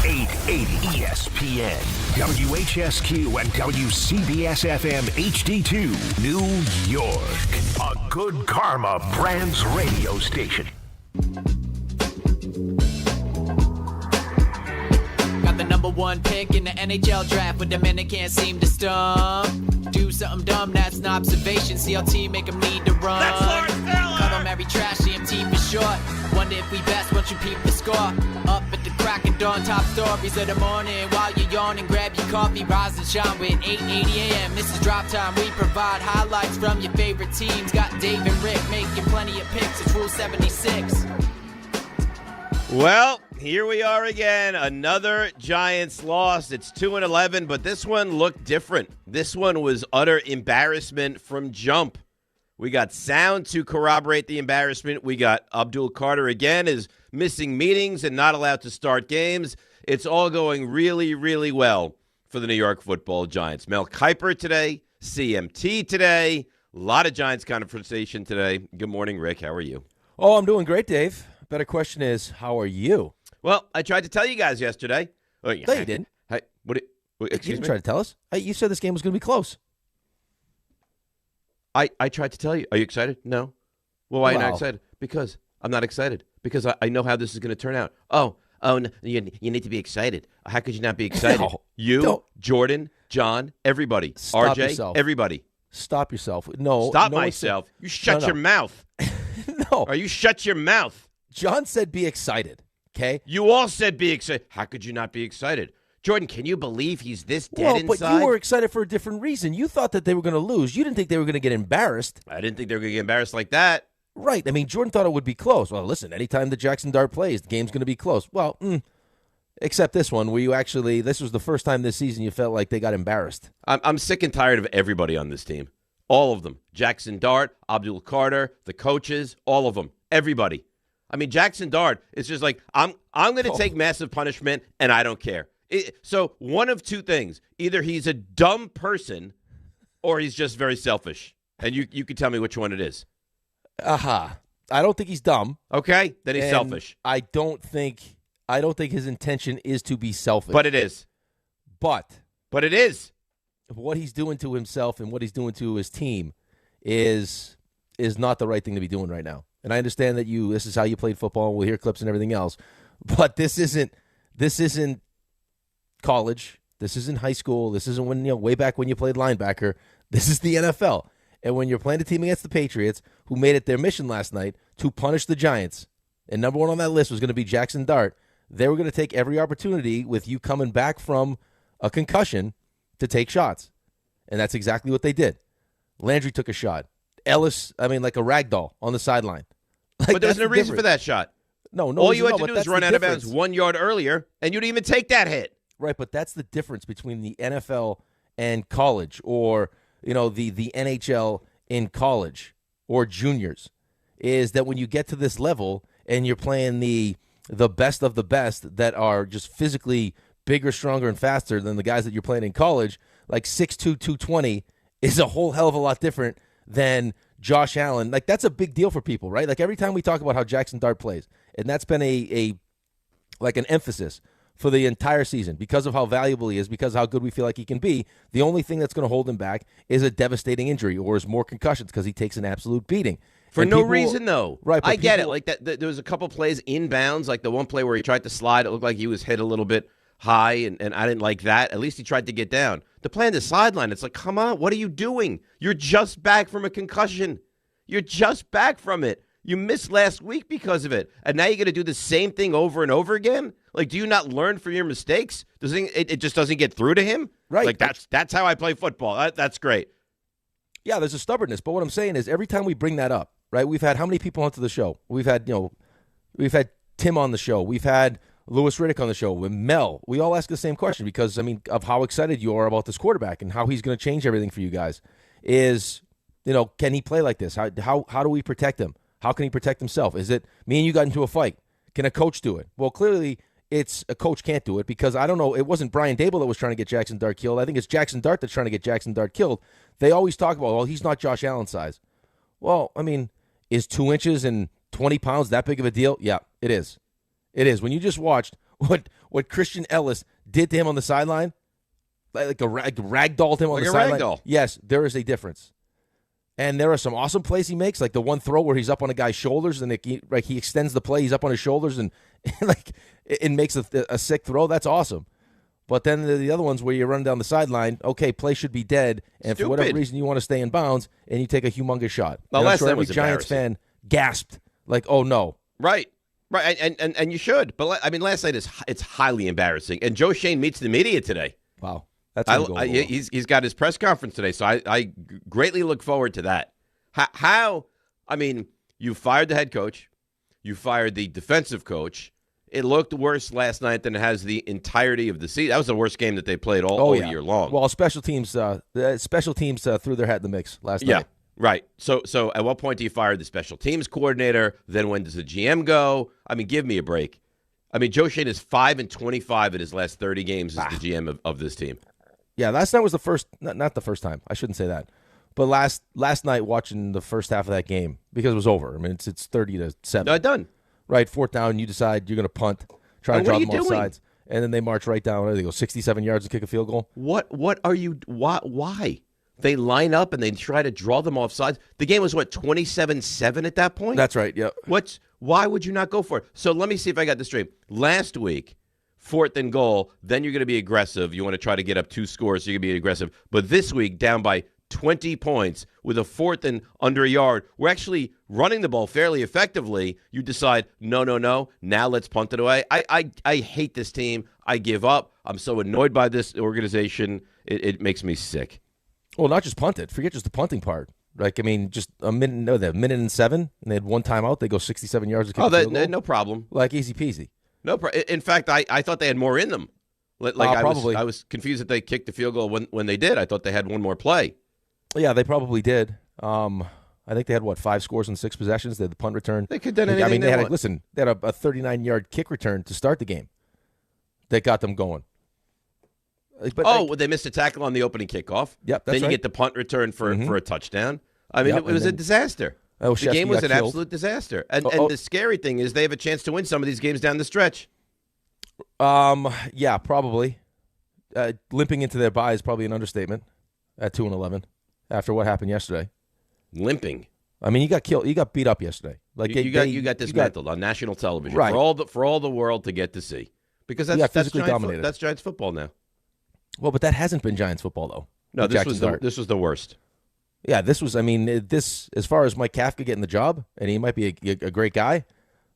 880 ESPN, WHSQ, and WCBS-FM HD2, New York. A Good Karma Brands radio station. Got the number one pick in the NHL draft, but the men that can't seem to stump. Do something dumb, that's an observation. CLT make them need to run. That's Lawrence. Cuddle, Mary, trash, CMT for short. Wonder if we best once you peep the score. Up at the crack of dawn, top stories of the morning. While you're yawning, grab your coffee, rise and shine with 8:80 a.m. This is Drop Time. We provide highlights from your favorite teams. Got Dave and Rick making plenty of picks. It's Rule 76. Well, here we are again. Another Giants loss. It's 2-11, but this one looked different. This one was utter embarrassment from jump. We got sound to corroborate the embarrassment. We got Abdul Carter again is missing meetings and not allowed to start games. It's all going really, really well for the New York Football Giants. Mel Kiper today, CMT today. A lot of Giants conversation today. Good morning, Rick. How are you? Oh, I'm doing great, Dave. Better question is, how are you? Well, I tried to tell you guys yesterday. No, you didn't. Excuse you didn't me? try to tell us. You said this game was going to be close. I tried to tell you. Are you excited? No. Well, why are you not Wow. excited? Because I'm not excited. Because I know how this is going to turn out. Oh, no, you need to be excited. How could you not be excited? No, you, don't. Jordan, John, everybody. Stop RJ, yourself. everybody. Stop yourself. No. Stop no one myself. said- You shut No. your mouth. No. Or you shut your mouth. John said be excited, okay? You all said be excited. How could you not be excited? Jordan, can you believe he's this dead But inside? you were excited for a different reason. You thought that they were going to lose. You didn't think they were going to get embarrassed. I didn't think they were going to get embarrassed like that. Right. I mean, Jordan thought it would be close. Well, listen, anytime the Jackson Dart plays, the game's going to be close. Well, except this one, where you actually, this was the first time this season you felt like they got embarrassed. I'm sick and tired of everybody on this team. All of them. Jackson Dart, Abdul Carter, the coaches, all of them. Everybody. I mean, Jackson Dart is just like, I'm going to take massive punishment, and I don't care. So one of two things. Either he's a dumb person or he's just very selfish. And you can tell me which one it is. Aha. I don't think he's dumb. Okay? Then he's And selfish. I don't think his intention is to be selfish. But it is. But it is. what he's doing to himself and what he's doing to his team is not the right thing to be doing right now. And I understand that this is how you played football, and we'll hear clips and everything else. But this isn't college. This isn't high school. This isn't way back when you played linebacker. This is the NFL. And when you're playing a team against the Patriots, who made it their mission last night to punish the Giants, and number one on that list was going to be Jackson Dart, they were going to take every opportunity with you coming back from a concussion to take shots. And that's exactly what they did. Landry took a shot. Ellis, like a rag doll on the sideline. But there was no reason for that shot. No. All you had to but do that's is run the out of bounds difference. 1 yard earlier, and you didn't even take that hit. Right, but that's the difference between the NFL and college, or the NHL in college or juniors, is that when you get to this level and you're playing the best of the best that are just physically bigger, stronger, and faster than the guys that you're playing in college, like 6'2", 220 is a whole hell of a lot different than Josh Allen. Like, that's a big deal for people, right? Like, every time we talk about how Jackson Dart plays, and that's been an emphasis for the entire season because of how valuable he is, because of how good we feel like he can be. The only thing that's going to hold him back is a devastating injury or is more concussions, because he takes an absolute beating. For And no people- reason, though. Right, but I get it. people- Like that, there was a couple plays inbounds, like the one play where he tried to slide. It looked like he was hit a little bit high, and I didn't like that. At least he tried to get down. The play on the sideline, it's like, come on, what are you doing? You're just back from a concussion. You're just back from it. You missed last week because of it. And now you're going to do the same thing over and over again? Like, do you not learn from your mistakes? It just doesn't get through to him? Right. Like, that's how I play football. That's great. Yeah, there's a stubbornness. But what I'm saying is, every time we bring that up, right, we've had how many people onto the show? We've had Tim on the show. We've had Louis Riddick on the show. With Mel, we all ask the same question because, of how excited you are about this quarterback and how he's going to change everything for you guys. Is, can he play like this? How do we protect him? How can he protect himself? Is it me and you got into a fight? Can a coach do it? Well, clearly it's a coach can't do it, because I don't know. It wasn't Brian Dable that was trying to get Jackson Dart killed. I think it's Jackson Dart that's trying to get Jackson Dart killed. They always talk about, well, he's not Josh Allen size. Well, is 2 inches and 20 pounds that big of a deal? Yeah, it is. It is. When you just watched what what Christian Ellis did to him on the sideline, like ragdolled him on Like the a sideline. ragdoll. Yes, there is a difference. And there are some awesome plays he makes, like the one throw where he's up on a guy's shoulders and he extends the play. He's up on his shoulders and like it makes a sick throw. That's awesome. But then the other ones where you run down the sideline, okay, play should be dead, and for whatever reason you want to stay in bounds, and you take a humongous shot. Well, I'm sure that every was Giants fan gasped, like, "Oh no!" Right, and you should. But I mean, last night it's highly embarrassing. And Joe Schoen meets the media today. Wow, that's gonna go well. He's got his press conference today, so I greatly look forward to that. How? I mean, you fired the head coach, you fired the defensive coach. It looked worse last night than it has the entirety of the season. That was the worst game that they played all year long. Well, special teams threw their hat in the mix last night. Yeah, right. So at what point do you fire the special teams coordinator? Then when does the GM go? I mean, give me a break. I mean, Joe Schoen is 5-25 in his last 30 games as the GM of this team. Yeah, last night was the first, not the first time. I shouldn't say that. But last night watching the first half of that game, because it was over. I mean, it's 30-7. No, done. Right, fourth down, you decide you're going to punt, try to draw them off sides, and then they march right down. They go 67 yards and kick a field goal. What are you? Why? They line up and they try to draw them off sides. The game was 27-7 at that point. That's right. Yeah. Why would you not go for it? So let me see if I got this straight. Last week, 4th and goal, then you're going to be aggressive. You want to try to get up 2 scores, so you're going to be aggressive. But this week, down by 20 points with a 4th and under a yard. We're actually running the ball fairly effectively. You decide, no. Now let's punt it away. I hate this team. I give up. I'm so annoyed by this organization. It makes me sick. Well, not just punt it. Forget just the punting part. Like, I mean, just a minute and 7, and they had one timeout. They go 67 yards to kick a field goal. No problem. Like, easy peasy. In fact, I thought they had more in them. Probably. I was confused that they kicked the field goal when they did. I thought they had one more play. Yeah, they probably did. I think they had, 5 scores in 6 possessions. They had the punt return. They could have done anything. I mean, they had want. a 39-yard kick return to start the game that got them going. But they missed a tackle on the opening kickoff. Yep, that's Then you right. get the punt return for a touchdown. I mean, it was a disaster. The game was an absolute disaster. And the scary thing is they have a chance to win some of these games down the stretch. Yeah, probably. Limping into their bye is probably an understatement at 2-11 after what happened yesterday. Limping. I mean, you got killed. You got beat up yesterday. Like you got dismantled on national television, right, for all the world to get to see. Because that's Giants football now. Well, but that hasn't been Giants football though. No, this was the worst. Yeah, this was. I mean, this as far as Mike Kafka getting the job, and he might be a great guy.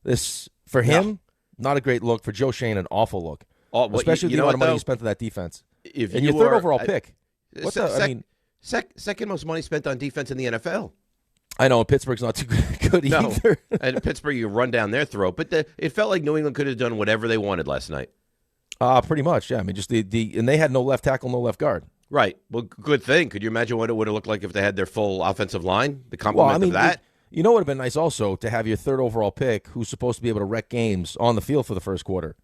This for him, not a great look. For Joe Schoen, an awful look. Especially the amount of money you spent on that defense. If and your third overall pick. Second most money spent on defense in the NFL. I know, Pittsburgh's not too good either. And Pittsburgh, you run down their throat. But it felt like New England could have done whatever they wanted last night. Pretty much, yeah. I mean, just and they had no left tackle, no left guard. Right. Well, good thing. Could you imagine what it would have looked like if they had their full offensive line? The complement of that? You know what would have been nice also to have your third overall pick, who's supposed to be able to wreck games, on the field for the first quarter.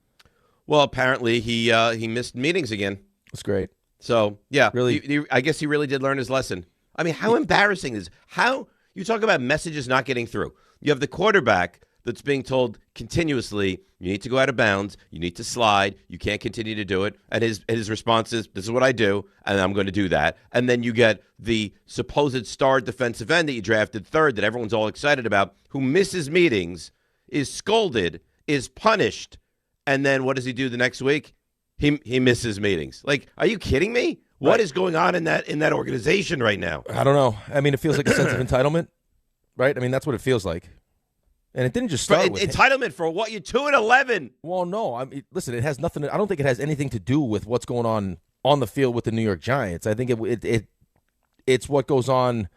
Well, apparently he missed meetings again. That's great. So, yeah, really, I guess he really did learn his lesson. I mean, how embarrassing is how you talk about messages not getting through. You have the quarterback that's being told continuously, you need to go out of bounds, you need to slide, you can't continue to do it. And his response is, this is what I do, and I'm going to do that. And then you get the supposed star defensive end that you drafted third that everyone's all excited about, who misses meetings, is scolded, is punished, and then what does he do the next week? He misses meetings. Like, are you kidding me? What is going on in that organization right now? I don't know. I mean, it feels like a sense of entitlement, right? I mean, that's what it feels like. And it didn't just start with entitlement for what? You're 2-11. Well, no. I mean, listen, it has nothing. I don't think it has anything to do with what's going on the field with the New York Giants. I think it's what goes on,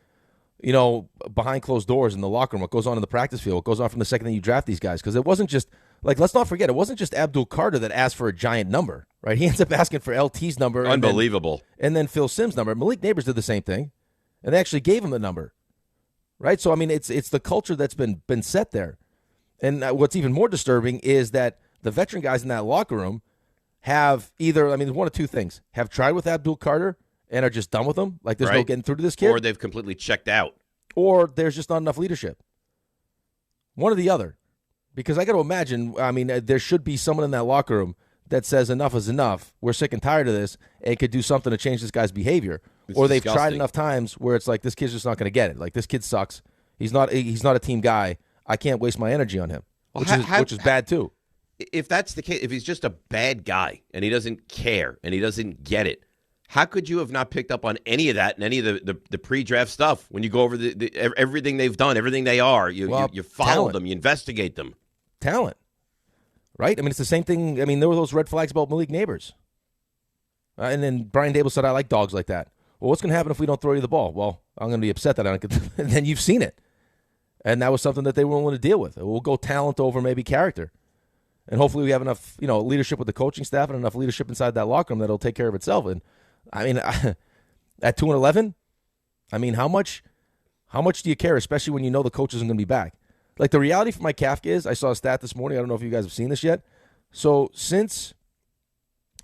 behind closed doors in the locker room. What goes on in the practice field. What goes on from the second that you draft these guys. Because it wasn't just let's not forget, it wasn't just Abdul Carter that asked for a Giant number, right? He ends up asking for LT's number. Unbelievable. And then Phil Simms' number. Malik Neighbors did the same thing, and they actually gave him the number. Right, so I mean, it's the culture that's been set there, and what's even more disturbing is that the veteran guys in that locker room have either, I mean, one of two things: have tried with Abdul Carter and are just done with him, like there's no getting through to this kid, or they've completely checked out, or there's just not enough leadership. One or the other, because I got to imagine, I mean, there should be someone in that locker room that says enough is enough. We're sick and tired of this, and could do something to change this guy's behavior. Or they've tried enough times where it's like, this kid's just not going to get it. Like, this kid sucks. He's not a team guy. I can't waste my energy on him, which is bad too. If that's the case, if he's just a bad guy and he doesn't care and he doesn't get it, how could you have not picked up on any of that and any of the pre-draft stuff when you go over everything they've done, everything they are? You follow them, you investigate them. Talent, right? I mean, it's the same thing. I mean, there were those red flags about Malik Neighbors. And then Brian Dable said, I like dogs like that. Well, what's going to happen if we don't throw you the ball? Well, I'm going to be upset that I don't get – and then you've seen it. And that was something that they weren't willing to deal with. We'll go talent over maybe character. And hopefully we have enough, leadership with the coaching staff and enough leadership inside that locker room that it'll take care of itself. And, I mean, at 2-11, I mean, how much do you care, especially when you know the coach isn't going to be back? Like, the reality for Mike Kafka is, I saw a stat this morning. I don't know if you guys have seen this yet. So this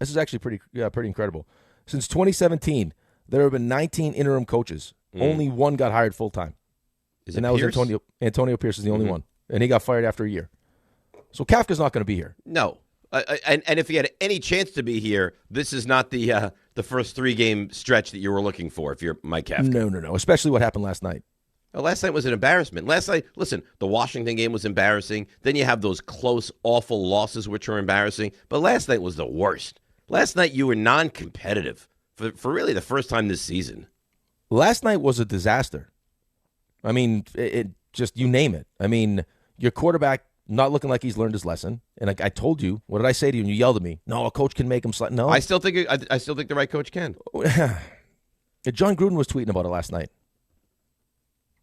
is actually pretty incredible. Since 2017, there have been 19 interim coaches. Only one got hired full-time. And that was Antonio Pierce is the only one. And he got fired after a year. So Kafka's not going to be here. No. And if he had any chance to be here, this is not the first 3-game stretch that you were looking for if you're Mike Kafka. No. Especially what happened last night. Last night was an embarrassment. Last night, listen, the Washington game was embarrassing. Then you have those close, awful losses, which are embarrassing. But last night was the worst. Last night you were non-competitive for really the first time this season. Last night was a disaster. I mean, it just, you name it. I mean, your quarterback not looking like he's learned his lesson. And I told you, what did I say to you? And you yelled at me. No, a coach can make him slide. No. I still think the right coach can. John Gruden was tweeting about it last night.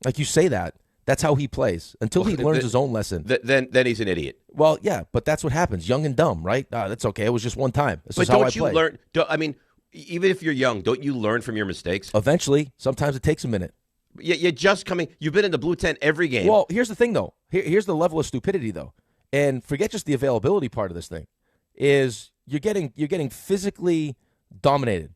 Like, you say that. That's how he plays. Until he learns his own lesson. Then he's an idiot. Well, yeah, but that's what happens. Young and dumb, right? That's okay. It was just one time. This is how I play. Learn? I mean, even if you're young, don't you learn from your mistakes? Eventually. Sometimes it takes a minute. You're just coming. You've been in the blue tent every game. Well, here's the thing, though. Here's the level of stupidity, though. And forget just the availability part of this thing. Is you're getting physically dominated.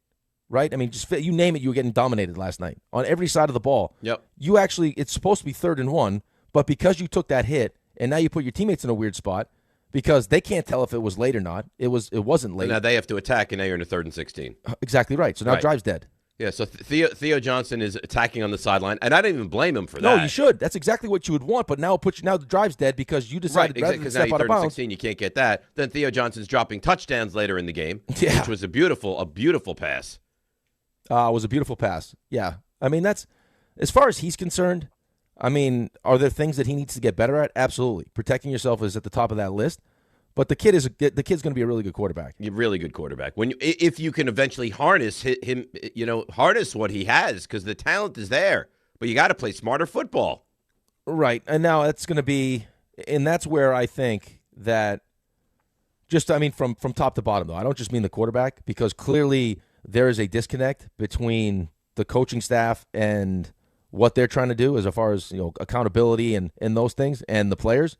Right? I mean, just you name it, you were getting dominated last night on every side of the ball. Yep. You actually, it's supposed to be 3rd and 1, but because you took that hit and now you put your teammates in a weird spot because they can't tell if it was late or not. It wasn't late. And now they have to attack, and now you're in a 3rd and 16. Exactly right. So now drive's dead. Yeah. So Theo Johnson is attacking on the sideline, and I don't even blame him for that. No, you should. That's exactly what you would want. But now the drive's dead because you decided rather than step out of bounds. 16, you can't get that. Then Theo Johnson's dropping touchdowns later in the game, which was a beautiful pass. Was a beautiful pass. Yeah. I mean, that's, as far as he's concerned, I mean, are there things that he needs to get better at? Absolutely. Protecting yourself is at the top of that list. But the kid's going to be a really good quarterback. A really good quarterback. If you can eventually harness him, harness what he has, because the talent is there. But you got to play smarter football. Right. And now that's going to be, and that's where I think that, from top to bottom, though. I don't just mean the quarterback, because clearly there is a disconnect between the coaching staff and what they're trying to do as far as accountability and those things, and the players.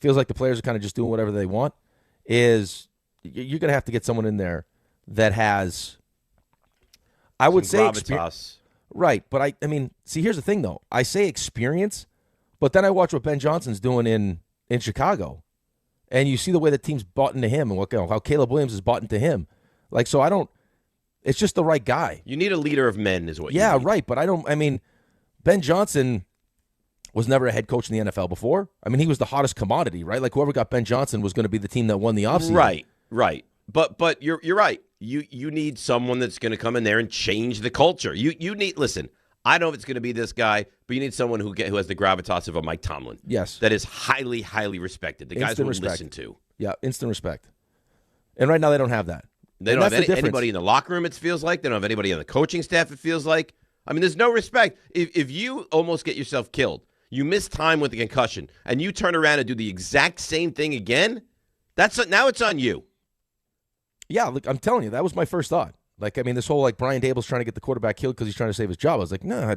Feels like the players are kind of just doing whatever they want. You're going to have to get someone in there that has, I would say, gravitas. Right, but I mean, see, here's the thing, though. I say experience, but then I watch what Ben Johnson's doing in Chicago, and you see the way the team's bought into him and how Caleb Williams is bought into him. Like, so I don't. It's just the right guy. You need a leader of men, is what you need. Yeah, right. But Ben Johnson was never a head coach in the NFL before. I mean, he was the hottest commodity, right? Like, whoever got Ben Johnson was going to be the team that won the offseason. Right. But you're right. You need someone that's going to come in there and change the culture. You need, listen, I don't know if it's going to be this guy, but you need someone who has the gravitas of a Mike Tomlin. Yes. That is highly, highly respected. The guys will listen to. Yeah, instant respect. And right now they don't have that. They don't have anybody in the locker room, it feels like. They don't have anybody on the coaching staff, it feels like. I mean, there's no respect. If you almost get yourself killed, you miss time with the concussion, and you turn around and do the exact same thing again, now it's on you. Yeah, look, I'm telling you, that was my first thought. Like, I mean, this whole, Brian Dable's trying to get the quarterback killed because he's trying to save his job. I was like, no.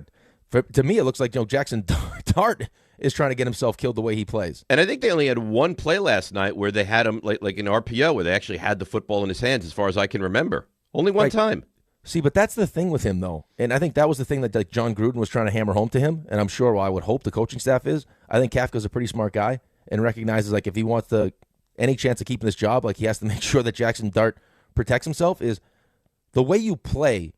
To me, it looks like Jackson Dart is trying to get himself killed the way he plays. And I think they only had one play last night where they had him, like an RPO, where they actually had the football in his hands, as far as I can remember. Only one time. See, but that's the thing with him, though. And I think that was the thing that John Gruden was trying to hammer home to him. And I'm sure, I would hope the coaching staff is. I think Kafka's a pretty smart guy and recognizes, if he wants to any chance of keeping this job, like he has to make sure that Jackson Dart protects himself, is the way you play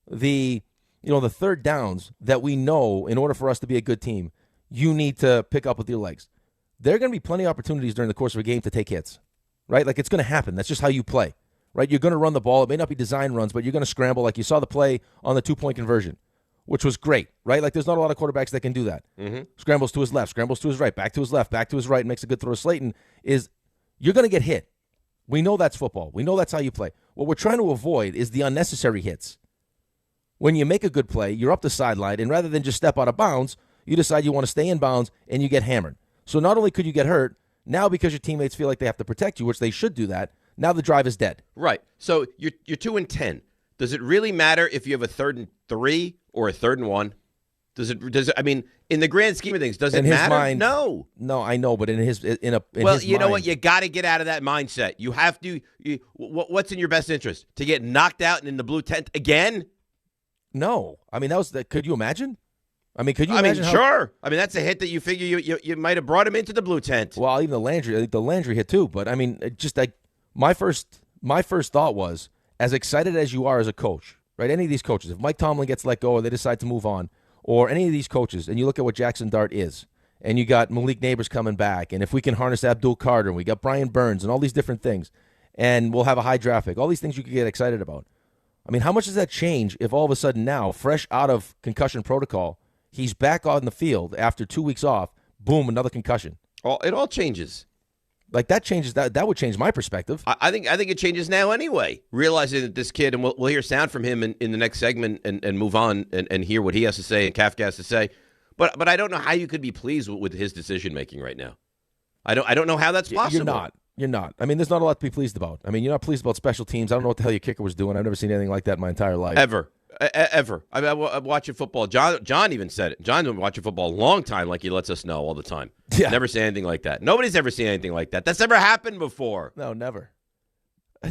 the third downs that we know in order for us to be a good team, you need to pick up with your legs. There are going to be plenty of opportunities during the course of a game to take hits, right? Like, it's going to happen. That's just how you play, right? You're going to run the ball. It may not be design runs, but you're going to scramble, like you saw the play on the 2-point conversion, which was great, right? Like, there's not a lot of quarterbacks that can do that. Mm-hmm. Scrambles to his left, scrambles to his right, back to his left, back to his right, and makes a good throw to Slayton. You're going to get hit. We know that's football. We know that's how you play. What we're trying to avoid is the unnecessary hits. When you make a good play, you're up the sideline, and rather than just step out of bounds, you decide you want to stay in bounds, and you get hammered. So not only could you get hurt, now because your teammates feel like they have to protect you, which they should do that, now the drive is dead. Right. So you're 2-10. Does it really matter if you have a 3rd and 3 or a 3rd and 1? Does it? I mean, in the grand scheme of things, does it matter? Mind, no. No, I know, but in his know what? You got to get out of that mindset. You have to. What's in your best interest? To get knocked out and in the blue tent again? No. I mean, could you imagine? I mean, could you imagine? Sure. I mean, that's a hit that you figure you might have brought him into the blue tent. Well, even the Landry hit too. But I mean, just like my first thought was, as excited as you are as a coach, right? Any of these coaches, if Mike Tomlin gets let go or they decide to move on, or any of these coaches, and you look at what Jackson Dart is, and you got Malik Neighbors coming back, and if we can harness Abdul Carter, and we got Brian Burns, and all these different things, and we'll have a high draft pick, all these things you could get excited about. I mean, how much does that change if all of a sudden now, fresh out of concussion protocol, he's back on the field after 2 weeks off, boom, another concussion? It all changes. Like, that changes. That would change my perspective. I think it changes now anyway. Realizing that this kid, and we'll hear sound from him in the next segment and move on and hear what he has to say and Kafka has to say. But I don't know how you could be pleased with his decision making right now. I don't know how that's possible. You're not. I mean, there's not a lot to be pleased about. I mean, you're not pleased about special teams. I don't know what the hell your kicker was doing. I've never seen anything like that in my entire life. Ever. I mean, I'm watching football. John even said it. John's been watching football a long time, like he lets us know all the time. Yeah. Never seen anything like that. Nobody's ever seen anything like that. That's never happened before. No, never.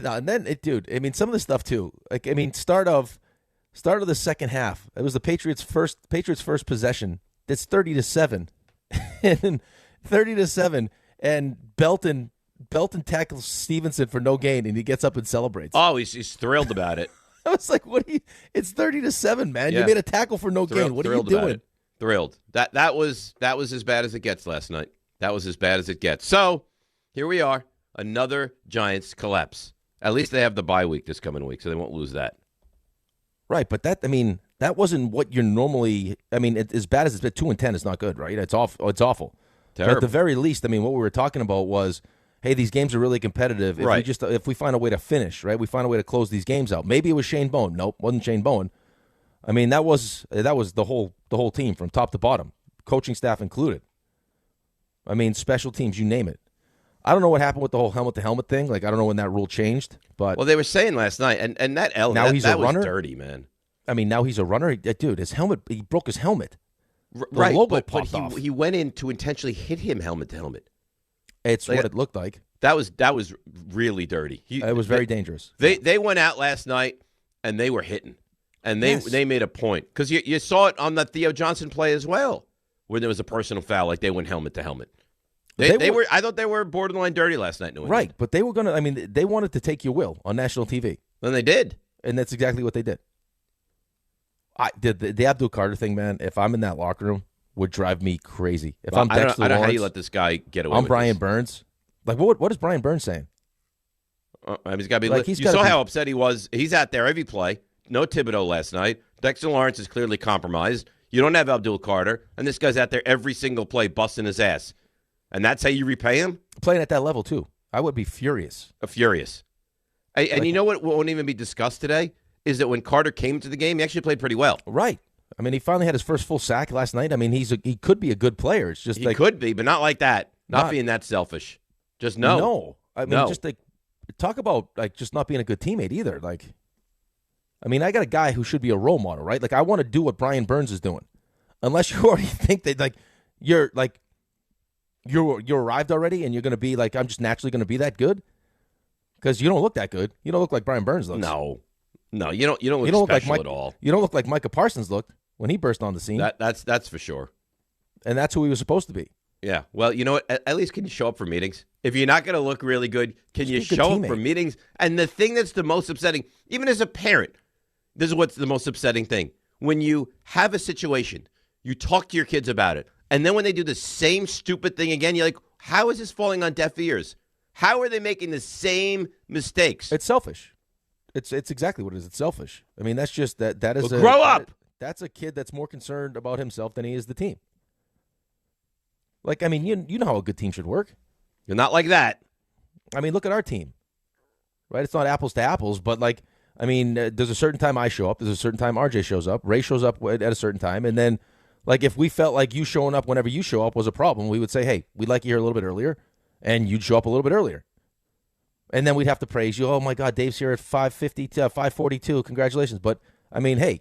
No, and then dude. I mean, some of the stuff too. Like, I mean, start of the second half. It was the Patriots' first possession. It's 30-7, and 30-7, and Belton tackles Stevenson for no gain, and he gets up and celebrates. Oh, he's thrilled about it. I was like, it's 30-7, man. Yeah. You made a tackle for no gain. What are you doing? Thrilled. That was as bad as it gets last night. That was as bad as it gets. So here we are. Another Giants collapse. At least they have the bye week this coming week, so they won't lose that. Right, but that wasn't what you're normally. I mean, as bad as it's been, 2-10 is not good, right? It's awful. It's awful. Terrible. But at the very least, I mean, what we were talking about was, hey, these games are really competitive. If we find a way to finish, right? We find a way to close these games out. Maybe it was Shane Bowen. Nope, wasn't Shane Bowen. I mean, that was the whole team from top to bottom, coaching staff included. I mean, special teams, you name it. I don't know what happened with the whole helmet-to-helmet thing. Like, I don't know when that rule changed. But well, they were saying last night, and that he's a runner. Was dirty, man. I mean, now he's a runner. Dude, his helmet, he broke his helmet. Right, logo but he went in to intentionally hit him helmet-to-helmet. It's what it looked like. That was really dirty. It was very dangerous. They went out last night, and they were hitting. And they made a point. Because you saw it on that Theo Johnson play as well, where there was a personal foul, like they went helmet-to-helmet. They were. I thought they were borderline dirty last night. Right, but they were going to. I mean, they wanted to take your will on national TV. And they did. And that's exactly what they did. The Abdul Carter thing, man, if I'm in that locker room, would drive me crazy. If I'm Dexter I don't know Lawrence, how you let this guy get away with this. Brian Burns. Like, what is Brian Burns saying? I mean, he's got to be. You saw how upset he was. He's out there every play. No Thibodeau last night. Dexter Lawrence is clearly compromised. You don't have Abdul Carter, and this guy's out there every single play busting his ass. And that's how you repay him? Playing at that level, too. I would be furious. Furious. And you know what won't even be discussed today? Is that when Carter came to the game, he actually played pretty well. Right. I mean, he finally had his first full sack last night. I mean, he could be a good player. It's just he could be, but not like that. Not being that selfish. Just no. No. I mean, just like, talk about like just not being a good teammate either. Like, I mean, I got a guy who should be a role model, right? Like, I want to do what Brian Burns is doing. Unless you already think that, like, you're arrived already and you're going to be like, I'm just naturally going to be that good? Because you don't look that good. You don't look like Brian Burns looks. No, you don't look special like at all. You don't look like Micah Parsons looked when he burst on the scene. That's for sure. And that's who he was supposed to be. Yeah. Well, you know what? At least can you show up for meetings? If you're not going to look really good, can you Just be a good show up teammate. for meetings? And the thing that's the most upsetting, even as a parent, this is what's the most upsetting thing. When you have a situation, you talk to your kids about it, and then when they do the same stupid thing again, you're like, how is this falling on deaf ears? How are they making the same mistakes? It's selfish. It's exactly what it is. It's selfish. I mean, that's just that is Well, grow up. That's a kid that's more concerned about himself than he is the team. Like, I mean, you know how a good team should work. You're not like that. I mean, look at our team, right? It's not apples to apples, but like, I mean, there's a certain time I show up. There's a certain time RJ shows up. Ray shows up at a certain time. And then, like, if we felt like you showing up whenever you show up was a problem, we would say, hey, we'd like you here a little bit earlier, and you'd show up a little bit earlier. And then we'd have to praise you. Oh, my God, Dave's here at 5:50 to 5:42. Congratulations. But, I mean, hey,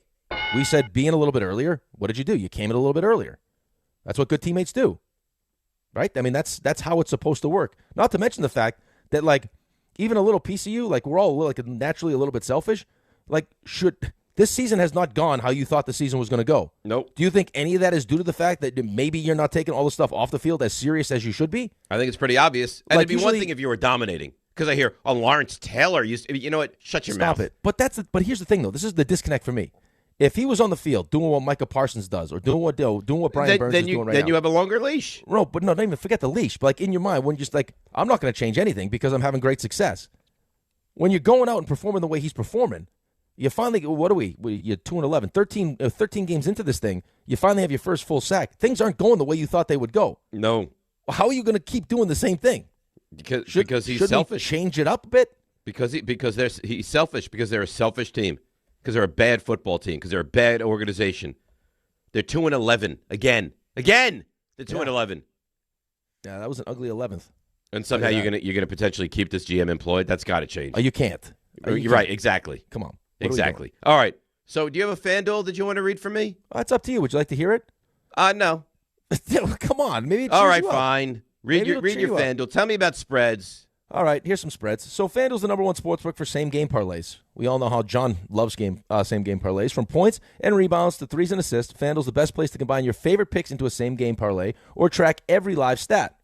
we said being a little bit earlier. What did you do? You came in a little bit earlier. That's what good teammates do. Right? I mean, that's how it's supposed to work. Not to mention the fact that, like, even a little piece of you, like, we're all like naturally a little bit selfish. Like, this season has not gone how you thought the season was going to go. Nope. Do you think any of that is due to the fact that maybe you're not taking all the stuff off the field as serious as you should be? I think it's pretty obvious. And Like, it'd be one usually- thing if you were dominating. Because I hear, Lawrence Taylor, you know what? Shut your Stop mouth. it. But here's the thing, though. This is the disconnect for me. If he was on the field doing what Micah Parsons does or doing what Brian Burns is doing right now. Then you have a longer leash. No, but no, don't even forget the leash. But like in your mind, when you're just like, I'm not going to change anything because I'm having great success. When you're going out and performing the way he's performing, you finally, what are we? You're 2-11, 13 games into this thing. You finally have your first full sack. Things aren't going the way you thought they would go. No. How are you going to keep doing the same thing? Because he's shouldn't selfish. He change it up a bit? Because he's selfish. Because they're a selfish team. Because they're a bad football team. Because they're a bad organization. They're 2-11 again. They're 2-11. Yeah, that was an ugly 11th. And somehow you're gonna potentially keep this GM employed. That's got to change. Oh, you can't. You're right. Exactly. Come on. Exactly. All right. So, do you have a FanDuel that you want to read for me? It's up to you. Would you like to hear it? No. Come on. Maybe. All right. Fine. Read your cheer you up. FanDuel. Tell me about spreads. All right, here's some spreads. So FanDuel's the number one sportsbook for same-game parlays. We all know how John loves same-game parlays. From points and rebounds to threes and assists, FanDuel's the best place to combine your favorite picks into a same-game parlay or track every live stat.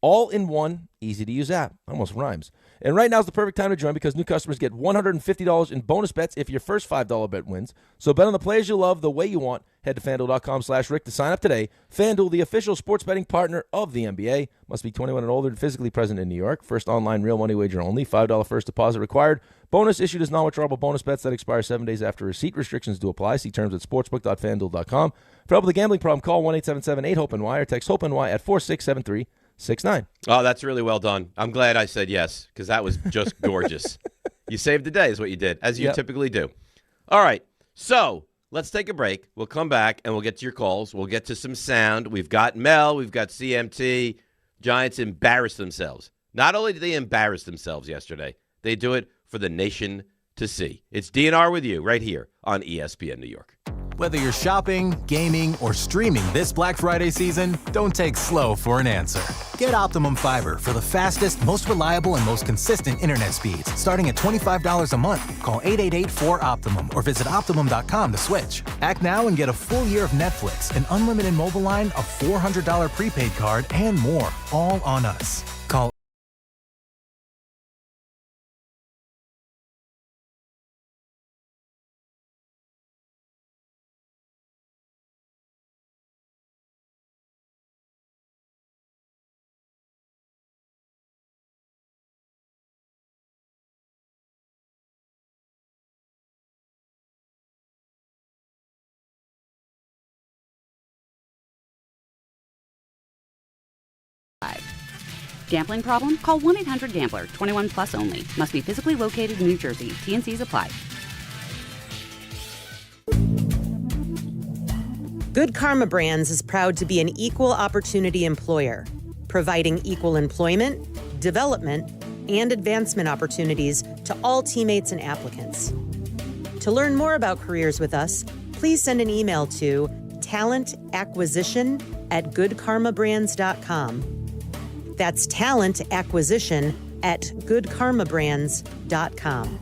All in one, easy-to-use app. Almost rhymes. And right now is the perfect time to join because new customers get $150 in bonus bets if your first $5 bet wins. So bet on the players you love the way you want. Head to FanDuel.com/Rick to sign up today. FanDuel, the official sports betting partner of the NBA. Must be 21 and older and physically present in New York. First online real money wager only. $5 first deposit required. Bonus issued as non-withdrawable bonus bets that expire 7 days after receipt. Restrictions do apply. See terms at sportsbook.fanduel.com. For help with a gambling problem, call 1-877-8-HOPE-NY or text HOPE-NY at 4673669. Oh, that's really well done. I'm glad I said yes because that was just gorgeous. You saved the day is what you did, as you typically do. All right, so let's take a break. We'll come back, and we'll get to your calls. We'll get to some sound. We've got Mel. We've got CMT. Giants embarrassed themselves. Not only did they embarrass themselves yesterday, they do it for the nation to see. It's DNR with you right here on ESPN New York. Whether you're shopping, gaming, or streaming this Black Friday season, don't take slow for an answer. Get Optimum Fiber for the fastest, most reliable, and most consistent internet speeds, starting at $25 a month. Call 888-4-OPTIMUM or visit Optimum.com to switch. Act now and get a full year of Netflix, an unlimited mobile line, a $400 prepaid card, and more, all on us. Call Gambling problem? Call 1-800-GAMBLER. 21 plus only. Must be physically located in New Jersey. T&Cs apply. Good Karma Brands is proud to be an equal opportunity employer, providing equal employment, development, and advancement opportunities to all teammates and applicants. To learn more about careers with us, please send an email to talentacquisition@goodkarmabrands.com. That's talentacquisition@goodkarmabrands.com.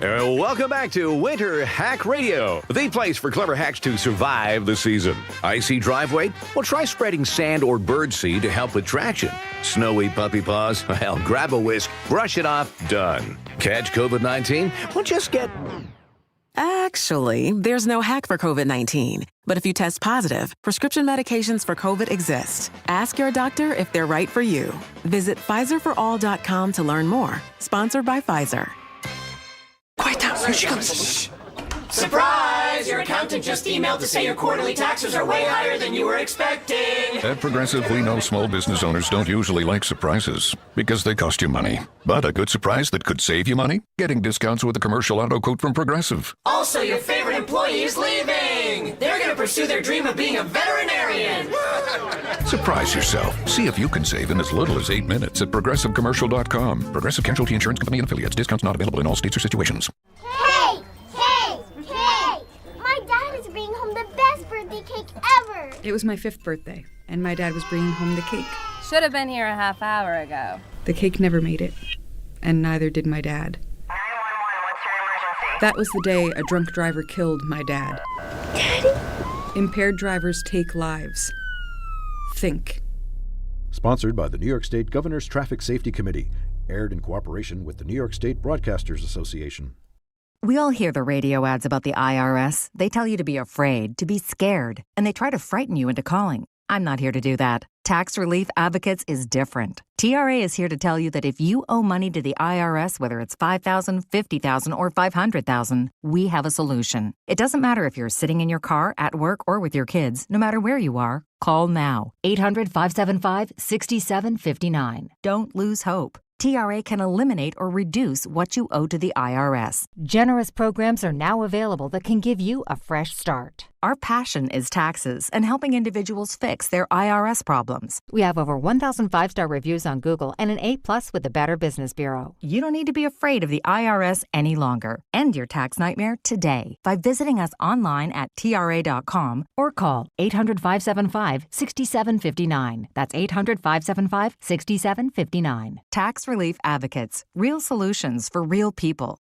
Welcome back to Winter Hack Radio, the place for clever hacks to survive the season. Icy driveway? Well, try spreading sand or birdseed to help with traction. Snowy puppy paws? Well, grab a whisk, brush it off, done. Catch COVID-19? Well, just get... Actually, there's no hack for COVID-19. But if you test positive, prescription medications for COVID exist. Ask your doctor if they're right for you. Visit PfizerForAll.com to learn more. Sponsored by Pfizer. Quiet down, here she comes. Surprise! Your accountant just emailed to say your quarterly taxes are way higher than you were expecting. At Progressive, we know small business owners don't usually like surprises because they cost you money. But a good surprise that could save you money? Getting discounts with a commercial auto quote from Progressive. Also, your favorite employee is leaving. They're going to pursue their dream of being a veterinarian. Surprise yourself. See if you can save in as little as 8 minutes at ProgressiveCommercial.com. Progressive Casualty Insurance Company and Affiliates. Discounts not available in all states or situations. Hey! My dad is bringing home the best birthday cake ever! It was my 5th birthday, and my dad was bringing home the cake. Should have been here a half hour ago. The cake never made it, and neither did my dad. 911, what's your emergency? That was the day a drunk driver killed my dad. Daddy? Impaired drivers take lives. Think. Sponsored by the New York State Governor's Traffic Safety Committee. Aired in cooperation with the New York State Broadcasters Association. We all hear the radio ads about the IRS. They tell you to be afraid, to be scared, and they try to frighten you into calling. I'm not here to do that. Tax Relief Advocates is different. TRA is here to tell you that if you owe money to the IRS, whether it's $5,000, $50,000, or $500,000, we have a solution. It doesn't matter if you're sitting in your car, at work, or with your kids. No matter where you are, call now. 800-575-6759. Don't lose hope. TRA can eliminate or reduce what you owe to the IRS. Generous programs are now available that can give you a fresh start. Our passion is taxes and helping individuals fix their IRS problems. We have over 1,000 5-star reviews on Google and an A+ with the Better Business Bureau. You don't need to be afraid of the IRS any longer. End your tax nightmare today by visiting us online at TRA.com or call 800-575-6759. That's 800-575-6759. Tax Relief Advocates. Real solutions for real people.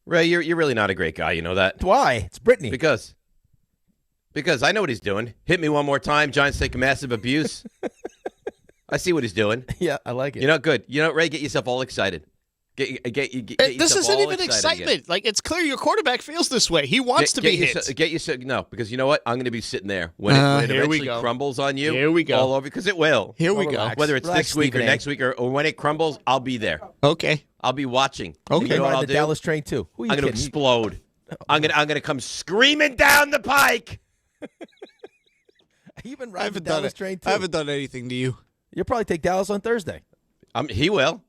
Ray, you're really not a great guy. You know that? Why? It's Brittany. Because I know what he's doing. Hit me one more time. Giants take a massive abuse. I see what he's doing. Yeah, I like it. You know, good. You know, Ray, get yourself all excited. Get this isn't even excitement. Again. Like, it's clear your quarterback feels this way. He wants to be hit. No, because you know what? I'm going to be sitting there when it eventually crumbles on you. Here we go. All over, because it will. Here we go. Whether it's this week or next week or when it crumbles, I'll be there. Okay. I'll be watching. Okay. You know what I'll the do? Dallas train too. I'm going to explode. I'm going to come screaming down the pike. You've been riding the Dallas train too. I haven't done anything to you. You'll probably take Dallas on Thursday. He will.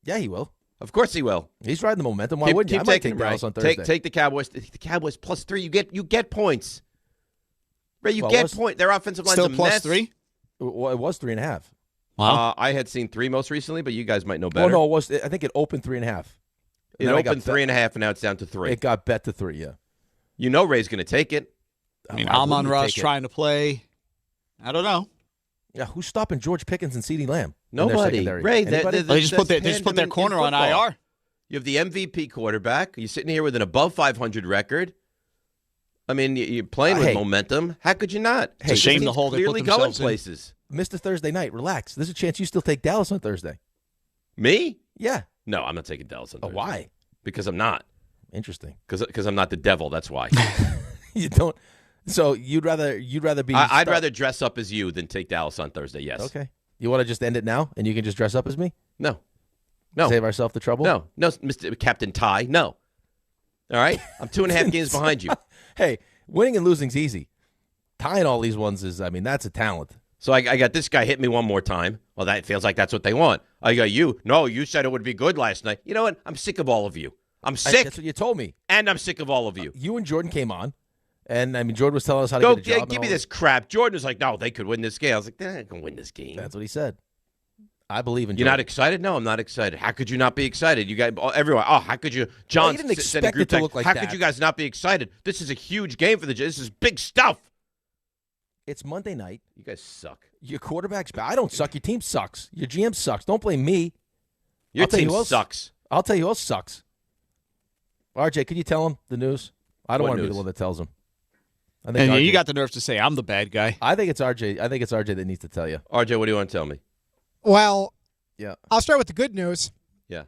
Yeah, he will. Of course he will. He's riding the momentum. Why wouldn't you? I might take Dallas on Thursday. Take the Cowboys. The Cowboys +3. You get points. Ray, you get points. Their offensive line's still a mess. +3? Well, it was 3.5. Wow. I had seen 3 most recently, but you guys might know better. Oh no, it was. I think it opened 3.5. It opened 3.5, and now it's down to 3. It got bet to 3. Yeah. You know Ray's going to take it. I mean, Amon-Ra's trying to play. I don't know. Yeah, who's stopping George Pickens and CeeDee Lamb? Nobody. Ray, they just put their corner on IR. You have the MVP quarterback. You're sitting here with an above 500 record. I mean, you're playing with momentum. How could you not? It's a shame the hole they put themselves going places. Mr. Thursday night. Relax. There's a chance you still take Dallas on Thursday. Me? Yeah. No, I'm not taking Dallas on Thursday. Why? Because I'm not. Interesting. Because I'm not the devil. That's why. You don't. So you'd rather be. I'd rather dress up as you than take Dallas on Thursday. Yes. Okay. You want to just end it now, and you can just dress up as me? No. Save ourselves the trouble? No, Mr. Captain Ty, no. All right? I'm 2.5 games behind you. Hey, winning and losing's easy. Tying all these ones is, that's a talent. So I got this guy hit me one more time. Well, that feels like that's what they want. I got you. No, you said it would be good last night. You know what? I'm sick of all of you. I'm sick. That's what you told me. And I'm sick of all of you. You and Jordan came on, and, Jordan was telling us how to get a job. Give me this crap. Jordan was like, no, they could win this game. I was like, they're not going to win this game. That's what he said. I believe in Jordan. You're not excited? No, I'm not excited. How could you not be excited? You guys, everyone. Oh, how could you? John, you didn't expect it to look like how that. could you guys not be excited? This is a huge game for the Jets. This is big stuff. It's Monday night. You guys suck. Your quarterback's bad. I don't suck. Your team sucks. Your GM sucks. Don't blame me. Your team sucks. I'll tell you who else sucks. RJ, could you tell him the news? I don't want to be the one that tells him. I think and you got the nerve to say I'm the bad guy. I think it's RJ. I think it's RJ that needs to tell you. RJ, what do you want to tell me? Well, yeah. I'll start with the good news. Yeah.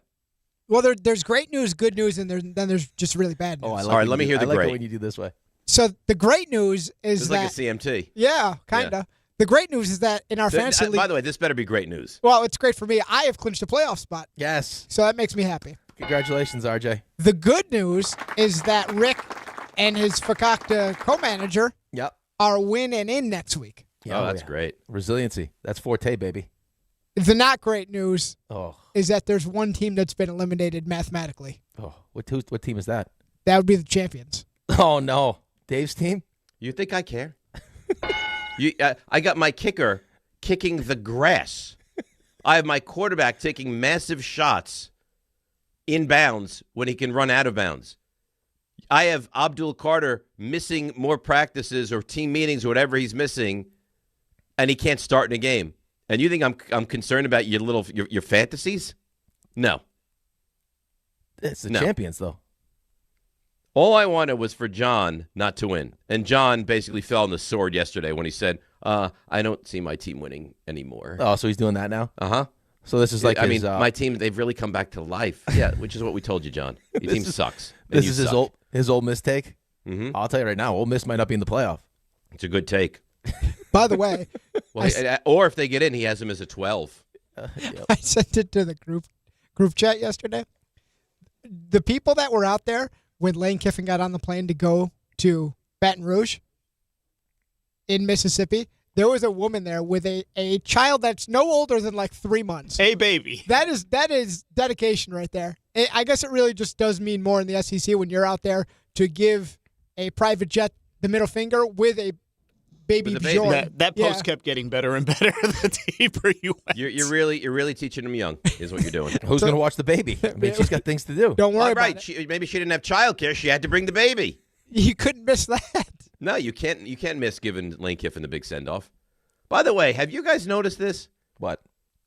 Well, there's great news, good news, and then there's just really bad news. Oh, I like all right, let me hear the great. I like it great. when you do this way. So the great news is It's that like a CMT. Yeah, kind of. Yeah. The great news is that in our fantasy league. By the way, this better be great news. Well, it's great for me. I have clinched a playoff spot. Yes. So that makes me happy. Congratulations, RJ. The good news is that Rick and his Fakakta co-manager are win and in next week. Yeah, that's great. Resiliency. That's Forte, baby. The not great news is that there's one team that's been eliminated mathematically. Oh, what team is that? That would be the champions. Oh, no. Dave's team? You think I care? I got my kicker kicking the grass. I have my quarterback taking massive shots in bounds when he can run out of bounds. I have Abdul Carter missing more practices or team meetings or whatever he's missing, and he can't start in a game. And you think I'm concerned about your fantasies? No. It's the champions, though. All I wanted was for John not to win. And John basically fell on the sword yesterday when he said, I don't see my team winning anymore. Oh, so he's doing that now? Uh-huh. So this is like my team, they've really come back to life. Yeah, which is what we told you, John. Your team sucks. This is his Ole Miss take? Mm-hmm. I'll tell you right now, Ole Miss might not be in the playoff. It's a good take. By the way. Or if they get in, he has him as a 12. I sent it to the group chat yesterday. The people that were out there when Lane Kiffin got on the plane to go to Baton Rouge in Mississippi, there was a woman there with a child that's no older than like 3 months. Hey, baby. That is dedication right there. I guess it really just does mean more in the SEC when you're out there to give a private jet the middle finger with a baby. That post kept getting better and better the deeper you went. You're really teaching him young is what you're doing. Who's going to watch the baby? I mean, she's got things to do. Don't worry about it. Maybe she didn't have childcare. She had to bring the baby. You couldn't miss that. No, you can't. You can't miss giving Lane Kiffin the big send-off. By the way, have you guys noticed this? What?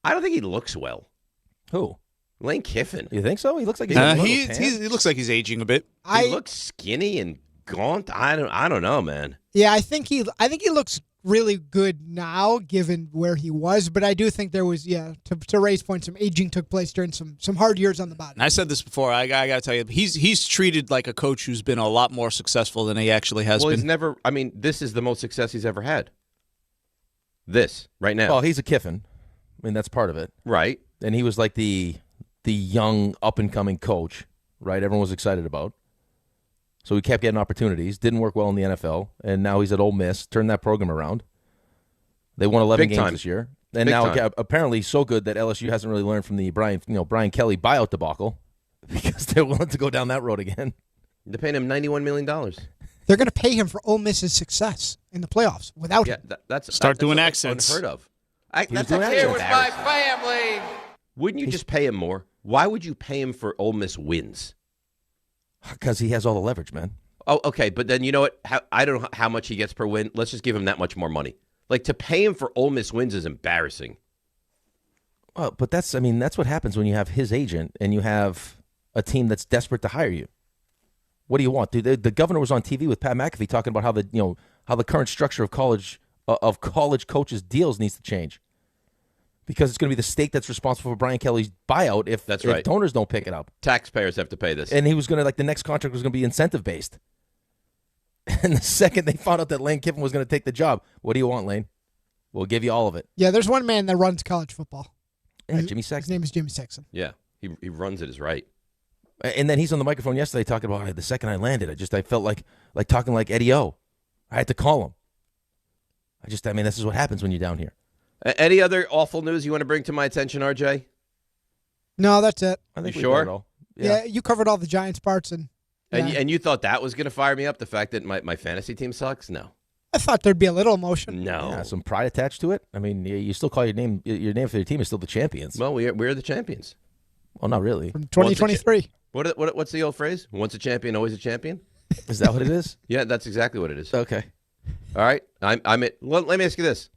I don't think he looks well. Who? Lane Kiffin. You think so? He looks like he's he looks like he's aging a bit. He looks skinny and gaunt. I don't know, man. Yeah, I think he looks really good now, given where he was. But I do think there was, to Ray's point, some aging took place during some hard years on the body. And I said this before. I got to tell you, he's treated like a coach who's been a lot more successful than he actually has been. He's never. I mean, this is the most success he's ever had. This right now. Well, he's a Kiffin. I mean, that's part of it, right? And he was like the young up and coming coach, right? Everyone was excited about. So he kept getting opportunities. Didn't work well in the NFL, and now he's at Ole Miss. Turned that program around. They won 11 games this year, and now apparently so good that LSU hasn't really learned from the Brian Kelly buyout debacle because they're willing to go down that road again. They're paying him $91 million. They're going to pay him for Ole Miss's success in the playoffs without him. Start doing accents. Unheard of. That's here with my family. Wouldn't you just pay him more? Why would you pay him for Ole Miss wins? Because he has all the leverage, man. Oh, okay, but then you know what? I don't know how much he gets per win. Let's just give him that much more money. Like, to pay him for Ole Miss wins is embarrassing. Well, but that's what happens when you have his agent and you have a team that's desperate to hire you. What do you want? Dude, the governor was on TV with Pat McAfee talking about how the current structure of college coaches' deals needs to change. Because it's going to be the state that's responsible for Brian Kelly's buyout if donors don't pick it up. Taxpayers have to pay this. And he was going to, the next contract was going to be incentive-based. And the second they found out that Lane Kiffin was going to take the job, what do you want, Lane? We'll give you all of it. Yeah, there's one man that runs college football. Yeah, Jimmy Sexton. His name is Jimmy Sexton. Yeah, he runs it as right. And then he's on the microphone yesterday talking about the second I landed, I felt like talking like Eddie O. I had to call him. This is what happens when you're down here. Any other awful news you want to bring to my attention, RJ? No, that's it. I think you sure? All. Yeah, you covered all the Giants parts. And you thought that was going to fire me up, the fact that my fantasy team sucks? No. I thought there'd be a little emotion. No. Yeah, some pride attached to it. I mean, you still call your name for your team is still the champions. Well, we're the champions. Well, not really. From 2023. What's the old phrase? Once a champion, always a champion? Is that what it is? Yeah, that's exactly what it is. Okay. All right. Let me ask you this: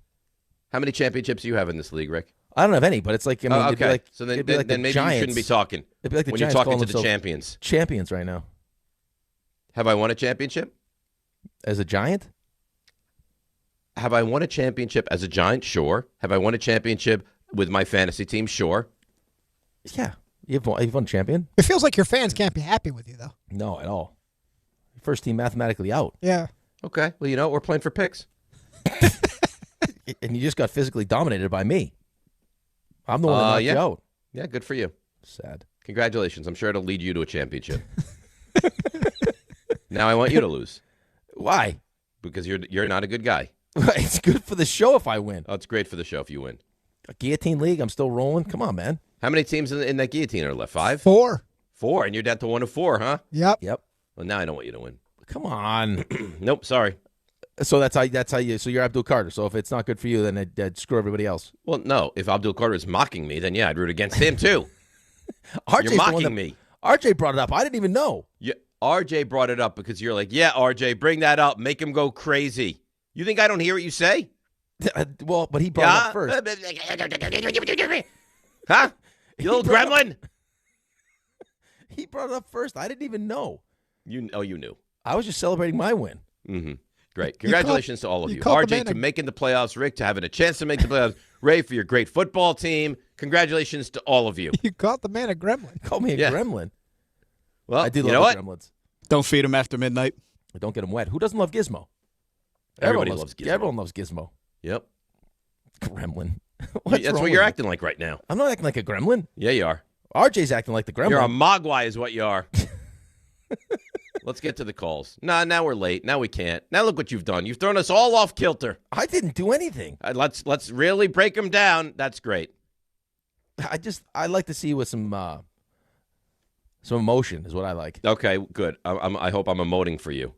how many championships do you have in this league, Rick? I don't have any, but it's like it'd be like, so then maybe Giants. you shouldn't be talking. It'd be like the when Giants you're talking calling to the champions. Champions right now. Have I won a championship as a Giant? Have I won a championship as a Giant? Sure. Have I won a championship with my fantasy team? Sure. Yeah, you've won champion. It feels like your fans can't be happy with you, though. No, at all. First team mathematically out. Yeah. Okay. Well, you know, we're playing for picks. And you just got physically dominated by me. I'm the one that knocked you out. Yeah, good for you. Sad. Congratulations. I'm sure it'll lead you to a championship. Now I want you to lose. Why? Because you're not a good guy. It's good for the show if I win. Oh, it's great for the show if you win. A guillotine league, I'm still rolling. Come on, man. How many teams in that guillotine are left? 5? 4. 4, and you're down to 1 of 4, huh? Yep. Well, now I don't want you to win. Come on. Nope, sorry. So that's how you. So you're Abdul Carter. So if it's not good for you, then I'd screw everybody else. Well, no. If Abdul Carter is mocking me, then yeah, I'd root against him too. You're mocking me. RJ brought it up. I didn't even know. Yeah, RJ brought it up because you're like, yeah, RJ, bring that up, make him go crazy. You think I don't hear what you say? Well, but he brought it up first. Huh? You little gremlin. He brought it up first. I didn't even know. You knew. I was just celebrating my win. Mm-hmm. Great. Congratulations to all of you. RJ RJ to making the playoffs, Rick to having a chance to make the playoffs, Ray for your great football team. Congratulations to all of you. You called the man a gremlin. Call me a gremlin. Well, I do you love know what? gremlins. Don't feed them after midnight. Don't get them wet. Who doesn't love Gizmo? Everybody loves Gizmo. Everyone loves Gizmo. Yep. Gremlin. That's what you're acting like right now. I'm not acting like a gremlin. Yeah, you are. RJ's acting like the gremlin. You're a mogwai is what you are. Let's get to the calls. Now we're late. Now we can't. Now look what you've done. You've thrown us all off kilter. I didn't do anything. Let's really break them down. That's great. I like to see you with some emotion is what I like. Okay, good. I hope I'm emoting for you.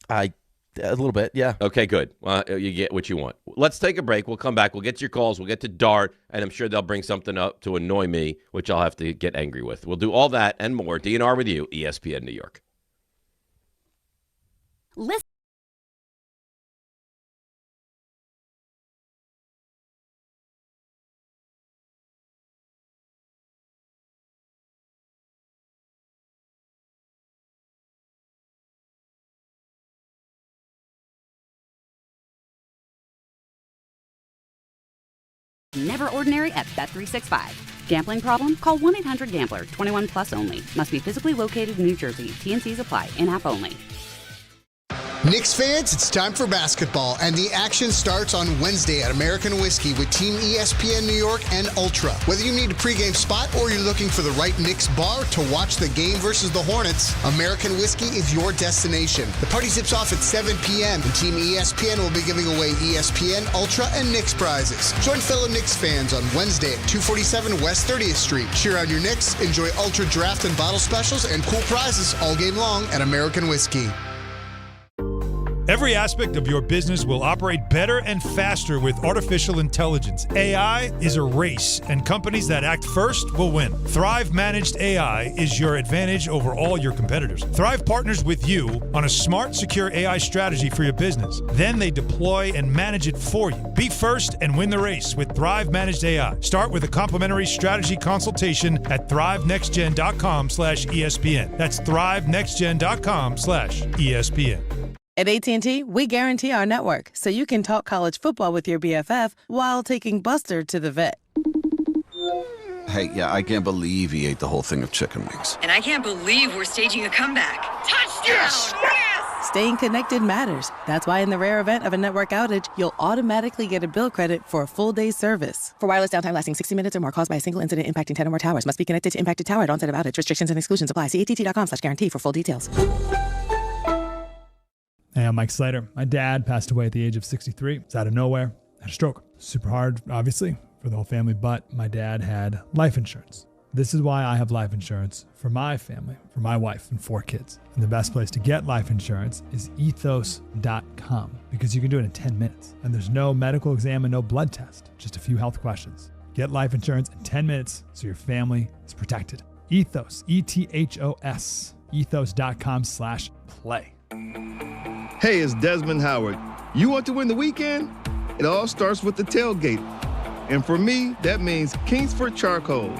A little bit, yeah. Okay, good. You get what you want. Let's take a break. We'll come back. We'll get to your calls. We'll get to Dart, and I'm sure they'll bring something up to annoy me, which I'll have to get angry with. We'll do all that and more. DNR with you, ESPN New York. Listen. Never ordinary at Bet365. Gambling problem? Call 1-800-GAMBLER. 21 plus only. Must be physically located in New Jersey. T&Cs apply. In-app only. Knicks fans, it's time for basketball, and the action starts on Wednesday at American Whiskey with Team ESPN New York and Ultra. Whether you need a pregame spot or you're looking for the right Knicks bar to watch the game versus the Hornets, American Whiskey is your destination. The party zips off at 7 p.m., and Team ESPN will be giving away ESPN, Ultra, and Knicks prizes. Join fellow Knicks fans on Wednesday at 247 West 30th Street. Cheer on your Knicks, enjoy Ultra draft and bottle specials, and cool prizes all game long at American Whiskey. Every aspect of your business will operate better and faster with artificial intelligence. AI is a race, and companies that act first will win. Thrive Managed AI is your advantage over all your competitors. Thrive partners with you on a smart, secure AI strategy for your business. Then they deploy and manage it for you. Be first and win the race with Thrive Managed AI. Start with a complimentary strategy consultation at thrivenextgen.com/ESPN. That's thrivenextgen.com/ESPN. At AT&T, we guarantee our network so you can talk college football with your BFF while taking Buster to the vet. Hey, yeah, I can't believe he ate the whole thing of chicken wings. And I can't believe we're staging a comeback. Touchdown! Yes! Staying connected matters. That's why in the rare event of a network outage, you'll automatically get a bill credit for a full day's service. For wireless downtime lasting 60 minutes or more caused by a single incident impacting 10 or more towers, must be connected to impacted tower at onset of outage. Restrictions and exclusions apply. See att.com/guarantee for full details. Hey, I'm Mike Slater. My dad passed away at the age of 63. It's out of nowhere. Had a stroke. Super hard, obviously, for the whole family, but my dad had life insurance. This is why I have life insurance for my family, for my wife and 4 kids. And the best place to get life insurance is ethos.com because you can do it in 10 minutes. And there's no medical exam and no blood test, just a few health questions. Get life insurance in 10 minutes so your family is protected. Ethos, ETHOS, ethos.com/play. Hey, it's Desmond Howard. You want to win the weekend? It all starts with the tailgate. And for me, that means Kingsford Charcoal.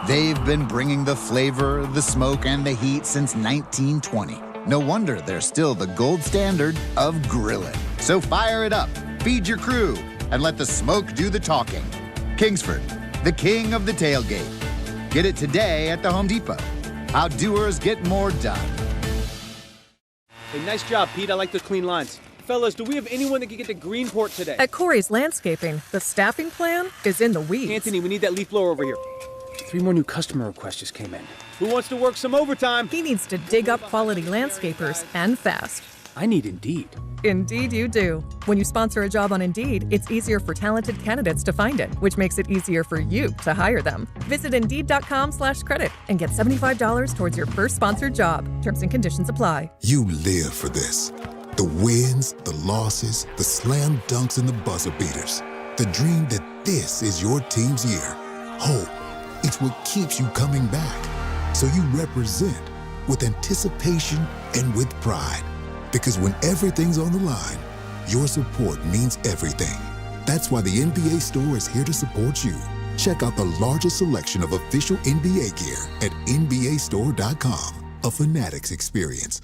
They've been bringing the flavor, the smoke, and the heat since 1920. No wonder they're still the gold standard of grilling. So fire it up, feed your crew, and let the smoke do the talking. Kingsford, the king of the tailgate. Get it today at the Home Depot. How doers get more done. Hey, nice job, Pete. I like those clean lines. Fellas, do we have anyone that can get to Greenport today? At Corey's Landscaping, the staffing plan is in the weeds. Anthony, we need that leaf blower over here. 3 more new customer requests just came in. Who wants to work some overtime? He needs to dig up quality landscapers, and fast. I need Indeed. Indeed you do. When you sponsor a job on Indeed, it's easier for talented candidates to find it, which makes it easier for you to hire them. Visit Indeed.com/credit and get $75 towards your first sponsored job. Terms and conditions apply. You live for this. The wins, the losses, the slam dunks, and the buzzer beaters. The dream that this is your team's year. Hope. It's what keeps you coming back. So you represent with anticipation and with pride. Because when everything's on the line, your support means everything. That's why the NBA Store is here to support you. Check out the largest selection of official NBA gear at NBAstore.com. A Fanatics experience.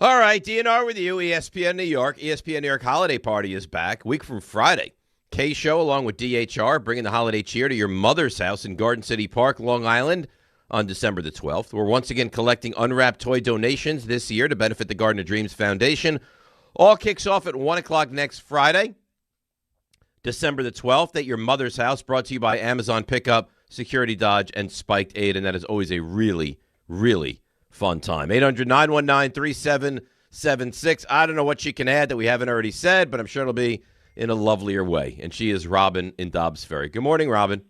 All right, DNR with you, ESPN New York. ESPN New York Holiday Party is back. Week from Friday. K-Show along with DHR bringing the holiday cheer to your mother's house in Garden City Park, Long Island on December the 12th. We're once again collecting unwrapped toy donations this year to benefit the Garden of Dreams Foundation. All kicks off at 1 o'clock next Friday, December the 12th, at your mother's house, brought to you by Amazon Pickup, Security Dodge, and Spiked Aid, and that is always a really, really fun time. 800-919-3776. I don't know what she can add that we haven't already said, but I'm sure it'll be in a lovelier way. And she is Robin in Dobbs Ferry. Good morning, Robin.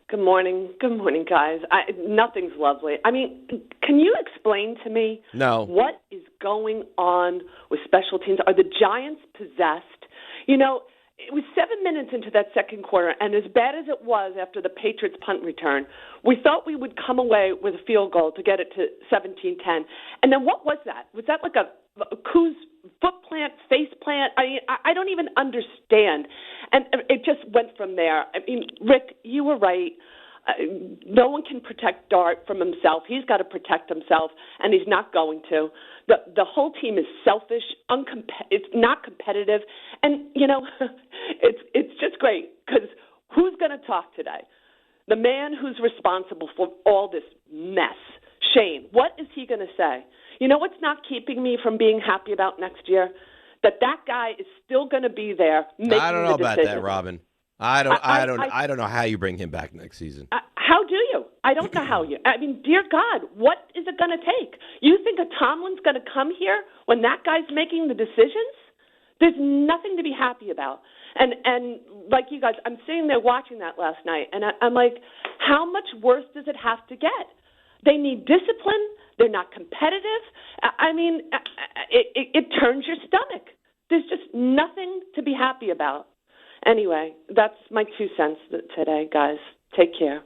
Good morning. Good morning, guys. Nothing's lovely. I mean, can you explain to me what is going on with special teams? Are the Giants possessed? You know, it was 7 minutes into that second quarter, and as bad as it was after the Patriots punt return, we thought we would come away with a field goal to get it to 17-10. And then what was that? Was that like a Koo's foot plant, face plant? I mean, I don't even understand. And it just went from there. I mean, Rick, you were right. No one can protect Dart from himself. He's got to protect himself, and he's not going to. The whole team is selfish, it's not competitive, and, you know, it's just great because who's going to talk today? The man who's responsible for all this mess, Shane, what is he going to say? You know what's not keeping me from being happy about next year? That guy is still going to be there making the decision. I don't know about that, Robin. I don't know how you bring him back next season. How do you? I don't know how you. I mean, dear God, what is it going to take? You think a Tomlin's going to come here when that guy's making the decisions? There's nothing to be happy about. And like you guys, I'm sitting there watching that last night, and I'm like, how much worse does it have to get? They need discipline. They're not competitive. I mean, it turns your stomach. There's just nothing to be happy about. Anyway, that's my 2 cents today, guys. Take care.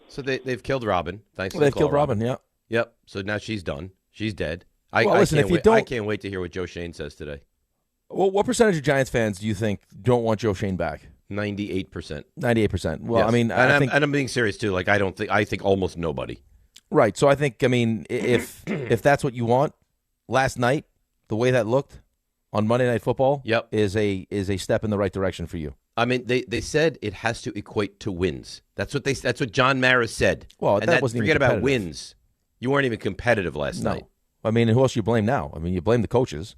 So they've killed Robin. Thanks. They've killed Robin. Yeah. Yep. So now she's done. She's dead. I can't wait to hear what Joe Shane says today. Well, what percentage of Giants fans do you think don't want Joe Shane back? 98%. 98%. Well, yes. I mean, I'm being serious too. Like, I think almost nobody. Right. So I think, I mean, if that's what you want, last night, the way that looked on Monday Night Football, is a step in the right direction for you. I mean, they said it has to equate to wins. That's what John Mara said. Well, and that wasn't forget even about wins. You weren't even competitive last night. I mean, who else you blame now? I mean, you blame the coaches.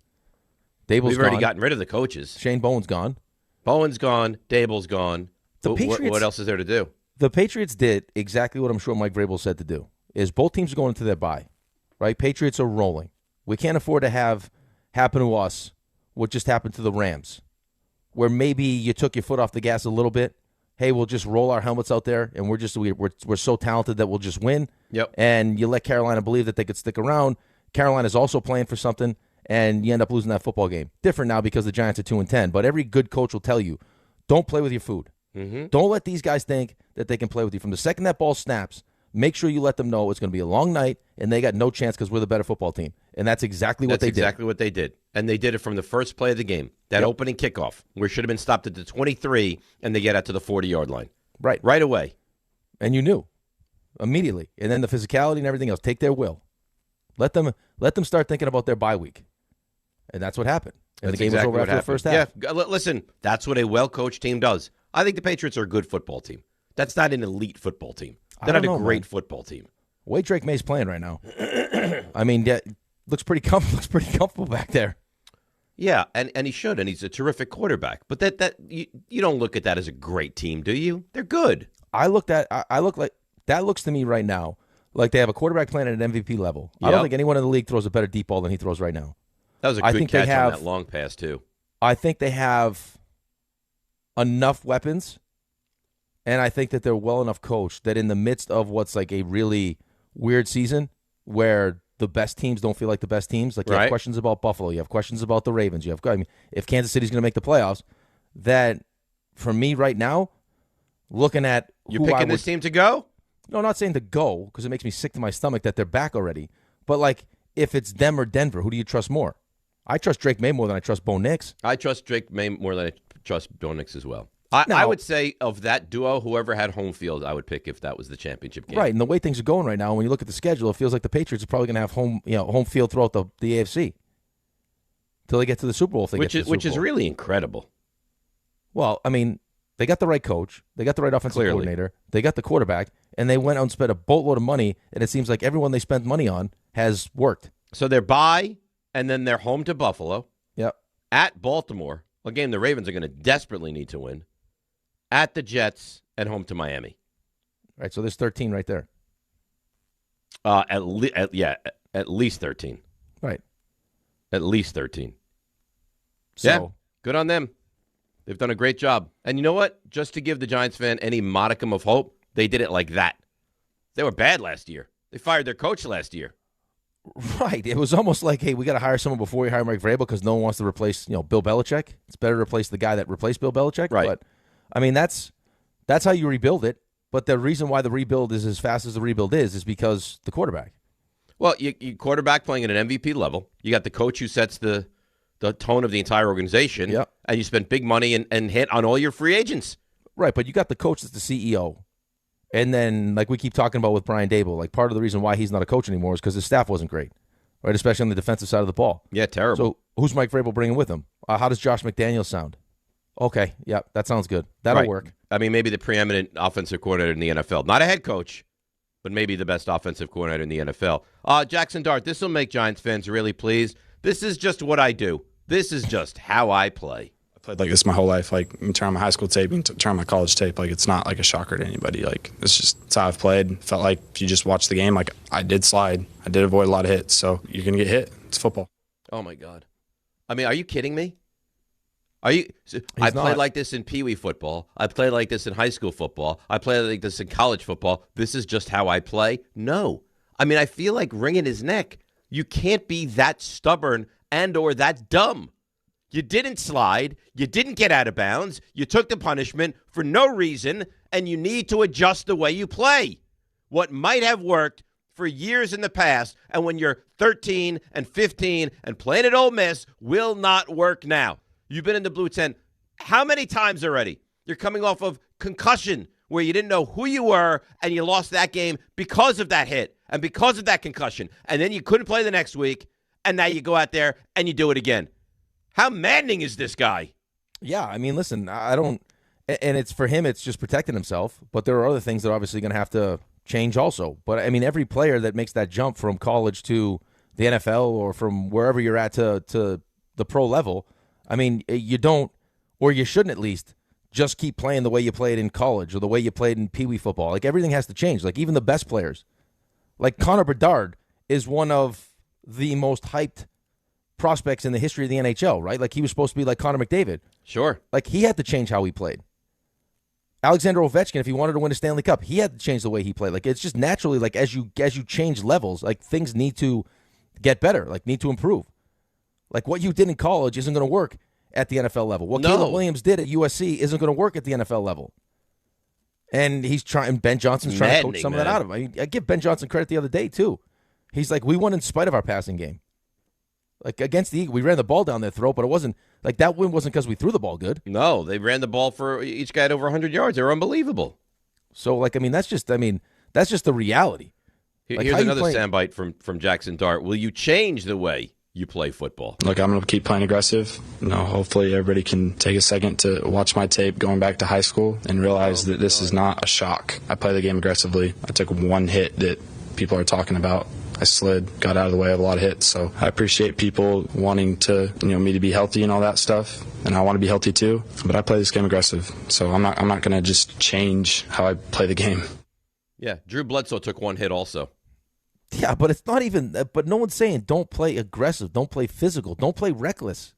Dable's We've already gotten rid of the coaches. Shane Bowen's gone. Bowen's gone. Dable's gone. The Patriots, what else is there to do? The Patriots did exactly what I'm sure Mike Vrabel said to do. Is both teams are going into their bye, right? Patriots are rolling. We can't afford to have happen to us what just happened to the Rams, where maybe you took your foot off the gas a little bit. Hey, we'll just roll our helmets out there, and we're so talented that we'll just win. Yep. And you let Carolina believe that they could stick around. Carolina's also playing for something, and you end up losing that football game. Different now because the Giants are 2-10. But every good coach will tell you, don't play with your food. Mm-hmm. Don't let these guys think that they can play with you. From the second that ball snaps, make sure you let them know it's going to be a long night, and they got no chance because we're the better football team. And that's exactly what they did. That's exactly what they did. And they did it from the first play of the game. That opening kickoff, where it should have been stopped at the 23, and they get out to the 40-yard line. Right away. And you knew immediately. And then the physicality and everything else. Take their will. Let them start thinking about their bye week. And that's what happened. And the game was over after the first half. Yeah, listen, that's what a well-coached team does. I think the Patriots are a good football team. That's not an elite football team. They're not a great football team. The way Drake May's playing right now, I mean, looks pretty comfortable back there. Yeah, and he should, and he's a terrific quarterback. But that you don't look at that as a great team, do you? They're good. I look like that looks to me right now like they have a quarterback playing at an MVP level. I don't think anyone in the league throws a better deep ball than he throws right now. That was a good catch on that long pass, too. I think they have enough weapons, and I think that they're well enough coached that in the midst of what's like a really weird season where the best teams don't feel like the best teams, like you have questions about Buffalo, you have questions about the Ravens, if Kansas City's going to make the playoffs, that for me right now, looking at you're picking this team to go? No, I'm not saying to go because it makes me sick to my stomach that they're back already. But like, if it's them or Denver, who do you trust more? I trust Drake May more than I trust Bo Nix. I trust Drake May more than I trust Bo Nix as well. I would say of that duo, whoever had home field, I would pick if that was the championship game. Right, and the way things are going right now, when you look at the schedule, it feels like the Patriots are probably going to have home field throughout the AFC until they get to the Super Bowl. Which is really incredible. Well, I mean, they got the right coach, they got the right offensive coordinator, they got the quarterback, and they went out and spent a boatload of money, and it seems like everyone they spent money on has worked. So they're bye, and then they're home to Buffalo. Yep. At Baltimore, a game the Ravens are going to desperately need to win. At the Jets, and home to Miami. Right, so there's 13 right there. At least 13. Right. At least 13. So, yeah, good on them. They've done a great job. And you know what? Just to give the Giants fan any modicum of hope, they did it like that. They were bad last year. They fired their coach last year. Right. It was almost like, hey, we got to hire someone before we hire Mike Vrabel because no one wants to replace, Bill Belichick. It's better to replace the guy that replaced Bill Belichick. Right. But, I mean, that's how you rebuild it. But the reason why the rebuild is as fast as the rebuild is because the quarterback. Well, you quarterback playing at an MVP level. You got the coach who sets the tone of the entire organization. Yep. And you spent big money and hit on all your free agents. Right, but you got the coach that's the CEO. And then, like we keep talking about with Brian Daboll, like part of the reason why he's not a coach anymore is because his staff wasn't great, right? Especially on the defensive side of the ball. Yeah, terrible. So who's Mike Vrabel bringing with him? How does Josh McDaniels sound? Okay, yeah, that sounds good. That'll work. I mean, maybe the preeminent offensive coordinator in the NFL. Not a head coach, but maybe the best offensive coordinator in the NFL. Jackson Dart, this will make Giants fans really pleased. This is just what I do. This is just how I play. I played like this my whole life. Like, you turn on my high school tape, you turn on my college tape. Like, it's not like a shocker to anybody. Like, it's how I've played. Felt like if you just watch the game, like, I did slide. I did avoid a lot of hits. So you're going to get hit. It's football. Oh, my God. I mean, are you kidding me? I played like this in Pee Wee football. I played like this in high school football. I played like this in college football. This is just how I play? No. I mean, I feel like wringing his neck. You can't be that stubborn and or that dumb. You didn't slide. You didn't get out of bounds. You took the punishment for no reason, and you need to adjust the way you play. What might have worked for years in the past, and when you're 13 and 15 and playing at Ole Miss, will not work now. You've been in the Blue Tent how many times already? You're coming off of concussion where you didn't know who you were and you lost that game because of that hit and because of that concussion. And then you couldn't play the next week, and now you go out there and you do it again. How maddening is this guy? Yeah, I mean, listen, I don't – and it's for him, it's just protecting himself. But there are other things that are obviously going to have to change also. But, I mean, every player that makes that jump from college to the NFL or from wherever you're at to the pro level – I mean, you don't, or you shouldn't at least, just keep playing the way you played in college or the way you played in Pee Wee football. Like, everything has to change. Like, even the best players. Like, Connor Bedard is one of the most hyped prospects in the history of the NHL, right? Like, he was supposed to be like Connor McDavid. Sure. Like, he had to change how he played. Alexander Ovechkin, if he wanted to win a Stanley Cup, he had to change the way he played. Like, it's just naturally, like, as you change levels, like, things need to get better, like, need to improve. Like, what you did in college isn't going to work at the NFL level. What Caleb Williams did at USC isn't going to work at the NFL level. And he's trying. Ben Johnson's trying to coach some of that out of him. I give Ben Johnson credit the other day too. He's like, we won in spite of our passing game. Like against the Eagles, we ran the ball down their throat, but it wasn't like that win wasn't because we threw the ball good. No, they ran the ball for each guy at over 100 yards. They were unbelievable. So that's just the reality. Here's another soundbite from Jackson Dart. Will you change the way you play football? Look, I'm going to keep playing aggressive. Hopefully everybody can take a second to watch my tape going back to high school and realize that this is not a shock. I play the game aggressively. I took one hit that people are talking about. I slid, got out of the way of a lot of hits. So I appreciate people wanting to, me to be healthy and all that stuff. And I want to be healthy too. But I play this game aggressive. So I'm not going to just change how I play the game. Yeah, Drew Bledsoe took one hit also. Yeah, but it's not even, but no one's saying don't play aggressive, don't play physical, don't play reckless.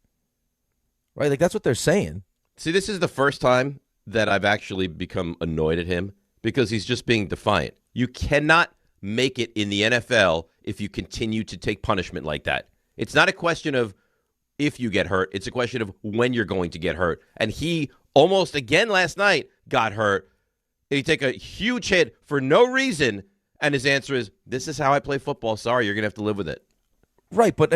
Right? Like that's what they're saying. See, this is the first time that I've actually become annoyed at him because he's just being defiant. You cannot make it in the NFL if you continue to take punishment like that. It's not a question of if you get hurt. It's a question of when you're going to get hurt. And he almost again last night got hurt. He take a huge hit for no reason, and his answer is, this is how I play football. Sorry, you're going to have to live with it. Right, but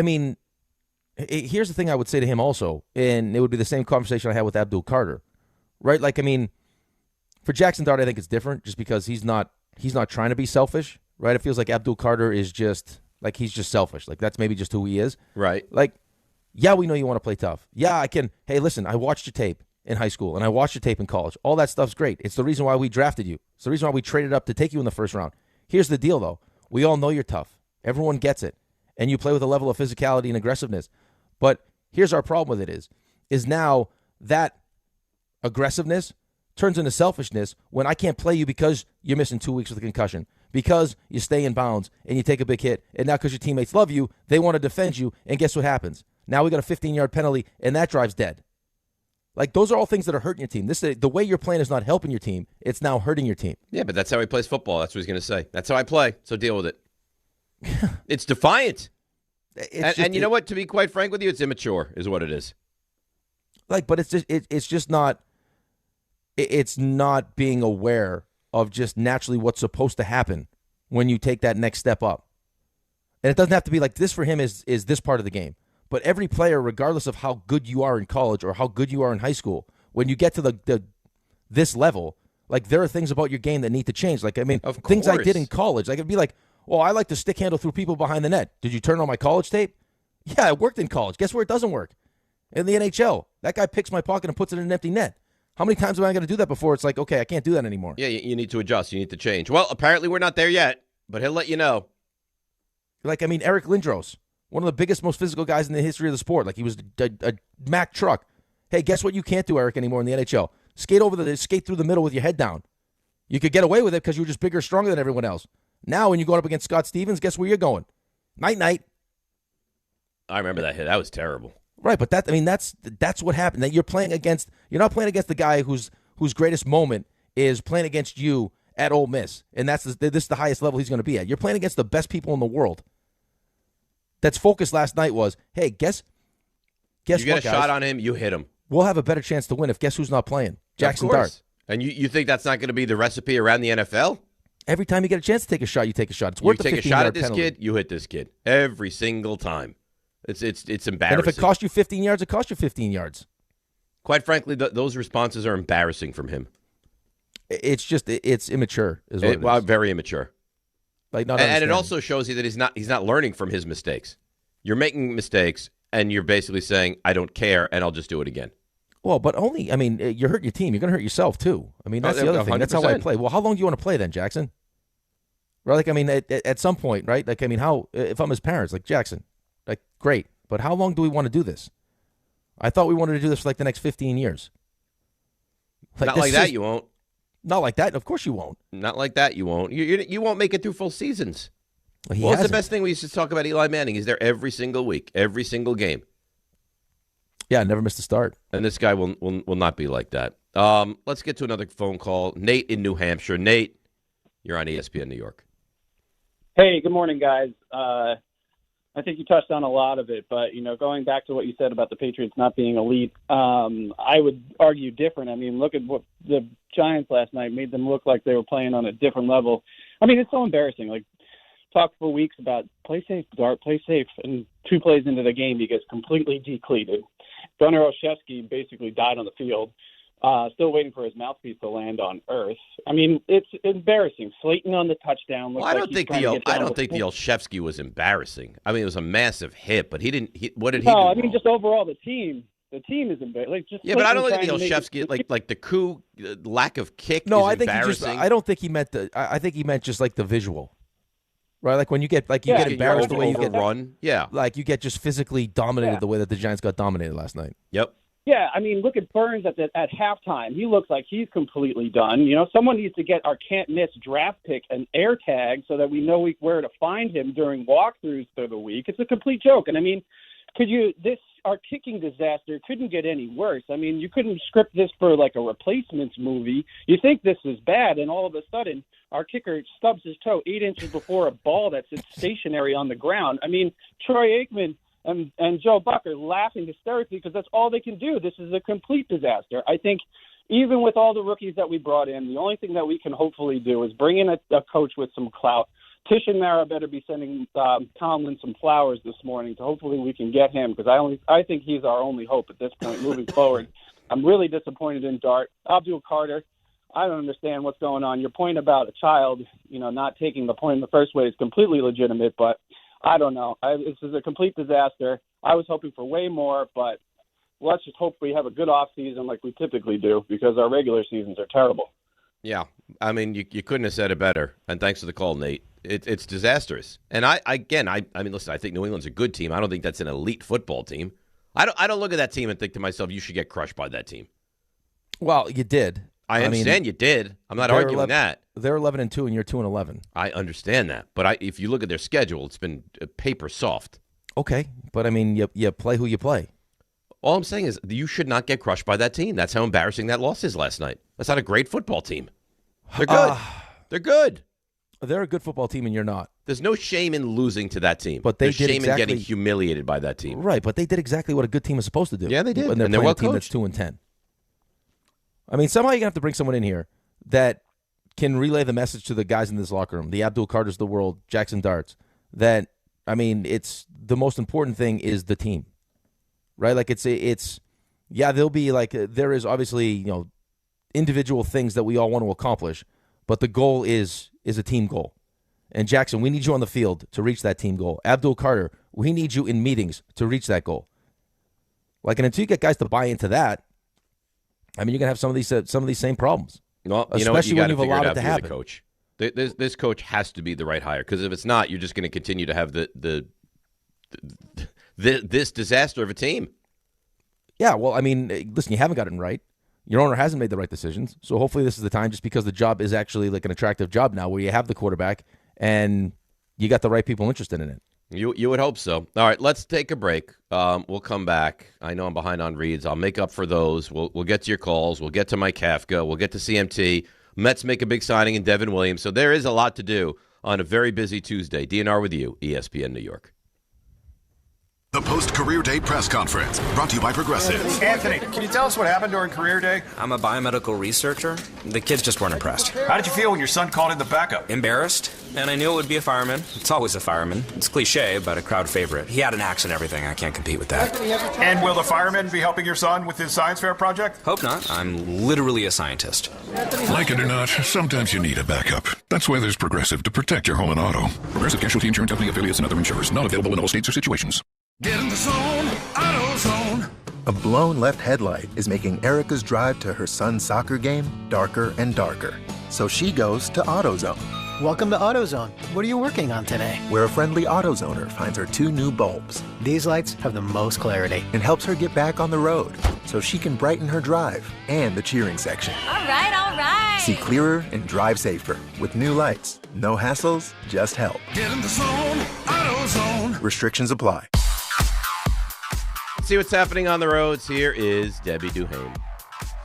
here's the thing I would say to him also, and it would be the same conversation I had with Abdul Carter. Right? For Jackson Dart, I think it's different just because he's not trying to be selfish. Right? It feels like Abdul Carter is he's just selfish. Like that's maybe just who he is. Right. Like, yeah, we know you want to play tough. Yeah, I can. Hey, listen, I watched your tape in high school and I watched your tape in college. All that stuff's great. It's the reason why we drafted you. It's the reason why we traded up to take you in the first round. Here's the deal, though. We all know you're tough. Everyone gets it. And you play with a level of physicality and aggressiveness. But here's our problem with it is now that aggressiveness turns into selfishness when I can't play you because you're missing 2 weeks with a concussion, because you stay in bounds and you take a big hit, and now because your teammates love you, they want to defend you, and guess what happens? Now we got a 15-yard penalty, and that drive's dead. Like, those are all things that are hurting your team. The way you're playing is not helping your team. It's now hurting your team. Yeah, but that's how he plays football. That's what he's going to say. That's how I play, so deal with it. It's defiant. And you know what? To be quite frank with you, it's immature is what it is. But it's just not – it's not being aware of just naturally what's supposed to happen when you take that next step up. And it doesn't have to be like this for him is this part of the game. But every player, regardless of how good you are in college or how good you are in high school, when you get to this level, like there are things about your game that need to change. Like, things I did in college. Like, it'd be like, oh, I like to stick handle through people behind the net. Did you turn on my college tape? Yeah, it worked in college. Guess where it doesn't work? In the NHL. That guy picks my pocket and puts it in an empty net. How many times am I going to do that before it's like, okay, I can't do that anymore? Yeah, you need to adjust. You need to change. Well, apparently we're not there yet, but he'll let you know. Like, Eric Lindros, one of the biggest, most physical guys in the history of the sport. Like, he was a Mack truck. Hey, guess what you can't do, Eric, anymore in the NHL? Skate through the middle with your head down. You could get away with it because you were just bigger, stronger than everyone else. Now, when you go up against Scott Stevens, guess where you're going? Night-night. I remember that hit. That was terrible. Right, but that's what happened. That you're not playing against the guy whose greatest moment is playing against you at Ole Miss, and this is the highest level he's going to be at. You're playing against the best people in the world. That's focus last night was, hey, guess you what, get a guys? shot on him, you hit him. We'll have a better chance to win if guess who's not playing? Jackson Dart. And you think that's not going to be the recipe around the NFL? Every time you get a chance to take a shot, you take a shot. It's worth the 15-yard penalty. You take a shot at this kid, you hit this kid. Every single time. It's embarrassing. And if it cost you 15 yards, it cost you 15 yards. Quite frankly, those responses are embarrassing from him. It's immature. Is what it is. Very immature. Like not and it also shows you that he's not learning from his mistakes. You're making mistakes, and you're basically saying, I don't care, and I'll just do it again. Well, but only, you're hurting your team. You're going to hurt yourself, too. That's the other thing. 100%. That's how I play. Well, how long do you want to play then, Jackson? Right? Like, at some point, right? Like, how, if I'm his parents, like, Jackson, like, great. But how long do we want to do this? I thought we wanted to do this for, like, the next 15 years. Not like that, you won't. Not like that. Of course you won't. Not like that, you won't. You won't make it through full seasons. Well, what's the best thing we used to talk about Eli Manning? He's there every single week, every single game. Yeah, never missed a start. And this guy will not be like that. Let's get to another phone call. Nate in New Hampshire. Nate, you're on ESPN New York. Hey, good morning, guys. I think you touched on a lot of it, but, going back to what you said about the Patriots not being elite, I would argue different. I mean, look at what the Giants last night made them look like they were playing on a different level. I mean, it's so embarrassing. Like, talk for weeks about play safe, Dart, play safe, and 2 plays into the game, he gets completely depleted. Gunnar Olszewski basically died on the field. Still waiting for his mouthpiece to land on earth. I mean, it's embarrassing. Slayton on the touchdown. Well, I don't think the Olszewski was embarrassing. I mean, it was a massive hit, but what did he do? No, I mean, just overall the team is embarrassing. But I don't think the Olszewski, like the coup, lack of kick. No, is I think embarrassing. I don't think he meant I think he meant just like the visual. Right, like when you get get embarrassed the way you get run. Yeah, like you get just physically dominated the way that the Giants got dominated last night. Yep. Yeah, I mean, look at Burns at halftime. He looks like he's completely done. Someone needs to get our can't-miss draft pick an air tag so that we know where to find him during walkthroughs through the week. It's a complete joke. And, I mean, our kicking disaster couldn't get any worse. I mean, you couldn't script this for, like, a Replacements movie. You think this is bad, and all of a sudden our kicker stubs his toe 8 inches before a ball that sits stationary on the ground. I mean, Troy Aikman and Joe Buck are laughing hysterically because that's all they can do. This is a complete disaster. I think even with all the rookies that we brought in, the only thing that we can hopefully do is bring in a coach with some clout. Tish and Mara better be sending Tomlin some flowers this morning to hopefully we can get him because I think he's our only hope at this point moving forward. I'm really disappointed in Dart. Abdul Carter, I don't understand what's going on. Your point about a child, not taking the point in the first way is completely legitimate, but I don't know. This is a complete disaster. I was hoping for way more, but let's just hope we have a good off season like we typically do because our regular seasons are terrible. Yeah, I mean, you couldn't have said it better. And thanks for the call, Nate. It's disastrous. And I mean, listen, I think New England's a good team. I don't think that's an elite football team. I don't look at that team and think to myself, you should get crushed by that team. Well, you did. I understand you did. I'm not arguing that. They're 11-2, and you're 2-11. I understand that, but if you look at their schedule, it's been paper soft. Okay, but I mean, you play who you play. All I'm saying is you should not get crushed by that team. That's how embarrassing that loss is last night. That's not a great football team. They're good. They're good. They're a good football team, and you're not. There's no shame in losing to that team. But there's shame in getting humiliated by that team. Right, but they did exactly what a good team is supposed to do. Yeah, they did. And they're playing a team that's 2-10. I mean, somehow you're going to have to bring someone in here that can relay the message to the guys in this locker room, the Abdul Carters of the world, Jackson Darts, that, I mean, it's the most important thing is the team, right? Like there'll be like, there is obviously, individual things that we all want to accomplish, but the goal is a team goal. And Jackson, we need you on the field to reach that team goal. Abdul Carter, we need you in meetings to reach that goal. Like, and until you get guys to buy into that, I mean, you're gonna have some of these same problems. Well, especially when you've allowed it to happen. Coach, this coach has to be the right hire because if it's not, you're just going to continue to have this disaster of a team. Yeah, well, I mean, listen, you haven't gotten it right. Your owner hasn't made the right decisions, so hopefully this is the time. Just because the job is actually like an attractive job now, where you have the quarterback and you got the right people interested in it. You would hope so. All right, let's take a break. We'll come back. I know I'm behind on reads. I'll make up for those. We'll get to your calls. We'll get to Mike Kafka. We'll get to CMT. Mets make a big signing in Devin Williams. So there is a lot to do on a very busy Tuesday. DNR with you, ESPN New York. The post-career day press conference brought to you by Progressive. Anthony, can you tell us what happened during career day? I'm a biomedical researcher. The kids just weren't impressed. How did you feel when your son called in the backup? Embarrassed, and I knew it would be a fireman. It's always a fireman. It's cliche, but a crowd favorite. He had an axe and everything. I can't compete with that. And will the fireman be helping your son with his science fair project? Hope not. I'm literally a scientist. Like it or not, sometimes you need a backup. That's why there's Progressive to protect your home and auto. Progressive Casualty Insurance Company affiliates and other insurers. Not available in all states or situations. Get in the zone, AutoZone. A blown left headlight is making Erica's drive to her son's soccer game darker and darker. So she goes to AutoZone. Welcome to AutoZone. What are you working on today? Where a friendly AutoZoner finds her 2 new bulbs. These lights have the most clarity. And helps her get back on the road so she can brighten her drive and the cheering section. All right, all right. See clearer and drive safer with new lights. No hassles, just help. Get in the zone, AutoZone. Restrictions apply. See what's happening on the roads. Here is Debbie Duhane.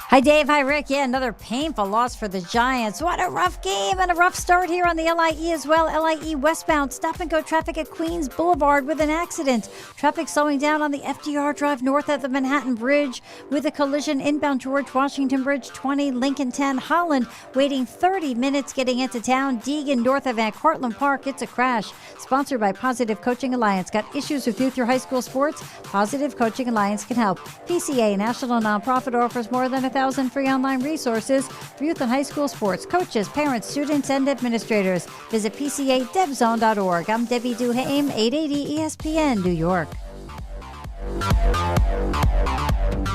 Hi, Dave. Hi, Rick. Yeah, another painful loss for the Giants. What a rough game and a rough start here on the LIE as well. LIE westbound stop-and-go traffic at Queens Boulevard with an accident. Traffic slowing down on the FDR Drive north of the Manhattan Bridge with a collision inbound George Washington Bridge 20, Lincoln 10, Holland waiting 30 minutes getting into town. Deegan north of Van Cortlandt Park. It's a crash. Sponsored by Positive Coaching Alliance. Got issues with youth or high school sports? Positive Coaching Alliance can help. PCA, national nonprofit, offers more than 1,000 free online resources for youth and high school sports, coaches, parents, students, and administrators. Visit PCADevZone.org. I'm Debbie Duhaime, 880 ESPN, New York.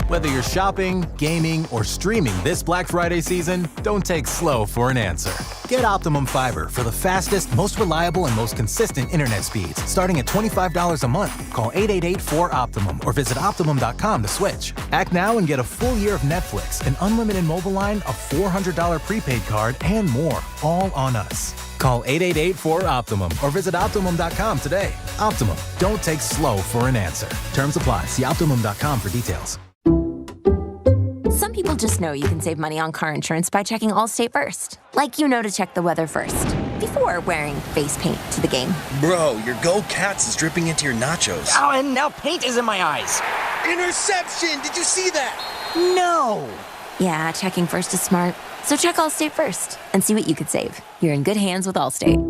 Whether you're shopping, gaming, or streaming this Black Friday season, don't take slow for an answer. Get Optimum Fiber for the fastest, most reliable, and most consistent internet speeds, starting at $25 a month. Call 888-4OPTIMUM or visit Optimum.com to switch. Act now and get a full year of Netflix, an unlimited mobile line, a $400 prepaid card, and more, all on us. Call 888-4OPTIMUM or visit Optimum.com today. Optimum, don't take slow for an answer. Terms apply. See Optimum.com for details. Some people just know you can save money on car insurance by checking Allstate first. Like you know to check the weather first, before wearing face paint to the game. Bro, your Go Cats is dripping into your nachos. Oh, and now paint is in my eyes. Interception! Did you see that? No! Yeah, checking first is smart. So check Allstate first and see what you could save. You're in good hands with Allstate.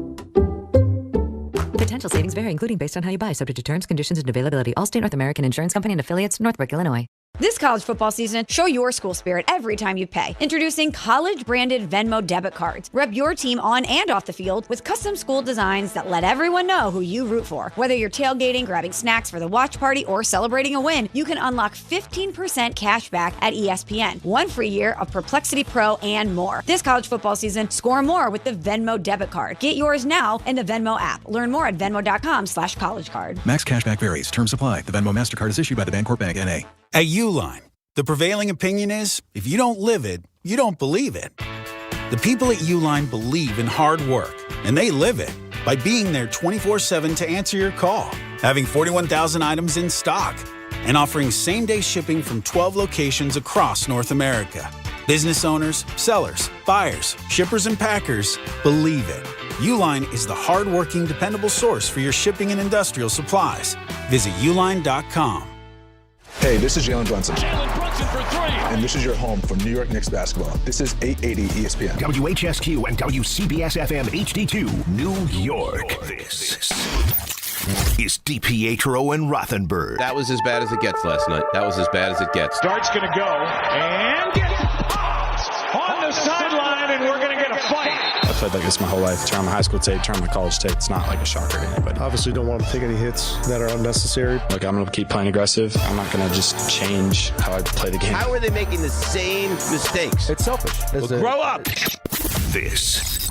Potential savings vary, including based on how you buy, subject to terms, conditions, and availability. Allstate North American Insurance Company and affiliates, Northbrook, Illinois. This college football season, show your school spirit every time you pay. Introducing college-branded Venmo debit cards. Rep your team on and off the field with custom school designs that let everyone know who you root for. Whether you're tailgating, grabbing snacks for the watch party, or celebrating a win, you can unlock 15% cash back at ESPN. 1 free year of Perplexity Pro and more. This college football season, score more with the Venmo debit card. Get yours now in the Venmo app. Learn more at venmo.com/collegecard. Max cashback varies. Terms apply. The Venmo MasterCard is issued by the Bancorp Bank, N.A. At Uline, the prevailing opinion is, if you don't live it, you don't believe it. The people at Uline believe in hard work, and they live it by being there 24/7 to answer your call, having 41,000 items in stock, and offering same-day shipping from 12 locations across North America. Business owners, sellers, buyers, shippers, and packers believe it. Uline is the hard-working, dependable source for your shipping and industrial supplies. Visit uline.com. Hey, this is Jalen Brunson. Jalen Brunson for 3. And this is your home for New York Knicks basketball. This is 880 ESPN. WHSQ and WCBS-FM HD2, New York. This is DiPietro and Rothenberg. That was as bad as it gets last night. That was as bad as it gets. Start's going to go and get on the sideline, and we're going to get a fight. I've played like this my whole life. Turn on my high school tape, turn on my college tape. It's not like a shocker to anybody. Obviously don't want to take any hits that are unnecessary. Look, I'm going to keep playing aggressive. I'm not going to just change how I play the game. How are they making the same mistakes? It's selfish. Well, grow up. This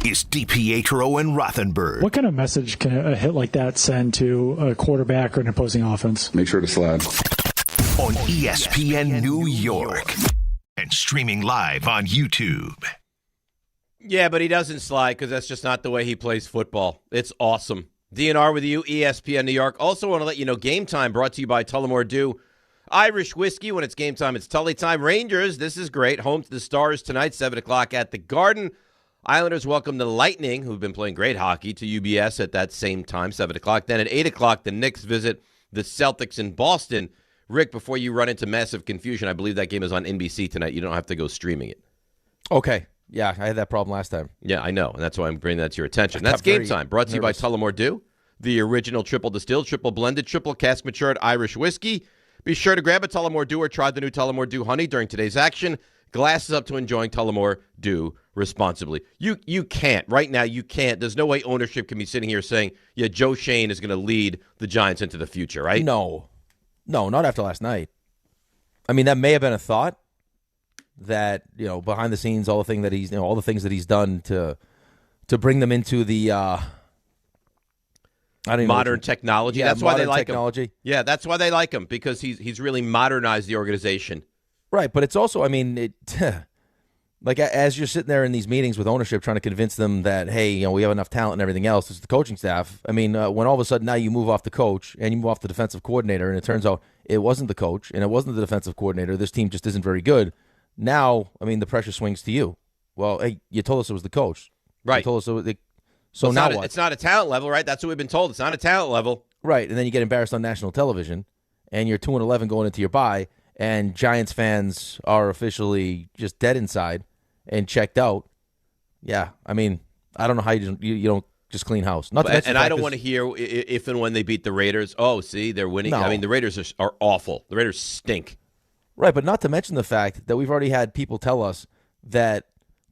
is DiPietro and Rothenberg. What kind of message can a hit like that send to a quarterback or an opposing offense? Make sure to slide. On ESPN New York and streaming live on YouTube. Yeah, but he doesn't slide because that's just not the way he plays football. It's awesome. DNR with you, ESPN New York. Also want to let you know Game Time brought to you by Tullamore Dew. Irish whiskey. When it's game time, it's Tully time. Rangers, this is great. Home to the Stars tonight, 7 o'clock at the Garden. Islanders welcome the Lightning, who've been playing great hockey, to UBS at that same time, 7 o'clock. Then at 8 o'clock, the Knicks visit the Celtics in Boston. Rick, before you run into massive confusion, I believe that game is on NBC tonight. You don't have to go streaming it. Okay. Yeah, I had that problem last time. Yeah, I know, and that's why I'm bringing that to your attention. That's Game Time, brought to you by Tullamore Dew, the original triple distilled, triple blended, triple cask matured Irish whiskey. Be sure to grab a Tullamore Dew or try the new Tullamore Dew Honey during today's action. Glasses up to enjoying Tullamore Dew responsibly. You can't. Right now, you can't. There's no way ownership can be sitting here saying, yeah, Joe Schoen is going to lead the Giants into the future, right? No, not after last night. I mean, that may have been a thought. That, you know, behind the scenes, all the things that he's done to bring them into the modern technology. Yeah, that's why they like technology. him. Yeah, that's why they like him, because he's really modernized the organization. Right, but it's also, I mean, like as you're sitting there in these meetings with ownership trying to convince them that, hey, you know, we have enough talent and everything else, it's the coaching staff. I mean, when all of a sudden now you move off the coach and you move off the defensive coordinator, and it turns out it wasn't the coach and it wasn't the defensive coordinator, this team just isn't very good. Now, I mean, the pressure swings to you. Well, hey, you told us it was the coach. Right. You told us it was so now what? It's not a talent level, right? That's what we've been told. It's not a talent level. Right, and then you get embarrassed on national television, and you're 2-11 going into your bye, and Giants fans are officially just dead inside and checked out. Yeah, I mean, I don't know how you don't just clean house. And I don't want to hear if and when they beat the Raiders. Oh, see, they're winning. No. I mean, the Raiders are awful. The Raiders stink. Right, but not to mention the fact that we've already had people tell us that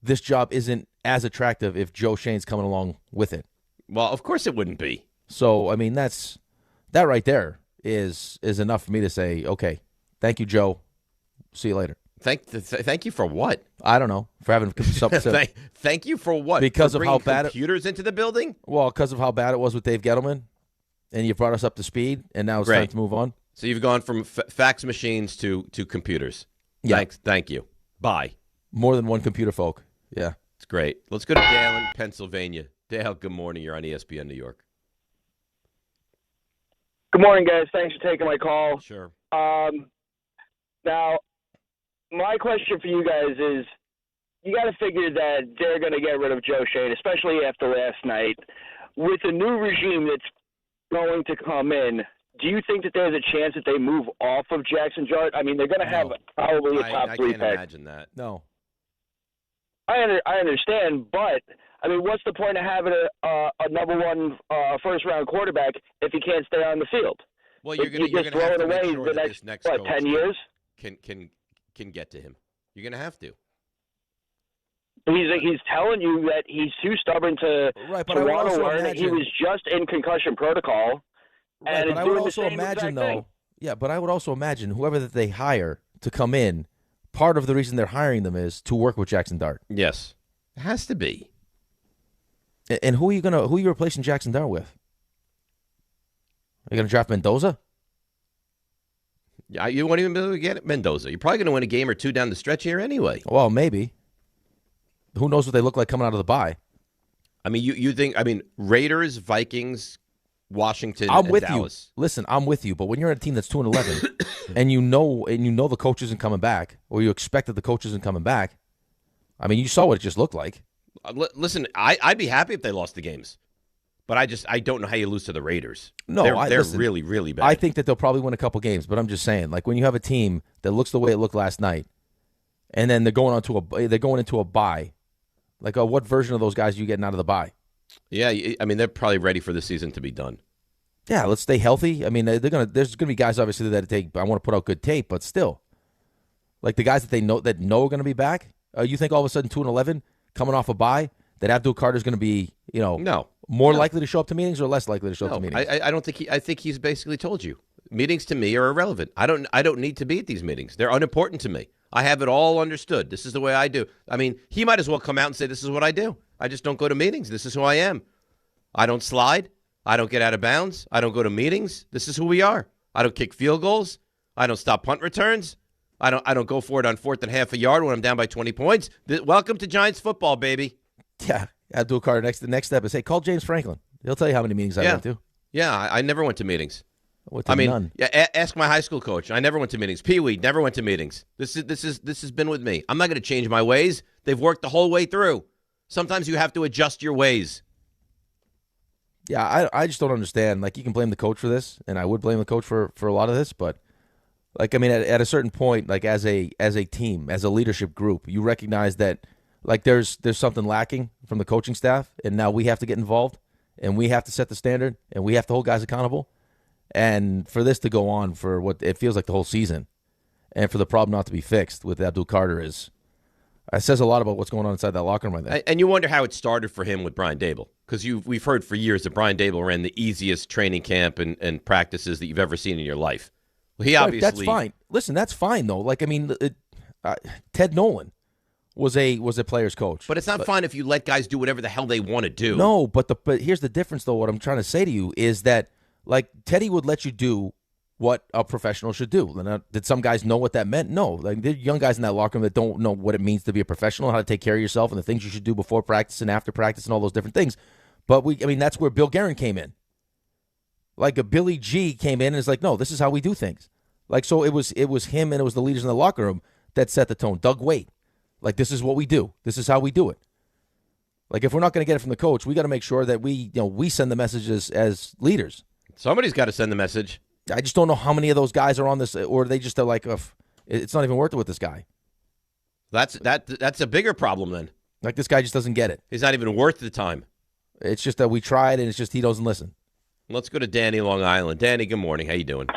this job isn't as attractive if Joe Schoen's coming along with it. Well, of course it wouldn't be. So, I mean, that right there is enough for me to say, okay, thank you, Joe. See you later. Thank you for what? I don't know. For having something. Thank you for what? Because for of how bad computers into the building? Well, because of how bad it was with Dave Gettleman, and you brought us up to speed, and now it's time to move on. So you've gone from fax machines to computers. Yeah. Thank you. Bye. More than one computer folk. Yeah. It's great. Let's go to Dale in Pennsylvania. Dale, good morning. You're on ESPN New York. Good morning, guys. Thanks for taking my call. Sure. Now, my question for you guys is, you got to figure that they're going to get rid of Joe Schoen, especially after last night. With a new regime that's going to come in, do you think that there's a chance that they move off of Jackson Dart? I mean, they're going to have probably a top three pick. I can't imagine that. No. I understand, but I mean, what's the point of having a number one first-round quarterback if he can't stay on the field? Well, you're going to have to make sure that this next coach 10 years can get to him. You're going to have to. He's telling you that he's too stubborn to want to learn. He was just in concussion protocol. Right, but I would also imagine, though. Yeah, but I would also imagine whoever that they hire to come in, part of the reason they're hiring them is to work with Jackson Dart. Yes, it has to be. And who are you replacing Jackson Dart with? Are you going to draft Mendoza? Yeah, you won't even be able to get Mendoza. You're probably going to win a game or two down the stretch here anyway. Well, maybe. Who knows what they look like coming out of the bye? I mean, you think? I mean, Raiders, Vikings, Washington, I'm with Dallas. you. Listen, I'm with you. But when you're on a team that's 2-11, and you know the coach isn't coming back, or you expect that the coach isn't coming back, I mean, you saw what it just looked like. Listen, I'd be happy if they lost the games, but I don't know how you lose to the Raiders. No, they're really, really bad. I think that they'll probably win a couple games, but I'm just saying, like when you have a team that looks the way it looked last night, and then they're going into a bye, like what version of those guys are you getting out of the bye? Yeah, I mean they're probably ready for the season to be done. Yeah, let's stay healthy. I mean, there's gonna be guys obviously that I want to put out good tape, but still, like the guys that they know are going to be back. You think all of a sudden 2-11 coming off a bye that Abdul Carter's going to be more likely to show up to meetings or less likely to show up to meetings? I don't think I think he's basically told you meetings to me are irrelevant. I don't need to be at these meetings. They're unimportant to me. I have it all understood. This is the way I do. I mean, he might as well come out and say this is what I do. I just don't go to meetings. This is who I am. I don't slide. I don't get out of bounds. I don't go to meetings. This is who we are. I don't kick field goals. I don't stop punt returns. I don't go for it on 4th and half a yard when I'm down by 20 points. Welcome to Giants football, baby. Yeah, Abdul Carter. The next step is, hey, call James Franklin. He'll tell you how many meetings I went to. Yeah, I never went to meetings. None. Yeah, ask my high school coach. I never went to meetings. Pee Wee never went to meetings. This has been with me. I'm not going to change my ways. They've worked the whole way through. Sometimes you have to adjust your ways. Yeah, I just don't understand. Like, you can blame the coach for this, and I would blame the coach for a lot of this, but like, I mean, at a certain point, like as a team, as a leadership group, you recognize that like there's something lacking from the coaching staff, and now we have to get involved, and we have to set the standard, and we have to hold guys accountable. And for this to go on for what it feels like the whole season, and for the problem not to be fixed with Abdul Carter it says a lot about what's going on inside that locker room right there. And you wonder how it started for him with Brian Daboll, because we've heard for years that Brian Daboll ran the easiest training camp and practices that you've ever seen in your life. Well, he obviously that's fine. Listen, that's fine though. Like, I mean, Ted Nolan was a player's coach, but it's not fine if you let guys do whatever the hell they want to do. No, but here's the difference though. What I'm trying to say to you is that like Teddy would let you do what a professional should do. Now, did some guys know what that meant? No. Like, there are young guys in that locker room that don't know what it means to be a professional, how to take care of yourself, and the things you should do before practice and after practice and all those different things. But that's where Bill Guerin came in. Like a Billy G came in and is like, no, this is how we do things. Like, so it was him and it was the leaders in the locker room that set the tone. Doug Wade. Like, this is what we do. This is how we do it. Like, if we're not going to get it from the coach, we got to make sure that we send the messages as leaders. Somebody's got to send the message. I just don't know how many of those guys are on this, or they just are like, it's not even worth it with this guy. That's a bigger problem then. Like, this guy just doesn't get it. He's not even worth the time. It's just that we tried, and it's just he doesn't listen. Let's go to Danny, Long Island. Danny, good morning. How you doing?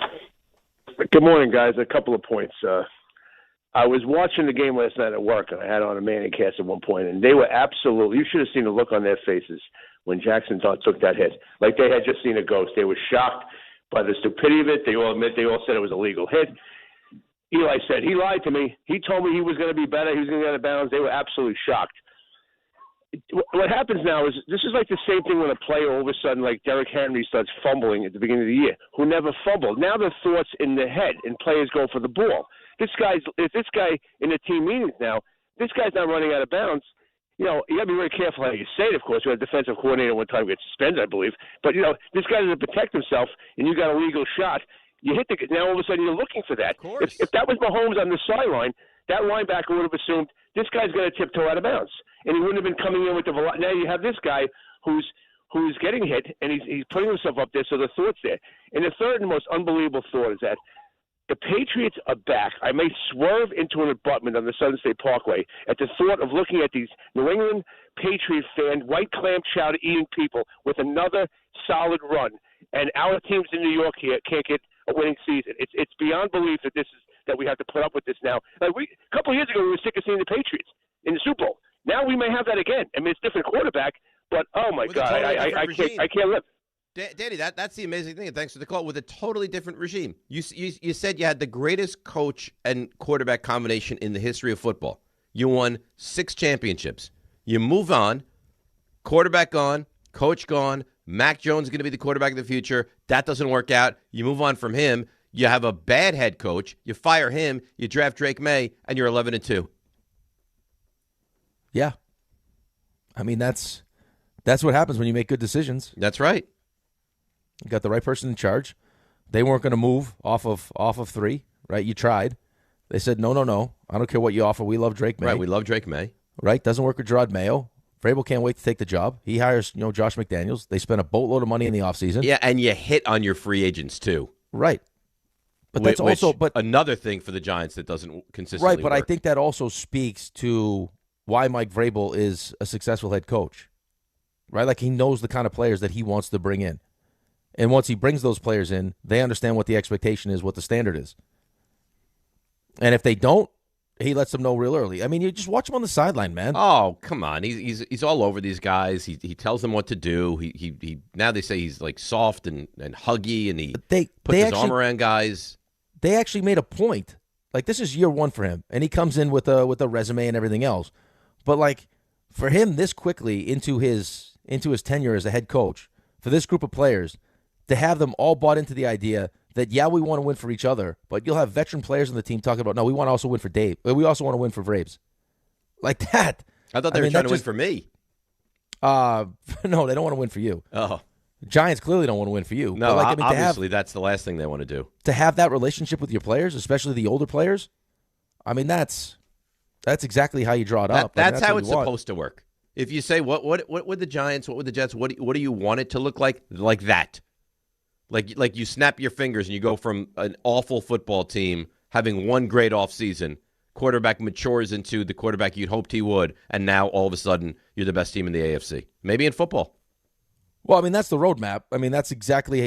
Good morning, guys. A couple of points. I was watching the game last night at work, and I had on a Manning cast at one point, and they were absolutely – you should have seen the look on their faces when Jackson took that hit. Like they had just seen a ghost. They were shocked by the stupidity of it. They all said it was a legal hit. Eli said, he lied to me. He told me he was going to be better. He was going to get out of bounds. They were absolutely shocked. What happens now is this is like the same thing when a player all of a sudden, like Derrick Henry, starts fumbling at the beginning of the year, who never fumbled. Now the thoughts in the head, and players go for the ball. If this guy in the team meetings now, this guy's not running out of bounds. You got to be very careful how you say it, of course. We had a defensive coordinator one time who got suspended, I believe. But, this guy doesn't protect himself, and you got a legal shot. You hit now all of a sudden you're looking for that. If that was Mahomes on the sideline, that linebacker would have assumed this guy's going to tiptoe out of bounds, and he wouldn't have been coming in with the velocity. Now you have this guy who's getting hit, and he's putting himself up there, so the thought's there. And the third and most unbelievable thought is that the Patriots are back. I may swerve into an abutment on the Southern State Parkway at the thought of looking at these New England Patriot fan, white clam chowder eating people with another solid run, and our teams in New York here can't get a winning season. It's beyond belief that we have to put up with this now. Like a couple of years ago, we were sick of seeing the Patriots in the Super Bowl. Now we may have that again. I mean, it's a different quarterback, but oh my God, I can't live. Danny, that's the amazing thing. And thanks for the call. With a totally different regime, you said you had the greatest coach and quarterback combination in the history of football. You won 6 championships. You move on, quarterback gone, coach gone. Mac Jones is going to be the quarterback of the future. That doesn't work out. You move on from him. You have a bad head coach. You fire him. You draft Drake May, and you're 11-2. Yeah, I mean that's what happens when you make good decisions. That's right. You got the right person in charge. They weren't going to move off of 3, right? You tried. They said no. I don't care what you offer. We love Drake May. Right, we love Drake May. Right, doesn't work with Gerard Mayo. Vrabel can't wait to take the job. He hires Josh McDaniels. They spent a boatload of money in the offseason. Yeah, and you hit on your free agents too. Right. But that's also another thing for the Giants that doesn't consistently right, but work. I think that also speaks to why Mike Vrabel is a successful head coach. Right? Like he knows the kind of players that he wants to bring in. And once he brings those players in, they understand what the expectation is, what the standard is. And if they don't, he lets them know real early. I mean, you just watch him on the sideline, man. Oh, come on. He's all over these guys. He tells them what to do. He now they say he's like soft and huggy, and he puts his arm around guys. They actually made a point. Like, this is year 1 for him, and he comes in with a resume and everything else. But like for him this quickly into his tenure as a head coach, for this group of players to have them all bought into the idea that, yeah, we want to win for each other, but you'll have veteran players on the team talking about, no, we want to also win for Dave. We also want to win for Vrabes. Like that. I thought they were trying to win for me. No, they don't want to win for you. Oh. Giants clearly don't want to win for you. No, obviously that's the last thing they want to do. To have that relationship with your players, especially the older players, I mean, that's exactly how you draw it up. That's how it's supposed to work. If you say, what would the Giants, what would the Jets, what do you want it to look like? Like that. Like you snap your fingers and you go from an awful football team having one great offseason, quarterback matures into the quarterback you'd hoped he would, and now all of a sudden you're the best team in the AFC. Maybe in football. Well, I mean, that's the roadmap. I mean, that's exactly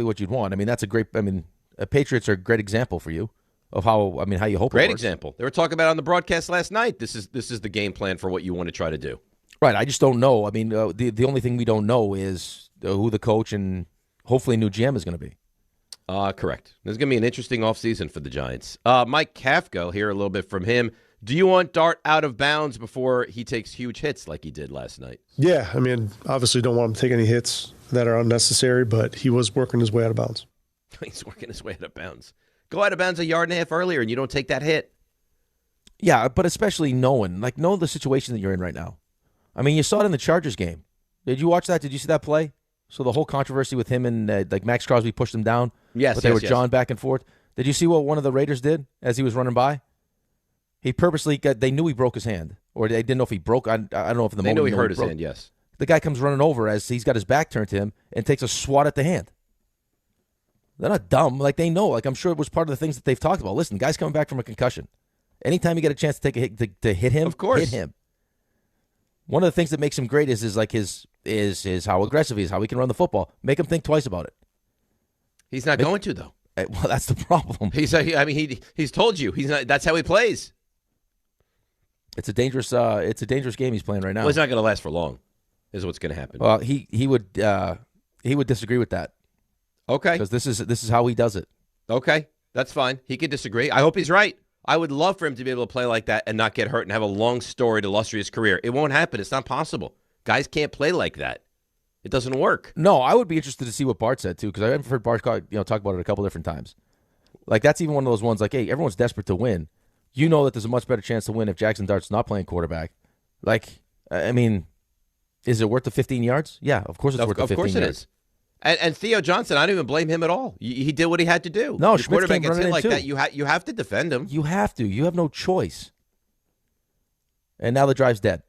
what you'd want. I mean, Patriots are a great example for you of how you hope it works. Great example. They were talking about it on the broadcast last night. This is the game plan for what you want to try to do. Right. I just don't know. I mean, the only thing we don't know is who the coach and hopefully new GM is going to be. Correct. This is going to be an interesting offseason for the Giants. Mike Kafka, hear a little bit from him. Do you want Dart out of bounds before he takes huge hits like he did last night? Yeah, I mean, obviously don't want him to take any hits that are unnecessary, but he was working his way out of bounds. He's working his way out of bounds. Go out of bounds 1.5 yards earlier and you don't take that hit. Yeah, but especially know the situation that you're in right now. I mean, you saw it in the Chargers game. Did you watch that? Did you see that play? So the whole controversy with him and Max Crosby pushed him down. Yes, but they were jawing back and forth. Did you see what one of the Raiders did as he was running by? He purposely they knew he broke his hand, or they didn't know if he broke. I don't know if in the they moment knew he hurt his broke. hand. Yes. The guy comes running over as he's got his back turned to him and takes a swat at the hand. They're not dumb. Like, they know. Like, I'm sure it was part of the things that they've talked about. Listen, guy's coming back from a concussion. Anytime you get a chance to take a hit, to hit him, of course, hit him. One of the things that makes him great is how aggressive he is, how he can run the football. Make him think twice about it. He's not going to, though. Well, that's the problem. He's told you he's not. That's how he plays. It's a dangerous game he's playing right now. Well, it's not going to last for long. Is what's going to happen. Well, he would disagree with that. Okay, because this is how he does it. Okay, that's fine. He could disagree. I hope he's right. I would love for him to be able to play like that and not get hurt and have a long, storied, illustrious career. It won't happen. It's not possible. Guys can't play like that. It doesn't work. No, I would be interested to see what Bart said too, because I've heard Bart talk about it a couple different times. Like, that's even one of those ones. Like, hey, everyone's desperate to win. You know that there's a much better chance to win if Jackson Dart's not playing quarterback. Like, I mean, is it worth the 15 yards? Yeah, of course it's worth the 15 yards. Of course it is. And Theo Johnson, I don't even blame him at all. He did what he had to do. No, Your quarterback gets hit like that. You have to defend him. You have to. You have no choice. And now the drive's dead.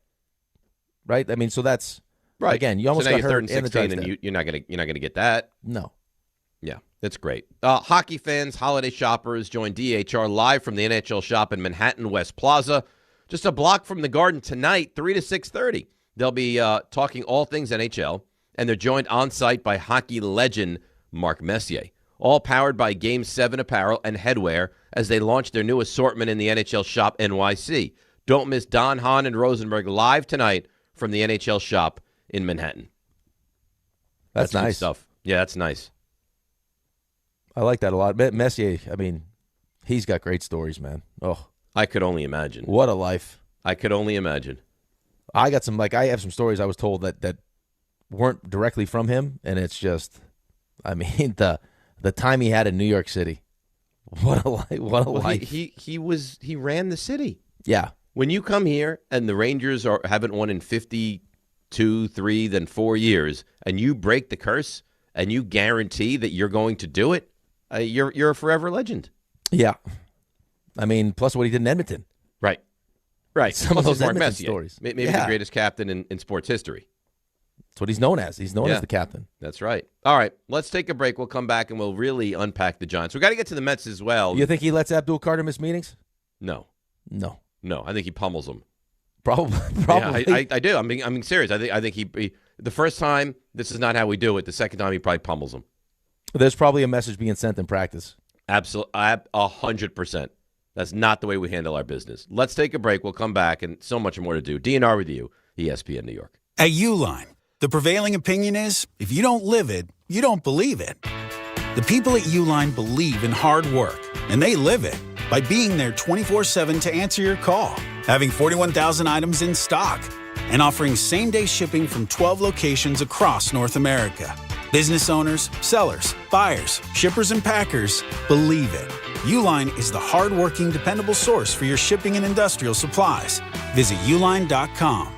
Right? I mean, so that's right. Again, you almost got hurt, 3rd and 16, and you're not gonna get that. No. Yeah, that's great. Hockey fans, holiday shoppers, join DHR live from the NHL shop in Manhattan West Plaza, just a block from the Garden tonight, 3 to 6:30. They'll be talking all things NHL. And they're joined on site by hockey legend Mark Messier. All powered by Game 7 apparel and headwear as they launch their new assortment in the NHL Shop NYC. Don't miss Don, Hahn, and Rosenberg live tonight from the NHL Shop in Manhattan. That's nice good stuff. Yeah, that's nice. I like that a lot. Messier, I mean, he's got great stories, man. Oh, I could only imagine. What a life. I could only imagine. I have some stories I was told that weren't directly from him, and it's just, I mean, the time he had in New York City. What a life. He ran the city. Yeah. When you come here and the Rangers haven't won in 52, 3, then 4 years, and you break the curse and you guarantee that you're going to do it, you're a forever legend. Yeah. I mean, plus what he did in Edmonton. Right. Some of those Edmonton stories. Maybe the greatest captain in sports history. That's what he's known as. He's known as the captain. That's right. All right, let's take a break. We'll come back and we'll really unpack the Giants. We got to get to the Mets as well. You think he lets Abdul Carter miss meetings? No. I think he pummels them. Probably. Yeah, I do. I'm being serious. I think he the first time, this is not how we do it. The second time, he probably pummels them. There's probably a message being sent in practice. Absolutely, 100%. That's not the way we handle our business. Let's take a break. We'll come back and so much more to do. DNR with you, ESPN New York. At Uline, the prevailing opinion is, if you don't live it, you don't believe it. The people at Uline believe in hard work, and they live it by being there 24/7 to answer your call, having 41,000 items in stock, and offering same-day shipping from 12 locations across North America. Business owners, sellers, buyers, shippers, and packers believe it. Uline is the hard-working, dependable source for your shipping and industrial supplies. Visit uline.com.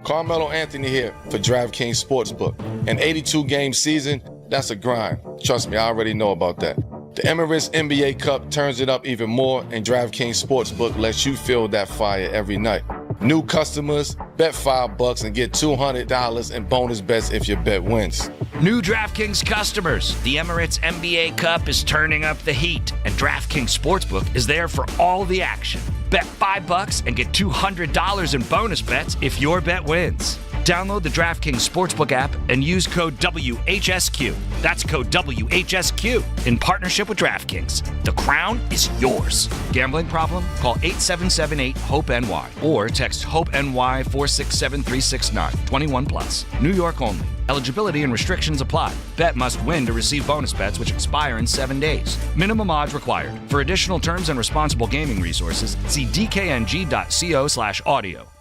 Carmelo Anthony here for DraftKings Sportsbook. An 82-game season, that's a grind. Trust me, I already know about that. The Emirates NBA Cup turns it up even more, and DraftKings Sportsbook lets you feel that fire every night. New customers, bet $5 and get $200 in bonus bets if your bet wins. New DraftKings customers, the Emirates NBA Cup is turning up the heat, and DraftKings Sportsbook is there for all the action. Bet $5 and get $200 in bonus bets if your bet wins. Download the DraftKings Sportsbook app and use code WHSQ. That's code WHSQ in partnership with DraftKings. The crown is yours. Gambling problem? Call 877-8-HOPE-NY or text HOPE-NY 467-369. 21 plus. New York only. Eligibility and restrictions apply. Bet must win to receive bonus bets which expire in 7 days. Minimum odds required. For additional terms and responsible gaming resources, see dkng.co/audio.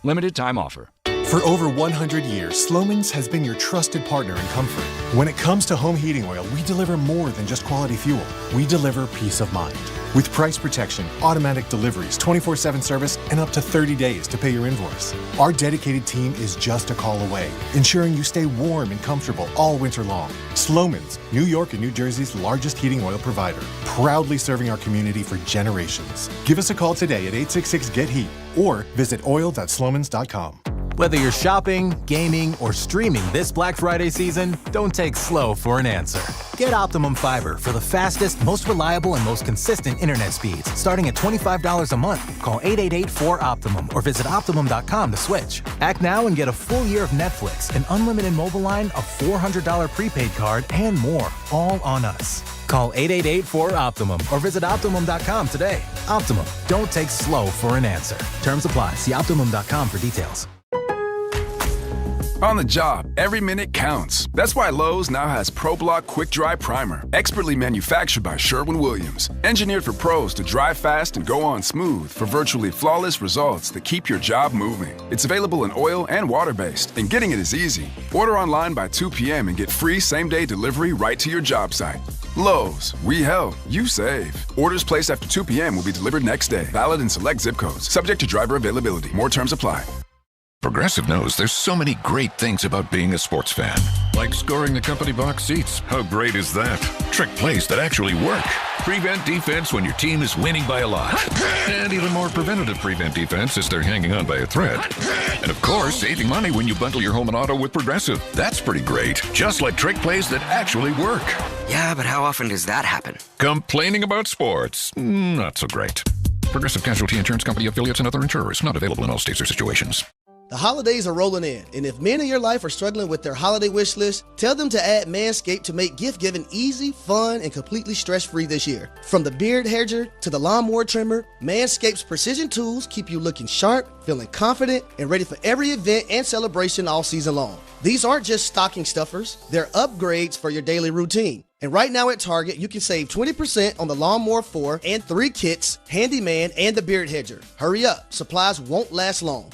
Limited time offer. For over 100 years, Sloman's has been your trusted partner in comfort. When it comes to home heating oil, we deliver more than just quality fuel. We deliver peace of mind. With price protection, automatic deliveries, 24/7 service, and up to 30 days to pay your invoice. Our dedicated team is just a call away, ensuring you stay warm and comfortable all winter long. Sloman's, New York and New Jersey's largest heating oil provider, proudly serving our community for generations. Give us a call today at 866-GET-HEAT or visit oil.slomans.com. Whether you're shopping, gaming, or streaming this Black Friday season, don't take slow for an answer. Get Optimum Fiber for the fastest, most reliable, and most consistent internet speeds, starting at $25 a month. Call 888-4OPTIMUM or visit Optimum.com to switch. Act now and get a full year of Netflix, an unlimited mobile line, a $400 prepaid card, and more, all on us. Call 888-4OPTIMUM or visit Optimum.com today. Optimum, don't take slow for an answer. Terms apply. See Optimum.com for details. On the job, every minute counts. That's why Lowe's now has ProBlock Quick Dry Primer, expertly manufactured by Sherwin-Williams. Engineered for pros to dry fast and go on smooth for virtually flawless results that keep your job moving. It's available in oil and water-based, and getting it is easy. Order online by 2 p.m. and get free same-day delivery right to your job site. Lowe's, we help, you save. Orders placed after 2 p.m. will be delivered next day. Valid in select zip codes. Subject to driver availability. More terms apply. Progressive knows there's so many great things about being a sports fan. Like scoring the company box seats. How great is that? Trick plays that actually work. Prevent defense when your team is winning by a lot. And even more preventative prevent defense as they're hanging on by a thread. And of course, saving money when you bundle your home and auto with Progressive. That's pretty great. Just like trick plays that actually work. Yeah, but how often does that happen? Complaining about sports? Not so great. Progressive Casualty Insurance Company affiliates and other insurers. Not available in all states or situations. The holidays are rolling in, and if men in your life are struggling with their holiday wish list, tell them to add Manscaped to make gift-giving easy, fun, and completely stress-free this year. From the beard hedger to the lawnmower trimmer, Manscaped's precision tools keep you looking sharp, feeling confident, and ready for every event and celebration all season long. These aren't just stocking stuffers, they're upgrades for your daily routine. And right now at Target, you can save 20% on the Lawnmower 4 and 3 kits, Handyman, and the beard hedger. Hurry up, supplies won't last long.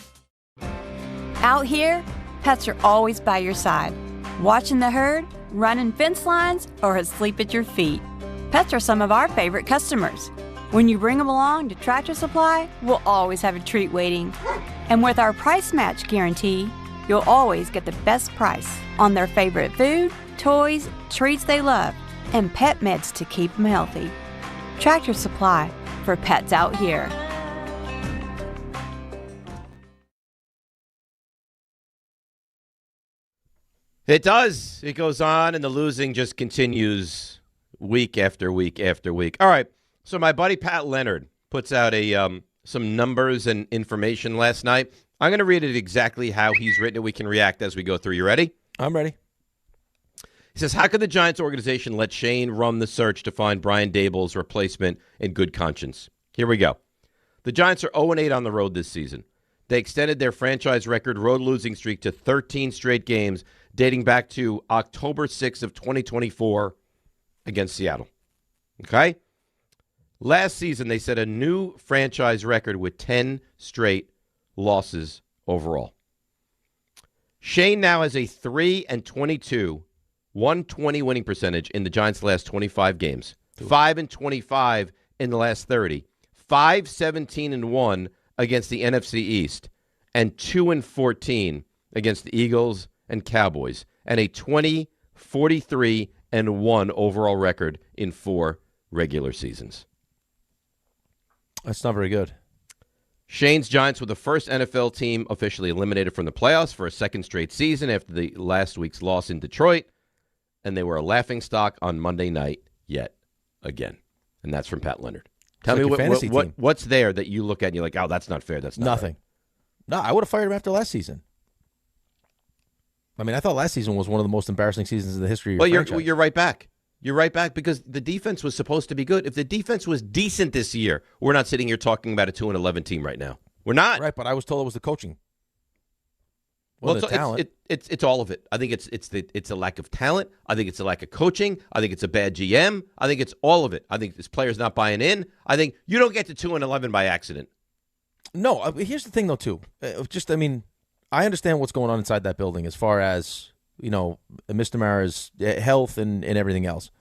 Out here, pets are always by your side, watching the herd, running fence lines, or asleep at your feet. Pets are some of our favorite customers. When you bring them along to Tractor Supply, we'll always have a treat waiting. And with our price match guarantee, you'll always get the best price on their favorite food, toys, treats they love, and pet meds to keep them healthy. Tractor Supply, for pets out here. It does. It goes on, and the losing just continues week after week after week. All right, so my buddy Pat Leonard puts out some numbers and information last night. I'm going to read it exactly how he's written it. We can react as we go through. You ready? I'm ready. He says, how could the Giants organization let Schoen run the search to find Brian Daboll's replacement in good conscience? Here we go. The Giants are 0-8 on the road this season. They extended their franchise record road losing streak to 13 straight games dating back to October 6th of 2024 against Seattle. Okay? Last season, they set a new franchise record with 10 straight losses overall. Schoen now has a 3-22, 120 winning percentage in the Giants' last 25 games, 5-25 in the last 30, 5-17-1 against the NFC East, and 2-14 against the Eagles and Cowboys, and a 20-43-1 overall record in 4 regular seasons. That's not very good. Schoen's Giants were the first NFL team officially eliminated from the playoffs for a second straight season after the last week's loss in Detroit, and they were a laughingstock on Monday night yet again. And that's from Pat Leonard. Tell me what's there that you look at and you're like, oh, that's not fair. That's not nothing. Right. No, I would have fired him after last season. I mean, I thought last season was one of the most embarrassing seasons in the history of your franchise. You're right back. You're right back because the defense was supposed to be good. If the defense was decent this year, we're not sitting here talking about a 2-11 team right now. We're not. Right, but I was told it was the coaching. Well, it's all of it. I think it's a lack of talent. I think it's a lack of coaching. I think it's a bad GM. I think it's all of it. I think this player's not buying in. I think you don't get to 2-11 by accident. No, here's the thing, though, too. I understand what's going on inside that building as far as, Mr. Mara's health and everything else.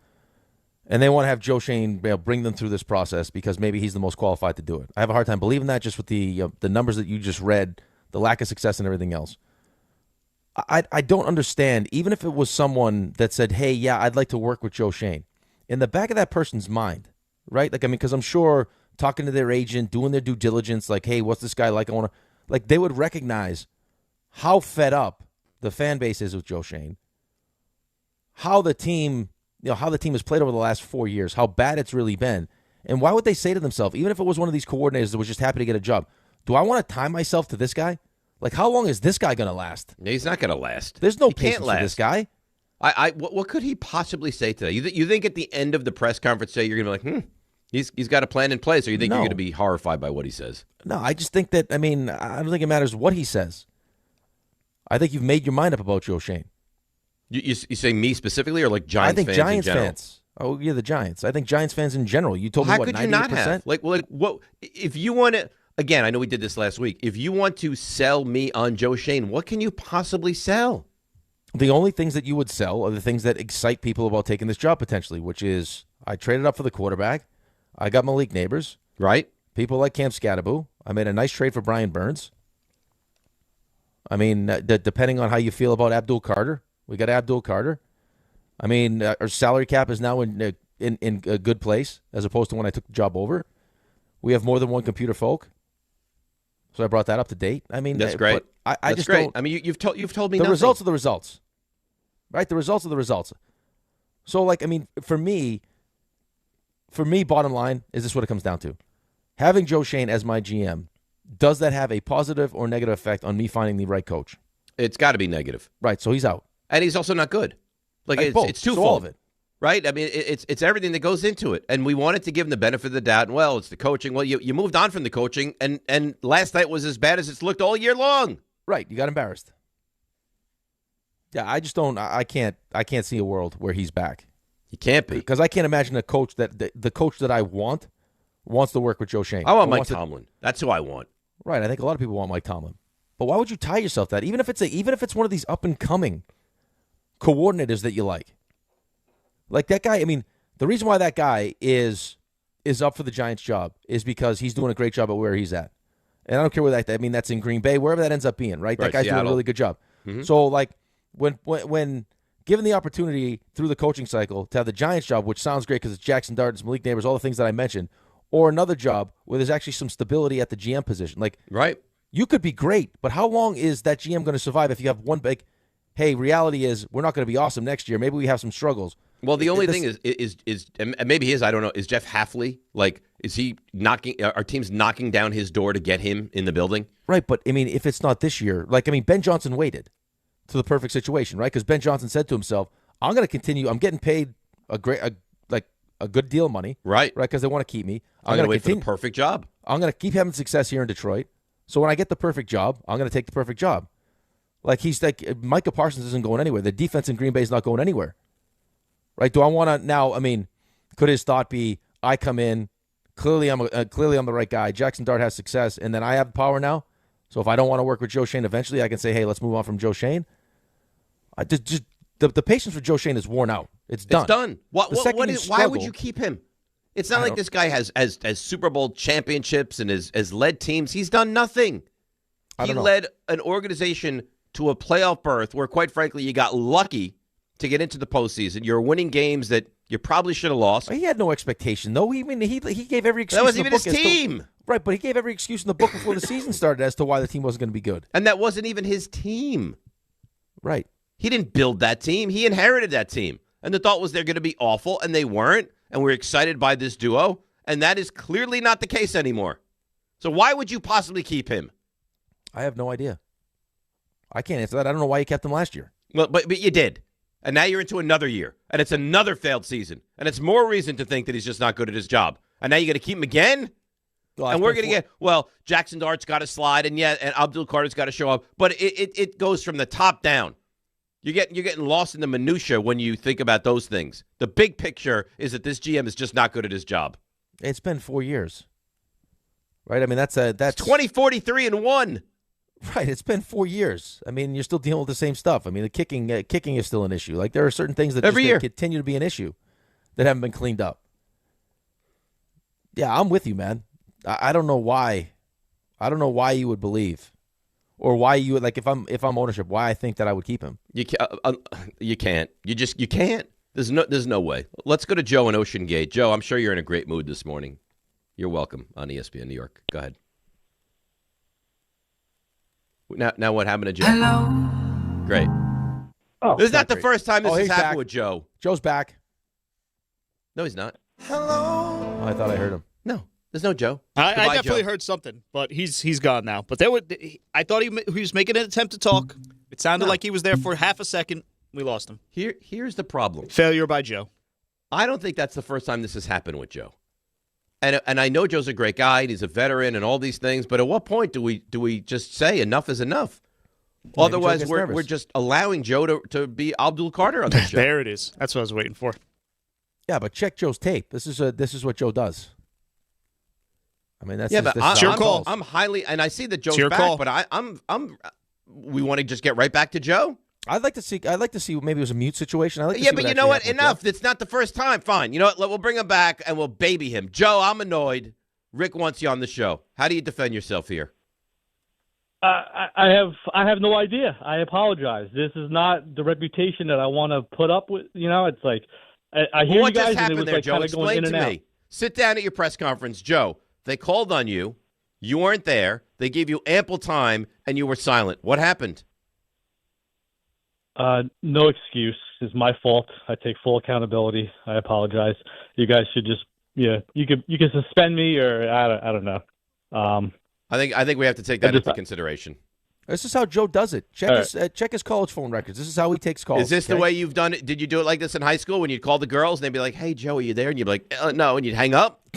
And they want to have Joe Schoen bring them through this process because maybe he's the most qualified to do it. I have a hard time believing that just with the numbers that you just read, the lack of success and everything else. I don't understand, even if it was someone that said, hey, yeah, I'd like to work with Joe Schoen. In the back of that person's mind, right? Like, I mean, because I'm sure talking to their agent, doing their due diligence, like, hey, what's this guy like? I want to, like, they would recognize how fed up the fan base is with Joe Schoen, how the team has played over the last 4 years, how bad it's really been. And why would they say to themselves, even if it was one of these coordinators that was just happy to get a job, do I want to tie myself to this guy? Like, how long is this guy going to last? He's not going to last. There's no patience for this guy. What could he possibly say today? You think at the end of the press conference today, you're going to be like, he's got a plan in place, or you think you're going to be horrified by what he says? No, I just think that, I don't think it matters what he says. I think you've made your mind up about Joe Schoen. You say me specifically, or like Giants fans in general? I think Giants fans. Oh, yeah, the Giants. I think Giants fans in general. You told me, what, 98%? How could you not have? Like, what? If you want to, again, I know we did this last week. If you want to sell me on Joe Schoen, what can you possibly sell? The only things that you would sell are the things that excite people about taking this job potentially, which is I traded up for the quarterback. I got Malik Neighbors. Right. People like Cam Scatterbo. I made a nice trade for Brian Burns. I mean, depending on how you feel about Abdul Carter, we got Abdul Carter. I mean, our salary cap is now in a good place as opposed to when I took the job over. We have more than one computer folk, so I brought that up to date. I mean, that's great. I just great. Don't. I mean, you've told me the nothing. Results are the results, right? The results are the results. So, like, I mean, for me, bottom line is this: what it comes down to. Having Joe Schoen as my GM, does that have a positive or negative effect on me finding the right coach? It's got to be negative. Right, so he's out. And he's also not good. Like, it's twofold. All of it. Right? I mean, it's everything that goes into it. And we wanted to give him the benefit of the doubt. And, well, it's the coaching. Well, you moved on from the coaching, and last night was as bad as it's looked all year long. Right, you got embarrassed. Yeah, I just don't. I can't see a world where he's back. He can't be. Because I can't imagine a coach that the coach that I want wants to work with Joe Schoen. I want Mike Tomlin. That's who I want. Right, I think a lot of people want Mike Tomlin. But why would you tie yourself to that? Even if it's one of these up and coming coordinators that you like. Like that guy, I mean, the reason why that guy is up for the Giants job is because he's doing a great job at where he's at. And I don't care where that's in Green Bay, wherever that ends up being, right? That guy's Seattle. doing a really good job. Mm-hmm. So, like, when given the opportunity through the coaching cycle to have the Giants job, which sounds great because it's Jackson Dart, it's Malik Neighbors, all the things that I mentioned, or another job where there's actually some stability at the GM position. Like, right. You could be great, but how long is that GM going to survive if you have one big, hey, reality is we're not going to be awesome next year. Maybe we have some struggles. Well, the only thing is, and maybe he is, I don't know, is Jeff Hafley, like, is he knocking, our team's knocking down his door to get him in the building? Right, but, I mean, if it's not this year, like, I mean, Ben Johnson waited to the perfect situation, right? Because Ben Johnson said to himself, I'm going to continue, I'm getting paid a good deal of money. Right. Right, because they want to keep me. I'm going to wait for the perfect job. I'm going to keep having success here in Detroit. So when I get the perfect job, I'm going to take the perfect job. Like, he's like, Micah Parsons isn't going anywhere. The defense in Green Bay is not going anywhere. Right? Do I want to now, I mean, could his thought be, I come in, clearly I'm the right guy, Jackson Dart has success, and then I have the power now? So if I don't want to work with Joe Schoen eventually, I can say, hey, let's move on from Joe Schoen? The patience for Joe Schoen is worn out. It's done. It's done. Why would you keep him? It's not like this guy has Super Bowl championships and has led teams. He's done nothing. He led an organization to a playoff berth where, quite frankly, you got lucky to get into the postseason. You're winning games that you probably should have lost. He had no expectation, though. He gave every excuse. That wasn't in the even book his team. Right, but he gave every excuse in the book before the season started as to why the team wasn't going to be good. And that wasn't even his team. Right. He didn't build that team. He inherited that team. And the thought was they're going to be awful, and they weren't. And we're excited by this duo. And that is clearly not the case anymore. So why would you possibly keep him? I have no idea. I can't answer that. I don't know why you kept him last year. Well, but you did. And now you're into another year. And it's another failed season. And it's more reason to think that he's just not good at his job. And now you're going to keep him again? Well, and we're going to get, Jackson Dart's got to slide, and Abdul Carter's got to show up. But it goes from the top down. You're getting lost in the minutia when you think about those things. The big picture is that this GM is just not good at his job. It's been 4 years. Right? I mean, that's 20-43-1. Right, it's been 4 years. I mean, you're still dealing with the same stuff. I mean, the kicking is still an issue. Like, there are certain things that every year continue to be an issue. that haven't been cleaned up. Yeah, I'm with you, man. I don't know why. I don't know why you would believe, or why you would, like, if I'm ownership, why I think that I would keep him. You can't. You can't. There's no way. Let's go to Joe in Ocean Gate. Joe, I'm sure you're in a great mood this morning. You're welcome on ESPN New York. Go ahead. Now what happened to Joe? Hello. Great. Oh, this is not the first time this has happened back with Joe. Joe's back. No, he's not. Oh, I thought I heard him. No, there's no Joe. I definitely Joe. heard something, but he's gone now. But I thought he was making an attempt to talk. It sounded like he was there for half a second. We lost him. Here's the problem. Failure by Joe. I don't think that's the first time this has happened with Joe. And I know Joe's a great guy, and he's a veteran and all these things, but at what point do we just say enough is enough? Maybe Otherwise, we're just allowing Joe to be Abdul Carter on the show. There it is. That's what I was waiting for. Yeah, but check Joe's tape. This is what Joe does. I mean, that's your call. I'm highly, and I see that Joe's back, call. But I'm. We want to just get right back to Joe. I'd like to see maybe it was a mute situation. But you know what? Enough. It's not the first time. Fine. You know what? We'll bring him back and we'll baby him. Joe, I'm annoyed. Rick wants you on the show. How do you defend yourself here? I have no idea. I apologize. This is not the reputation that I want to put up with. You know, it's like I hear what you guys, just happened and it was there, like Joe? kind of going Explain in to and me. out. Sit down at your press conference, Joe. They called on you. You weren't there. They gave you ample time, and you were silent. What happened? No excuse. It's my fault. I take full accountability. I apologize. You guys should just you can suspend me, or I don't know. I think we have to take that into consideration. This is how Joe does it. Check his college phone records. This is how he takes calls. Is this the way you've done it? Did you do it like this in high school when you'd call the girls and they'd be like, "Hey, Joe, are you there?" And you'd be like, "No," and you'd hang up?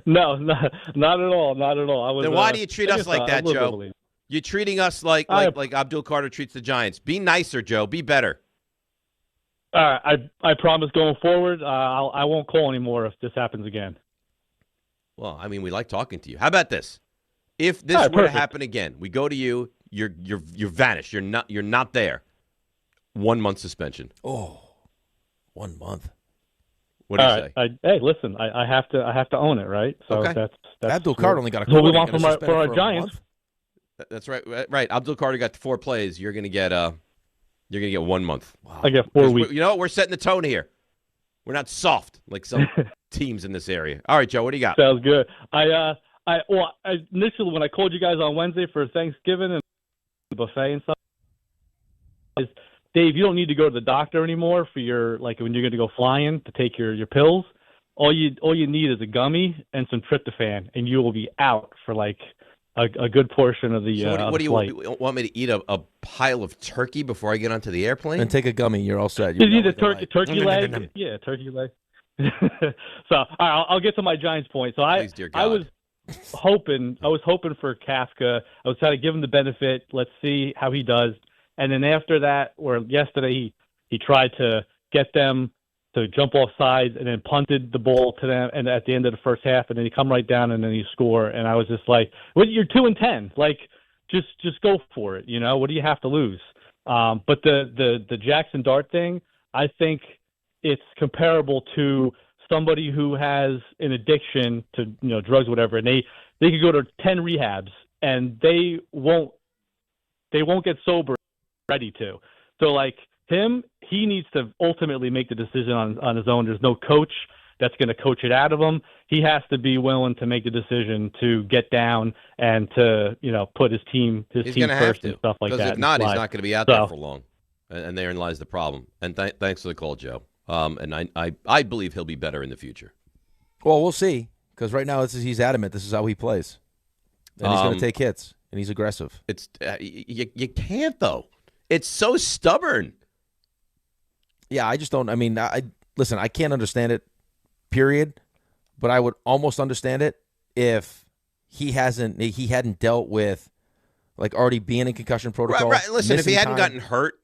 No, not at all. Not at all. Then why do you treat us like that, Joe? You're treating us like Abdul Carter treats the Giants. Be nicer, Joe. Be better. All right, I promise going forward, I won't call anymore if this happens again. Well, I mean, we like talking to you. How about this? If this were to happen again, we go to you, you're vanished. You're not there. 1 month suspension. Oh, 1 month. What do you say? Hey, listen, I have to own it, right? So okay. that's Abdul Carter only got a what we want for our Giants. That's right. Right. Abdul Carter got 4 plays. You're gonna get 1 month. Wow. I get 4 weeks. You know what? We're setting the tone here. We're not soft like some teams in this area. All right, Joe. What do you got? Sounds good. Initially when I called you guys on Wednesday for Thanksgiving and the buffet and stuff, is Dave, you don't need to go to the doctor anymore for your when you're going to go flying to take your pills. All you need is a gummy and some tryptophan, and you will be out for a good portion of the. So what do you flight. want me to eat a pile of turkey before I get onto the airplane? And take a gummy. You're all set. You need a turkey leg. Yeah, turkey leg. So all right, I'll get to my Giants point. So Please, dear God. I was hoping for Kafka. I was trying to give him the benefit. Let's see how he does. And then after that, or yesterday, he tried to get them to jump off sides and then punted the ball to them. And at the end of the first half, and then he come right down and then he score. And I was just like, "Well, you're 2-10. Just go for it. You know, what do you have to lose?" But the Jackson Dart thing, I think it's comparable to somebody who has an addiction to drugs or whatever, and they could go to 10 rehabs and they won't get sober ready to. So him, he needs to ultimately make the decision on his own. There's no coach that's going to coach it out of him. He has to be willing to make the decision to get down and to put his team first and stuff like that. Because if not, he's not going to be out there for long, and therein lies the problem. And thanks for the call, Joe. And I believe he'll be better in the future. Well, we'll see. Because right now he's adamant. This is how he plays, and he's going to take hits, and he's aggressive. It's you can't though. It's so stubborn. Yeah, I just don't. I mean, listen. I can't understand it. Period. But I would almost understand it if he hadn't dealt with already being in concussion protocol. Right. Listen, if he hadn't time. gotten hurt,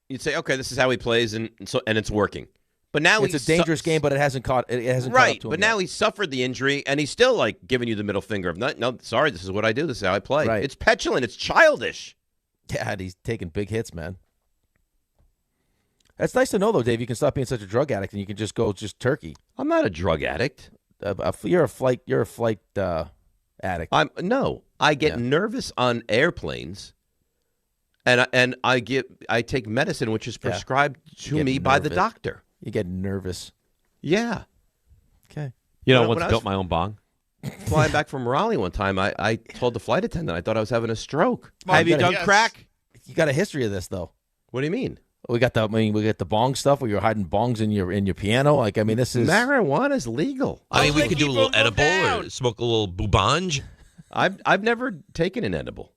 you'd say, okay, this is how he plays, and it's working. But now it's a dangerous game, but it hasn't caught up to him but now yet. he suffered the injury, and he's still giving you the middle finger of no, sorry, this is what I do. This is how I play. Right. It's petulant. It's childish. Yeah, and he's taking big hits, man. That's nice to know, though, Dave. You can stop being such a drug addict and you can just go turkey. I'm not a drug addict. You're a flight addict. I get nervous on airplanes, and I take medicine which is prescribed to me by the doctor. You get nervous. Yeah. Okay. You know, once built my own bong. Flying back from Raleigh one time, I told the flight attendant I thought I was having a stroke. Have you done crack? You got a history of this, though. What do you mean? We got the bong stuff where you're hiding bongs in your piano. Like, I mean, this is marijuana's legal. I mean, we could do a little edible or smoke a little boubange. I've never taken an edible.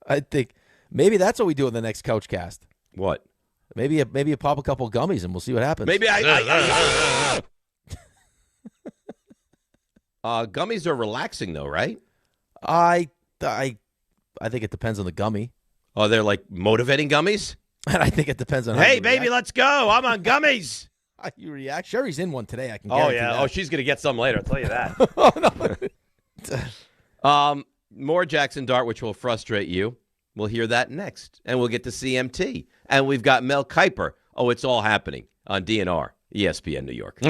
I think maybe that's what we do in the next Couch Cast. What? Maybe you pop a couple gummies and we'll see what happens. Maybe gummies are relaxing though, right? I think it depends on the gummy. Oh, they're like motivating gummies? And I think it depends on how Hey, you baby, react. let's go. I'm on gummies. How you react. Sherry's in one today. I can Oh, guarantee yeah. that. Oh, she's going to get some later. I'll tell you that. More Jackson Dart, which will frustrate you. We'll hear that next. And we'll get to CMT. And we've got Mel Kiper. Oh, it's all happening on DNR, ESPN New York.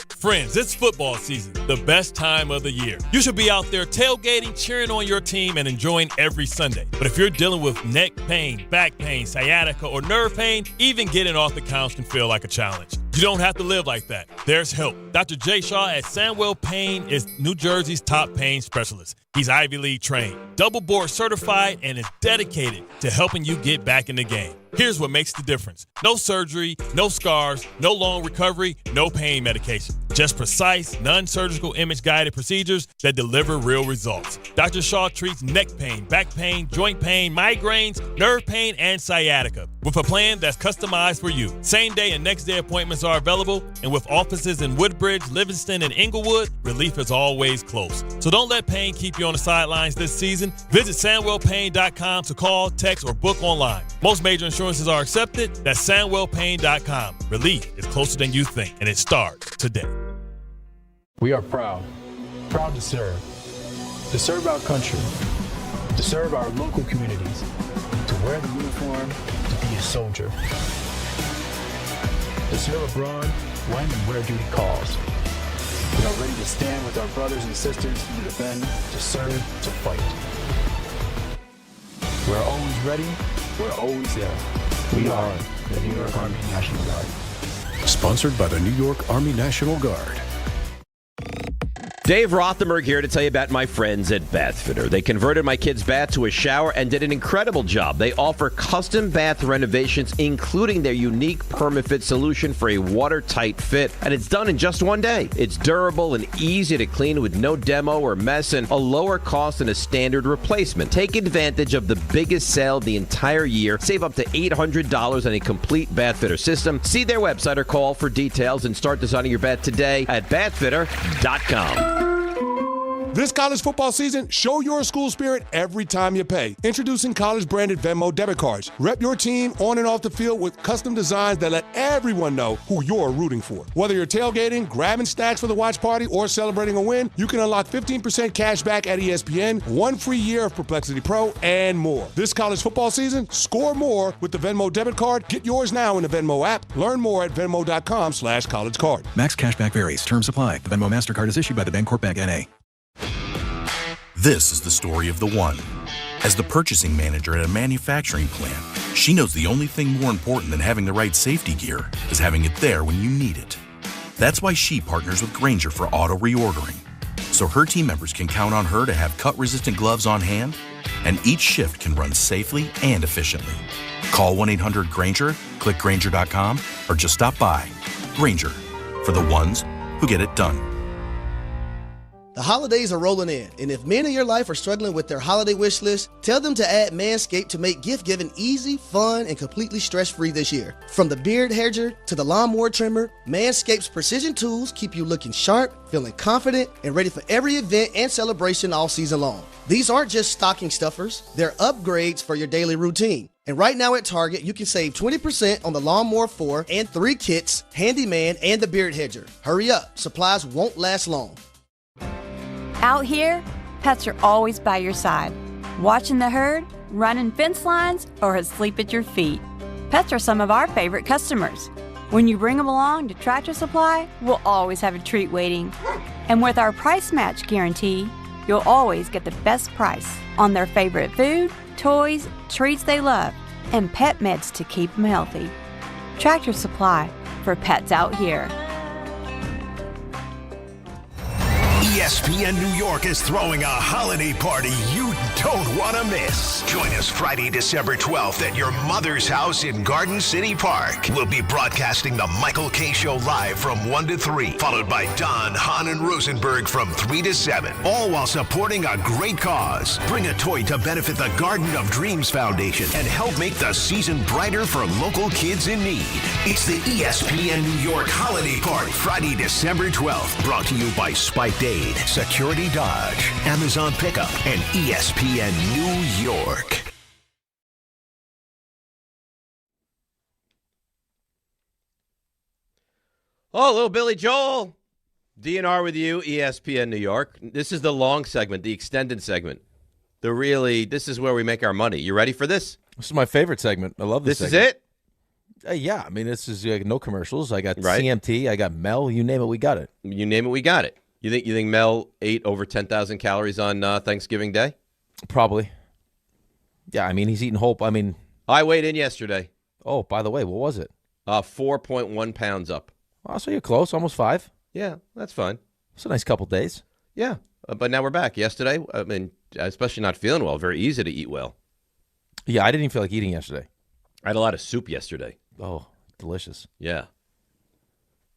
Friends, it's football season, the best time of the year. You should be out there tailgating, cheering on your team, and enjoying every Sunday. But if you're dealing with neck pain, back pain, sciatica, or nerve pain, even getting off the couch can feel like a challenge. You don't have to live like that. There's help. Dr. Jay Shaw at Sandwell Pain is New Jersey's top pain specialist. He's Ivy League trained, double board certified, and is dedicated to helping you get back in the game. Here's what makes the difference. No surgery, no scars, no long recovery, no pain medication. Just precise, non-surgical image-guided procedures that deliver real results. Dr. Shaw treats neck pain, back pain, joint pain, migraines, nerve pain, and sciatica with a plan that's customized for you. Same-day and next-day appointments are available, and with offices in Woodbridge, Livingston, and Inglewood, relief is always close. So don't let pain keep you on the sidelines this season. Visit SandwellPain.com to call, text, or book online. Most major insurances are accepted. That's SandwellPain.com. Relief is closer than you think, and it starts today. We are proud to serve our country, to serve our local communities, to wear the uniform, to be a soldier, to serve abroad when and where duty calls. We are ready to stand with our brothers and sisters to defend, to serve, to fight. We're always ready, we're always there. We are the New York Army National Guard. Sponsored by the New York Army National Guard. Dave Rothenberg here to tell you about my friends at Bathfitter. They converted my kid's bath to a shower and did an incredible job. They offer custom bath renovations, including their unique PermaFit solution for a watertight fit, and it's done in just one day. It's durable and easy to clean with no demo or mess and a lower cost than a standard replacement. Take advantage of the biggest sale of the entire year. Save up to $800 on a complete Bathfitter system. See their website or call for details and start designing your bath today at bathfitter.com. This college football season, show your school spirit every time you pay. Introducing college-branded Venmo debit cards. Rep your team on and off the field with custom designs that let everyone know who you're rooting for. Whether you're tailgating, grabbing snacks for the watch party, or celebrating a win, you can unlock 15% cash back at ESPN, 1 free year of Perplexity Pro, and more. This college football season, score more with the Venmo debit card. Get yours now in the Venmo app. Learn more at venmo.com/collegecard. Max cashback varies. Terms apply. The Venmo MasterCard is issued by the Bancorp Bank N.A. This is the story of the one. As the purchasing manager at a manufacturing plant, she knows the only thing more important than having the right safety gear is having it there when you need it. That's why she partners with Grainger for auto reordering, so her team members can count on her to have cut-resistant gloves on hand, and each shift can run safely and efficiently. Call 1-800-GRAINGER, click Grainger.com, or just stop by. Grainger, for the ones who get it done. The holidays are rolling in, and if men in your life are struggling with their holiday wish list, tell them to add Manscaped to make gift giving easy, fun, and completely stress-free this year. From the beard hedger to the lawnmower trimmer, Manscaped's precision tools keep you looking sharp, feeling confident, and ready for every event and celebration all season long. These aren't just stocking stuffers, they're upgrades for your daily routine. And right now at Target, you can save 20% on the Lawnmower 4 and 3 kits, Handyman, and the beard hedger. Hurry up, supplies won't last long. Out here, pets are always by your side, watching the herd, running fence lines, or asleep at your feet. Pets are some of our favorite customers. When you bring them along to Tractor Supply, we'll always have a treat waiting. And with our price match guarantee, you'll always get the best price on their favorite food, toys, treats they love, and pet meds to keep them healthy. Tractor Supply, for pets out here. ESPN New York is throwing a holiday party you don't want to miss. Join us Friday, December 12th at your mother's house in Garden City Park. We'll be broadcasting the Michael K. Show live from 1 to 3, followed by Don, Hahn, and Rosenberg from 3 to 7, all while supporting a great cause. Bring a toy to benefit the Garden of Dreams Foundation and help make the season brighter for local kids in need. It's the ESPN New York Holiday Party, Friday, December 12th, brought to you by Spike Dade, Security Dodge, Amazon Pickup, and ESPN New York. Oh, little Billy Joel. DNR with you, ESPN New York. This is the long segment, the extended segment. This is where we make our money. You ready for this? This is my favorite segment. I love this segment. This is it? Yeah, I mean, this is no commercials. I got CMT, I got Mel. You name it, we got it. You name it, we got it. You think Mel ate over 10,000 calories on Thanksgiving Day? Probably. Yeah, I mean, he's eating whole. I mean, I weighed in yesterday. Oh, by the way, what was it? 4.1 pounds up. Oh, so you're close, almost 5. Yeah, that's fine. It's a nice couple days. Yeah, but now we're back. Yesterday, I mean, especially not feeling well, very easy to eat well. Yeah, I didn't even feel like eating yesterday. I had a lot of soup yesterday. Oh, delicious. Yeah.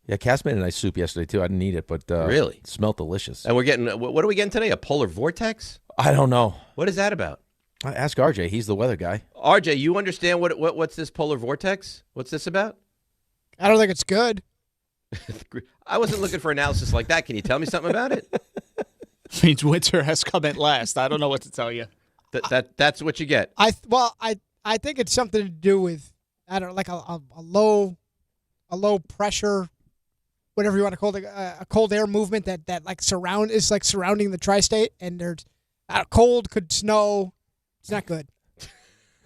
Yeah, Cass made a nice soup yesterday, too. I didn't eat it, but really? It smelled delicious. And we're getting, what are we getting today? A polar vortex? I don't know. What is that about? Ask RJ. He's the weather guy. RJ, you understand what's this polar vortex? What's this about? I don't think it's good. I wasn't looking for analysis like that. Can you tell me something about it? Means winter has come at last. I don't know what to tell you. That's what you get. I think it's something to do with, I don't know, like a low pressure, whatever you want to call it, a cold air movement that is surrounding the tri-state, and there's cold, could snow. It's not good.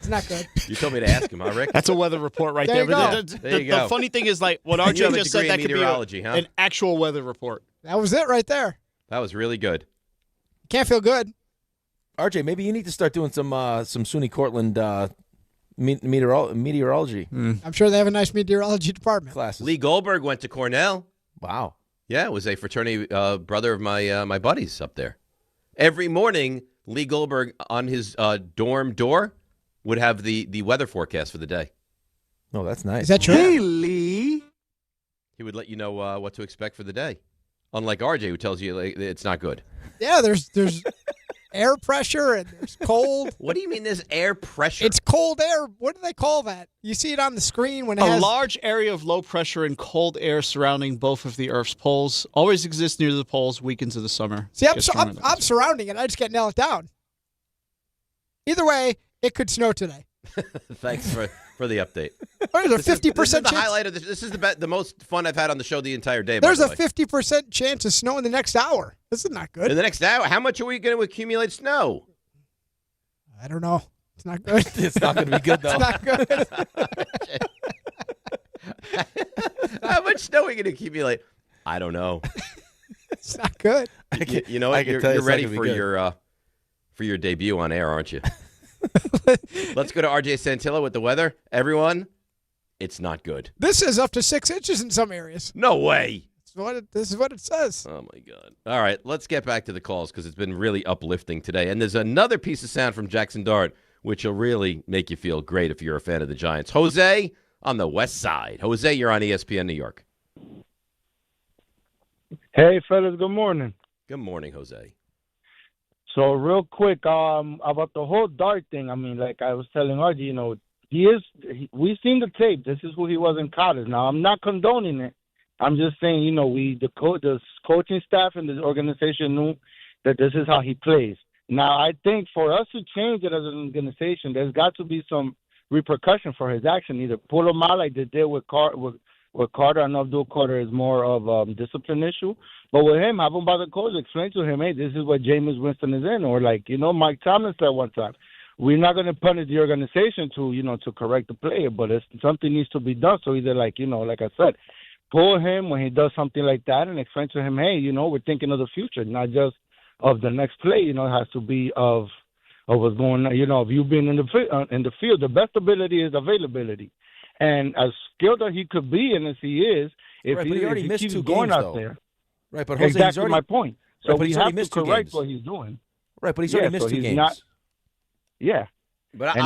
It's not good. You told me to ask him, huh, Rick? That's a weather report right there. The funny thing is, like what RJ just said, that could be an actual weather report. That was it right there. That was really good. Can't feel good. RJ, maybe you need to start doing some SUNY Cortland meteorology. I'm sure they have a nice meteorology department. Classes. Lee Goldberg went to Cornell. Wow. Yeah, it was a fraternity brother of my buddies up there. Every morning, Lee Goldberg on his dorm door would have the weather forecast for the day. Oh, that's nice. Is that true? Hey, Lee. He would let you know what to expect for the day. Unlike RJ, who tells you it's not good. Yeah, there's air pressure and there's cold. What do you mean there's air pressure? It's cold air. What do they call that? You see it on the screen when it has... A large area of low pressure and cold air surrounding both of the Earth's poles always exists near the poles weekends of the summer. See, I'm surrounding it. I just can't nail it down. Either way, it could snow today. Thanks for the update. There's a 50% this is the chance. highlight of this is the most fun I've had on the show the entire day. There's a 50% chance of snow in the next hour. This is not good. In the next hour? How much are we going to accumulate snow? I don't know. It's not good. It's not going to be good, though. It's not good. How much snow are we going to accumulate? I don't know. It's not good. You know what? You're ready for your debut on air, aren't you? Let's go to RJ Santillo with the weather. Everyone, it's not good. This is up to 6 inches in some areas. No way. This is what it says. Oh, my God. All right, let's get back to the calls because it's been really uplifting today. And there's another piece of sound from Jackson Dart, which will really make you feel great if you're a fan of the Giants. Jose on the west side. Jose, you're on ESPN New York. Hey, fellas, good morning. Good morning, Jose. So real quick, about the whole Dart thing. I mean, like I was telling RG, we've seen the tape. This is who he was in college. Now, I'm not condoning it. I'm just saying, the coaching staff and the organization knew that this is how he plays. Now, I think for us to change it as an organization, there's got to be some repercussion for his action. Either pull him out like they did with Carter. I know Abdul Carter is more of a discipline issue. But with him, have him by the coach, explain to him, hey, this is what Jameis Winston is in. Or Mike Tomlin said one time, we're not going to punish the organization to correct the player, but something needs to be done. So either like I said, pull him when he does something like that and explain to him, hey, we're thinking of the future, not just of the next play. It has to be of what's going on. Of you being in the field, the best ability is availability. And as skilled as he could be, and as he is, if he keeps going out there. Right, but Jose, exactly my point. So we have to correct what he's doing. Right, but he's already missed 2 games. But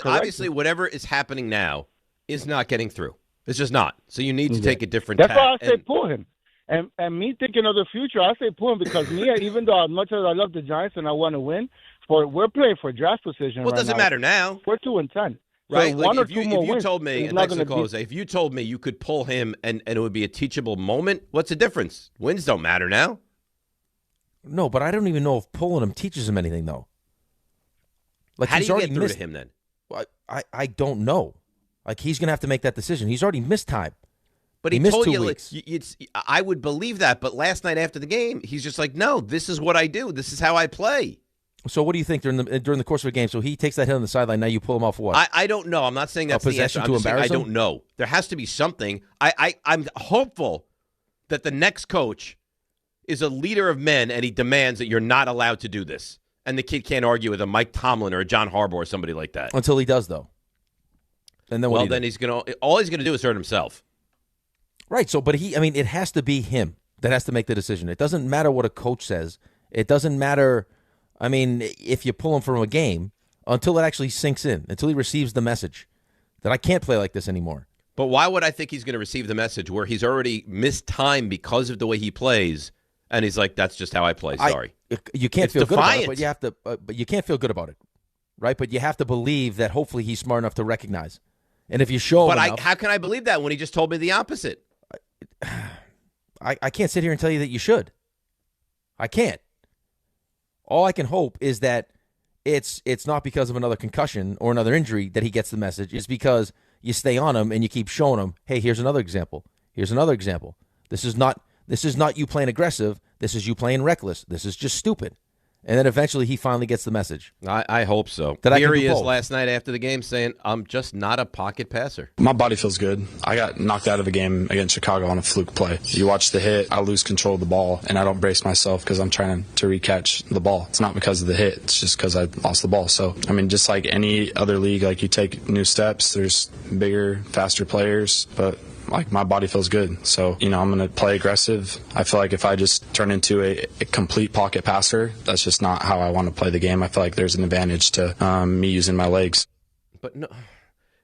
obviously, whatever is happening now is not getting through. It's just not. So you need to take a different tack. That's why I say pull him. And me thinking of the future, I say pull him because even though as much as I love the Giants and I want to win, we're playing for draft position. Well, it doesn't matter now. We're 2-10. Right, so like if you told me, and thanks for the call, Jose, if you told me you could pull him and it would be a teachable moment, what's the difference? Wins don't matter now. No, but I don't even know if pulling him teaches him anything, though. Like, how do you get through to him then? I don't know. Like, he's going to have to make that decision. He's already missed time. But he told you, I would believe that. But last night after the game, he's just like, no, this is what I do. This is how I play. So what do you think during the course of a game? So he takes that hit on the sideline. Now you pull him off for what? I don't know. I'm not saying that's the answer. I'm just saying I don't know. There has to be something. I'm hopeful that the next coach is a leader of men and he demands that you're not allowed to do this. And the kid can't argue with a Mike Tomlin or a John Harbaugh or somebody like that. Until he does, though. And then all he's gonna do is hurt himself. Right. So, but it has to be him that has to make the decision. It doesn't matter what a coach says. It doesn't matter. If you pull him from a game until it actually sinks in, until he receives the message that I can't play like this anymore. But why would I think he's going to receive the message where he's already missed time because of the way he plays, and he's like, "That's just how I play." Sorry, you can't feel good about it, but you have to. But you can't feel good about it, right? But you have to believe that hopefully he's smart enough to recognize. And if you show him enough, how can I believe that when he just told me the opposite? I can't sit here and tell you that you should. I can't. All I can hope is that it's not because of another concussion or another injury that he gets the message. It's because you stay on him and you keep showing him, hey, here's another example. Here's another example. This is not you playing aggressive. This is you playing reckless. This is just stupid. And then eventually he finally gets the message. I hope so. Here he is last night after the game saying, I'm just not a pocket passer. My body feels good. I got knocked out of a game against Chicago on a fluke play. You watch the hit, I lose control of the ball, and I don't brace myself because I'm trying to recatch the ball. It's not because of the hit. It's just because I lost the ball. So, just like any other league, like you take new steps, there's bigger, faster players, but my body feels good. So, I'm going to play aggressive. I feel like if I just turn into a complete pocket passer, that's just not how I want to play the game. I feel like there's an advantage to me using my legs. But no.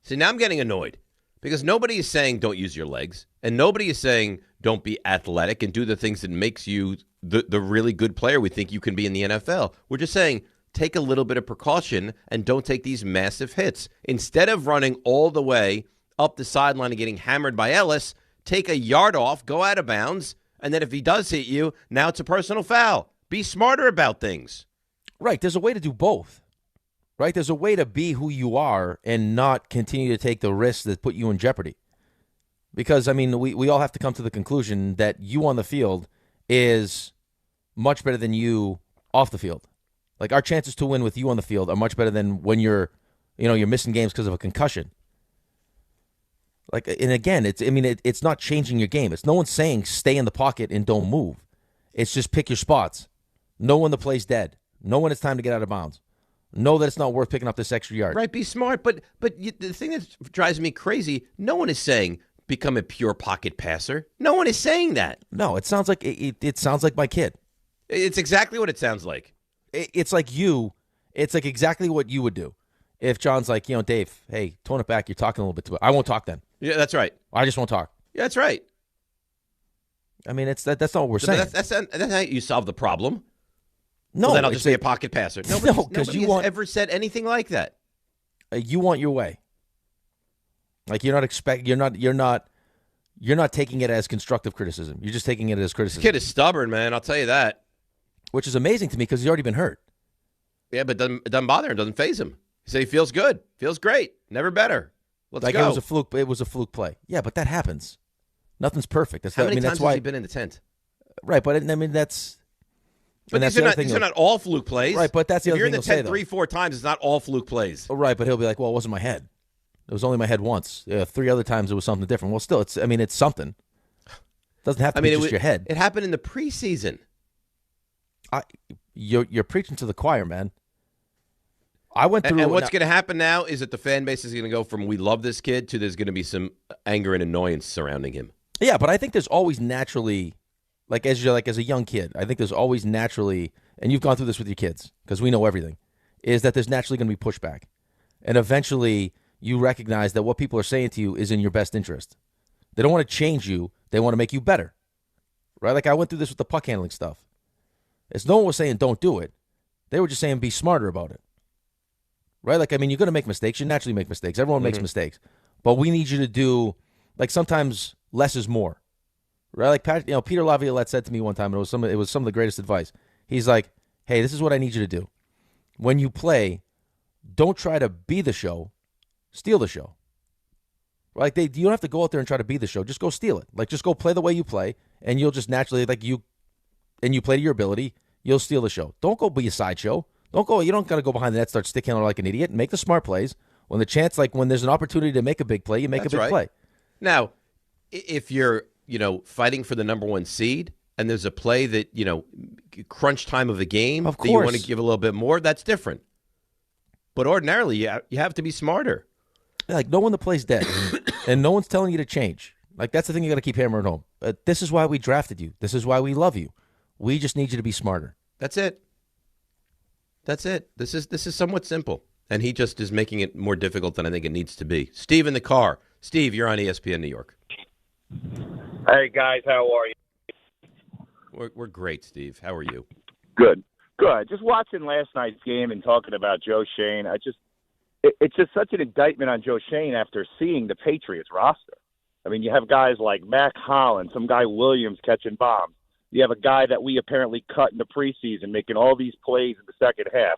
See, now I'm getting annoyed because nobody is saying don't use your legs, and nobody is saying don't be athletic and do the things that makes you the really good player we think you can be in the NFL. We're just saying take a little bit of precaution and don't take these massive hits. Instead of running all the way up the sideline and getting hammered by Ellis, take a yard off, go out of bounds, and then if he does hit you, now it's a personal foul. Be smarter about things. Right. There's a way to do both. Right? There's a way to be who you are and not continue to take the risks that put you in jeopardy. Because, we all have to come to the conclusion that you on the field is much better than you off the field. Like, our chances to win with you on the field are much better than when you're missing games because of a concussion. Like, and again, it's not changing your game. It's no one's saying stay in the pocket and don't move. It's just pick your spots. Know when the play's dead. Know when it's time to get out of bounds. Know that it's not worth picking up this extra yard. Right, be smart. But the thing that drives me crazy, no one is saying become a pure pocket passer. No one is saying that. No, it sounds like it sounds like my kid. It's exactly what it sounds like. It's like you. It's like exactly what you would do. If John's like, Dave, hey, tone it back. You're talking a little bit too much. I won't talk then. Yeah, that's right. I just won't talk. Yeah, that's right. That's not what we're saying. That's how you solve the problem. No, well, then I'll just be a pocket passer. Nobody has ever said anything like that. You want your way. Like you're not taking it as constructive criticism. You're just taking it as criticism. This kid is stubborn, man. I'll tell you that. Which is amazing to me because he's already been hurt. Yeah, but it doesn't bother him. Doesn't faze him. He said he feels good. Feels great. Never better. Let's go. It was a fluke play. Yeah, but that happens. Nothing's perfect. How many times has he been in the tent? Right, but But these are not all fluke plays. Right, but that's the if other you're thing in the he'll say, 10 though. 3-4 times, it's not all fluke plays. Oh, right, but he'll be like, well, it wasn't my head. It was only my head once. 3 other times it was something different. Well, still, it's something. It doesn't have to be just your head. It happened in the preseason. You're preaching to the choir, man. I went through. And what's going to happen now is that the fan base is going to go from we love this kid to there's going to be some anger and annoyance surrounding him. Yeah, but I think there's always naturally, as a young kid, I think there's always naturally, and you've gone through this with your kids because we know everything, is that there's naturally going to be pushback, and eventually you recognize that what people are saying to you is in your best interest. They don't want to change you; they want to make you better, right? Like I went through this with the puck handling stuff. It's no one was saying don't do it; they were just saying be smarter about it. Right? Like, I mean, you're going to make mistakes. You naturally make mistakes. Everyone makes mistakes. But we need you to do, sometimes less is more. Right? Like, Peter Laviolette said to me one time, and it was some of the greatest advice. He's like, hey, this is what I need you to do. When you play, don't try to be the show. Steal the show. Right? You don't have to go out there and try to be the show. Just go steal it. Just go play the way you play, and you'll just naturally, and you play to your ability, you'll steal the show. Don't go be a sideshow. You don't got to go behind the net, start stick handling like an idiot. Make the smart plays. When there's an opportunity to make a big play, you make a big play. Now, if you're, fighting for the number 1 seed and there's a play that, crunch time of the game that you want to give a little bit more, that's different. But ordinarily, you have to be smarter. No one the play's dead, and no one's telling you to change. That's the thing you got to keep hammering home. This is why we drafted you. This is why we love you. We just need you to be smarter. That's it. This is somewhat simple, and he just is making it more difficult than I think it needs to be. Steve in the car. Steve, you're on ESPN New York. Hey guys, how are you? We're great, Steve. How are you? Good. Just watching last night's game and talking about Joe Schoen. It's just such an indictment on Joe Schoen after seeing the Patriots roster. I mean, you have guys like Mac Holland, some guy Williams catching bombs. You have a guy that we apparently cut in the preseason making all these plays in the second half.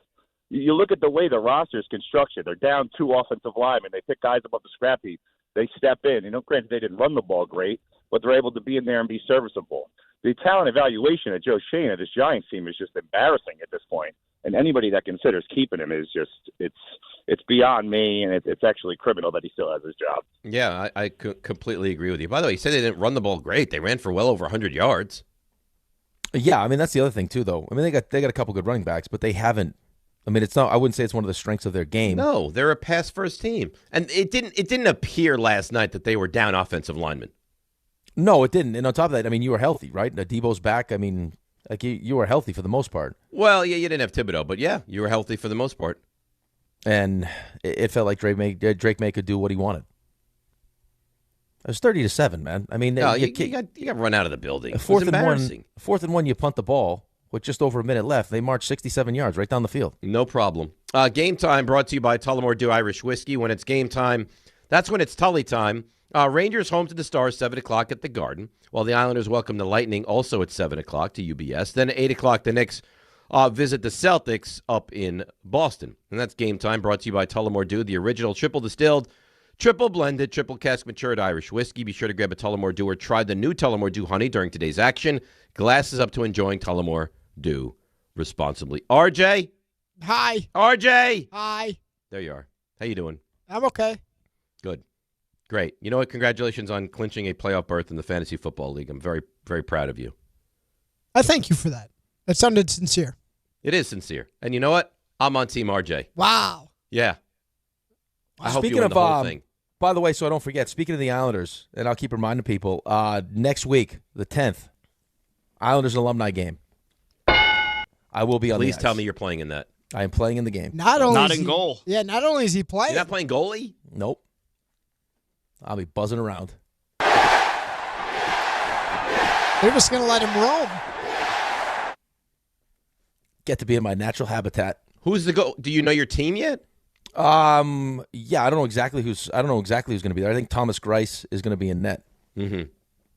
You look at the way the roster is constructed. They're down 2 offensive linemen. They pick guys above the scrap heap. They step in. Granted, they didn't run the ball great, but they're able to be in there and be serviceable. The talent evaluation of Joe Schoen of this Giants team is just embarrassing at this point. And anybody that considers keeping him is just it's beyond me, and it's actually criminal that he still has his job. Yeah, I completely agree with you. By the way, he said they didn't run the ball great. They ran for well over 100 yards. Yeah, I mean that's the other thing too, though. I mean they got a couple good running backs, but they haven't. I mean, it's not. I wouldn't say it's one of the strengths of their game. No, they're a pass first team, and it didn't appear last night that they were down offensive linemen. No, it didn't. And on top of that, I mean, you were healthy, right? Debo's back. I mean, you were healthy for the most part. Well, yeah, you didn't have Thibodeau, but yeah, you were healthy for the most part. And it felt like Drake May could do what he wanted. It was 30-7, man. I mean, no, you got run out of the building. Fourth and one, you punt the ball with just over a minute left. They marched 67 yards right down the field. No problem. Game time brought to you by Tullamore Dew Irish Whiskey. When it's game time, that's when it's Tully time. Rangers home to the Stars, 7 o'clock at the Garden, while the Islanders welcome the Lightning also at 7 o'clock to UBS. Then at 8 o'clock, the Knicks visit the Celtics up in Boston. And that's game time brought to you by Tullamore Dew, the original triple distilled, triple blended, triple cask matured Irish whiskey. Be sure to grab a Tullamore Dew or try the new Tullamore Dew Honey during today's action. Glasses up to enjoying Tullamore Dew responsibly. RJ. Hi. RJ. Hi. There you are. How you doing? I'm okay. Good. Great. You know what? Congratulations on clinching a playoff berth in the Fantasy Football League. I'm very, very proud of you. I thank you for that. That sounded sincere. It is sincere. And you know what? I'm on Team RJ. Wow. Yeah. I hope Speaking you win of the whole thing. By the way, so I don't forget, speaking of the Islanders, and I'll keep reminding people, next week, the 10th, Islanders alumni game. I will be on the ice. Please tell me you're playing in that. I am playing in the game. Not in goal. Yeah, not only is he playing. You're not playing goalie? Nope. I'll be buzzing around. They're just going to let him roam. Get to be in my natural habitat. Who's the goal? Do you know your team yet? Yeah, I don't know exactly who's going to be there. I think Thomas Grice is going to be in net. Mm-hmm.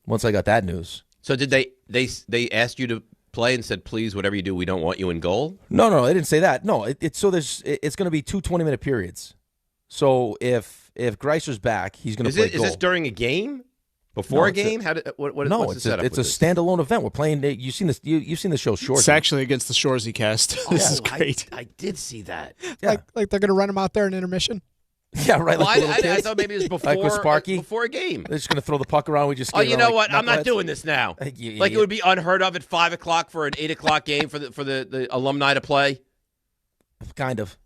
Once I got that news. So did they asked you to play and said, please, whatever you do, we don't want you in goal? No, they didn't say that. No, it's going to be 2 20-minute periods. So if Greiser's back, he's going to play goal. Is this during a game? Before a game? What's the setup? It's a standalone event. We're playing. You've seen this. You've seen the show Shoresy. It's actually against the Shoresy cast. This is great. I did see that. Yeah. Like they're going to run them out there in intermission? Yeah, right. Well, Like I thought maybe it was before, like with Sparky. before a game. They're just going to throw the puck around. We just. Oh, you know what? Like I'm not doing this now. Like it would be unheard of at 5 o'clock for an 8 o'clock game for the alumni to play. Kind of.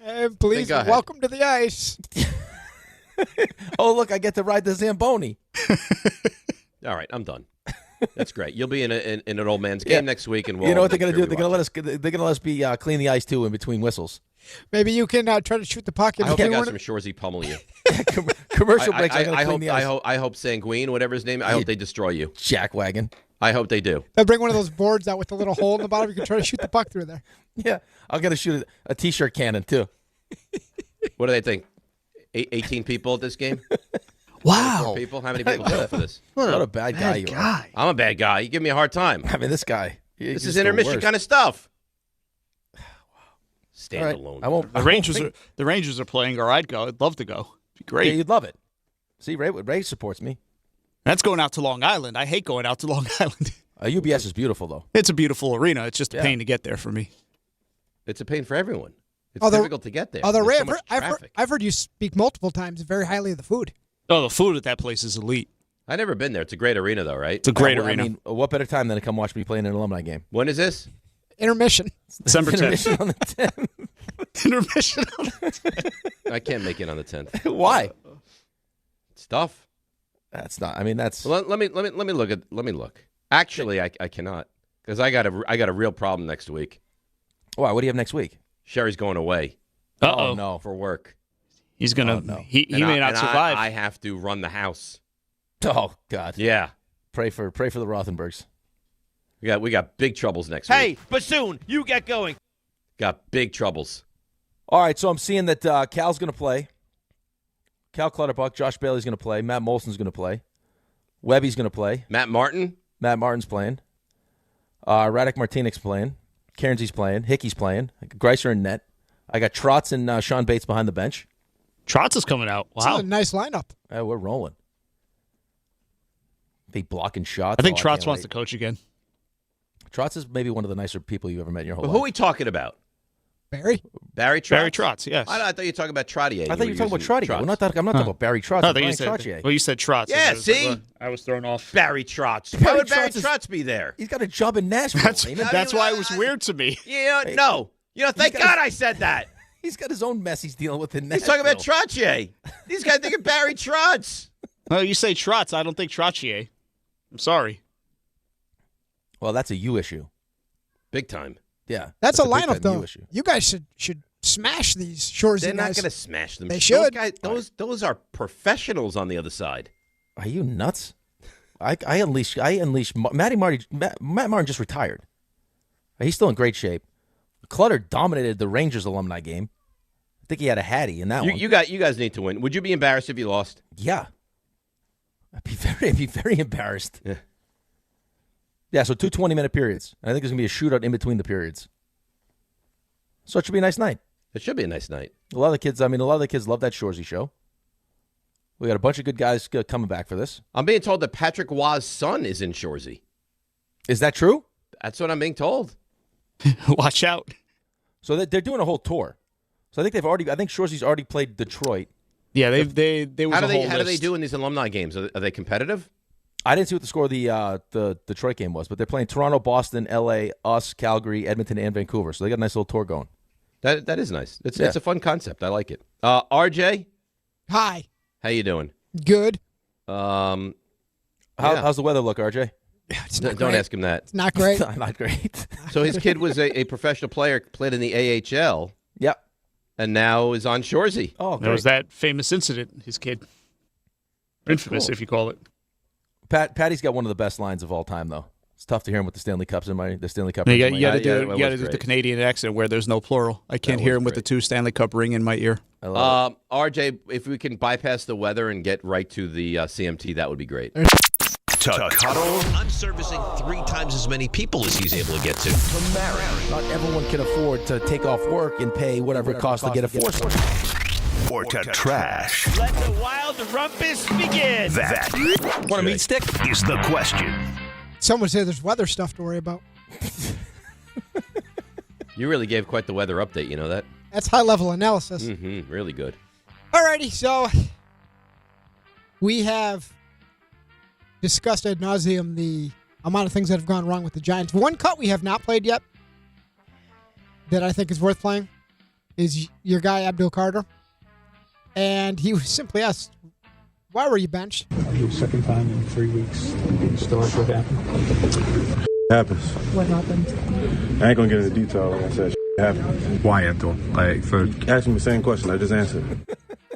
And please welcome to the ice. Oh, look, I get to ride the Zamboni. All right, I'm done. That's great. You'll be in an old man's game next week, and we'll. You know what they're going to do? They're going to let us. They're going to let us be clean the ice too in between whistles. Maybe you can try to shoot the puck. I hope you got some Shoresy pummel you. Commercial breaks. I hope Sanguine, whatever his name. I hope they destroy you. Jackwagon. I hope they do. They'll bring one of those boards out with the little hole in the bottom. You can try to shoot the puck through there. Yeah, I'm going to shoot a T-shirt cannon too. What do they think? 18 people at this game? Wow. 4 people? How many people show up for this? What a bad guy you are. I'm a bad guy. You give me a hard time. I mean, this guy. This is intermission kind of stuff. Standalone. Right. I won't. The Rangers are playing, or I'd go. I'd love to go. It'd be great. Yeah, you'd love it. See, Ray supports me. That's going out to Long Island. I hate going out to Long Island. UBS is beautiful, though. It's a beautiful arena. It's just a pain to get there for me. It's a pain for everyone. It's difficult to get there. Although, Ray, so I've heard you speak multiple times very highly of the food. Oh, the food at that place is elite. I've never been there. It's a great arena, though, right? It's a great arena. I mean, what better time than to come watch me play in an alumni game? When is this? Intermission. December 10th. Intermission on the 10th. Intermission on the 10th. I can't make it on the 10th. Why? It's tough. That's not. I mean, that's. Well, let me look. Actually, I cannot because I got a real problem next week. Why? What do you have next week? Sherry's going away. Uh-oh. Oh, no. For work. He's gonna. Oh, no. He may not survive. I have to run the house. Oh God. Yeah. Pray for the Rothenbergs. We got big troubles next week. Hey, bassoon, you get going. Got big troubles. All right, so I'm seeing that Cal's going to play. Cal Clutterbuck, Josh Bailey's going to play. Matt Molson's going to play. Webby's going to play. Matt Martin's playing. Radek Martinek's playing. Cairnsey's playing. Hickey's playing. Greiser in net. I got Trotz and Sean Bates behind the bench. Trotz is coming out. Wow. It's a nice lineup. We're rolling. Big blocking shots. I think Trotz wants to coach again. Trotz is maybe one of the nicer people you've ever met in your whole But life. who are we talking about? Barry Trotz? Barry Trotz, yes. I thought you were talking about Trottier. I thought you were talking about Trottier. I'm not talking about Barry Trotz. No, you said Trotz. Yeah, see? I was thrown off. Barry Trotz. Why would Barry Trotz be there? He's got a job in Nashville. That's why it was weird to me. No. Thank God I said that. He's got his own mess he's dealing with in Nashville. He's talking about Trottier. These guys think of Barry Trotz. No, you say Trotz. I don't think Trottier. I'm sorry. Well, that's a you issue. Big time. Yeah. That's a lineup, though. You guys should smash these Shoresy They're not guys. going to smash them. They should. Those are professionals on the other side. Are you nuts? I unleash Matt Martin just retired. He's still in great shape. Clutter dominated the Rangers alumni game. I think he had a hattie in that one. You guys need to win. Would you be embarrassed if you lost? Yeah. I'd be very embarrassed. Yeah, so 2 20-minute periods. I think there's going to be a shootout in between the periods. So it should be a nice night. It should be a nice night. A lot of the kids love that Shoresy show. We got a bunch of good guys coming back for this. I'm being told that Patrick Waugh's son is in Shoresy. Is that true? That's what I'm being told. Watch out. So they're doing a whole tour. So I think Shoresy's already played Detroit. Yeah, they was how do a they whole how do they list. do in these alumni games? Are they competitive? I didn't see what the score of the Detroit game was, but they're playing Toronto, Boston, L.A., us, Calgary, Edmonton, and Vancouver. So they got a nice little tour going. That is nice. It's a fun concept. I like it. RJ, Hi. how you doing? Good. How's the weather look, RJ? Don't ask him that. It's not great. Not great. So his kid was a professional player, played in the AHL. Yep. And now is on Shoresy. Oh, There was that famous incident, his kid. Infamous, cool. if you call it. Patty's got one of the best lines of all time, though. It's tough to hear him with the Stanley Cup. You got to do the Canadian accent where there's no plural. I can't hear him with the 2 Stanley Cup ring in my ear. RJ, if we can bypass the weather and get right to the CMT, that would be great. To Cuddle. I'm servicing 3 times as many people as he's able to get to. To marry. Not everyone can afford to take off work and pay whatever it costs to get a foursome. or to trash? Let the wild rumpus begin. That Want a meat stick? is the question. Someone said there's weather stuff to worry about. You really gave quite the weather update, you know that? That's high-level analysis. Mm-hmm. Really good. Alrighty, so we have discussed ad nauseum the amount of things that have gone wrong with the Giants. One cut we have not played yet that I think is worth playing is your guy, Abdul Carter. And he was simply asked, why were you benched? Your second time in 3 weeks. Still like what happened? Happens. What happened? I ain't gonna get into detail. Like I said, happens. Why, Abdul? Like, for asking me the same question, I just answered.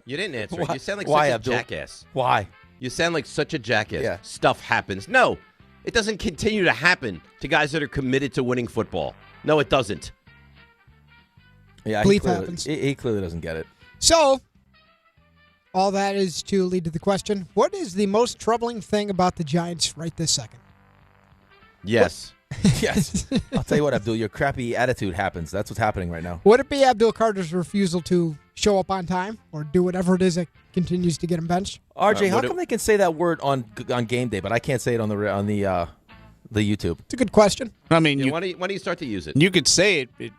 You didn't answer it. You sound like Why, such Abdul? a jackass. Why? You sound like such a jackass. Yeah. Stuff happens. No, it doesn't continue to happen to guys that are committed to winning football. No, it doesn't. Yeah, Belief happens. He clearly doesn't get it. So, all that is to lead to the question, what is the most troubling thing about the Giants right this second? Yes. Yes. I'll tell you what, Abdul, your crappy attitude happens. That's what's happening right now. Would it be Abdul Carter's refusal to show up on time or do whatever it is that continues to get him benched? RJ, how come they can say that word on game day, but I can't say it on the YouTube? It's a good question. I mean, Yeah, when do you start to use it? you could say it.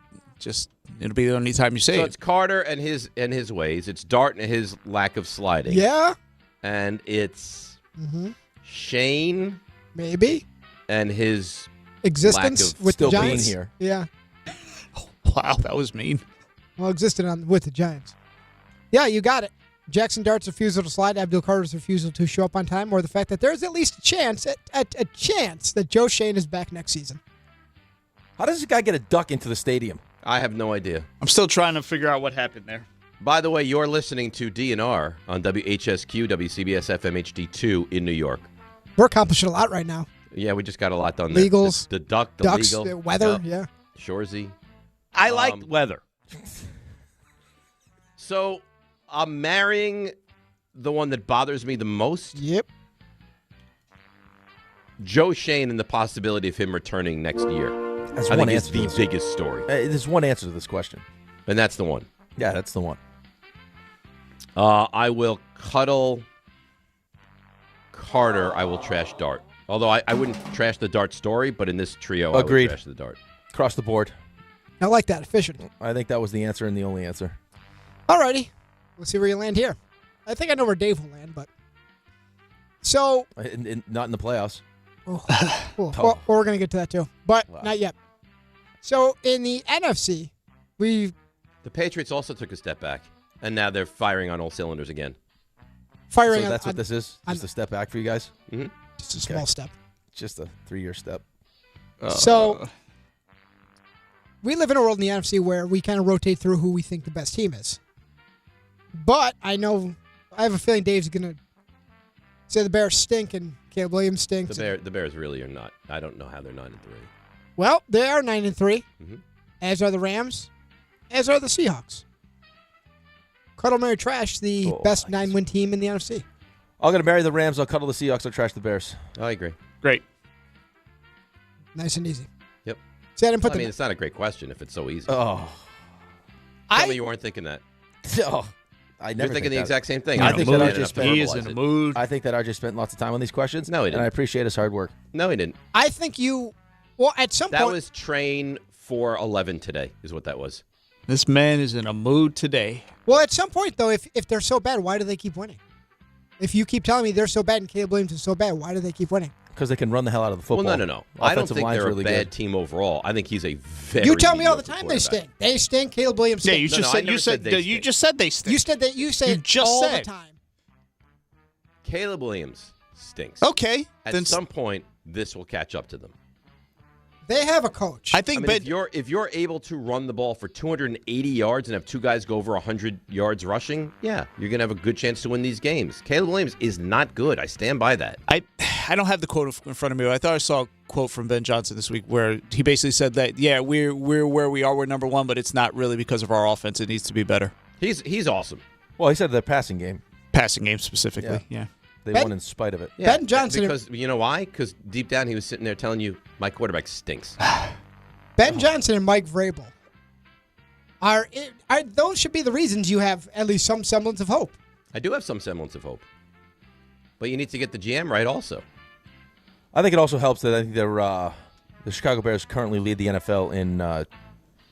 It'll be the only time you say So it. it's Carter and his ways. It's Dart and his lack of sliding. Yeah, And it's Shane maybe. and his Existence lack of with still the being Giants. here. Yeah. Wow, that was mean. Well, existed with the Giants. Yeah, you got it. Jackson Dart's refusal to slide, Abdul Carter's refusal to show up on time, or the fact that there's at least a chance that Joe Schoen is back next season. How does this guy get a duck into the stadium? I have no idea. I'm still trying to figure out what happened there. By the way, you're listening to DNR on WHSQ, WCBS FM HD2 in New York. We're accomplishing a lot right now. Yeah, we just got a lot done there. Legals, The duck, the ducks, legal. the weather, yeah. Shorzy. I like weather. So I'm marrying the one that bothers me the most. Yep. Joe Schoen and the possibility of him returning next year. That's I one think is answer the to this. biggest story. There's one answer to this question. And that's the one. Yeah, that's the one. I will Cuddle Carter. I will trash Dart. Although I wouldn't trash the Dart story, but in this trio, Agreed. I would trash the Dart. Across the board. I like that. Efficient. I think that was the answer and the only answer. Alrighty. We'll see where you land here. I think I know where Dave will land, but. So. Not in the playoffs. Cool. Well, we're going to get to that too, but not yet. So in the NFC, the Patriots also took a step back, and now they're firing on all cylinders again. Firing. So that's what this is? Just a step back for you guys? Mm-hmm. Just a small step. Just a 3-year step. So we live in a world in the NFC where we kind of rotate through who we think the best team is. But I have a feeling Dave's going to say the Bears stink and Caleb Williams stinks. The Bears really are not. I don't know how they're 9-3. Well, they are 9-3, Mhm. as are the Rams, as are the Seahawks. Cuddle, Marry, Trash, the best 9-win team in the NFC. I'm going to marry the Rams. I'll cuddle the Seahawks. I'll trash the Bears. I agree. Great. Nice and easy. Yep. See, I didn't put I mean, it's not a great question if it's so easy. Oh. Tell me you weren't thinking that. Oh, I never You're thinking the that. exact same thing. I think that He is in a mood. I think that RJ spent lots of time on these questions. No, he didn't. And I appreciate his hard work. No, he didn't. I think at some That point. was train 411 today, is what that was. This man is in a mood today. Well, at some point, though, if they're so bad, why do they keep winning? If you keep telling me they're so bad and Caleb Williams is so bad, why do they keep winning? Because they can run the hell out of the football. Well, no. I don't Offensive think line's they're really a bad good. team overall. I think he's a very You tell me all the mediocre time they quarterback. stink. They stink. Caleb Williams Yeah, stink. you just said you just said they stink. You said that you say You it just all said. the time. Caleb Williams stinks. Okay. At some point, this will catch up to them. They have a coach. I think if you're able to run the ball for 280 yards and have two guys go over 100 yards rushing, yeah, you're going to have a good chance to win these games. Caleb Williams is not good. I stand by that. I don't have the quote in front of me, but I thought I saw a quote from Ben Johnson this week where he basically said that, yeah, we're where we are, we're number one, but it's not really because of our offense. It needs to be better. He's awesome. Well, he said their passing game. Passing game specifically, yeah. They won in spite of it. Yeah, Ben Johnson- Because you know why? Because deep down he was sitting there telling you, my quarterback stinks. Ben Johnson and Mike Vrabel Those should be the reasons you have at least some semblance of hope. I do have some semblance of hope. But you need to get the GM right also. I think it also helps that I think the Chicago Bears currently lead the NFL in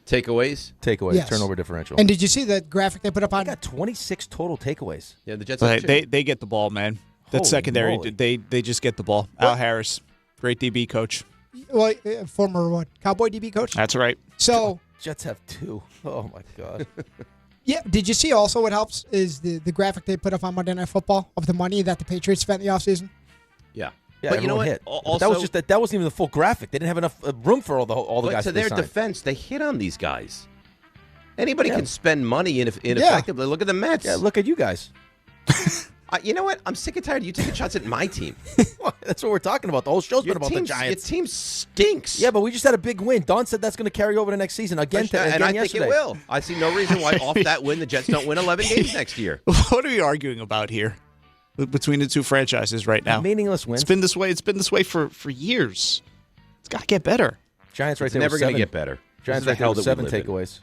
takeaways, Yes. turnover differential. And did you see the graphic they put up on? They got 26 total takeaways. Yeah, the Jets. They get the ball, man. That Holy secondary, moly. they just get the ball. Al Harris, great DB coach. Well, former Cowboy DB coach. That's right. So Jets have 2. Oh my God. yeah, did you see also what helps is the graphic they put up on Monday Night Football of the money that the Patriots spent in the offseason? Yeah. Yeah, but you know what? hit. Also, that was just that wasn't even the full graphic. They didn't have enough room for all the guys. To they their signed. defense, they hit on these guys. Anybody can spend money ineffectively. Look at the Mets. Yeah, look at you guys. You know what? I'm sick and tired of you taking shots at my team. That's what we're talking about. The whole show's been about the Giants. Your team stinks. Yeah, but we just had a big win. Don said that's going to carry over to next season again. And I yesterday. think it will. I see no reason why off that win the Jets don't win 11 games next year. What are we arguing about here between the two franchises right now? Meaningless wins. It's been this way. It's been this way for years. It's got to get better. Giants right It's there. never going to get better. Giants This is right the there hell with that we 7 live in. takeaways.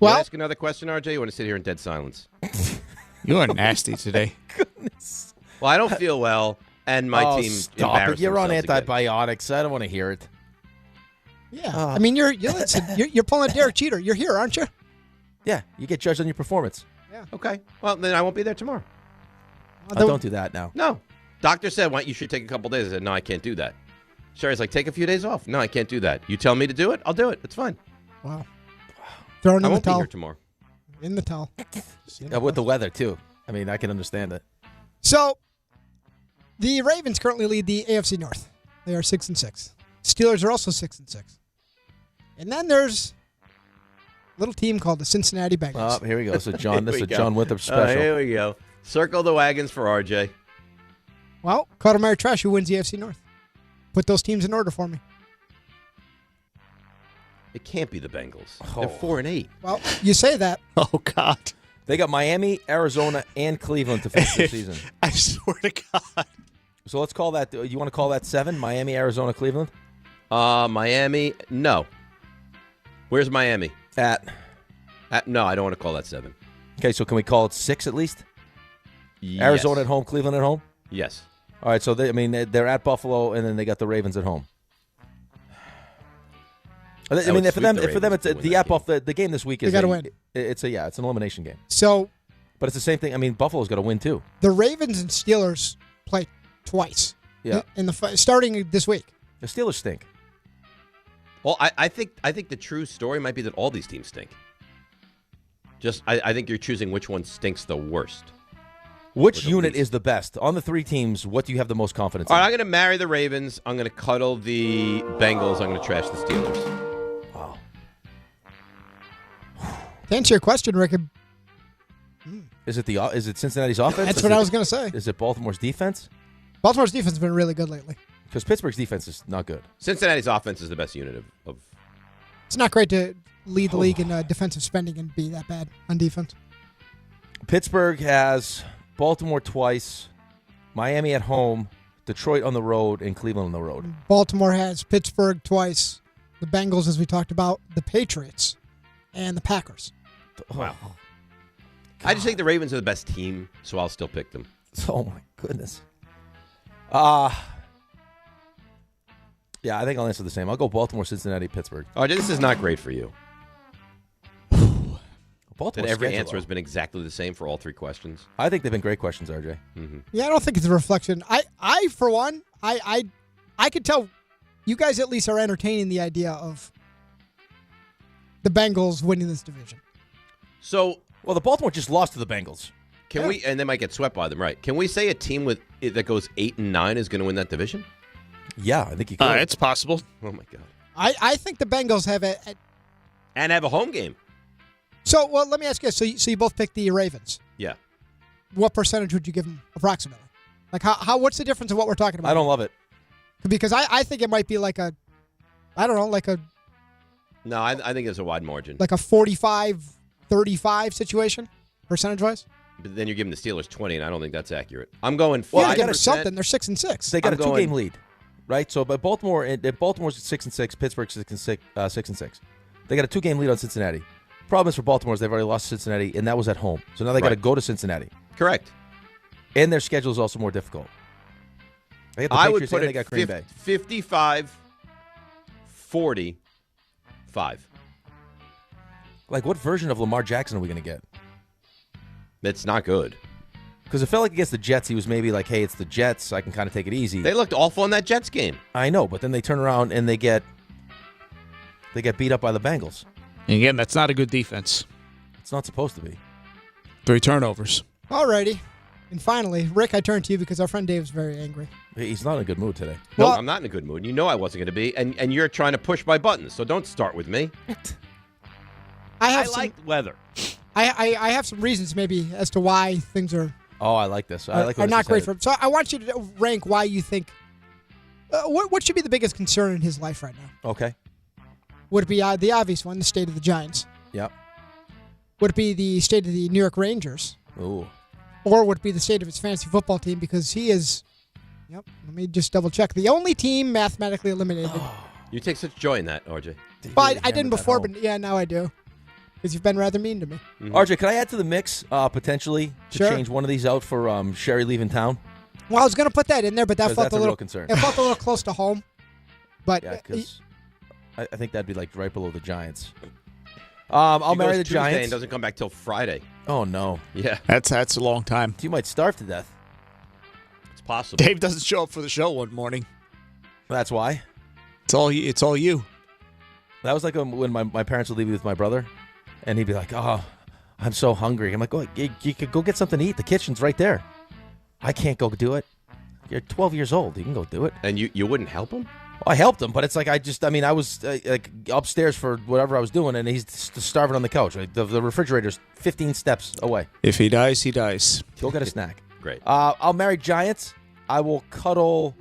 You want to ask another question, RJ? You want to sit here in dead silence? You are nasty today. Goodness. Well, I don't feel well, and my team stop embarrassed it. You're on themselves again. antibiotics. I don't want to hear it. Yeah. I mean, you're pulling a Derek Jeter. You're here, aren't you? Yeah, you get judged on your performance. Yeah. Okay. Well, then I won't be there tomorrow. Don't do that now. No. Doctor said, you should take a couple days. I said, no, I can't do that. Sherry's like, take a few days off. No, I can't do that. You tell me to do it, I'll do it. It's fine. Wow. Throwing I in the won't be towel. here tomorrow. In the towel. With the weather, too. I mean, I can understand it. So, the Ravens currently lead the AFC North. They are 6-6. Steelers are also 6-6. And then there's a little team called the Cincinnati Bengals. Oh, here we go. So, John, this is a go. John Winthrop special. Here we go. Circle the wagons for RJ. Well, Cuddle Mary Trash, who wins the AFC North? Put those teams in order for me. It can't be the Bengals. They're 4-8. Well, you say that. Oh, God. They got Miami, Arizona, and Cleveland to finish the season. I swear to God. So let's call that. You want to call that 7? Miami, Arizona, Cleveland? Miami, no. Where's Miami? No, I don't want to call that 7. Okay, so can we call it 6 at least? Yes. Arizona at home, Cleveland at home? Yes. All right, so they're at Buffalo, and then they got the Ravens at home. For them, it's the the game this week is They gotta win. It's an elimination game. So, but it's the same thing. I mean, Buffalo's got to win too. the Ravens and Steelers play twice. Yeah. In the starting this week. The Steelers stink. Well, I think the true story might be that all these teams stink. I think you're choosing which one stinks the worst. Which unit is the best? On the 3 teams, what do you have the most confidence All in? right, I'm going to marry the Ravens. I'm going to cuddle the Bengals. I'm going to trash the Steelers. Wow. To answer your question, Rick, Is it Cincinnati's offense? That's what I was going to say. Is it Baltimore's defense? Baltimore's defense has been really good lately. Because Pittsburgh's defense is not good. Cincinnati's offense is the best unit of It's not great to lead the league in defensive spending and be that bad on defense. Pittsburgh has Baltimore twice, Miami at home, Detroit on the road, and Cleveland on the road. Baltimore has Pittsburgh twice, the Bengals, as we talked about, the Patriots, and the Packers. Wow. I just think the Ravens are the best team, so I'll still pick them. Oh, my goodness. Yeah, I think I'll answer the same. I'll go Baltimore, Cincinnati, Pittsburgh. Oh, this is not great for you. Baltimore That every answer has been exactly the same for all 3 questions. I think they've been great questions, RJ. Mm-hmm. Yeah, I don't think it's a reflection. I for one, I could tell you guys at least are entertaining the idea of the Bengals winning this division. So, well, the Baltimore just lost to the Bengals. Can we? And they might get swept by them, right? Can we say a team that goes 8-9 is going to win that division? Yeah, I think you could. It's possible. Oh my God! I think the Bengals have and have a home game. So, well, let me ask you. So you both picked the Ravens. Yeah. What percentage would you give them approximately? Like how? What's the difference of what we're talking about? I don't love it because I think it might be like a, I don't know, like a. No, I think it's a wide margin. Like a 45-35 situation, percentage-wise. But then you're giving the Steelers 20, and I don't think that's accurate. I'm going 5%. Well, get something. They're 6-6. They got a 2-game lead, right? So, but Baltimore's 6-6, Pittsburgh's 6-6. They got a 2-game lead on Cincinnati. Problem is for Baltimore is they've already lost to Cincinnati, and that was at home. So now they got to go to Cincinnati. Correct. And their schedule is also more difficult. They got the I Patriots would put and they got Green Bay. 55-45. Like, what version of Lamar Jackson are we going to get? It's not good. Because it felt like against the Jets, he was maybe like, hey, it's the Jets. I can kind of take it easy. They looked awful in that Jets game. I know, but then they turn around and they get beat up by the Bengals. And again, that's not a good defense. It's not supposed to be. 3 turnovers. Alrighty. And finally, Rick, I turn to you because our friend Dave's very angry. He's not in a good mood today. No, I'm not in a good mood. You know I wasn't going to be, and you're trying to push my buttons, so don't start with me. I like weather. I have some reasons maybe as to why things are Oh, I like this. I like are not great for him. So I want you to rank why you think what should be the biggest concern in his life right now. Okay. Would it be the obvious one, the state of the Giants? Yep. Would it be the state of the New York Rangers? Ooh. Or would it be the state of his fantasy football team? Because he is, let me just double check, the only team mathematically eliminated. You take such joy in that, RJ. But I didn't before, but yeah, now I do. Because you've been rather mean to me. Mm-hmm. RJ, can I add to the mix potentially to Sure. change one of these out for Sherry leaving town? Well, I was going to put that in there, but that felt that's a a little real concern. It felt a little close to home. But Yeah, because I think that'd be like right below the Giants. I'll He marry goes the Tuesday Giants. and doesn't come back till Friday. Oh no. Yeah. That's a long time. You might starve to death. It's possible. Dave doesn't show up for the show one morning. That's why. It's all you. That was like when my parents would leave me with my brother, and he'd be like, "Oh, I'm so hungry." I'm like, "Oh, you could go get something to eat. The kitchen's right there." I can't go do it. You're 12 years old. You can go do it. And you wouldn't help him? Well, I helped him, but it's like I was like upstairs for whatever I was doing, and he's starving on the couch. Like, the refrigerator's 15 steps away. If he dies, he dies. Go get a snack. Great. I'll marry Giants. I will cuddle.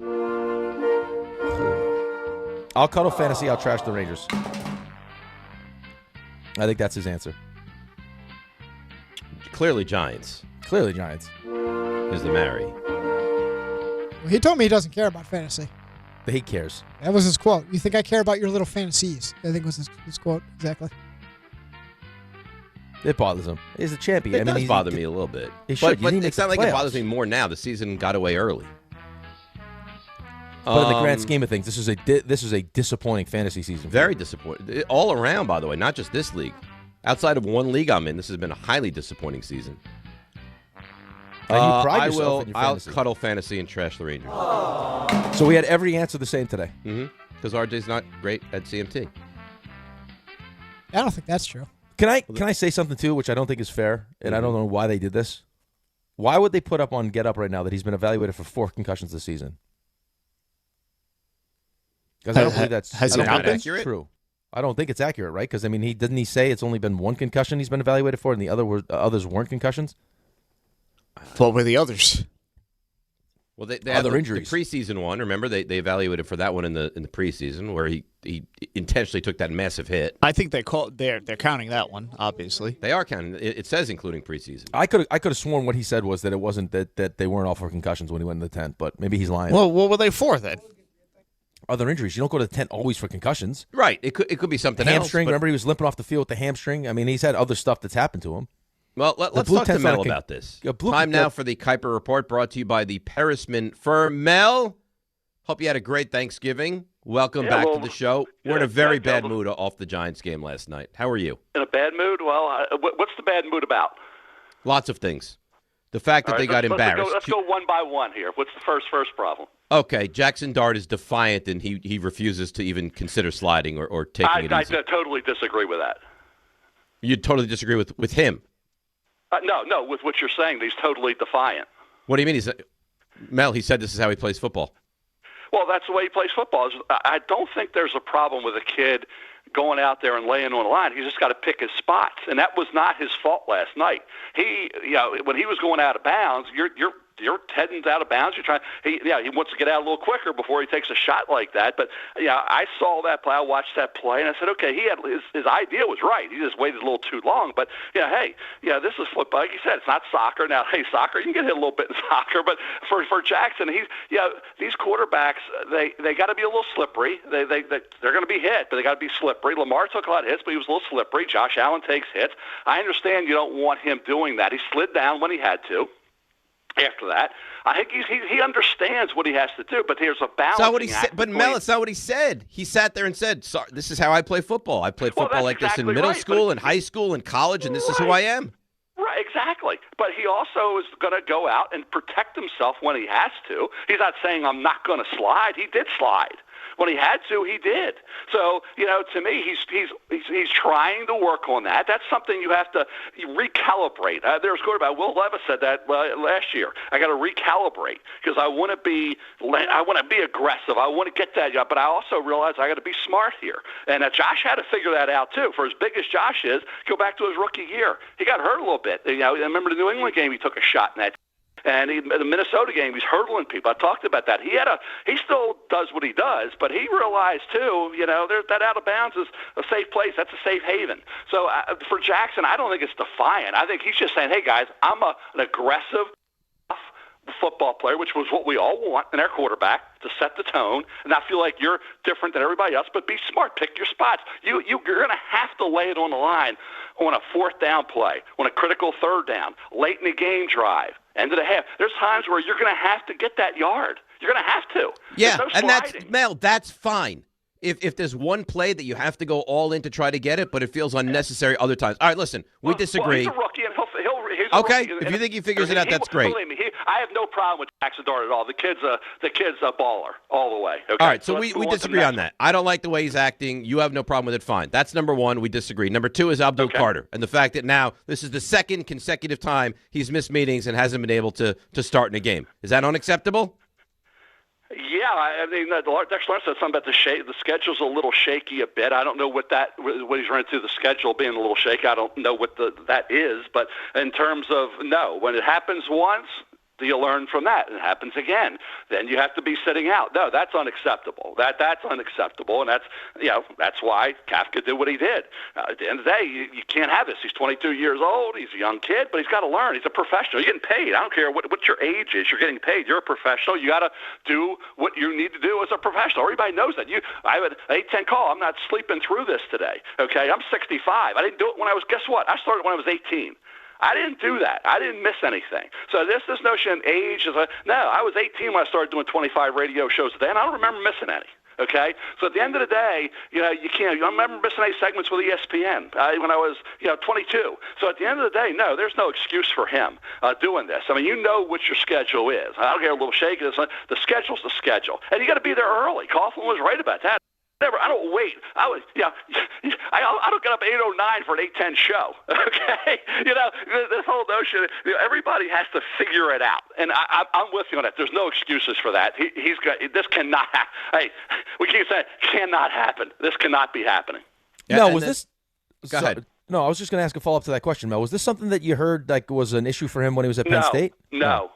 I'll cuddle fantasy. I'll trash the Rangers. I think that's his answer. Clearly Giants. Clearly Giants. Is the marry. well, he told me he doesn't care about fantasy. But he cares. That was his quote. You think I care about your little fantasies? I think was his quote exactly. It bothers him. He's a champion. It does bother me a little bit. He should. But You need it's to not make like the it bothers playoffs. me more now. The season got away early. But in the grand scheme of things, this is a disappointing fantasy season. Very disappointing. All around, by the way, not just this league. Outside of one league I'm in, this has been a highly disappointing season. And you pride yourself in your I'll fantasy. cuddle fantasy and trash the Rangers. So we had every answer the same today. Because RJ's not great at CMT. I don't think that's true. Can I say something too, which I don't think is fair, and I don't know why they did this. Why would they put up on Get Up right now that he's been evaluated for 4 concussions this season? Because I don't believe that's true. I don't think it's accurate, right? Because I mean, didn't he say it's only been 1 concussion he's been evaluated for, and the others weren't concussions? What were the others? Well, they had Other the injuries. preseason one. Remember, they evaluated for that one in the preseason where he intentionally took that massive hit. I think they're counting that one. Obviously, They are counting. It says including preseason. I could have sworn what he said was that it wasn't that they weren't all for concussions when he went in the tent, but maybe he's lying. Well, what were they for then? Other injuries. You don't go to the tent always for concussions. Right. It could be something Hamstring. else. but- Remember, he was limping off the field with the hamstring. I mean, he's had other stuff that's happened to him. Well, let's Blue talk to Tent's not Mel a con- about this. Yeah, Blue- Time now for the Kiper Report, brought to you by the Perisman firm. Mel, hope you had a great Thanksgiving. Welcome back to the show. We're in a very bad mood off the Giants game last night. How are you? In a bad mood? Well, what's the bad mood about? Lots of things. The fact that they got embarrassed. Let's go one by one here. What's the first problem? Okay, Jackson Dart is defiant, and he refuses to even consider sliding or taking it easy. I totally disagree with that. You totally disagree with him? No, with what you're saying, he's totally defiant. What do you mean? Mel, he said this is how he plays football. Well, that's the way he plays football. I don't think there's a problem with a kid going out there and laying on the line. He's just got to pick his spots, and that was not his fault last night. When he was going out of bounds, you're You're heading out of bounds. He wants to get out a little quicker before he takes a shot like that. But I saw that play. I watched that play, and I said, okay, his idea was right. He just waited a little too long. But this is football. Like you said, it's not soccer. Now, hey, soccer, you can get hit a little bit in soccer, but for Jackson, these quarterbacks, they got to be a little slippery. They're going to be hit, but they got to be slippery. Lamar took a lot of hits, but he was a little slippery. Josh Allen takes hits. I understand you don't want him doing that. He slid down when he had to. After that, I think he understands what he has to do, but there's a balance. But Mel, it's not what he said. He sat there and said, "Sorry, this is how I play football. I played football like this in middle school and high school and college, and this is who I am." Right, exactly. But he also is going to go out and protect himself when he has to. He's not saying, I'm not going to slide. He did slide. When he had to, he did. So, to me, he's trying to work on that. That's something you have to recalibrate. There's quarterback Will Levis said that last year. I got to recalibrate because I want to be aggressive. I want to get that, but I also realize I got to be smart here. And Josh had to figure that out too. For as big as Josh is, go back to his rookie year. He got hurt a little bit. I remember the New England game. He took a shot in that. And in the Minnesota game, he's hurdling people. I talked about that. He still does what he does, but he realized too, that out of bounds is a safe place. That's a safe haven. So for Jackson, I don't think it's defiant. I think he's just saying, hey guys, I'm an aggressive football player, which was what we all want in our quarterback, to set the tone and not feel like you're different than everybody else, but be smart. Pick your spots. You're going to have to lay it on the line on a fourth down play, on a critical third down, late in the game drive, end of the half. There's times where you're going to have to get that yard. You're going to have to. Yeah, and that's fine. If there's one play that you have to go all in to try to get it, but it feels unnecessary other times. All right, listen, we disagree. Well, he's a rookie, and he's okay, a rookie, if you think he figures it out, that's great. Believe me, I have no problem with Jackson Dart at all. The kid's a baller all the way. Okay? All right, so we disagree on that. I don't like the way he's acting. You have no problem with it, fine. That's number one. We disagree. Number two is Abdul Carter, and the fact that now this is the second consecutive time he's missed meetings and hasn't been able to start in a game. Is that unacceptable? Yeah, I mean, Dexter Lawrence said something about the schedule's a little shaky a bit. I don't know what he's running through the schedule being a little shaky. I don't know what that is, but in terms of when it happens once, you learn from that. It happens again. Then you have to be sitting out. No, that's unacceptable. That's unacceptable, and that's why Kafka did what he did. At the end of the day, you can't have this. He's 22 years old. He's a young kid, but he's got to learn. He's a professional. You're getting paid. I don't care what your age is. You're getting paid. You're a professional. You got to do what you need to do as a professional. Everybody knows that. I have an 8-10 call. I'm not sleeping through this today. Okay, I'm 65. I didn't do it when I was. Guess what? I started when I was 18. I didn't do that. I didn't miss anything. So this notion of age is I was 18 when I started doing 25 radio shows a day, and I don't remember missing any. Okay, so at the end of the day, you can't. I remember missing any segments with ESPN when I was 22. So at the end of the day, no, there's no excuse for him doing this. I mean, you know what your schedule is. I don't care a little shaky. The schedule's the schedule, and you got to be there early. Coughlin was right about that. Never. I don't wait. I don't get up at 8:09 for an 8:10 show. Okay, this whole notion. Everybody has to figure it out, and I'm with you on that. There's no excuses for that. He's got this cannot. Hey, we keep saying cannot happen. This cannot be happening. Yeah, was this? Go ahead. No, I was just going to ask a follow up to that question, Mel. Was this something that you heard was an issue for him when he was at Penn State? No.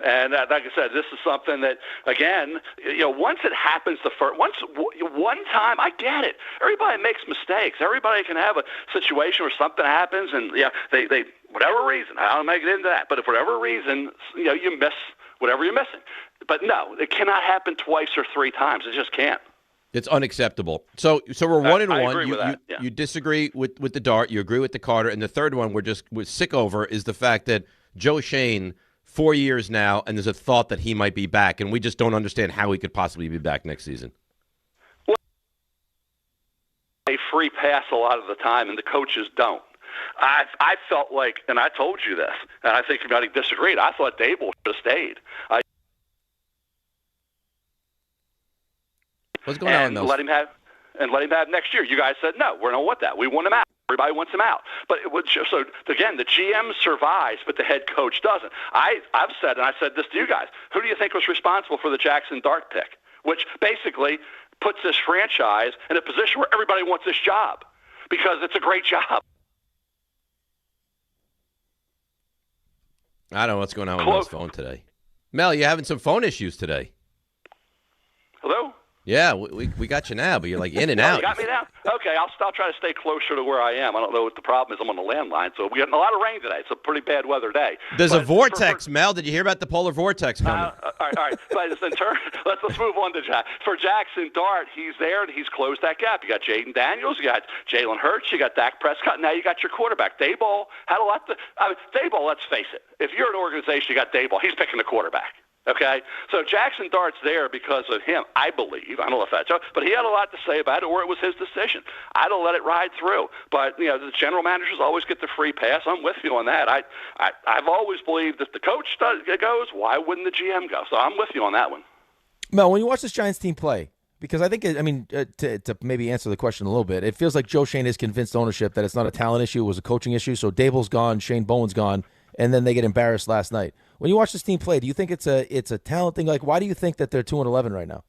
And like I said, this is something that, again, once it happens one time, I get it. Everybody makes mistakes. Everybody can have a situation where something happens, and they whatever reason, I don't make it into that, but if for whatever reason, you miss whatever you're missing. But no, it cannot happen twice or three times. It just can't. It's unacceptable. So we're 1-1. I agree with that. You disagree with the Dart. You agree with the Carter, and the third one we're sick over is the fact that Joe Schoen, 4 years now, and there's a thought that he might be back, and we just don't understand how he could possibly be back next season. Well, a free pass a lot of the time, and the coaches don't. I felt like, and I told you this, and I think everybody disagreed, I thought Dable should have stayed. What's going on, Let him have next year. You guys said, no, we don't want that. We want him out. Everybody wants him out. But so again, the GM survives, but the head coach doesn't. I've said, and I said this to you guys, who do you think was responsible for the Jackson Dart pick? Which basically puts this franchise in a position where everybody wants this job because it's a great job. I don't know what's going on with Mel's phone today. Mel, you're having some phone issues today. Hello? Yeah, we got you now, but you're like in and out. You got me now? Okay, I'll try to stay closer to where I am. I don't know what the problem is. I'm on the landline, so we're getting a lot of rain today. It's a pretty bad weather day. There's a vortex, Mel. Did you hear about the polar vortex coming? All right. But let's move on to for Jackson Dart. He's there, and he's closed that gap. You got Jaden Daniels, you got Jalen Hurts, you got Dak Prescott. Now you got your quarterback. Daboll had a lot Daboll, let's face it. If you're an organization, you got Daboll. He's picking the quarterback. Okay, so Jackson Dart's there because of him, I believe. I don't know if that's but he had a lot to say about it, or it was his decision. I'd have let it ride through. But the general managers always get the free pass. I'm with you on that. I've always believed if the coach goes, why wouldn't the GM go? So I'm with you on that one. Mel, when you watch this Giants team play, because I think, to maybe answer the question a little bit, it feels like Joe Schoen has convinced ownership that it's not a talent issue, it was a coaching issue. So Daboll's gone, Shane Bowen's gone, and then they get embarrassed last night. When you watch this team play, do you think it's a talent thing? Like, why do you think that they're 2-11 right now?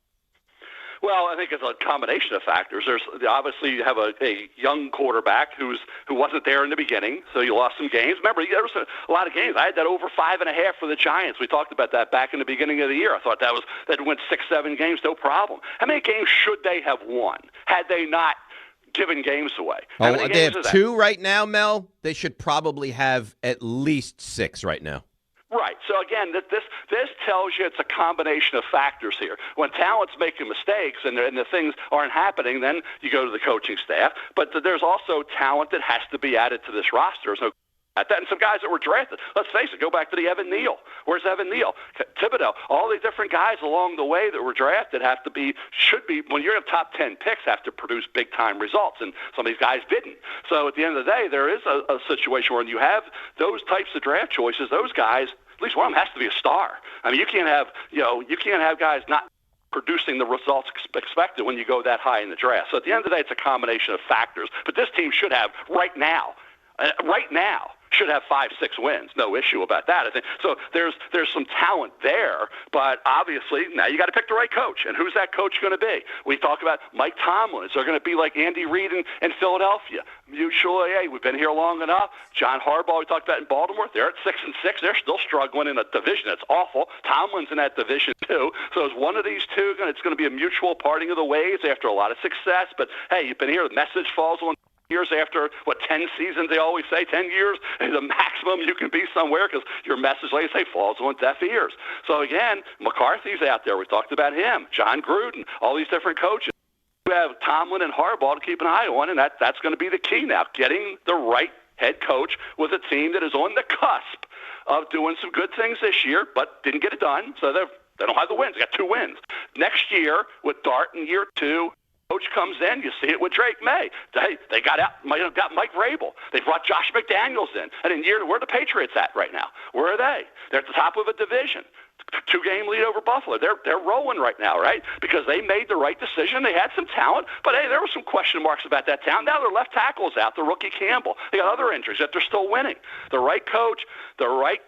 Well, I think it's a combination of factors. There's obviously you have a young quarterback who wasn't there in the beginning, so you lost some games. Remember, there was a lot of games. I had that over 5.5 for the Giants. We talked about that back in the beginning of the year. I thought that went 6-7 games, no problem. How many games should they have won had they not given games away? They have 2 right now, Mel. They should probably have at least 6 right now. Right. So, again, this tells you it's a combination of factors here. When talent's making mistakes and the things aren't happening, then you go to the coaching staff. But there's also talent that has to be added to this roster. There's no at that, and some guys that were drafted. Let's face it, go back to the Evan Neal. Where's Evan Neal? Thibodeau. All these different guys along the way that were drafted should be, when you're in top 10 picks, have to produce big-time results, and some of these guys didn't. So at the end of the day, there is a situation where you have those types of draft choices, those guys, at least one of them has to be a star. I mean, you can't have guys not producing the results expected when you go that high in the draft. So at the end of the day, it's a combination of factors. But this team should have right now, should have 5-6 wins. No issue about that, I think. So there's some talent there, but obviously now you got to pick the right coach. And who's that coach going to be? We talk about Mike Tomlin. Is there going to be like Andy Reid in Philadelphia? Mutually, hey, we've been here long enough. John Harbaugh, we talked about in Baltimore. They're at 6-6. They're still struggling in a division that's awful. Tomlin's in that division too. So is one of these two it's going to be a mutual parting of the ways after a lot of success? But hey, you've been here. The message falls on years after, 10 seasons, they always say, 10 years is the maximum you can be somewhere because your message, like I say, falls on deaf ears. So, again, McCarthy's out there. We talked about him. John Gruden, all these different coaches. You have Tomlin and Harbaugh to keep an eye on, and that's going to be the key now, getting the right head coach with a team that is on the cusp of doing some good things this year, but didn't get it done, so they don't have the wins. They got 2 wins. Next year, with Dart in year 2, coach comes in, you see it with Drake May. They got Mike Vrabel. They brought Josh McDaniels in. And where are the Patriots at right now? Where are they? They're at the top of a division. 2-game lead over Buffalo. They're rolling right now, right? Because they made the right decision. They had some talent, but hey, there were some question marks about that talent. Now their left tackle's out, the rookie Campbell. They got other injuries, yet they're still winning. The right coach, the right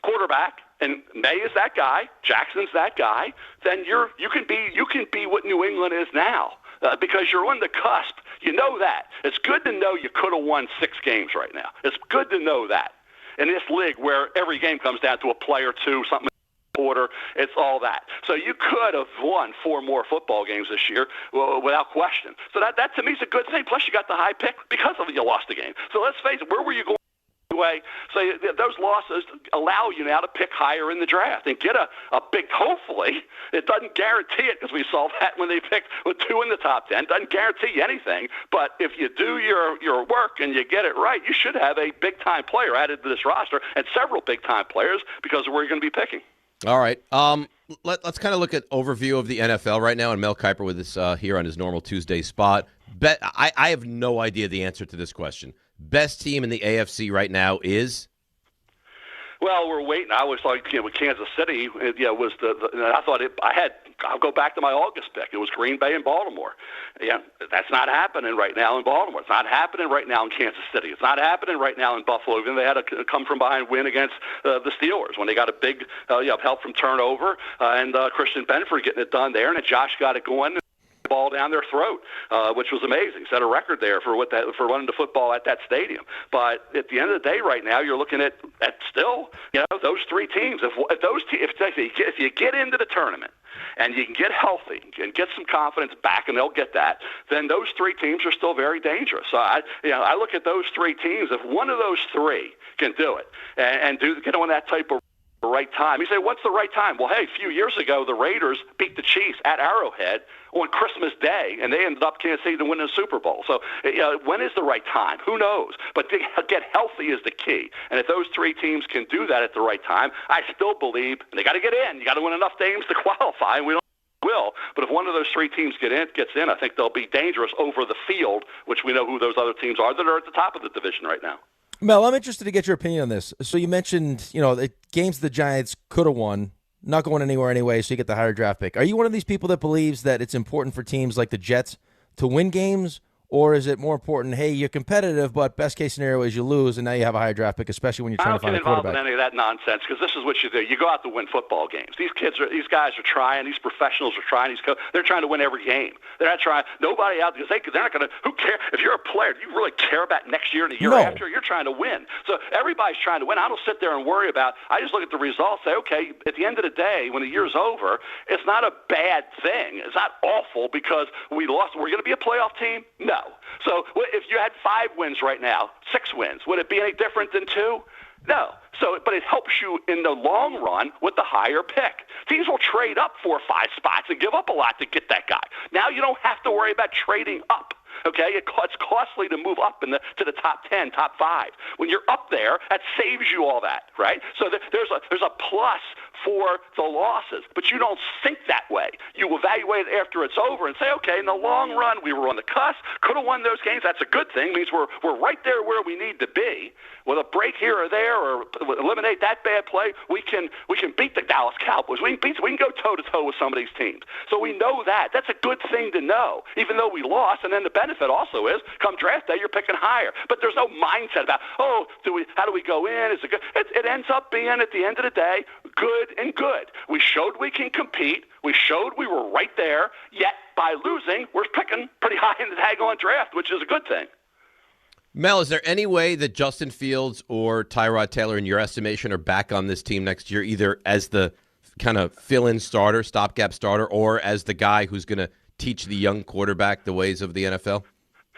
quarterback, and May is that guy, Jackson's that guy, then you can be what New England is now because you're on the cusp. You know that. It's good to know you could have won 6 games right now. It's good to know that. In this league where every game comes down to a play or two, something quarter, it's all that. So you could have won 4 more football games this year without question. So that to me is a good thing. Plus you got the high pick because of you lost the game. So let's face it, where were you going? Way. So those losses allow you now to pick higher in the draft and get a big, hopefully. It doesn't guarantee it because we saw that when they picked with 2 in the top 10. Doesn't guarantee you anything. But if you do your work and you get it right, you should have a big-time player added to this roster and several big-time players because of where you're going to be picking. All right. Let's kind of look at overview of the NFL right now, and Mel Kiper with us here on his normal Tuesday spot. I have no idea the answer to this question. Best team in the AFC right now is? Well, we're waiting. I was like, with Kansas City, was I thought I'll go back to my August pick. It was Green Bay and Baltimore. Yeah, that's not happening right now in Baltimore. It's not happening right now in Kansas City. It's not happening right now in Buffalo. Even they had a come-from-behind win against the Steelers when they got a big help from turnover and Christian Benford getting it done there, and Josh got it going. ball down their throat, which was amazing. Set a record there for running the football at that stadium. But at the end of the day, right now, you're looking at still, those three teams. If you get into the tournament and you can get healthy and get some confidence back, and they'll get that, then those three teams are still very dangerous. So I look at those three teams. If one of those three can do it and get on that type of right time. You say, what's the right time? Well, hey, a few years ago, the Raiders beat the Chiefs at Arrowhead on Christmas Day, and they ended up, Kansas City, to win the Super Bowl. So when is the right time? Who knows? But to get healthy is the key. And if those three teams can do that at the right time, I still believe they got to get in. You got to win enough games to qualify, and we don't will. But if one of those three teams gets in, I think they'll be dangerous over the field, which we know who those other teams are that are at the top of the division right now. Mel, I'm interested to get your opinion on this. So you mentioned, the games the Giants could have won, not going anywhere anyway, so you get the higher draft pick. Are you one of these people that believes that it's important for teams like the Jets to win games, or is it more important, hey, you're competitive, but best case scenario is you lose, and now you have a higher draft pick, especially when you're trying to find a quarterback? I don't get involved in any of that nonsense, because this is what you do. You go out to win football games. These guys are trying. These professionals are trying. They're trying to win every game. They're not trying. Nobody out there, because they're not going to. Who cares? If you're a player, do you really care about next year and the year after? You're trying to win. So everybody's trying to win. I don't sit there and worry about. I just look at the results. Say, okay, at the end of the day, when the year's over, it's not a bad thing. It's not awful because we lost. We're going to be a playoff team? No. So if you had 5 wins right now, 6 wins, would it be any different than 2? No. But it helps you in the long run with the higher pick. Teams will trade up 4 or 5 spots and give up a lot to get that guy. Now you don't have to worry about trading up. Okay, it's costly to move up to the top 10, top 5. When you're up there, that saves you all that, right? So there's a plus for the losses, but you don't think that way. You evaluate it after it's over and say, okay, in the long run, we were on the cusp, could have won those games. That's a good thing. It means we're right there where we need to be. With a break here or there, or eliminate that bad play, we can beat the Dallas Cowboys. We can go toe-to-toe with some of these teams. So we know that. That's a good thing to know, even though we lost. And then the benefit also is, come draft day, you're picking higher. But there's no mindset about, how do we go in? Is it good? It ends up being, at the end of the day, good and good. We showed we can compete. We showed we were right there. Yet by losing, we're picking pretty high in the daggone draft, which is a good thing. Mel, is there any way that Justin Fields or Tyrod Taylor, in your estimation, are back on this team next year, either as the kind of fill-in starter, stopgap starter, or as the guy who's going to teach the young quarterback the ways of the NFL?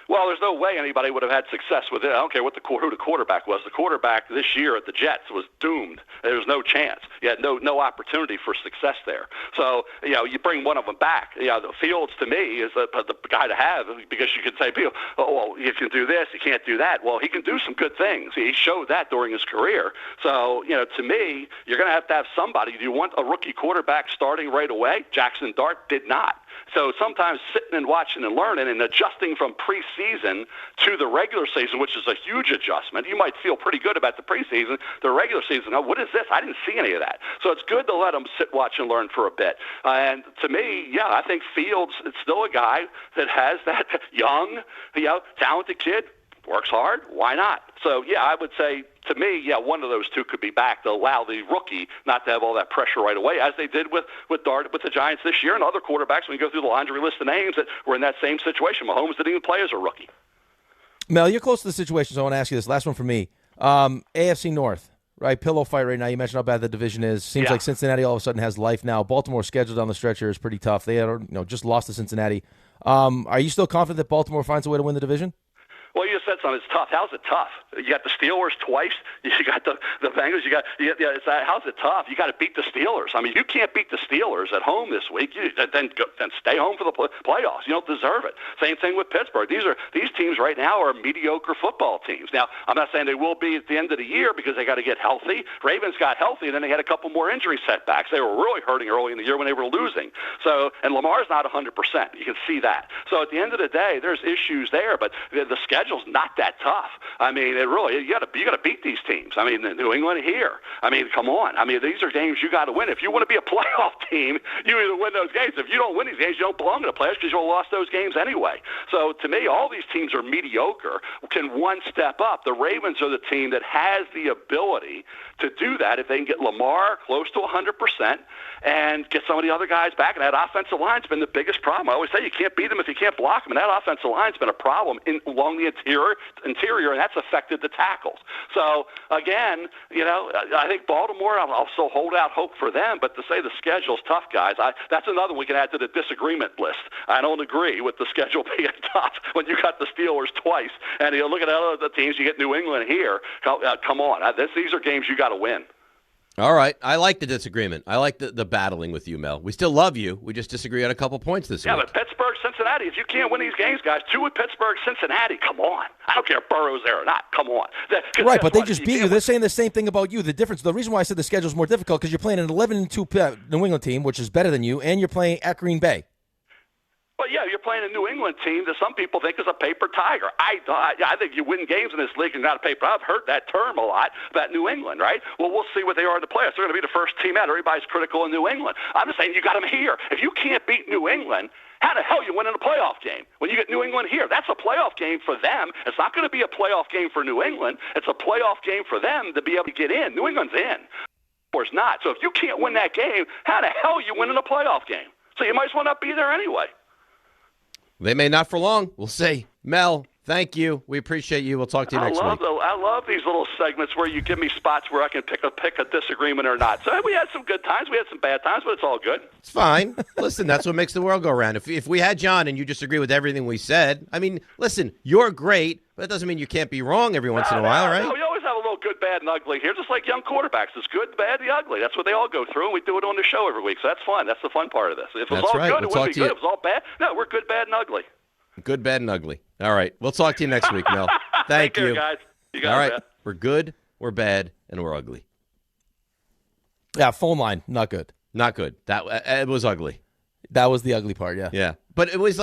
Well, there's no way anybody would have had success with it. I don't care who the quarterback was. The quarterback this year at the Jets was doomed. There was no chance. You had no opportunity for success there. So, you bring one of them back. The Fields, to me, is the guy to have, because you can say, you can do this, you can't do that. Well, he can do some good things. He showed that during his career. So, to me, you're going to have somebody. Do you want a rookie quarterback starting right away? Jackson Dart did not. So sometimes sitting and watching and learning and adjusting from preseason to the regular season, which is a huge adjustment. You might feel pretty good about the preseason. The regular season, what is this? I didn't see any of that. So it's good to let them sit, watch, and learn for a bit. And to me, I think Fields is still a guy that has that young, talented kid, works hard. Why not? So, I would say, to me, one of those two could be back to allow the rookie not to have all that pressure right away, as they did with Dart, with the Giants this year, and other quarterbacks. When you go through the laundry list of names that were in that same situation, Mahomes didn't even play as a rookie. Mel, you're close to the situation, so I want to ask you this. Last one for me. AFC North, right? Pillow fight right now. You mentioned how bad the division is. Seems like Cincinnati all of a sudden has life now. Baltimore's schedule down the stretch here is pretty tough. They had, just lost to Cincinnati. Are you still confident that Baltimore finds a way to win the division? Well, you just said something. It's tough. How's it tough? You got the Steelers twice. You got the Bengals. How's it tough? You got to beat the Steelers. I mean, you can't beat the Steelers at home this week. Then stay home for the playoffs. You don't deserve it. Same thing with Pittsburgh. These teams right now are mediocre football teams. Now, I'm not saying they will be at the end of the year because they got to get healthy. Ravens got healthy, and then they had a couple more injury setbacks. They were really hurting early in the year when they were losing. So, and Lamar's not 100%. You can see that. So at the end of the day, there's issues there, but the schedule schedule's not that tough. I mean, it really you got to beat these teams. I mean, New England here. I mean, come on. I mean, these are games you got to win. If you want to be a playoff team, you either win those games. If you don't win these games, you don't belong in the playoffs because you'll lost those games anyway. So to me, all these teams are mediocre. Can one step up? The Ravens are the team that has the ability to do that if they can get Lamar close to 100% and get some of the other guys back. And that offensive line's been the biggest problem. I always say you can't beat them if you can't block them. And that offensive line's been a problem along the interior, and that's affected the tackles. So, again, I think Baltimore, I'll still hold out hope for them, but to say the schedule's tough, guys, that's another one we can add to the disagreement list. I don't agree with the schedule being tough when you got the Steelers twice. And you look at other teams, you get New England here. Come on. These are games you got to win. All right. I like the disagreement. I like the battling with you, Mel. We still love you. We just disagree on a couple points this week. Yeah, but Pittsburgh, Cincinnati, if you can't win these games, guys, 2 with Pittsburgh, Cincinnati, come on. I don't care if Burrow's there or not. Come on. Right, but they just beat you. They're saying the same thing about you. The reason why I said the schedule's more difficult because you're playing an 11-2 New England team, which is better than you, and you're playing at Green Bay. But, yeah, you're playing a New England team that some people think is a paper tiger. I think you win games in this league and not a paper. I've heard that term a lot about New England, right? Well, we'll see what they are in the playoffs. They're going to be the first team out. Everybody's critical in New England. I'm just saying you got them here. If you can't beat New England, how the hell you win in a playoff game when you get New England here? That's a playoff game for them. It's not going to be a playoff game for New England. It's a playoff game for them to be able to get in. New England's in. Or it's not. So if you can't win that game, how the hell you win in a playoff game? So you might as well not be there anyway. They may not for long. We'll see. Mel, thank you. We appreciate you. We'll talk to you next week. I love these little segments where you give me spots where I can pick a disagreement or not. So we had some good times. We had some bad times, but it's all good. It's fine. Listen, that's what makes the world go round. If we had John and you disagree with everything we said, I mean, listen, you're great, but that doesn't mean you can't be wrong every once in a while, right? No, we always have a little good, bad, and ugly here, just like young quarterbacks. It's good, the bad, the ugly. That's what they all go through, and we do it on the show every week. So that's fun. That's the fun part of this. If it was all good, it wouldn't be good. If it was all bad, no, we're good, bad, and ugly. Good, bad, and ugly. All right. We'll talk to you next week, Mel. Thank you. Take care, guys. You got all right. it. We're good, we're bad, and we're ugly. Yeah, phone line, not good. Not good. It was ugly. That was the ugly part, yeah. Yeah. But it was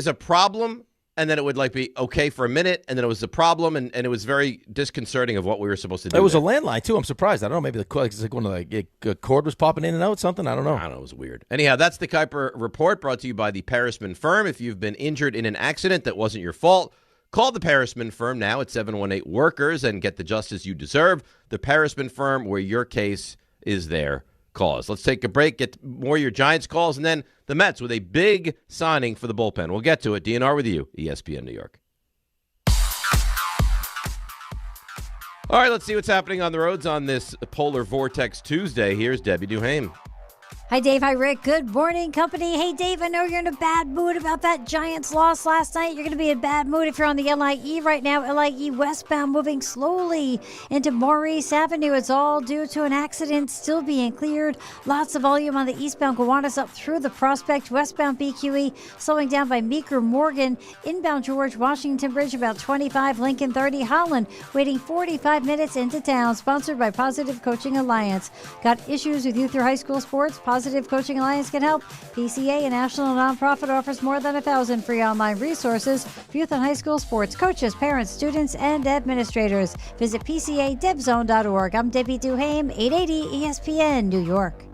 a problem, and then it would be okay for a minute, and then it was a problem, and it was very disconcerting of what we were supposed to do. It was a landline, too. I'm surprised. I don't know. Maybe the cord was popping in and out, something. I don't know. It was weird. Anyhow, that's the Kiper Report brought to you by the Parisman Firm. If you've been injured in an accident that wasn't your fault, call the Parisman Firm now at 718-WORKERS and get the justice you deserve. The Parisman Firm, where your case is their cause. Let's take a break, get more of your Giants calls, and then the Mets with a big signing for the bullpen. We'll get to it. DNR with you, ESPN New York. All right, let's see what's happening on the roads on this Polar Vortex Tuesday. Here's Debbie Duhame. Hi, Dave. Hi, Rick. Good morning, company. Hey, Dave, I know you're in a bad mood about that Giants loss last night. You're going to be in a bad mood if you're on the LIE right now. LIE westbound moving slowly into Maurice Avenue. It's all due to an accident still being cleared. Lots of volume on the eastbound Gowanus up through the Prospect. Westbound BQE slowing down by Meeker Morgan. Inbound George Washington Bridge about 25. Lincoln 30. Holland waiting 45 minutes into town. Sponsored by Positive Coaching Alliance. Got issues with youth or high school sports? Positive Coaching Alliance can help. PCA, a national nonprofit, offers more than 1,000 free online resources for youth and high school sports coaches, parents, students, and administrators. Visit PCADevZone.org. I'm Debbie Duhame, 880 ESPN, New York.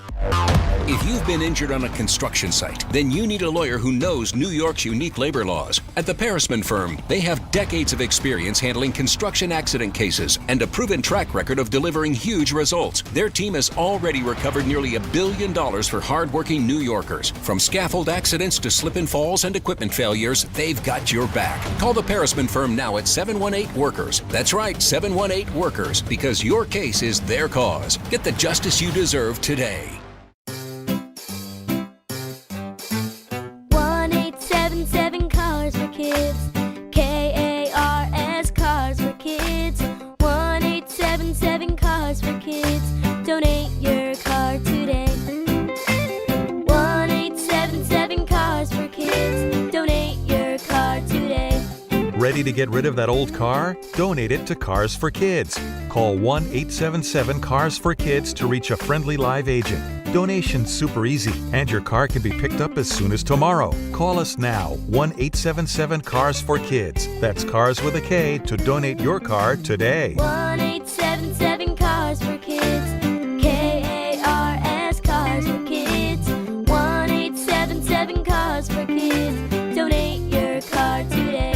If you've been injured on a construction site, then you need a lawyer who knows New York's unique labor laws. At the Parisman Firm, they have decades of experience handling construction accident cases and a proven track record of delivering huge results. Their team has already recovered nearly $1 billion for hardworking New Yorkers. From scaffold accidents to slip and falls and equipment failures, they've got your back. Call the Parisman Firm now at 718-WORKERS. That's right, 718-WORKERS, because your case is their cause. Get the justice you deserve today. 1-877 Cars for Kids. KARS Cars for Kids. 1-877 Cars for Kids. Donate your car today. 1-877 Cars for Kids. Donate your car today. Ready to get rid of that old car? Donate it to Cars for Kids. Call 1-877-CARS for Kids to reach a friendly live agent. Donation's super easy, and your car can be picked up as soon as tomorrow. Call us now, 1-877-CARS-FOR-KIDS. That's cars with a K to donate your car today. 1-877-CARS-FOR-KIDS. KARS Cars for Kids. 1-877-CARS-FOR-KIDS. Donate your car today.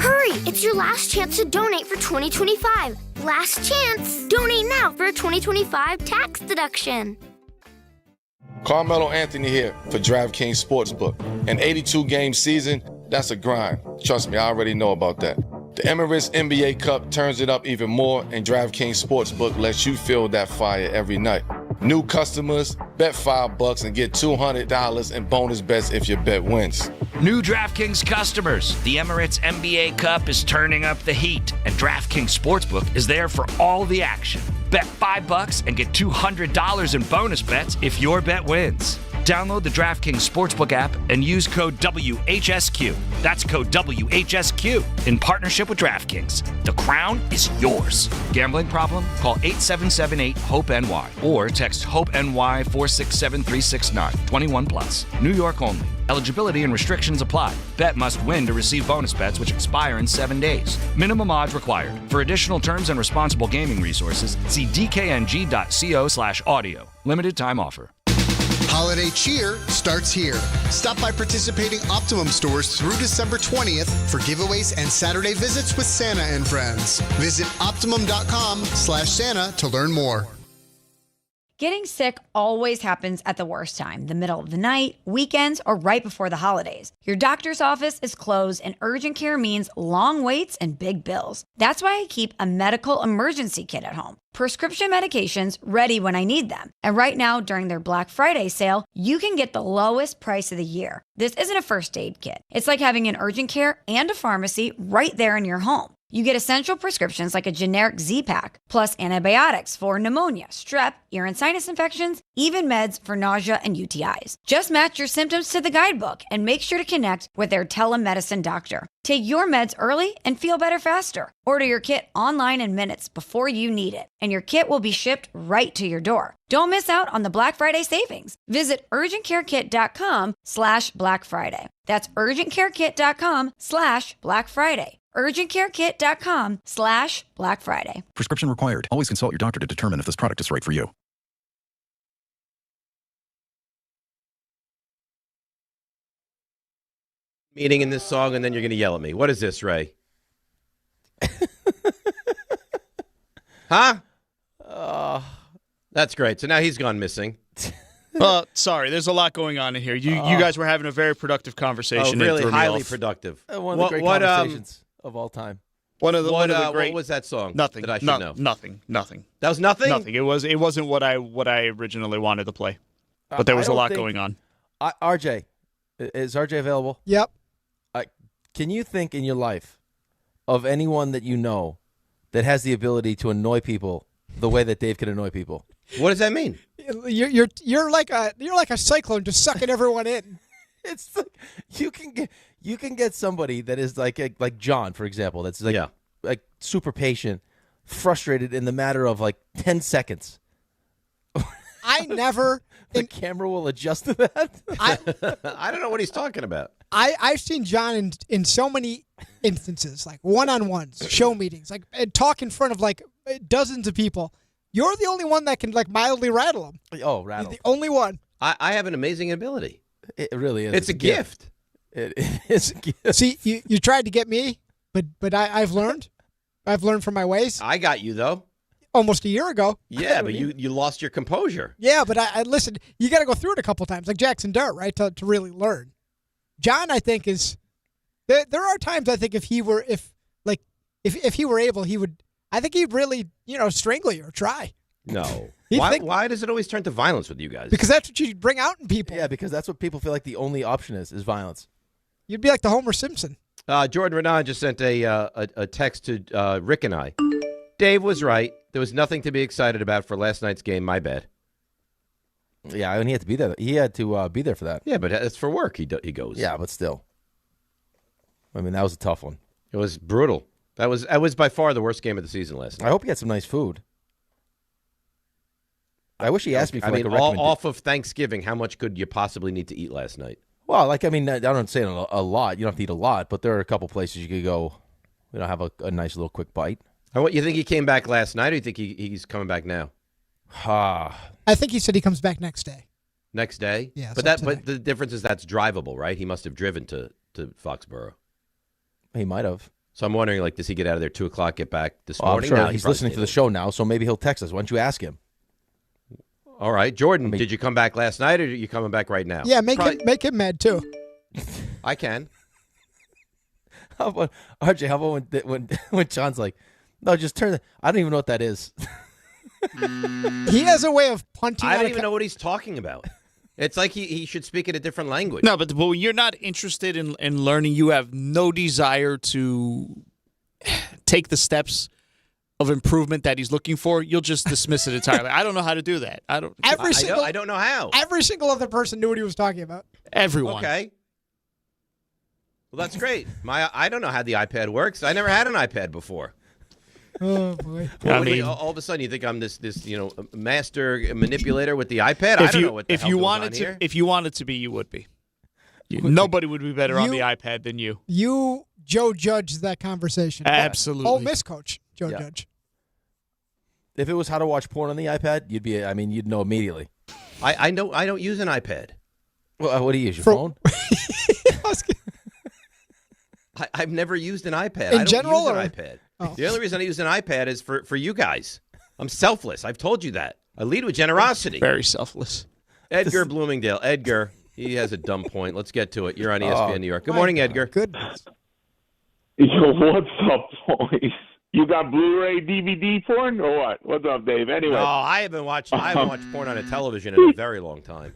Hurry! It's your last chance to donate for 2025. Last chance! Donate now for a 2025 tax deduction. Carmelo Anthony here for DraftKings Sportsbook. An 82-game season, that's a grind. Trust me, I already know about that. The Emirates NBA Cup turns it up even more, and DraftKings Sportsbook lets you feel that fire every night. New customers, bet $5 and get $200 in bonus bets if your bet wins. New DraftKings customers, the Emirates NBA Cup is turning up the heat, and DraftKings Sportsbook is there for all the action. Bet $5 and get $200 in bonus bets if your bet wins. Download the DraftKings Sportsbook app and use code WHSQ. That's code WHSQ in partnership with DraftKings. The crown is yours. Gambling problem? Call 877-8-HOPE-NY or text HOPE-NY 467-369. 21 plus. New York only. Eligibility and restrictions apply. Bet must win to receive bonus bets which expire in 7 days. Minimum odds required. For additional terms and responsible gaming resources, see dkng.co/audio. Limited time offer. Holiday cheer starts here. Stop by participating Optimum stores through December 20th for giveaways and Saturday visits with Santa and friends. Visit Optimum.com/Santa to learn more. Getting sick always happens at the worst time, the middle of the night, weekends, or right before the holidays. Your doctor's office is closed and urgent care means long waits and big bills. That's why I keep a medical emergency kit at home. Prescription medications ready when I need them. And right now, during their Black Friday sale, you can get the lowest price of the year. This isn't a first aid kit. It's like having an urgent care and a pharmacy right there in your home. You get essential prescriptions like a generic Z-Pack, plus antibiotics for pneumonia, strep, ear and sinus infections, even meds for nausea and UTIs. Just match your symptoms to the guidebook and make sure to connect with their telemedicine doctor. Take your meds early and feel better faster. Order your kit online in minutes before you need it, and your kit will be shipped right to your door. Don't miss out on the Black Friday savings. Visit urgentcarekit.com/Black Friday. That's urgentcarekit.com/Black Friday. urgentcarekit.com/Black Friday. Prescription required. Always consult your doctor to determine if this product is right for you. Meaning in this song, and then you're going to yell at me. What is this, Ray? Huh? That's great. So now he's gone missing. Well, sorry, there's a lot going on in here. You guys were having a very productive conversation. Oh, really highly productive. One of the great conversations of all time. One of the great. What was that song? Nothing. That I should know. Nothing. That was nothing? Nothing. It wasn't what I originally wanted to play. But there was a lot going on. RJ, is RJ available? Yep. Can you think in your life of anyone that you know that has the ability to annoy people the way that Dave can annoy people? What does that mean? You're like a cyclone just sucking everyone in. It's like you can get somebody that is like John, for example, that's like super patient, frustrated in the matter of like 10 seconds. I never. The camera will adjust to that. I don't know what he's talking about. I've seen John in so many instances, like one-on-ones, show meetings, like talk in front of like dozens of people. You're the only one that can like mildly rattle them. Oh, rattle. You're the only one. I have an amazing ability. It really is. It's a gift. It is a gift. See, you tried to get me, but I've learned. I've learned from my ways. I got you though. Almost a year ago. Yeah, but you lost your composure. Yeah, but I listen. You got to go through it a couple times, like Jackson Dart, right, to really learn. John, I think is there are times I think if he were able, he would. I think he'd really strangle you or try. No. Why does it always turn to violence with you guys? Because that's what you bring out in people. Yeah, because that's what people feel like the only option is violence. You'd be like the Homer Simpson. Jordan Renan just sent a text to Rick and I. Dave was right. There was nothing to be excited about for last night's game. My bad. Yeah, and he had to be there. He had to be there for that. Yeah, but it's for work. He goes. Yeah, but still. I mean, that was a tough one. It was brutal. That was by far the worst game of the season last night. I hope he had some nice food. I wish he asked me for I like mean, a recommendation. off of Thanksgiving, how much could you possibly need to eat last night? Well, like, I mean, I don't say a lot. You don't have to eat a lot, but there are a couple places you could go, have a nice little quick bite. What, you think he came back last night, or you think he's coming back now? I think he said he comes back next day. Next day? Yeah. But the difference is that's drivable, right? He must have driven to Foxborough. He might have. So I'm wondering, like, does he get out of there 2 o'clock, get back this I'm morning? sure No, he's listening to the show now, so maybe he'll text us. Why don't you ask him? All right. Jordan, did you come back last night, or are you coming back right now? Yeah, make him mad, too. I can. How about, RJ, how about when John's like, no, just turn the, I don't even know what that is. He has a way of punting. I don't even know what he's talking about. It's like he should speak in a different language. No, but when you're not interested in learning, you have no desire to take the steps of improvement that he's looking for, you'll just dismiss it entirely. I don't know how to do that. I don't know how. Every single other person knew what he was talking about. Everyone. Okay. Well, that's great. I don't know how the iPad works. I never had an iPad before. Oh boy! All of a sudden, you think I'm this master manipulator with the iPad? I don't know what the hell goes on here. If you wanted to be, you would be. Nobody would be better on the iPad than you. You, Joe Judge, that conversation. Absolutely. Oh, Miss Coach, Joe Judge. If it was how to watch porn on the iPad, you'd know immediately. I know. I don't use an iPad. Well, what do you use? Your phone? I've never used an iPad. In general, use an iPad. Oh. The only reason I use an iPad is for you guys. I'm selfless. I've told you that. I lead with generosity. Very selfless. Edgar Bloomingdale. Edgar, he has a dumb point. Let's get to it. You're on ESPN New York. Good morning, Edgar. Goodness. Yo, what's up, boys? You got Blu-ray DVD porn or what? What's up, Dave? Anyway. No, I haven't watched porn on a television in a very long time.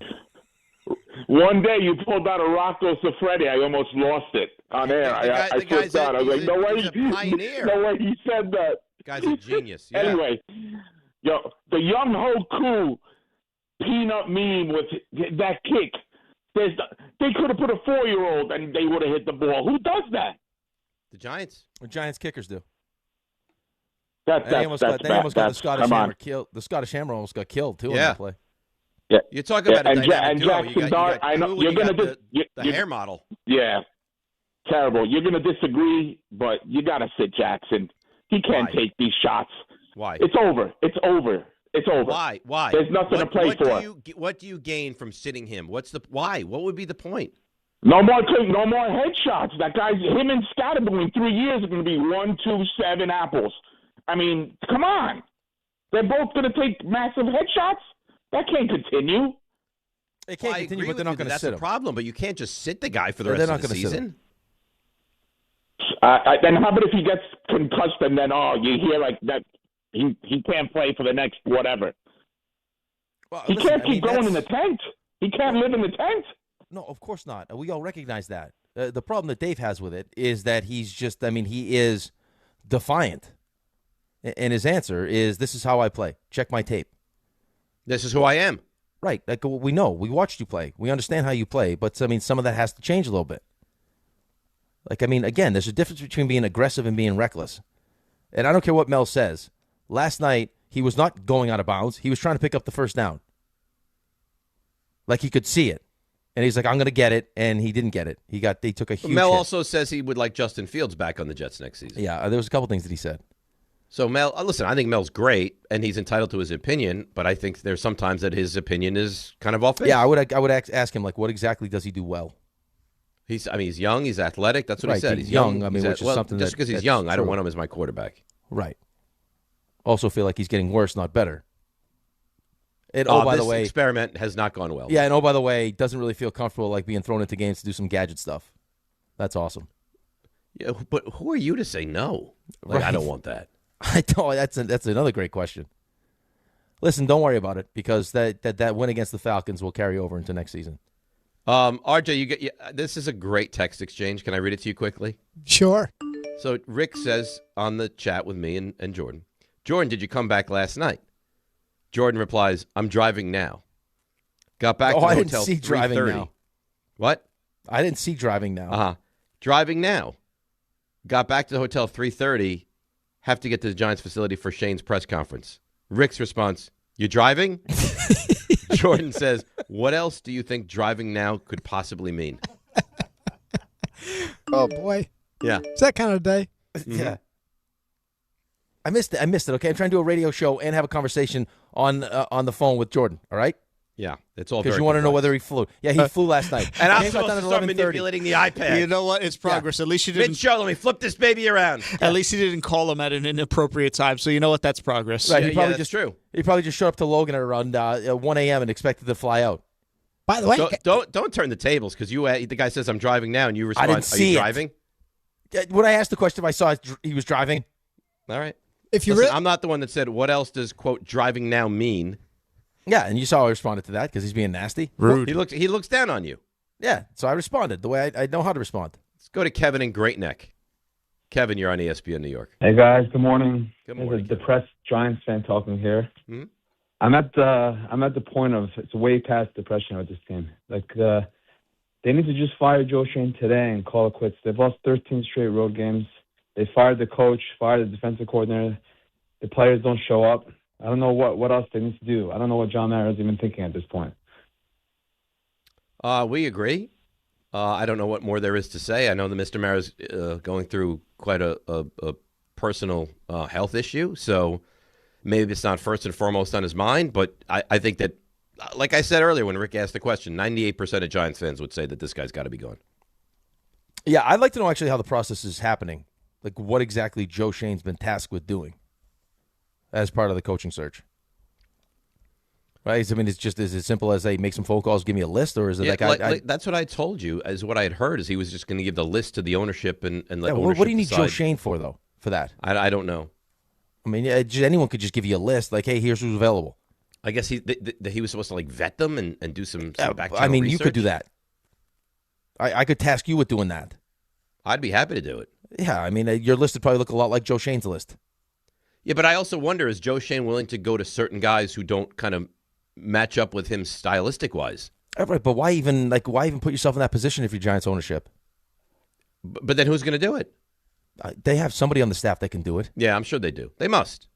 One day you pulled out a Rocco Siffredi. I almost lost it on air. I flipped out. I was like, no way he said that. The guy's a genius. Yeah. Anyway, yo, the Young Ho Koo peanut meme with that kick. They could have put a 4-year-old and they would have hit the ball. Who does that? The Giants. The Giants kickers do. They almost got the Scottish Hammer killed. The Scottish Hammer almost got killed too in that play. Yeah, you're talking about a dynamic duo. Jackson Dart. I know you're going to the hair model. Yeah, terrible. You're going to disagree, but you got to sit Jackson. He can't take these shots. Why? It's over. It's over. It's over. Why? There's nothing to play for. What do you gain from sitting him? Why? What would be the point? No more headshots. That guy's him and Scatterbo in 3 years are going to be 1, 2, 7 apples. I mean, come on. They're both going to take massive headshots. That can't continue. It can't continue, but they're not going to sit him. That's a problem, but you can't just sit the guy for the rest of the season. Then how about if he gets concussed and then, you hear like that he can't play for the next whatever. Well, he can't keep going in the tent. He can't live in the tent. No, of course not. We all recognize that. The problem that Dave has with it is that he's just, he is defiant. And his answer is, this is how I play. Check my tape. This is who I am. Right. Like, we know. We watched you play. We understand how you play. But, some of that has to change a little bit. Like, again, there's a difference between being aggressive and being reckless. And I don't care what Mel says. Last night, he was not going out of bounds. He was trying to pick up the first down. Like, he could see it. And he's like, I'm going to get it. And he didn't get it. They took a huge Mel hit. also says he would like Justin Fields back on the Jets next season. Yeah, there was a couple things that he said. So, Mel, listen, I think Mel's great, and he's entitled to his opinion, but I think there's sometimes that his opinion is kind of off base. Yeah, I would ask him, like, what exactly does he do well? He's young, he's athletic. That's what he said. He's young. Which is something just because he's young, I don't want him as my quarterback. Right. Also feel like he's getting worse, not better. And by the way, experiment has not gone well. Yeah, and by the way, doesn't really feel comfortable like being thrown into games to do some gadget stuff. That's awesome. Yeah, but who are you to say no? Like, right. I don't want that. I don't. That's another great question. Listen, don't worry about it because that win against the Falcons will carry over into next season. RJ, this is a great text exchange. Can I read it to you quickly? Sure. So Rick says on the chat with me and Jordan, did you come back last night? Jordan replies, I'm driving now. Got back to the hotel. I didn't see driving now. What? I didn't see driving now. Driving now. Got back to the hotel 3:30. Have to get to the Giants facility for Shane's press conference. Rick's response, You driving? Jordan says, what else do you think driving now could possibly mean? Oh, boy. Yeah. It's that kind of day. Yeah. I missed it, okay? I'm trying to do a radio show and have a conversation on the phone with Jordan, all right? Yeah, it's all because you want to know whether he flew. Yeah, he flew last night. And I'm supposed to start manipulating the iPad. You know what? It's progress. At least you didn't. Mid-show, let me flip this baby around. At least he didn't call him at an inappropriate time. So you know what? That's progress. Right, that's true. He probably just showed up to Logan at around 1 a.m. and expected to fly out. By the way, don't turn the tables because the guy says I'm driving now, and you respond, I didn't see are you it. driving? When I asked the question, if I saw he was driving. All right. Listen, I'm not the one that said, what else does, quote, driving now mean? Yeah, and you saw I responded to that because he's being nasty. Rude. He looks down on you. Yeah, so I responded the way I know how to respond. Let's go to Kevin in Great Neck. Kevin, you're on ESPN New York. Hey, guys. Good morning. Good morning. There's a depressed Giants fan talking here. Hmm? I'm at the point of it's way past depression with this team. Like they need to just fire Joe Schoen today and call it quits. They've lost 13 straight road games. They fired the coach, fired the defensive coordinator. The players don't show up. I don't know what else they need to do. I don't know what John Mara is even thinking at this point. We agree. I don't know what more there is to say. I know that Mr. Mara's going through quite a personal health issue, so maybe it's not first and foremost on his mind, but I think that, like I said earlier when Rick asked the question, 98% of Giants fans would say that this guy's got to be gone. Yeah, I'd like to know actually how the process is happening, like what exactly Joe Schoen's been tasked with doing as part of the coaching search. Right? I mean, is it as simple as, hey, make some phone calls, give me a list, or is it that's what I told you, is what I had heard, is he was just going to give the list to the ownership and let ownership what do you need decide. Joe Schoen for, though, for that? I don't know. I mean, anyone could just give you a list, like, hey, here's who's available. I guess he was supposed to, like, vet them and do some back channel I mean, research. you could do that. I could task you with doing that. I'd be happy to do it. Yeah, I mean, your list would probably look a lot like Joe Schoen's list. Yeah, but I also wonder, is Joe Schoen willing to go to certain guys who don't kind of match up with him stylistic-wise? Right, but why even put yourself in that position if you're Giants ownership? But then who's going to do it? They have somebody on the staff that can do it. Yeah, I'm sure they do. They must.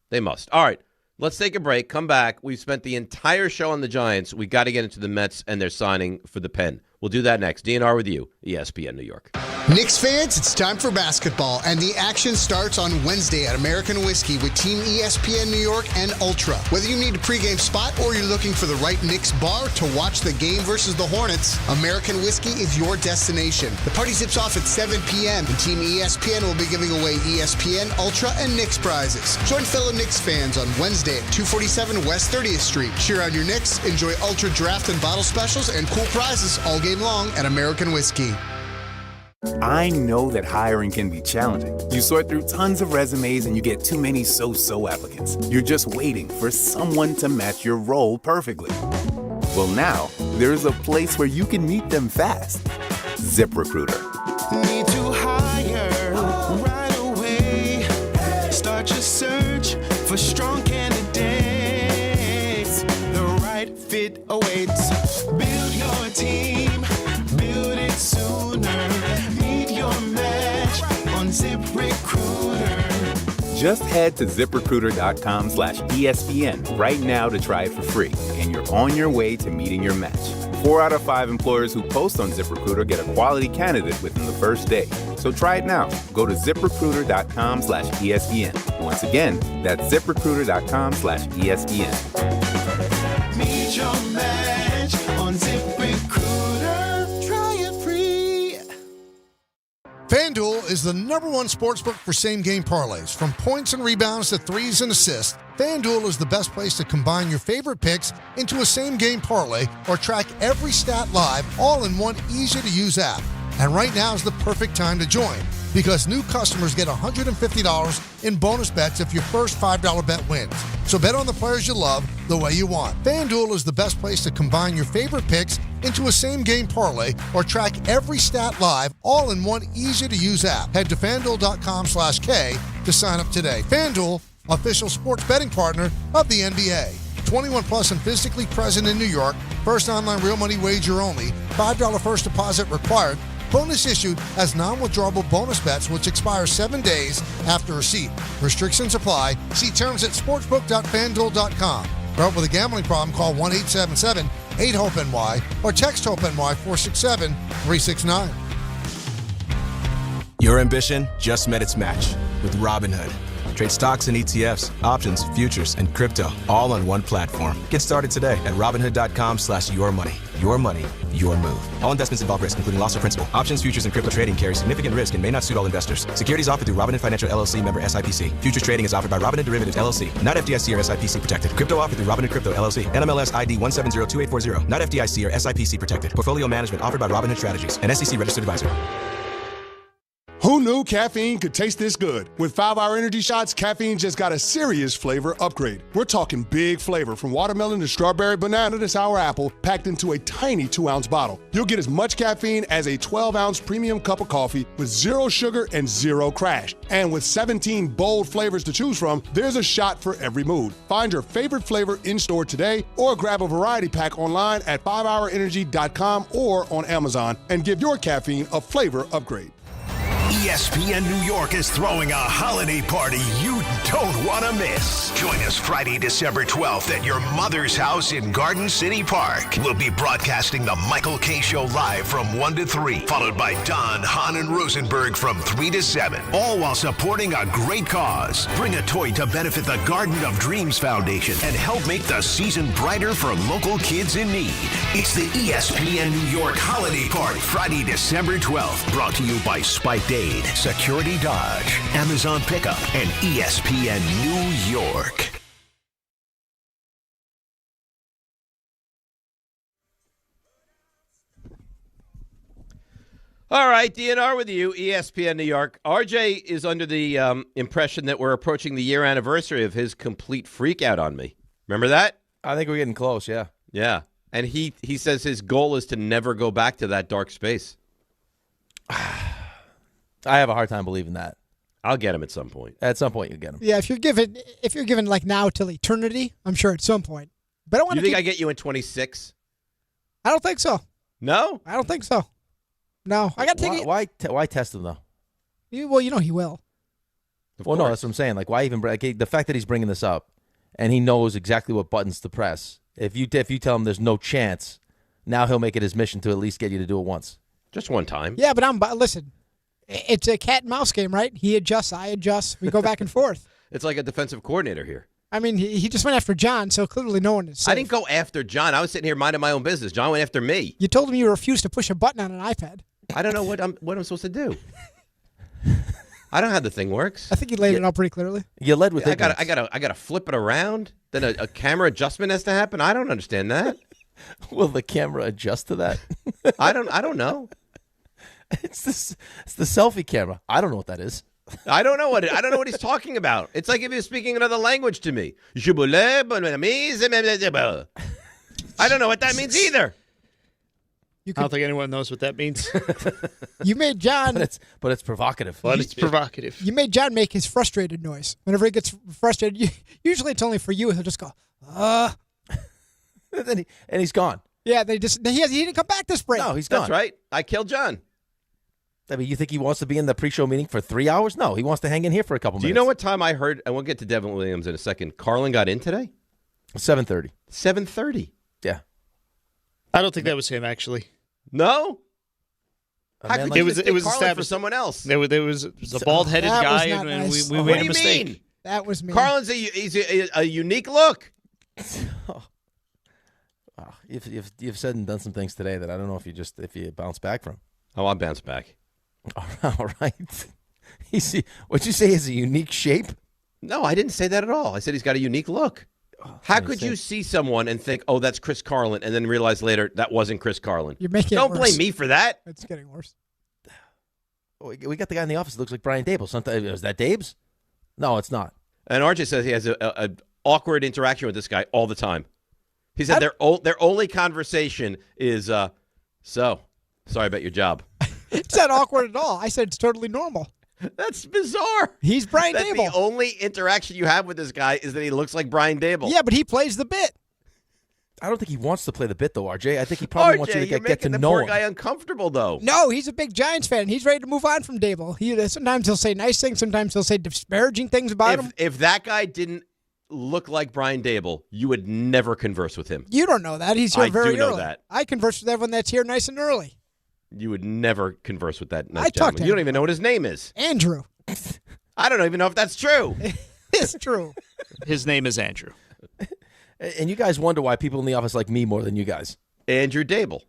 All right, let's take a break. Come back. We've spent the entire show on the Giants. We got to get into the Mets and their signing for the pen. We'll do that next. DNR with you, ESPN New York. Knicks fans, it's time for basketball, and the action starts on Wednesday at American Whiskey with Team ESPN New York and Ultra. Whether you need a pregame spot or you're looking for the right Knicks bar to watch the game versus the Hornets, American Whiskey is your destination. The party zips off at 7 p.m., and Team ESPN will be giving away ESPN, Ultra, and Knicks prizes. Join fellow Knicks fans on Wednesday at 247 West 30th Street. Cheer on your Knicks, enjoy Ultra draft and bottle specials, and cool prizes all game long at American Whiskey. I know that hiring can be challenging. You sort through tons of resumes and you get too many so-so applicants. You're just waiting for someone to match your role perfectly. Well, now, there's a place where you can meet them fast. ZipRecruiter. Need to hire right away. Start your search for strong candidates. The right fit awaits. Build your team. Build it sooner. Meet your match on ZipRecruiter. Just head to ZipRecruiter.com/ESPN right now to try it for free, and you're on your way to meeting your match. 4 out of 5 employers who post on ZipRecruiter get a quality candidate within the first day. So try it now. Go to ZipRecruiter.com/ESPN. Once again, that's ZipRecruiter.com/ESPN. Meet your match on ZipRecruiter. Try it free. FanDuel is the #1 sportsbook for same-game parlays. From points and rebounds to threes and assists, FanDuel is the best place to combine your favorite picks into a same-game parlay or track every stat live, all in one easy-to-use app. And right now is the perfect time to join, because new customers get $150 in bonus bets if your first $5 bet wins. So bet on the players you love the way you want. FanDuel is the best place to combine your favorite picks into a same-game parlay or track every stat live, all in one easy-to-use app. Head to FanDuel.com/K to sign up today. FanDuel, official sports betting partner of the NBA. 21 plus and physically present in New York. First online real money wager only. $5 first deposit required. Bonus issued as non-withdrawable bonus bets, which expire 7 days after receipt. Restrictions apply. See terms at sportsbook.fanduel.com. For help with a gambling problem, call 1-877-8-HOPE-NY or text HOPE-NY 467-369. Your ambition just met its match with Robinhood. Trade stocks and ETFs, options, futures, and crypto all on one platform. Get started today at Robinhood.com/yourmoney. Your money, your move. All investments involve risk, including loss of principal. Options, futures, and crypto trading carry significant risk and may not suit all investors. Securities offered through Robinhood Financial LLC, member SIPC. Futures trading is offered by Robinhood Derivatives LLC, not FDIC or SIPC protected. Crypto offered through Robinhood Crypto LLC, NMLS ID 1702840, not FDIC or SIPC protected. Portfolio management offered by Robinhood Strategies, an SEC registered advisor. Who knew caffeine could taste this good? With 5-Hour Energy Shots, caffeine just got a serious flavor upgrade. We're talking big flavor, from watermelon to strawberry, banana to sour apple, packed into a tiny 2-ounce bottle. You'll get as much caffeine as a 12-ounce premium cup of coffee with 0 sugar and 0 crash. And with 17 bold flavors to choose from, there's a shot for every mood. Find your favorite flavor in-store today or grab a variety pack online at 5hourenergy.com or on Amazon and give your caffeine a flavor upgrade. ESPN New York is throwing a holiday party you don't want to miss. Join us Friday, December 12th at your mother's house in Garden City Park. We'll be broadcasting the Michael K. Show live from 1 to 3, followed by Don, Hahn, and Rosenberg from 3 to 7, all while supporting a great cause. Bring a toy to benefit the Garden of Dreams Foundation and help make the season brighter for local kids in need. It's the ESPN New York Holiday Party, Friday, December 12th, brought to you by Spiked Aid, Security Dodge, Amazon Pickup, and ESPN New York. All right, DNR with you, ESPN New York. RJ is under the impression that we're approaching the year anniversary of his complete freak out on me. Remember that? I think we're getting close, yeah. Yeah. And he says his goal is to never go back to that dark space. I have a hard time believing that. I'll get him at some point. At some point, you'll get him. Yeah, if you're given like now till eternity, I'm sure at some point. But I want You think I get you in 26? I don't think so. No? I don't think so. No, I got to take it. Why test him, though? Well, you know he will. Well, no, that's what I'm saying. Like, why even the fact that he's bringing this up and he knows exactly what buttons to press. If you tell him there's no chance, now he'll make it his mission to at least get you to do it once. Just one time. Yeah, but listen. It's a cat and mouse game, right? He adjusts, I adjust. We go back and forth. It's like a defensive coordinator here. I mean, he just went after John, so clearly no one is safe. I didn't go after John. I was sitting here minding my own business. John went after me. You told him you refused to push a button on an iPad. I don't know what I'm supposed to do. I don't know how the thing works. I think you laid it out pretty clearly. You led with I gotta flip it around. Then a camera adjustment has to happen. I don't understand that. Will the camera adjust to that? I don't know. It's the selfie camera. I don't know what that is. I don't know what he's talking about. It's like if he's speaking another language to me. I don't know what that means either. I don't think anyone knows what that means. You made John. But it's provocative. But it's provocative. You made John make his frustrated noise. Whenever he gets frustrated, usually it's only for you. He'll just go, and he's gone. Yeah, he didn't come back this break. No, he's gone. That's right. I killed John. I mean, you think he wants to be in the pre-show meeting for 3 hours? No, he wants to hang in here for a couple minutes. Do you know what time I heard, and we'll get to Devin Williams in a second, Carlin got in today? 7:30. 7:30? Yeah. I don't think that was him, actually. No? How could you it was Carlin for established someone else? There was a bald-headed guy, and nice. we What made do a you mistake. mean? That was me. Carlin's he's a unique look. You've said and done some things today that I don't know if you bounce back from. Oh, I'll bounce back. All right. What'd you say? Is a unique shape? No, I didn't say that at all. I said he's got a unique look. How could you see someone and think, "Oh, that's Chris Carlin," and then realize later that wasn't Chris Carlin? You're making Don't it worse. blame me for that. It's getting worse. We got the guy in the office that looks like Brian Dable. Is that Dabe's? No, it's not. And RJ says he has a awkward interaction with this guy all the time. He said their only conversation is, "So, sorry about your job." It's not awkward at all. I said it's totally normal. That's bizarre. He's Brian That's Dable. The only interaction you have with this guy is that he looks like Brian Dable. Yeah, but he plays the bit. I don't think he wants to play the bit, though, RJ. I think he probably wants you to get to know him. You're making the poor guy uncomfortable, though. No, he's a big Giants fan. He's ready to move on from Dable. Sometimes he'll say nice things. Sometimes he'll say disparaging things about him. If that guy didn't look like Brian Dable, you would never converse with him. You don't know that. He's here very early. I do know that. I converse with everyone that's here nice and early. You would never converse with that nice I talk to gentleman. You don't even know what his name is. Andrew. I don't even know if that's true. It's true. His name is Andrew. And you guys wonder why people in the office like me more than you guys. Andrew Dable.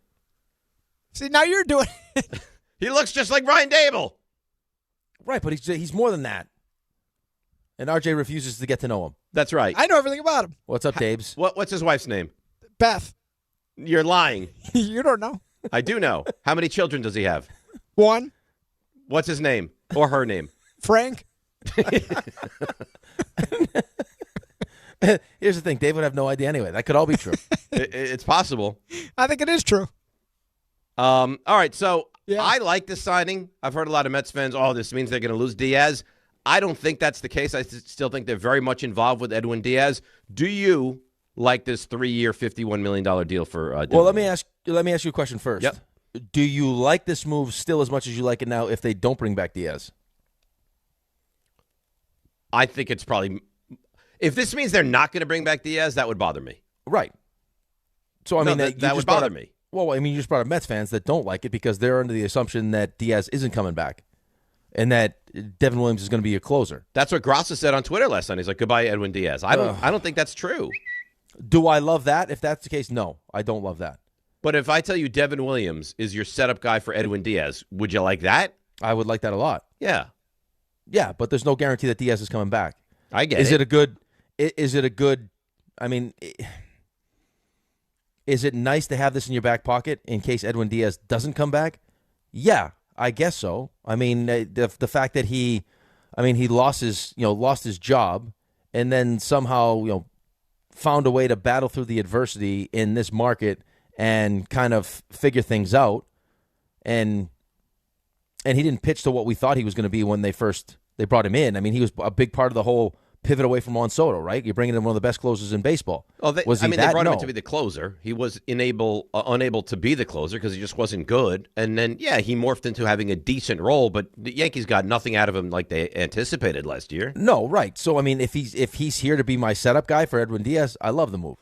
See, now you're doing it. He looks just like Brian Dable. Right, but he's more than that. And RJ refuses to get to know him. That's right. I know everything about him. What's up, Dabes? What's his wife's name? Beth. You're lying. You don't know. I do know. How many children does he have? 1. What's his name or her name? Frank. Here's the thing. Dave would have no idea anyway. That could all be true. It's possible. I think it is true. All right, so I like this signing. I've heard a lot of Mets fans, this means they're going to lose Diaz. I don't think that's the case. I still think they're very much involved with Edwin Diaz. Do you like this 3-year, $51 million deal for Devin? Well, let me ask you a question first. Yep. Do you like this move still as much as you like it now if they don't bring back Diaz? I think it's probably – if this means they're not going to bring back Diaz, that would bother me. Right. So, I mean, that would bother me. Well, I mean, you just brought up Mets fans that don't like it because they're under the assumption that Diaz isn't coming back and that Devin Williams is going to be a closer. That's what Grassa said on Twitter last night. He's like, goodbye, Edwin Diaz. I don't think that's true. Do I love that? If that's the case, no, I don't love that. But if I tell you Devin Williams is your setup guy for Edwin Diaz, would you like that? I would like that a lot. Yeah. Yeah, but there's no guarantee that Diaz is coming back. I get it. Is it a good, I mean, is it nice to have this in your back pocket in case Edwin Diaz doesn't come back? Yeah, I guess so. I mean, the fact that he lost his job and then somehow, found a way to battle through the adversity in this market and kind of figure things out. And he didn't pitch to what we thought he was going to be when they brought him in. I mean, he was a big part of the whole pivot away from Juan Soto, right? You're bringing in one of the best closers in baseball. They brought him in to be the closer. He was unable to be the closer because he just wasn't good. And then, he morphed into having a decent role, but the Yankees got nothing out of him like they anticipated last year. No, right. So, I mean, if he's here to be my setup guy for Edwin Diaz, I love the move.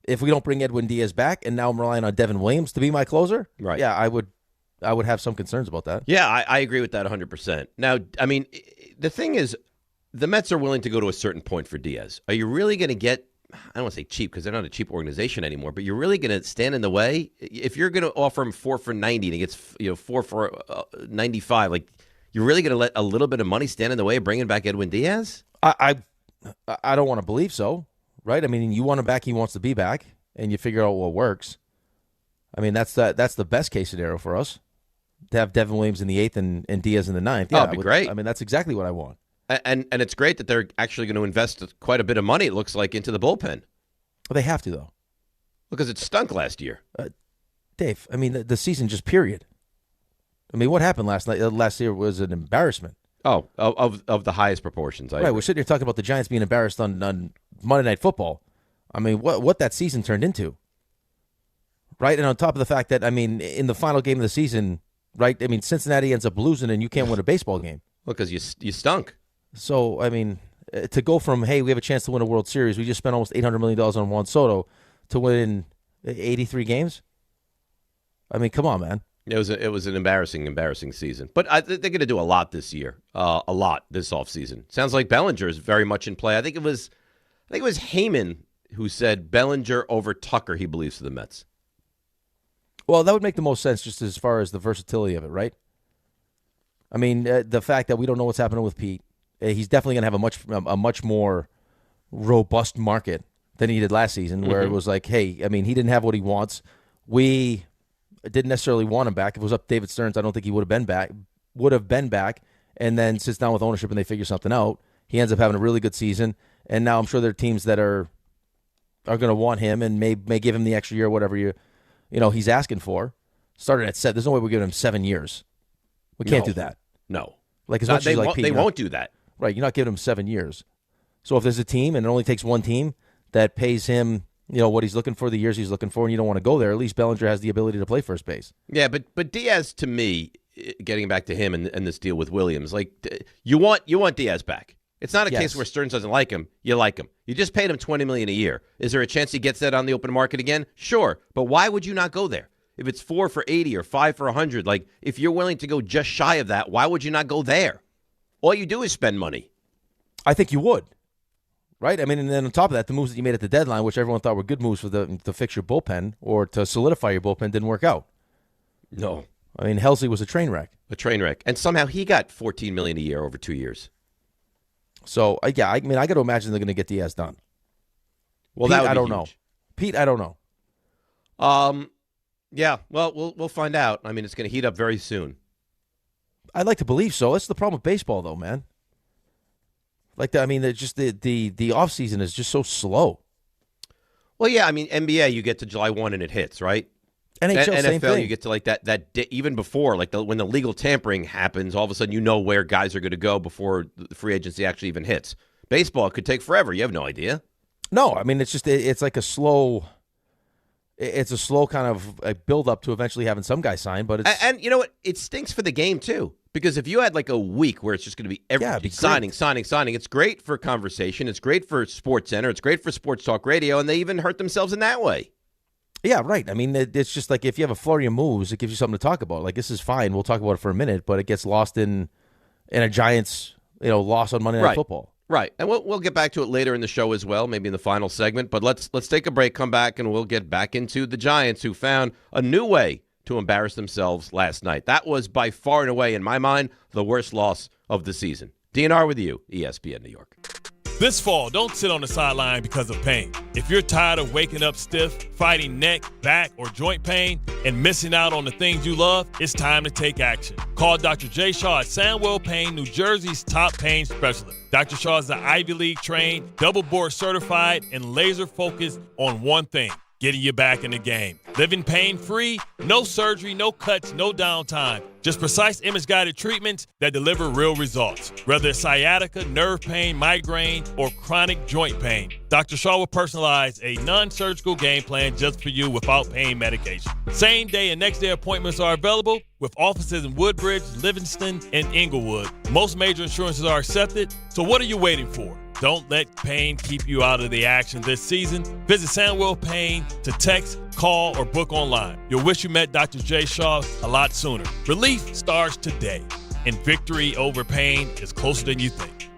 If we don't bring Edwin Diaz back and now I'm relying on Devin Williams to be my closer, right? Yeah, I would have some concerns about that. Yeah, I agree with that 100%. Now, I mean, the thing is, the Mets are willing to go to a certain point for Diaz. Are you really going to get, I don't want to say cheap because they're not a cheap organization anymore, but you're really going to stand in the way? If you're going to offer him 4 for $90 and he gets 4 for $95, like you're really going to let a little bit of money stand in the way of bringing back Edwin Diaz? I don't want to believe so, right? I mean, you want him back, he wants to be back, and you figure out what works. I mean, that's the best case scenario for us, to have Devin Williams in the 8th and Diaz in the 9th. Yeah, that'd be great. I mean, that's exactly what I want. And it's great that they're actually going to invest quite a bit of money, it looks like, into the bullpen. Well, they have to, though. Because it stunk last year. Dave, I mean, the season just period. I mean, what happened last year was an embarrassment. Oh, of the highest proportions. Right, we're sitting here talking about the Giants being embarrassed on Monday Night Football. I mean, what that season turned into. Right, and on top of the fact that, I mean, in the final game of the season, right, I mean, Cincinnati ends up losing and you can't win a baseball game. Well, because you stunk. So, I mean, to go from, hey, we have a chance to win a World Series, we just spent almost $800 million on Juan Soto, to win 83 games? I mean, come on, man. It was an embarrassing season. But they're going to do a lot this year, a lot this offseason. Sounds like Bellinger is very much in play. I think it was Hahn who said Bellinger over Tucker, he believes, for the Mets. Well, that would make the most sense just as far as the versatility of it, right? I mean, the fact that we don't know what's happening with Pete, he's definitely going to have a much more robust market than he did last season, where it was like, hey, I mean, he didn't have what he wants. We didn't necessarily want him back. If it was up to David Stearns, I don't think he would have been back. And then sits down with ownership and they figure something out. He ends up having a really good season. And now I'm sure there are teams that are going to want him and may give him the extra year, whatever he's asking for. Started at 7. There's no way we're giving him 7 years. We can't do that. No. Like as much as like Pete, they won't do that. Right, you're not giving him 7 years. So if there's a team, and it only takes one team that pays him, what he's looking for, the years he's looking for, and you don't want to go there, at least Bellinger has the ability to play first base. Yeah, but Diaz, to me, getting back to him and this deal with Williams, like you want Diaz back. It's not a Yes. case where Stearns doesn't like him. You like him. You just paid him $20 million a year. Is there a chance he gets that on the open market again? Sure. But why would you not go there? If it's 4 for 80 or 5 for 100, like if you're willing to go just shy of that, why would you not go there? All you do is spend money. I think you would. Right? I mean, and then on top of that, the moves that you made at the deadline, which everyone thought were good moves for to fix your bullpen or to solidify your bullpen, didn't work out. No. I mean, Helsley was a train wreck. A train wreck. And somehow he got $14 million a year over 2 years. So, yeah, I mean, I got to imagine they're going to get Diaz done. Well, Pete, that would be I don't huge. know. Pete, I don't know. Yeah, well, we'll find out. I mean, it's going to heat up very soon. I'd like to believe so. That's the problem with baseball, though, man. Like that, I mean, just the offseason is just so slow. Well, yeah, I mean, NBA, you get to July 1 and it hits, right? NHL, NFL, same thing. you get to like that day, even before, like when the legal tampering happens, all of a sudden you know where guys are going to go before the free agency actually even hits. Baseball could take forever. You have no idea. No, I mean, it's just it's like a slow kind of build up to eventually having some guy sign. But it's And you know what? It stinks for the game too, because if you had like a week where it's just going to be every signing, it's great for conversation. It's great for Sports Center. It's great for Sports Talk Radio, and they even hurt themselves in that way. Yeah, right. I mean, it's just like if you have a flurry of moves, it gives you something to talk about. Like, this is fine. We'll talk about it for a minute, but it gets lost in a Giants, loss on Monday Night Football. Right. And we'll get back to it later in the show as well, maybe in the final segment. But let's take a break, come back, and we'll get back into the Giants, who found a new way to embarrass themselves last night. That was by far and away, in my mind, the worst loss of the season. DNR with you, ESPN New York. This fall, don't sit on the sideline because of pain. If you're tired of waking up stiff, fighting neck, back, or joint pain, and missing out on the things you love, it's time to take action. Call Dr. Jay Shaw at Sandwell Pain, New Jersey's top pain specialist. Dr. Shaw is an Ivy League trained, double board certified, and laser focused on one thing: getting you back in the game. Living pain-free, no surgery, no cuts, no downtime. Just precise image-guided treatments that deliver real results. Whether it's sciatica, nerve pain, migraine, or chronic joint pain, Dr. Shaw will personalize a non-surgical game plan just for you without pain medication. Same-day and next-day appointments are available with offices in Woodbridge, Livingston, and Inglewood. Most major insurances are accepted, so what are you waiting for? Don't let pain keep you out of the action this season. Visit Sandwell Pain to text, call, or book online. You'll wish you met Dr. Jay Shaw a lot sooner. Relief starts today, and victory over pain is closer than you think.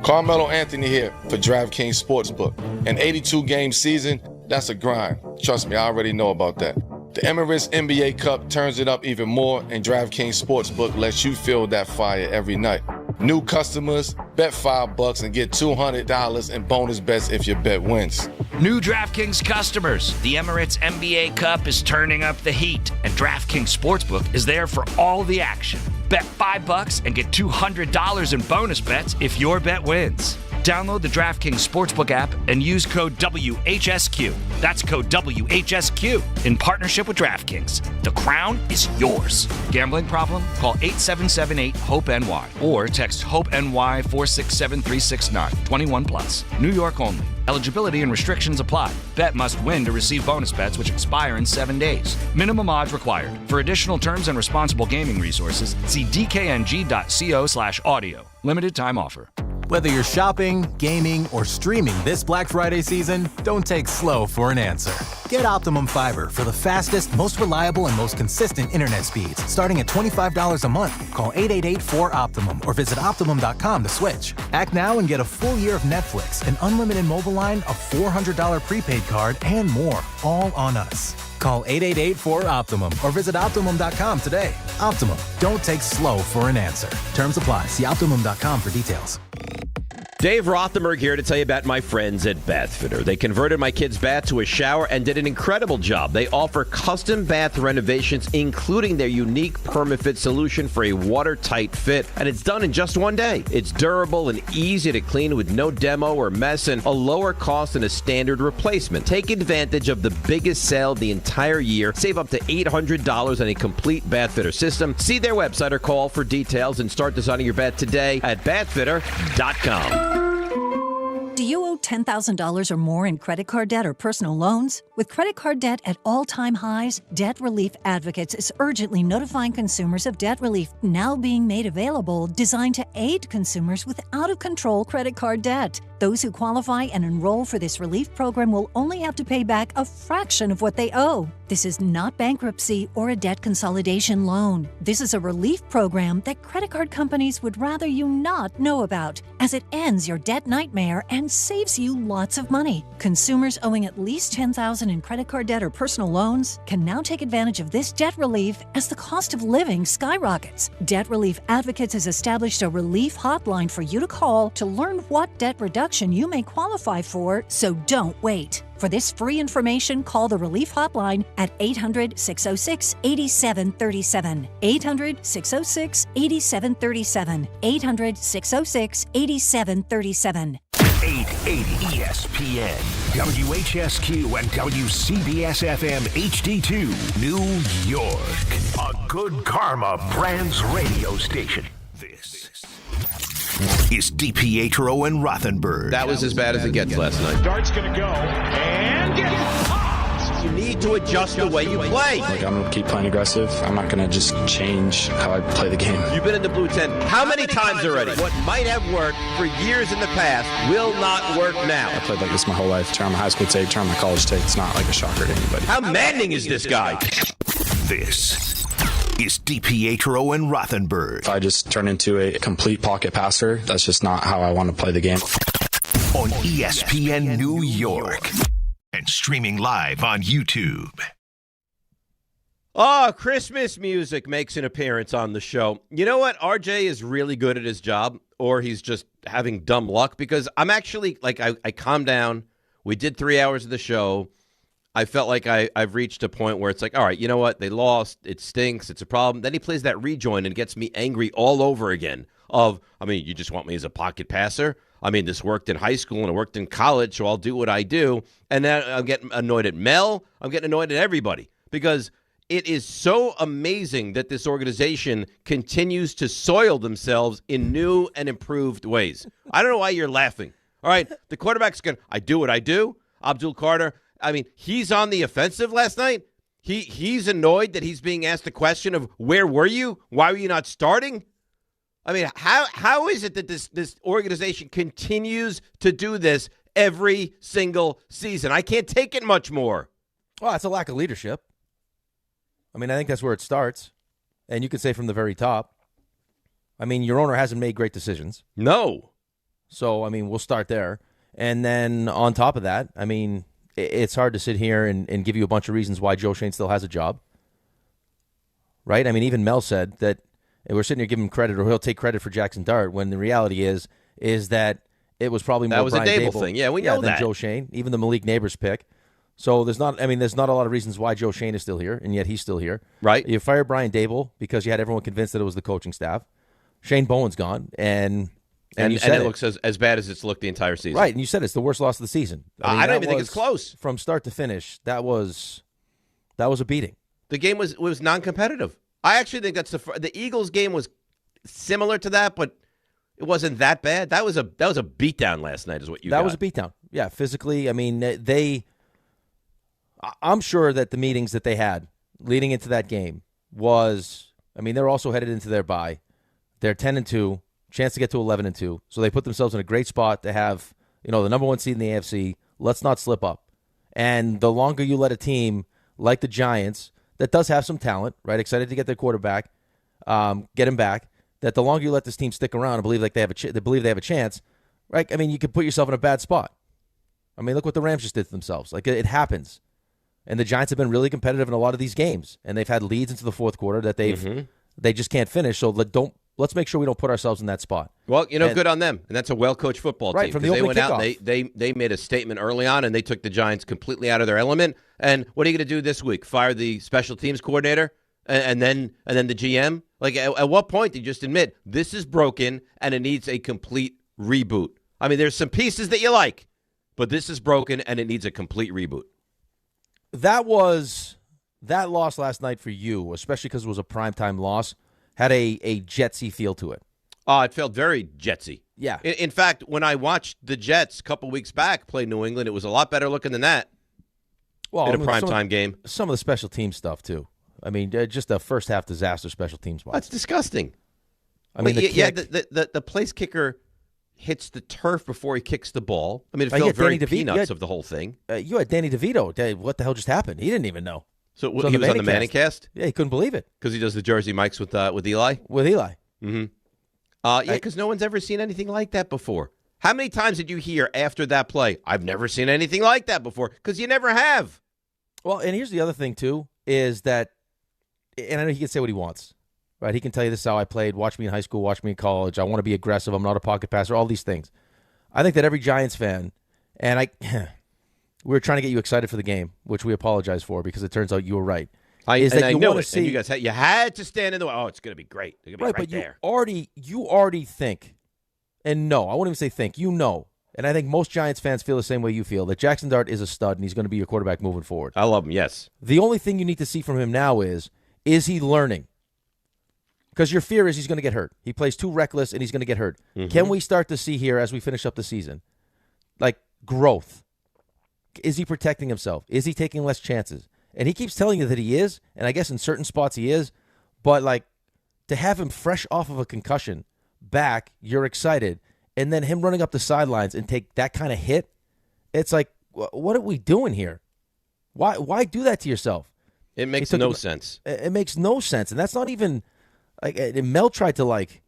Carmelo Anthony here for DraftKings Sportsbook. An 82-game season, that's a grind. Trust me, I already know about that. The Emirates NBA Cup turns it up even more, and DraftKings Sportsbook lets you feel that fire every night. New customers, bet $5 and get $200 in bonus bets if your bet wins. New DraftKings customers, the Emirates NBA Cup is turning up the heat, and DraftKings Sportsbook is there for all the action. Bet $5 and get $200 in bonus bets if your bet wins. Download the DraftKings Sportsbook app and use code WHSQ. That's code WHSQ in partnership with DraftKings. The crown is yours. Gambling problem? Call 877-8-HOPE-NY or text HOPE-NY 467-369. 21 plus. New York only. Eligibility and restrictions apply. Bet must win to receive bonus bets which expire in 7 days. Minimum odds required. For additional terms and responsible gaming resources, see dkng.co/audio. Limited time offer. Whether you're shopping, gaming, or streaming this Black Friday season, don't take slow for an answer. Get Optimum Fiber for the fastest, most reliable, and most consistent internet speeds, starting at $25 a month. Call 888-4OPTIMUM or visit Optimum.com to switch. Act now and get a full year of Netflix, an unlimited mobile line, a $400 prepaid card, and more, all on us. Call 888-4OPTIMUM or visit Optimum.com today. Optimum, don't take slow for an answer. Terms apply. See Optimum.com for details. Dave Rothenberg here to tell you about my friends at Bathfitter. They converted my kid's bath to a shower and did an incredible job. They offer custom bath renovations, including their unique PermaFit solution for a watertight fit, and it's done in just 1 day. It's durable and easy to clean with no demo or mess and a lower cost than a standard replacement. Take advantage of the biggest sale of the entire year. Save up to $800 on a complete Bathfitter system. See their website or call for details and start designing your bath today at bathfitter.com. Do you owe $10,000 or more in credit card debt or personal loans? With credit card debt at all-time highs, Debt Relief Advocates is urgently notifying consumers of debt relief now being made available, designed to aid consumers with out-of-control credit card debt. Those who qualify and enroll for this relief program will only have to pay back a fraction of what they owe. This is not bankruptcy or a debt consolidation loan. This is a relief program that credit card companies would rather you not know about, as it ends your debt nightmare and saves you lots of money. Consumers owing at least $10,000 in credit card debt or personal loans can now take advantage of this debt relief as the cost of living skyrockets. Debt Relief Advocates has established a relief hotline for you to call to learn what debt reduction you may qualify for, so don't wait. For this free information, call the Relief Hotline at 800-606-8737. 800-606-8737. 800-606-8737. 880 ESPN, WHSQ, and WCBS-FM HD2, New York. A Good Karma Brands radio station. This is DiPietro and Rothenberg. That was as bad as it gets last night. Dart's going to go and get popped. You need to adjust the way you play. Like, I'm going to keep playing aggressive. I'm not going to just change how I play the game. You've been in the blue tent how many times already? What might have worked for years in the past will not work now. I played like this my whole life. Turn on my high school tape, turn on my college tape. It's not like a shocker to anybody. How maddening is this guy? This is DiPietro and Rothenberg. If I just turn into a complete pocket passer, that's just not how I want to play the game. On ESPN New York and streaming live on YouTube. Oh, Christmas music makes an appearance on the show. You know what? RJ is really good at his job, or he's just having dumb luck, because I'm actually, like, I calmed down. We did 3 hours of the show. I felt like I've reached a point where it's like, all right, you know what? They lost. It stinks. It's a problem. Then he plays that rejoin and gets me angry all over again. You just want me as a pocket passer? This worked in high school and it worked in college, so I'll do what I do. And then I'm getting annoyed at Mel. I'm getting annoyed at everybody, because it is so amazing that this organization continues to soil themselves in new and improved ways. I don't know why you're laughing. All right, the quarterback's going, I do what I do. Abdul Carter, he's on the offensive last night. He's annoyed that he's being asked the question of, where were you? Why were you not starting? How is it that this organization continues to do this every single season? I can't take it much more. Well, it's a lack of leadership. I think that's where it starts. And you could say from the very top. Your owner hasn't made great decisions. No. So, we'll start there. And then on top of that, it's hard to sit here and give you a bunch of reasons why Joe Schoen still has a job. Right? Even Mel said that we're sitting here giving him credit, or he'll take credit for Jackson Dart, when the reality is that it was probably more that was Brian a Dable Dable thing. Yeah, we know than that. Joe Schoen, even the Malik Neighbors pick. So there's not a lot of reasons why Joe Schoen is still here, and yet he's still here. Right. You fired Brian Dable because you had everyone convinced that it was the coaching staff. Shane Bowen's gone, and it looks as bad as it's looked the entire season. Right, and you said it's the worst loss of the season. I don't even think it's close. From start to finish, that was a beating. The game was non-competitive. I actually think that's the Eagles game was similar to that, but it wasn't that bad. That was a beatdown last night, is what you got. That was a beatdown. Yeah, physically. I'm sure that the meetings that they had leading into that game was, they're also headed into their bye. They're 10-2, chance to get to 11-2. So they put themselves in a great spot to have, the number one seed in the AFC. Let's not slip up. And the longer you let a team like the Giants, that does have some talent, right? Excited to get their quarterback, get him back. That the longer you let this team stick around and believe they have a chance, right? You could put yourself in a bad spot. Look what the Rams just did to themselves. It happens. And the Giants have been really competitive in a lot of these games, and they've had leads into the fourth quarter that they just can't finish. So let's make sure we don't put ourselves in that spot. Well, good on them, and that's a well-coached football team. Right, from the opening they went kickoff. out, they made a statement early on, and they took the Giants completely out of their element. And what are you going to do this week? Fire the special teams coordinator and then the GM? At what point do you just admit this is broken and it needs a complete reboot? There's some pieces that you like, but this is broken and it needs a complete reboot. That loss last night for you, especially because it was a primetime loss, had a Jetsy feel to it. Oh, it felt very Jetsy. Yeah. In fact, when I watched the Jets a couple weeks back play New England, it was a lot better looking than that. Well, in a primetime game. Some of the special team stuff, too. I mean, just a first-half disaster special teams. That's disgusting. I mean, the place kicker hits the turf before he kicks the ball. I mean, it felt very peanuts of the whole thing. You had Danny DeVito. What the hell just happened? He didn't even know. So he was on the Manning cast? Yeah, he couldn't believe it. Because he does the Jersey Mikes with Eli? With Eli. Mm-hmm. Yeah, because no one's ever seen anything like that before. How many times did you hear after that play, I've never seen anything like that before? Because you never have. Well, and here's the other thing, too, is that, and I know he can say what he wants, right? He can tell you this is how I played. Watch me in high school. Watch me in college. I want to be aggressive. I'm not a pocket passer. All these things. I think that every Giants fan, and we were trying to get you excited for the game, which we apologize for because it turns out you were right. I know it. And you guys you had to stand in the way. Oh, it's going to be great. They're going to be right there. You already think, and no, I won't even say think. You know, and I think most Giants fans feel the same way you feel, that Jackson Dart is a stud and he's going to be your quarterback moving forward. I love him, yes. The only thing you need to see from him now is he learning? Because your fear is he's going to get hurt. He plays too reckless and he's going to get hurt. Mm-hmm. Can we start to see here as we finish up the season, like growth? Is he protecting himself? Is he taking less chances? And he keeps telling you that he is, and I guess in certain spots he is, but like to have him fresh off of a concussion back, you're excited, and then him running up the sidelines and take that kind of hit, it's like, what are we doing here? Why do that to yourself? It makes no sense. It makes no sense, and that's not even like Mel tried to like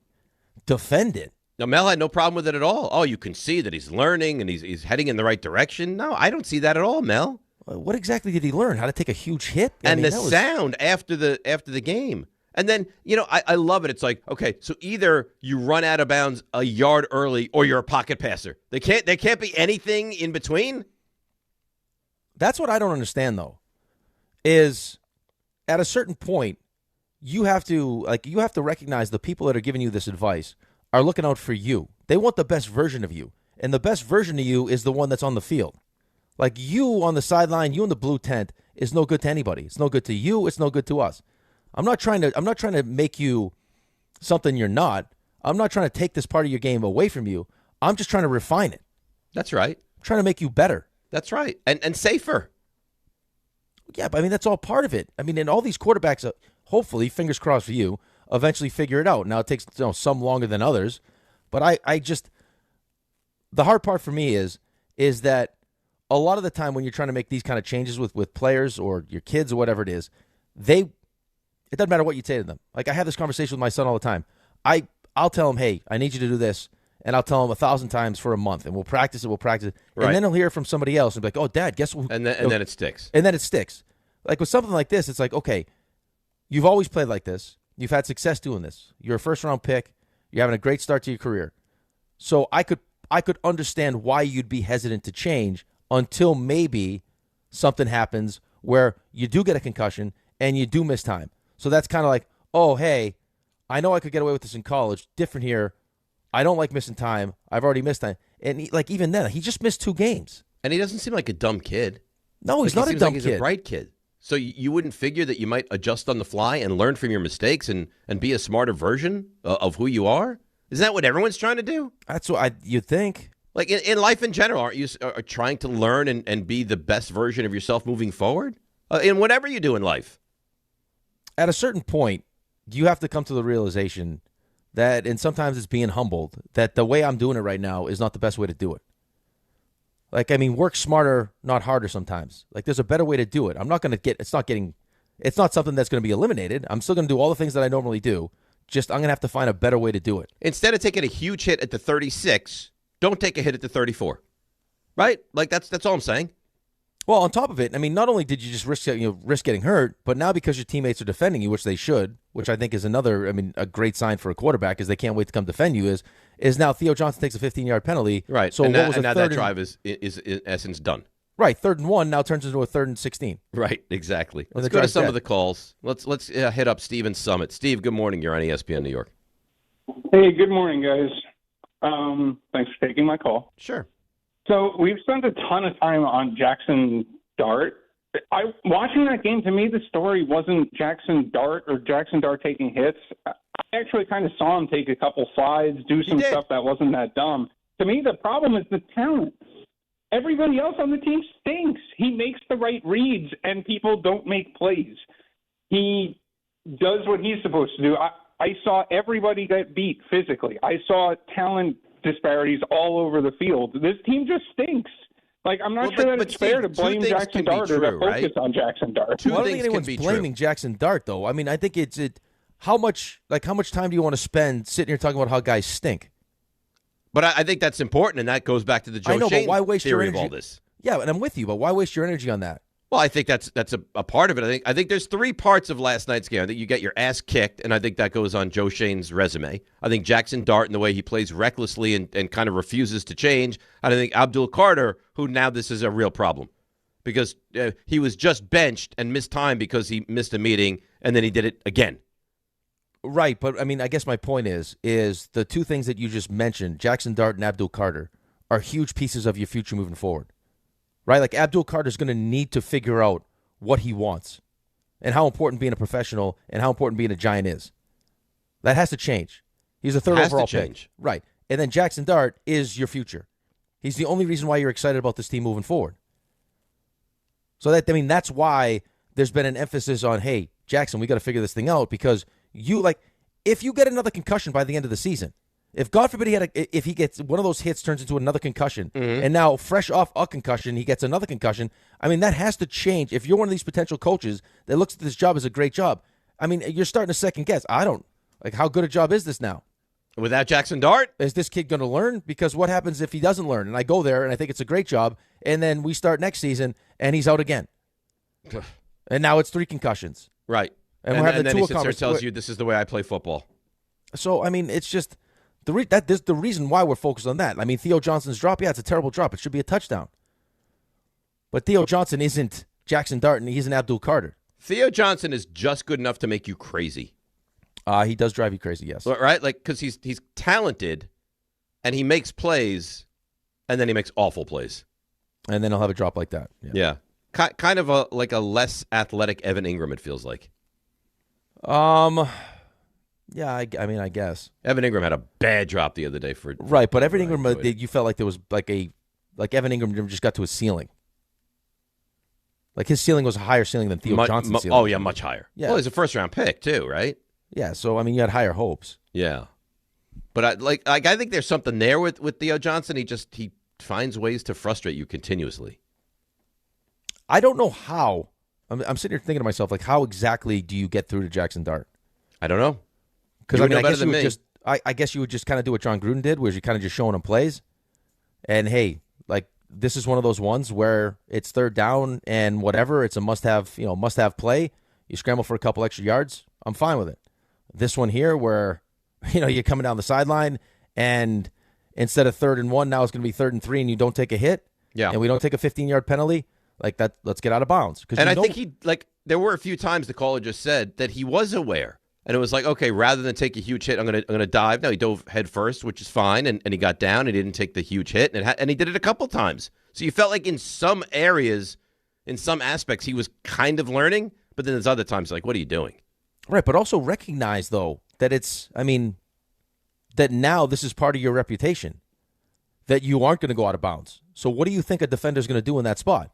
defend it. No, Mel had no problem with it at all. Oh, you can see that he's learning and he's heading in the right direction. No, I don't see that at all, Mel. What exactly did he learn? How to take a huge hit? And the sound after the game. And then, I love it. It's like, okay, so either you run out of bounds a yard early or you're a pocket passer. There can't be anything in between. That's what I don't understand, though, is at a certain point, you have to recognize the people that are giving you this advice are looking out for you. They want the best version of you. And the best version of you is the one that's on the field. Like you on the sideline, you in the blue tent is no good to anybody. It's no good to you. It's no good to us. I'm not trying to make you something you're not. I'm not trying to take this part of your game away from you. I'm just trying to refine it. That's right. I'm trying to make you better. That's right. And safer. Yeah, but I mean, that's all part of it. I mean, and all these quarterbacks, hopefully, fingers crossed for you, eventually figure it out. Now, it takes some longer than others. But I just, the hard part for me is that a lot of the time when you're trying to make these kind of changes with players or your kids or whatever it is, it doesn't matter what you say to them. Like, I have this conversation with my son all the time. I'll tell him, hey, I need you to do this. And I'll tell him 1,000 times for a month, and we'll practice it. Right. And then he'll hear it from somebody else and be like, oh, Dad, guess what? And then it sticks. And then it sticks. Like with something like this, it's like, okay, you've always played like this. You've had success doing this. You're a first-round pick. You're having a great start to your career. So I could understand why you'd be hesitant to change until maybe something happens where you do get a concussion and you do miss time. So that's kind of like, oh, hey, I know I could get away with this in college. Different here. I don't like missing time. I've already missed time. And even then, he just missed 2 games. And he doesn't seem like a dumb kid. No, he's not a dumb kid. He's a bright kid. So you wouldn't figure that you might adjust on the fly and learn from your mistakes and be a smarter version of who you are? Isn't that what everyone's trying to do? That's what you'd think. Like in life in general, aren't you trying to learn and be the best version of yourself moving forward? In whatever you do in life. At a certain point, you have to come to the realization that, and sometimes it's being humbled, that the way I'm doing it right now is not the best way to do it. Like, I mean, work smarter, not harder sometimes. Like, there's a better way to do it. I'm not going to it's not something that's going to be eliminated. I'm still going to do all the things that I normally do. Just, I'm going to have to find a better way to do it. Instead of taking a huge hit at the 36, don't take a hit at the 34. Right? Like, that's all I'm saying. Well, on top of it, I mean, not only did you just risk getting hurt, but now because your teammates are defending you, which they should, which I think is a great sign for a quarterback is they can't wait to come defend you, is now Theo Johnson takes a 15-yard penalty. Right. So now that drive is in essence done. Right. 3rd and 1 now turns into a 3rd and 16. Right. Exactly. Let's go to some of the calls. Let's hit up Steve Summit. Steve, good morning. You're on ESPN New York. Hey, good morning, guys. Thanks for taking my call. Sure. So we've spent a ton of time on Jackson Dart. Watching that game, to me, the story wasn't Jackson Dart or Jackson Dart taking hits. actually kind of saw him take a couple slides, do some stuff that wasn't that dumb. To me, the problem is the talent. Everybody else on the team stinks. He makes the right reads, and people don't make plays. He does what he's supposed to do. I saw everybody get beat physically. I saw talent disparities all over the field. This team just stinks. Like, I'm not sure that it's fair to blame Jackson Dart or to focus on Jackson Dart. I don't think anyone's blaming Jackson Dart, though. I mean, I think it's how much time do you want to spend sitting here talking about how guys stink? But I think that's important, and that goes back to the Joe Schoen but why waste your theory energy? of all this. Yeah, and I'm with you, but why waste your energy on that? Well, I think that's a part of it. I think there's three parts of last night's game. I think you get your ass kicked, and I think that goes on Joe Schoen's resume. I think Jackson Dart and the way he plays recklessly and kind of refuses to change. And I think Abdul Carter, who now this is a real problem because he was just benched and missed time because he missed a meeting, and then he did it again. Right, but I mean, I guess my point is the two things that you just mentioned, Jackson Dart and Abdul Carter, are huge pieces of your future moving forward. Right? Like, Abdul Carter is going to need to figure out what he wants and how important being a professional and how important being a Giant is. That has to change. He's a third overall pick. Right. And then Jackson Dart is your future. He's the only reason why you're excited about this team moving forward. So that's why there's been an emphasis on, hey, Jackson, we got to figure this thing out because if you get another concussion by the end of the season, if God forbid if he gets one of those hits turns into another concussion, and now fresh off a concussion, he gets another concussion, I mean, that has to change. If you're one of these potential coaches that looks at this job as a great job, I mean, you're starting to second guess. How good a job is this now? Without Jackson Dart? Is this kid going to learn? Because what happens if he doesn't learn? And I go there, and I think it's a great job, and then we start next season, and he's out again. And now it's 3 concussions. Right. And then he sits there and tells you, this is the way I play football. So, I mean, it's just there's the reason why we're focused on that. I mean, Theo Johnson's drop, it's a terrible drop. It should be a touchdown. But Theo Johnson isn't Jackson Dart, and he's an Abdul Carter. Theo Johnson is just good enough to make you crazy. He does drive you crazy, yes. Right? Like, because he's talented, and he makes plays, and then he makes awful plays. And then he'll have a drop like that. Yeah. Kind of like a less athletic Evan Ingram, it feels like. Yeah, I mean, I guess. Evan Ingram had a bad drop the other day for right, but Evan Ingram, you felt like there was like Evan Ingram just got to his ceiling. Like his ceiling was a higher ceiling than Theo Johnson's ceiling. Oh yeah, much higher. Yeah. Well, he's a first-round pick too, right? Yeah, so I mean, you had higher hopes. Yeah, but I think there's something there with Theo Johnson. He finds ways to frustrate you continuously. I don't know how. I'm sitting here thinking to myself, like, how exactly do you get through to Jackson Dart? I don't know. Because I guess you would just kind of do what John Gruden did, where you're kind of just showing him plays. And hey, like, this is one of those ones where it's third down and whatever, it's a must-have play. You scramble for a couple extra yards, I'm fine with it. This one here, where you're coming down the sideline, and instead of 3rd and 1, now it's going to be 3rd and 3, and you don't take a hit. Yeah, and we don't take a 15-yard penalty. Like that, let's get out of bounds. And I think there were a few times the caller just said that he was aware. And it was like, okay, rather than take a huge hit, I'm gonna dive. No, he dove head first, which is fine, and he got down. He didn't take the huge hit, and he did it a couple times. So you felt like in some areas, in some aspects, he was kind of learning, but then there's other times like, what are you doing? Right, but also recognize though that that now this is part of your reputation, that you aren't going to go out of bounds. So what do you think a defender's going to do in that spot?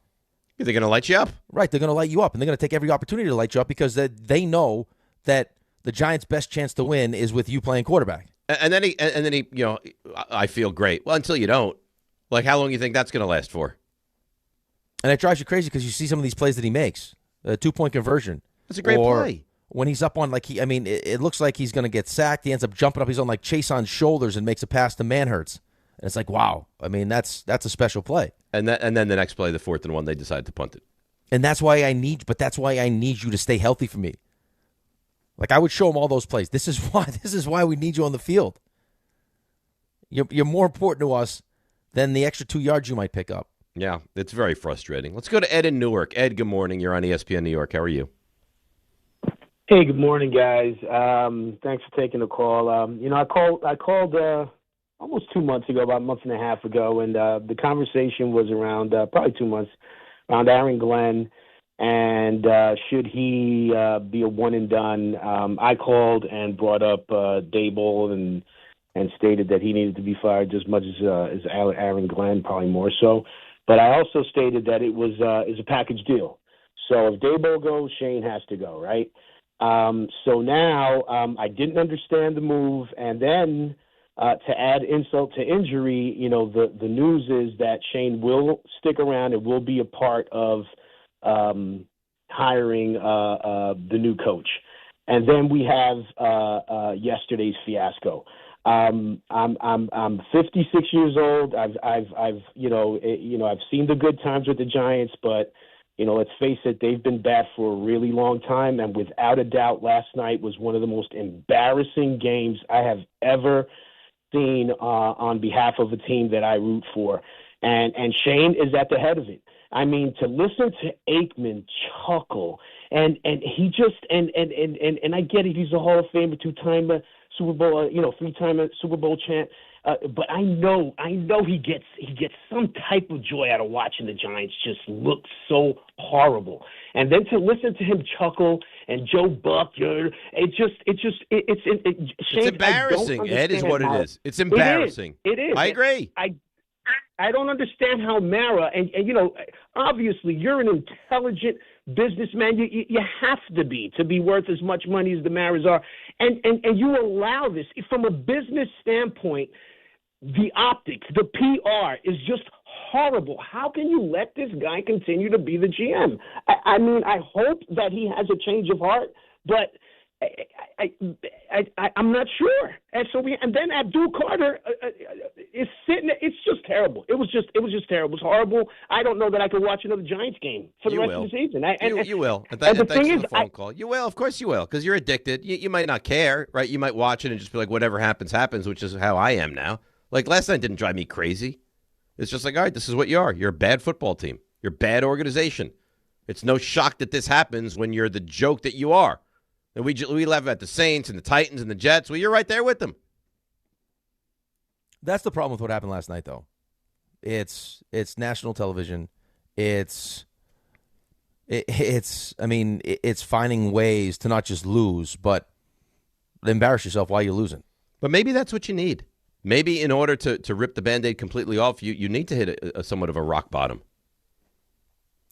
They're going to light you up. Right, they're going to light you up, and they're going to take every opportunity to light you up because they know that the Giants' best chance to win is with you playing quarterback. And then he, I feel great. Well, until you don't. Like, how long do you think that's going to last for? And it drives you crazy because you see some of these plays that he makes. A 2-point conversion. That's a great play. When he's up on, it looks like he's going to get sacked. He ends up jumping up. He's on, Chason's shoulders and makes a pass to Manhurts. And it's like, wow. I mean, that's a special play. And then the next play, the 4th and 1, they decide to punt it. And that's why I need you to stay healthy for me. Like, I would show him all those plays. This is why we need you on the field. You're more important to us than the extra 2 yards you might pick up. Yeah, it's very frustrating. Let's go to Ed in Newark. Ed, good morning. You're on ESPN New York. How are you? Hey, good morning, guys. Thanks for taking the call. I called almost 2 months ago, about a month and a half ago, and the conversation was around probably 2 months, around Aaron Glenn And should he be a one and done? I called and brought up Dable and stated that he needed to be fired just as much as Aaron Glenn, probably more so. But I also stated that it was a package deal. So if Dable goes, Schoen has to go, right? So now I didn't understand the move, and then to add insult to injury, the news is that Schoen will stick around and will be a part of hiring the new coach. And then we have yesterday's fiasco. I'm 56 years old. I've seen the good times with the Giants, but let's face it, they've been bad for a really long time. And without a doubt, last night was one of the most embarrassing games I have ever seen on behalf of a team that I root for. And Schoen is at the head of it. I mean, to listen to Aikman chuckle and he just and I get it, he's a Hall of Famer, two-time Super Bowl, three-time Super Bowl champ. But I know he gets some type of joy out of watching the Giants just look so horrible. And then to listen to him chuckle and Joe Buck, it's embarrassing. Ed is what it is. It's embarrassing. It is. I agree. I don't understand how Mara and obviously you're an intelligent businessman. You have to be worth as much money as the Maras are, and you allow this from a business standpoint. The optics, the PR is just horrible. How can you let this guy continue to be the GM? I mean, I hope that he has a change of heart, but I'm not sure. And then Abdul Carter is sitting. It's just terrible. It was just terrible. It's horrible. I don't know that I could watch another Giants game for the rest of the season. You will. And the thanks thing for is, the phone call. You will. Of course you will, because you're addicted. You might not care, right? You might watch it and just be like, whatever happens, happens, which is how I am now. Like last night didn't drive me crazy. It's just like, all right, this is what you are. You're a bad football team. You're a bad organization. It's no shock that this happens when you're the joke that you are. And we laugh at the Saints and the Titans and the Jets. Well, you're right there with them. That's the problem with what happened last night, though. It's national television. It's finding ways to not just lose, but embarrass yourself while you're losing. But maybe that's what you need. Maybe in order to rip the Band-Aid completely off, you need to hit a somewhat of a rock bottom.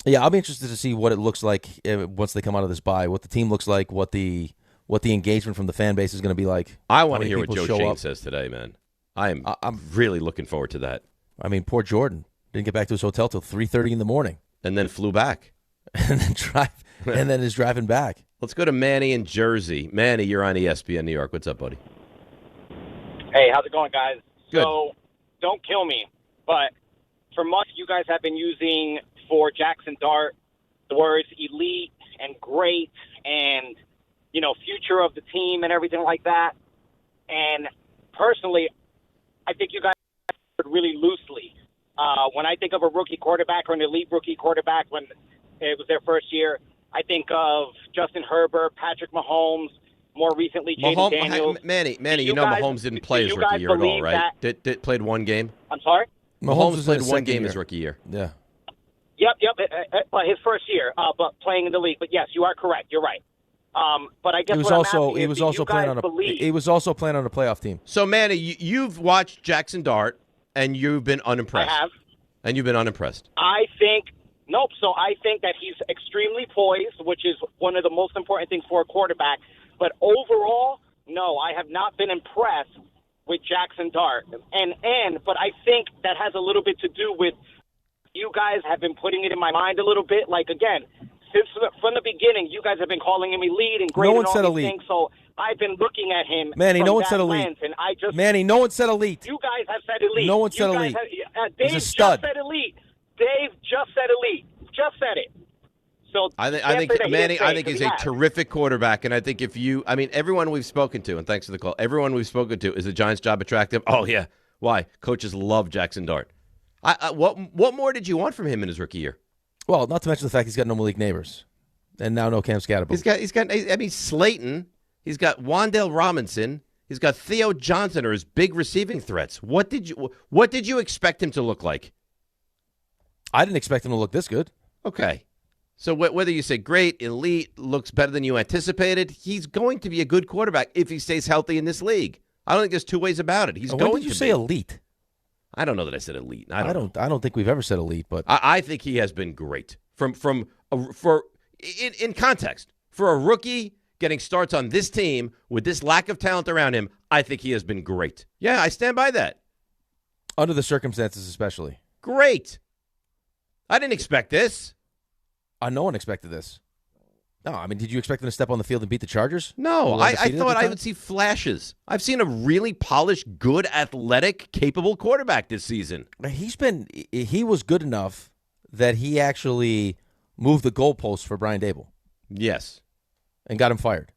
Yeah, I'll be interested to see what it looks like once they come out of this bye, what the team looks like, what the engagement from the fan base is going to be like. I want to hear what Joe Schoen says today, man. I'm really looking forward to that. I mean, poor Jordan didn't get back to his hotel till 3:30 in the morning, and then flew back, and then is driving back. Let's go to Manny in Jersey. Manny, you're on ESPN New York. What's up, buddy? Hey, how's it going, guys? Good. So, don't kill me, but for months you guys have been using for Jackson Dart the words elite and great and, future of the team and everything like that. And personally, I think you guys really loosely. When I think of a rookie quarterback or an elite rookie quarterback when it was their first year, I think of Justin Herbert, Patrick Mahomes, more recently Jaden Daniels. Manny, Mahomes didn't play his rookie year at all, right? Did played one game? I'm sorry? Mahomes played one game his rookie year. Yeah. Yep. His first year, but playing in the league. But yes, you are correct. You're right. But I guess he was playing on a playoff team. So Manny, you've watched Jackson Dart and you've been unimpressed. I have. And you've been unimpressed. I think that he's extremely poised, which is one of the most important things for a quarterback. But overall, no, I have not been impressed with Jackson Dart. But I think that has a little bit to do with you guys have been putting it in my mind a little bit. Like, again, from the beginning, you guys have been calling him elite and great. No one and all said these elite. Things, so I've been looking at him. Manny, from no one that said elite. lens, and Manny, no one said elite. You guys have said elite. No one said elite. Dave He's a stud. just said elite. Dave just said elite. Just said it. So I think Manny, he's a terrific quarterback, and I think everyone we've spoken to, and thanks for the call, everyone we've spoken to, is the Giants' job attractive? Oh yeah, why? Coaches love Jackson Dart. What more did you want from him in his rookie year? Well, not to mention the fact he's got no Malik Neighbors, and now no Cam Scatterbo. He's got Slayton. He's got Wan'Dale Robinson. He's got Theo Johnson, or his big receiving threats. What did you expect him to look like? I didn't expect him to look this good. Okay. So whether you say great, elite, looks better than you anticipated, he's going to be a good quarterback if he stays healthy in this league. I don't think there's two ways about it. He's When going did you to say be. elite? I don't know that I said elite. I don't think we've ever said elite, but I think he has been great. In context, for a rookie getting starts on this team with this lack of talent around him, I think he has been great. Yeah, I stand by that. Under the circumstances, especially. Great. I didn't expect this. No one expected this. No, I mean, did you expect them to step on the field and beat the Chargers? No, I thought I would see flashes. I've seen a really polished, good, athletic, capable quarterback this season. He was good enough that he actually moved the goalposts for Brian Dable. Yes. And got him fired.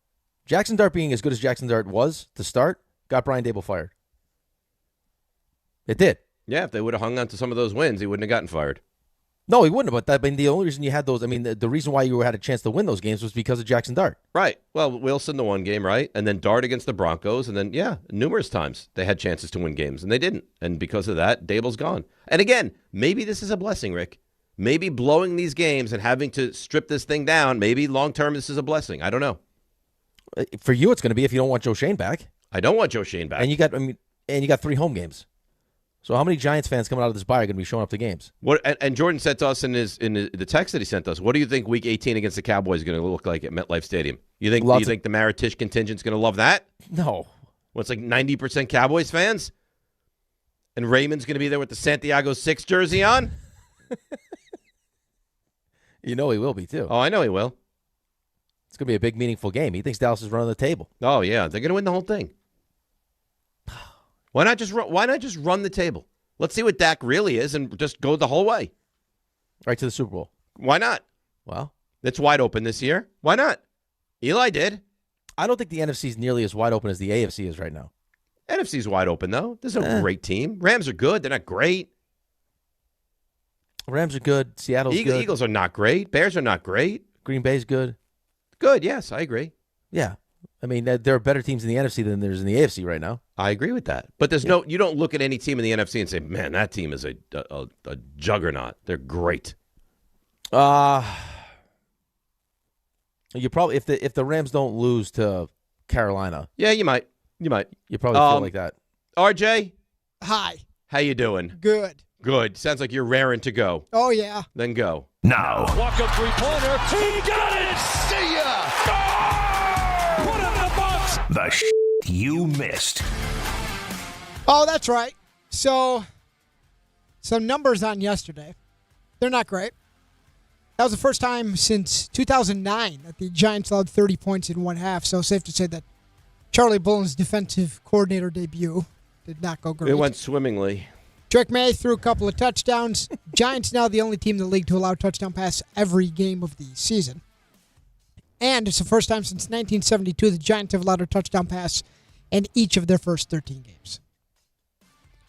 Jackson Dart being as good as Jackson Dart was to start, got Brian Dable fired. It did. Yeah, if they would have hung on to some of those wins, he wouldn't have gotten fired. No, he wouldn't have. But the only reason you had those, the reason why you had a chance to win those games was because of Jackson Dart. Right. Well, Wilson the one game, right? And then Dart against the Broncos. And then, numerous times they had chances to win games, and they didn't. And because of that, Dable's gone. And again, maybe this is a blessing, Rick. Maybe blowing these games and having to strip this thing down, maybe long-term this is a blessing. I don't know. For you, it's going to be if you don't want Joe Shane back. I don't want Joe Shane back. And you got 3 home games. So how many Giants fans coming out of this bye are going to be showing up to games? What? And Jordan said to us in the text that he sent us, what do you think Week 18 against the Cowboys is going to look like at MetLife Stadium? You think the Maritish contingent's going to love that? No. Well, it's like 90% Cowboys fans? And Raymond's going to be there with the Santiago 6 jersey on? You know he will be, too. Oh, I know he will. It's going to be a big, meaningful game. He thinks Dallas is running the table. Oh, yeah. They're going to win the whole thing. Why not just run the table? Let's see what Dak really is and just go the whole way. Right to the Super Bowl. Why not? Well, it's wide open this year. Why not? Eli did. I don't think the NFC is nearly as wide open as the AFC is right now. NFC's wide open, though. There's no great team. Rams are good. They're not great. Rams are good. Seattle's good. Eagles are not great. Bears are not great. Green Bay's good. Good, yes, I agree. Yeah. I mean, there are better teams in the NFC than there's in the AFC right now. I agree with that. But you don't look at any team in the NFC and say, man, that team is a juggernaut. They're great. You probably, if the Rams don't lose to Carolina. Yeah, you might. You probably feel like that. RJ? Hi. How you doing? Good. Good. Sounds like you're raring to go. Oh, yeah. Then go. Now. Walk-up three-pointer. He got it! See ya! Put it in the box! The you missed. Oh, that's right. So, some numbers on yesterday. They're not great. That was the first time since 2009 that the Giants allowed 30 points in one half, so safe to say that Charlie Bullen's defensive coordinator debut did not go great. It went swimmingly. Drake May threw a couple of touchdowns. Giants now the only team in the league to allow touchdown pass every game of the season. And it's the first time since 1972 the Giants have allowed a touchdown pass in each of their first 13 games.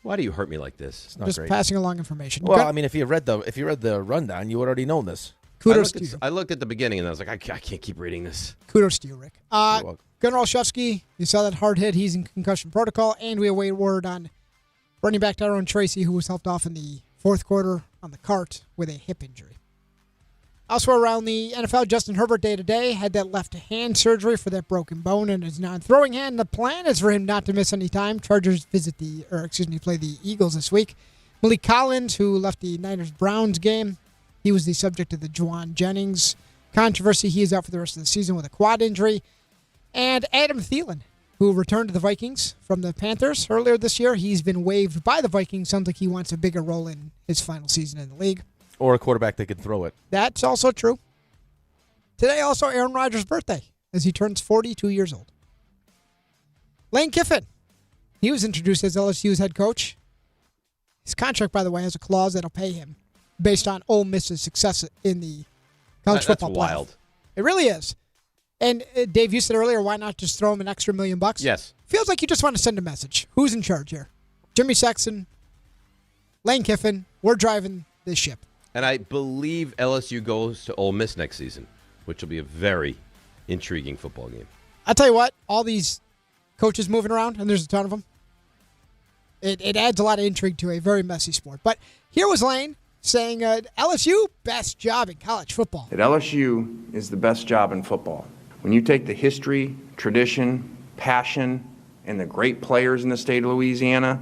Why do you hurt me like this? It's not Just great. passing along information. Well, I mean, if you read the rundown, you would already known this. Kudos to you. I looked at the beginning and I was like, I can't keep reading this. Kudos to you, Rick. Gunnar Olszewski, you saw that hard hit. He's in concussion protocol. And we await word on running back Tyrone Tracy, who was helped off in the fourth quarter on the cart with a hip injury. Also around the NFL, Justin Herbert day to day had that left hand surgery for that broken bone in his non-throwing hand. The plan is for him not to miss any time. Chargers play the Eagles this week. Malik Collins, who left the Niners-Browns game, he was the subject of the Juwan Jennings controversy. He is out for the rest of the season with a quad injury. And Adam Thielen, who returned to the Vikings from the Panthers earlier this year. He's been waived by the Vikings. Sounds like he wants a bigger role in his final season in the league. Or a quarterback that can throw it. That's also true. Today, also Aaron Rodgers' birthday, as he turns 42 years old. Lane Kiffin, he was introduced as LSU's head coach. His contract, by the way, has a clause that'll pay him based on Ole Miss's success in the college football playoff. That's wild. It really is. And Dave, you said earlier, why not just throw him an extra $1 million? Yes. Feels like you just want to send a message. Who's in charge here? Jimmy Sexton, Lane Kiffin, we're driving this ship. And I believe LSU goes to Ole Miss next season, which will be a very intriguing football game. I'll tell you what, all these coaches moving around, and there's a ton of them, it adds a lot of intrigue to a very messy sport. But here was Lane saying LSU, best job in college football. At LSU is the best job in football. When you take the history, tradition, passion, and the great players in the state of Louisiana,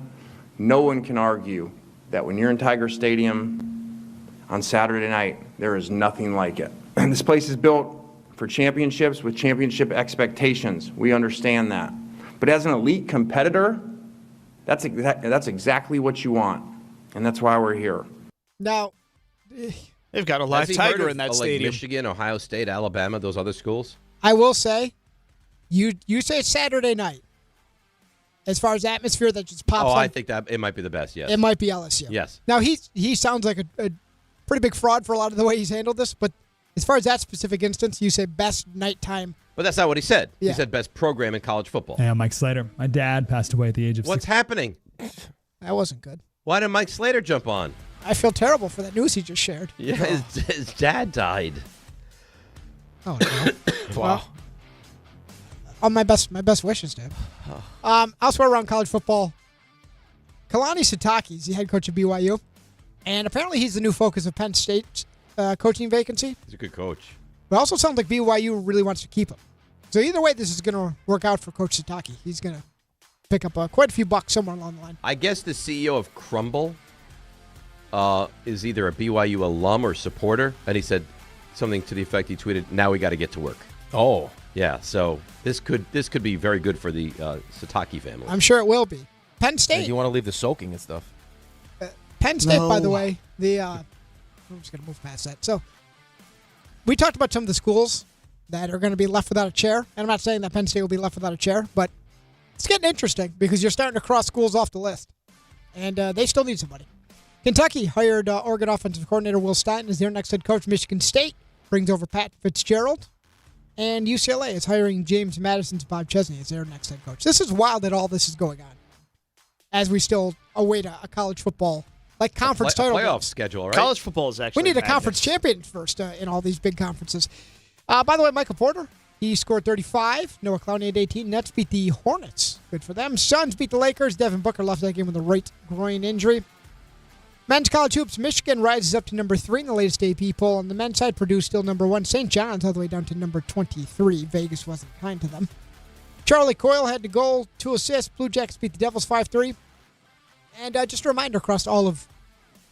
no one can argue that when you're in Tiger Stadium on Saturday night, there is nothing like it. And this place is built for championships with championship expectations. We understand that. But as an elite competitor, that's exactly what you want. And that's why we're here. Now, they've got a live tiger in that stadium. Like Michigan, Ohio State, Alabama, those other schools? I will say, you say Saturday night. As far as atmosphere that just pops up. I think that it might be the best, yes. It might be LSU. Yes. Now, he sounds like a pretty big fraud for a lot of the way he's handled this, but as far as that specific instance, you say best nighttime. But that's not what he said. Yeah. He said best program in college football. Yeah, Mike Slater. My dad passed away at the age of What's 60. happening? That wasn't good. Why did Mike Slater jump on? I feel terrible for that news he just shared. Yeah, his dad died. Oh, no. Wow. Oh, my best wishes, Dave. Elsewhere around college football, Kalani Sitake is the head coach of BYU, and apparently he's the new focus of Penn State's coaching vacancy. He's a good coach. But it also sounds like BYU really wants to keep him. So either way, this is going to work out for Coach Sitake. He's going to pick up quite a few bucks somewhere along the line. I guess the CEO of Crumble is either a BYU alum or supporter, and he said something to the effect, he tweeted, "Now we got to get to work." Oh. Yeah, so this could be very good for the Sitake family. I'm sure it will be. Penn State. And you want to leave the soaking and stuff. Penn State, by the way, I'm just going to move past that. So we talked about some of the schools that are going to be left without a chair. And I'm not saying that Penn State will be left without a chair, but it's getting interesting because you're starting to cross schools off the list. And they still need somebody. Kentucky hired Oregon offensive coordinator Will Staten as their next head coach. Michigan State brings over Pat Fitzgerald. And UCLA is hiring James Madison's Bob Chesney as their next head coach. This is wild that all this is going on as we still await a college football, like conference title playoff games. schedule, right? College football is actually We need a madness. conference champion first in all these big conferences. By the way, Michael Porter, he scored 35. Noah Clowney had 18. Nets beat the Hornets. Good for them. Suns beat the Lakers. Devin Booker left that game with a right groin injury. Men's college hoops, Michigan rises up to number 3 in the latest AP poll. On the men's side, Purdue still number 1. St. John's all the way down to number 23. Vegas wasn't kind to them. Charlie Coyle had the goal, 2 assists. Blue Jackets beat the Devils 5-3. And just a reminder across all of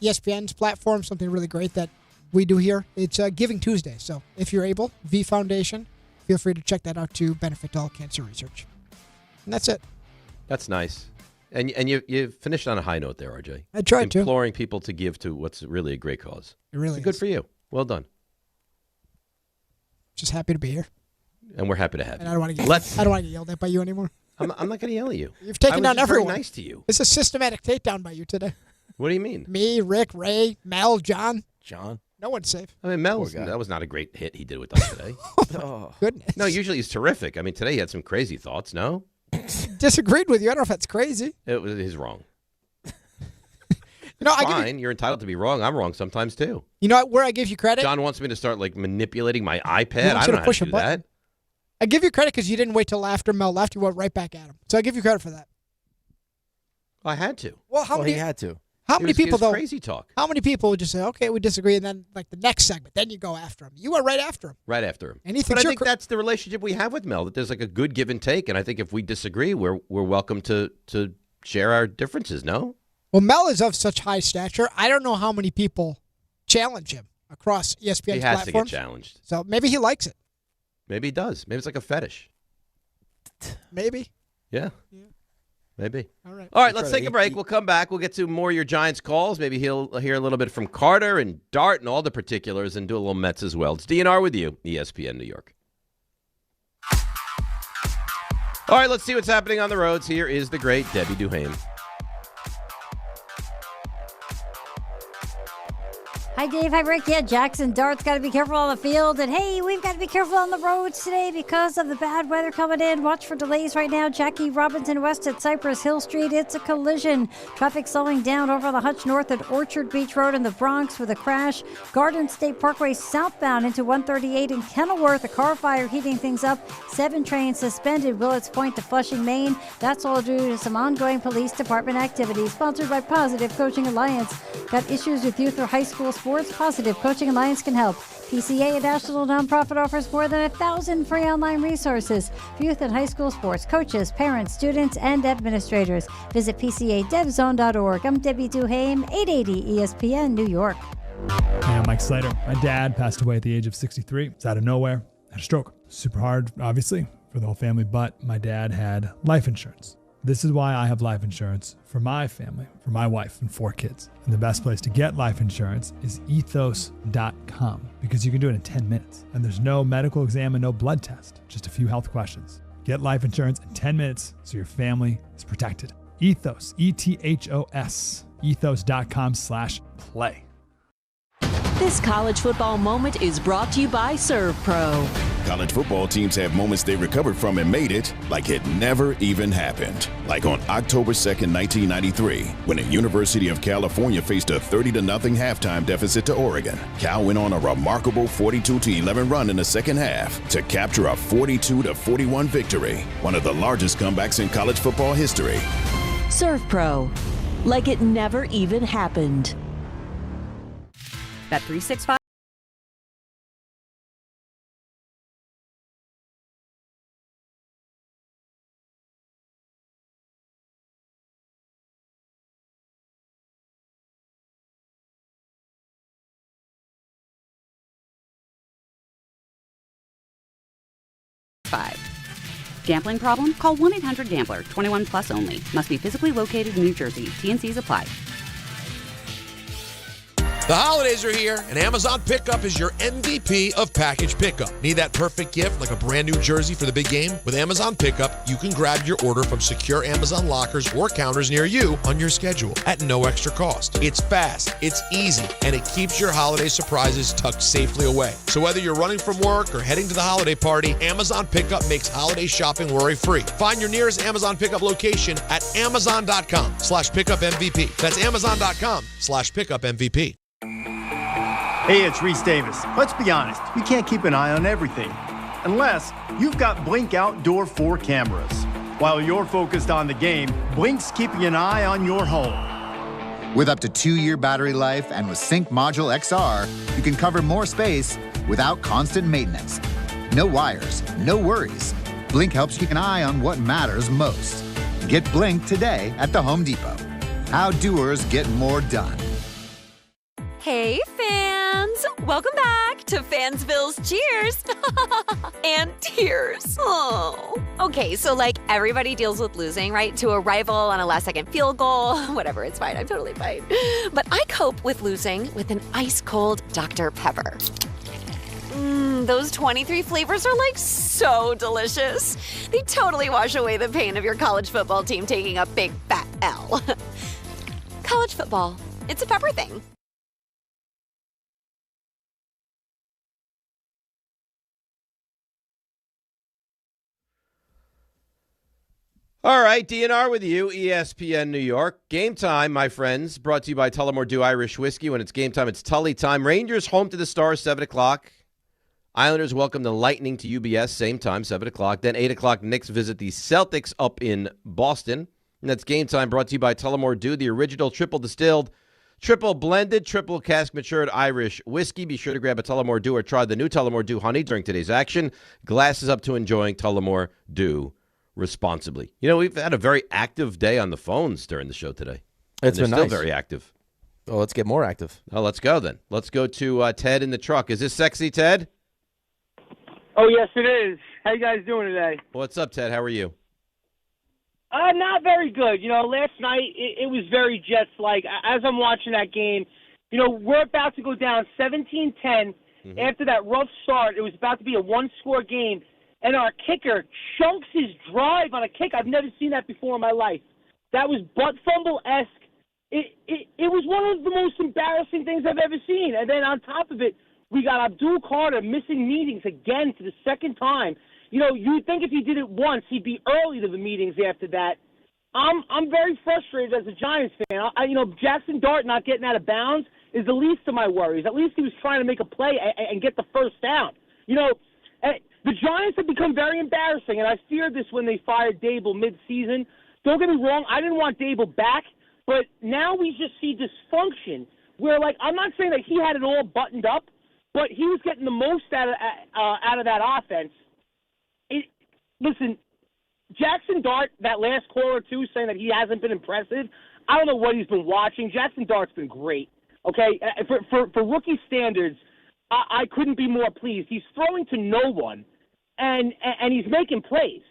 ESPN's platforms, something really great that we do here. It's Giving Tuesday. So if you're able, V Foundation, feel free to check that out to benefit all cancer research. And that's it. That's nice. And you finished on a high note there, RJ. I tried to. Imploring people to give to what's really a great cause. It really Good is. for you. Well done. Just happy to be here. And we're happy to have And you. I don't want to get yelled at by you anymore. I'm not going to yell at you. You've taken down I was everyone. very nice to you. It's a systematic takedown by you today. What do you mean? Me, Rick, Ray, Mel, John. John? No one's safe. I mean, that was not a great hit he did with us today. Oh, goodness. No, usually he's terrific. I mean, today he had some crazy thoughts, no? Disagreed with you. I don't know if that's crazy. He's wrong. You know, Fine, you're entitled to be wrong. I'm wrong sometimes, too. You know where I give you credit? John wants me to start, manipulating my iPad. He I wants you don't to know how push to a do button. that. I give you credit because you didn't wait till after Mel left. You went right back at him. So I give you credit for that. I had to. Well, he had to. How many people, though? Crazy talk. How many people would just say, okay, we disagree, and then, the next segment, then you go after him? You went right after him. Right after him. And he But thinks I think that's the relationship we have with Mel, that there's a good give and take. And I think if we disagree, we're welcome to share our differences, no? Well, Mel is of such high stature. I don't know how many people challenge him across ESPN's He has platforms. to get challenged. So maybe he likes it. Maybe he does. Maybe it's like a fetish. Maybe. Yeah. Maybe. All right. All right, let's take a break. We'll come back. We'll get to more of your Giants calls. Maybe he'll hear a little bit from Carter and Dart and all the particulars and do a little Mets as well. It's DNR with you, ESPN New York. All right, let's see what's happening on the roads. Here is the great Debbie Duhame. Hi, Dave. Hi, Rick. Yeah, Jackson Dart's got to be careful on the field. And, hey, we've got to be careful on the roads today because of the bad weather coming in. Watch for delays right now. Jackie Robinson West at Cypress Hill Street. It's a collision. Traffic slowing down over the Hutch North at Orchard Beach Road in the Bronx with a crash. Garden State Parkway southbound into 138 in Kenilworth. A car fire heating things up. 7 trains suspended. Willets Point to Flushing, Maine. That's all due to some ongoing police department activity. Sponsored by Positive Coaching Alliance. Got issues with youth or high school sports? Positive Coaching Alliance can help. PCA, a national nonprofit, offers more than 1,000 free online resources for youth and high school sports, coaches, parents, students, and administrators. Visit PCADevZone.org. I'm Debbie Duhame, 880 ESPN, New York. Hey, I'm Mike Slater. My dad passed away at the age of 63. It's out of nowhere. Had a stroke. Super hard, obviously, for the whole family, but my dad had life insurance. This is why I have life insurance for my family, for my wife and 4 kids. And the best place to get life insurance is ethos.com because you can do it in 10 minutes. And there's no medical exam and no blood test, just a few health questions. Get life insurance in 10 minutes so your family is protected. Ethos, ETHOS, ethos.com/play. This college football moment is brought to you by ServPro. College football teams have moments they recovered from and made it like it never even happened. Like on October 2nd, 1993, when the University of California faced a 30-0 halftime deficit to Oregon. Cal went on a remarkable 42-11 run in the second half to capture a 42-41 victory, one of the largest comebacks in college football history. ServPro, like it never even happened. Bet 365. Gambling problem? Call 1-800-GAMBLER. 21 plus only. Must be physically located in New Jersey. T&Cs apply. The holidays are here, and Amazon Pickup is your MVP of package pickup. Need that perfect gift like a brand new jersey for the big game? With Amazon Pickup, you can grab your order from secure Amazon lockers or counters near you on your schedule at no extra cost. It's fast, it's easy, and it keeps your holiday surprises tucked safely away. So whether you're running from work or heading to the holiday party, Amazon Pickup makes holiday shopping worry-free. Find your nearest Amazon Pickup location at amazon.com/pickupmvp. That's amazon.com/pickupmvp. Hey, it's Reese Davis. Let's be honest, we can't keep an eye on everything unless you've got Blink Outdoor 4 cameras. While you're focused on the game, Blink's keeping an eye on your home. With up to 2-year battery life and with Sync Module XR, you can cover more space without constant maintenance. No wires, no worries. Blink helps keep an eye on what matters most. Get Blink today at the Home Depot. How doers get more done. Hey, fans! Welcome back to Fansville's Cheers and Tears. Oh. Okay, so like everybody deals with losing, right? To a rival on a last-second field goal. Whatever, it's fine. I'm totally fine. But I cope with losing with an ice-cold Dr. Pepper. Those 23 flavors are like so delicious. They totally wash away the pain of your college football team taking a big fat L. College football, it's a pepper thing. All right, DNR with you, ESPN New York. Game time, my friends, brought to you by Tullamore Dew Irish Whiskey. When it's game time, it's Tully time. Rangers home to the Stars, 7 o'clock. Islanders welcome the Lightning to UBS, same time, 7 o'clock. Then 8 o'clock, Knicks visit the Celtics up in Boston. And that's game time brought to you by Tullamore Dew, the original triple distilled, triple blended, triple cask matured Irish whiskey. Be sure to grab a Tullamore Dew or try the new Tullamore Dew Honey during today's action. Glasses up to enjoying Tullamore Dew responsibly. You know, we've had a very active day on the phones during the show today. It's been still nice. very active. Oh, let's get more active. Oh, let's go then. Let's go to Ted in the truck. Is this sexy, Ted? Oh, yes, it is. How you guys doing today? What's up, Ted? How are you? Not very good. You know, last night it was very Jets-like. As I'm watching that game, you know, we're about to go down 17-10. Mm-hmm. After that rough start, it was about to be a one-score game. And our kicker chunks his drive on a kick. I've never seen that before in my life. That was butt fumble-esque. it was one of the most embarrassing things I've ever seen. And then on top of it, we got Abdul Carter missing meetings again for the second time. You know, you'd think if he did it once, he'd be early to the meetings after that. I'm very frustrated as a Giants fan. Jackson Dart not getting out of bounds is the least of my worries. At least he was trying to make a play and get the first down. You know, the Giants have become very embarrassing, and I feared this when they fired Dable mid-season. Don't get me wrong, I didn't want Dable back, but now we just see dysfunction where, like, I'm not saying that he had it all buttoned up, but he was getting the most out of that offense. Listen, Jackson Dart, that last call or two, saying that he hasn't been impressive, I don't know what he's been watching. Jackson Dart's been great, okay? For rookie standards, I couldn't be more pleased. He's throwing to no one, and he's making plays.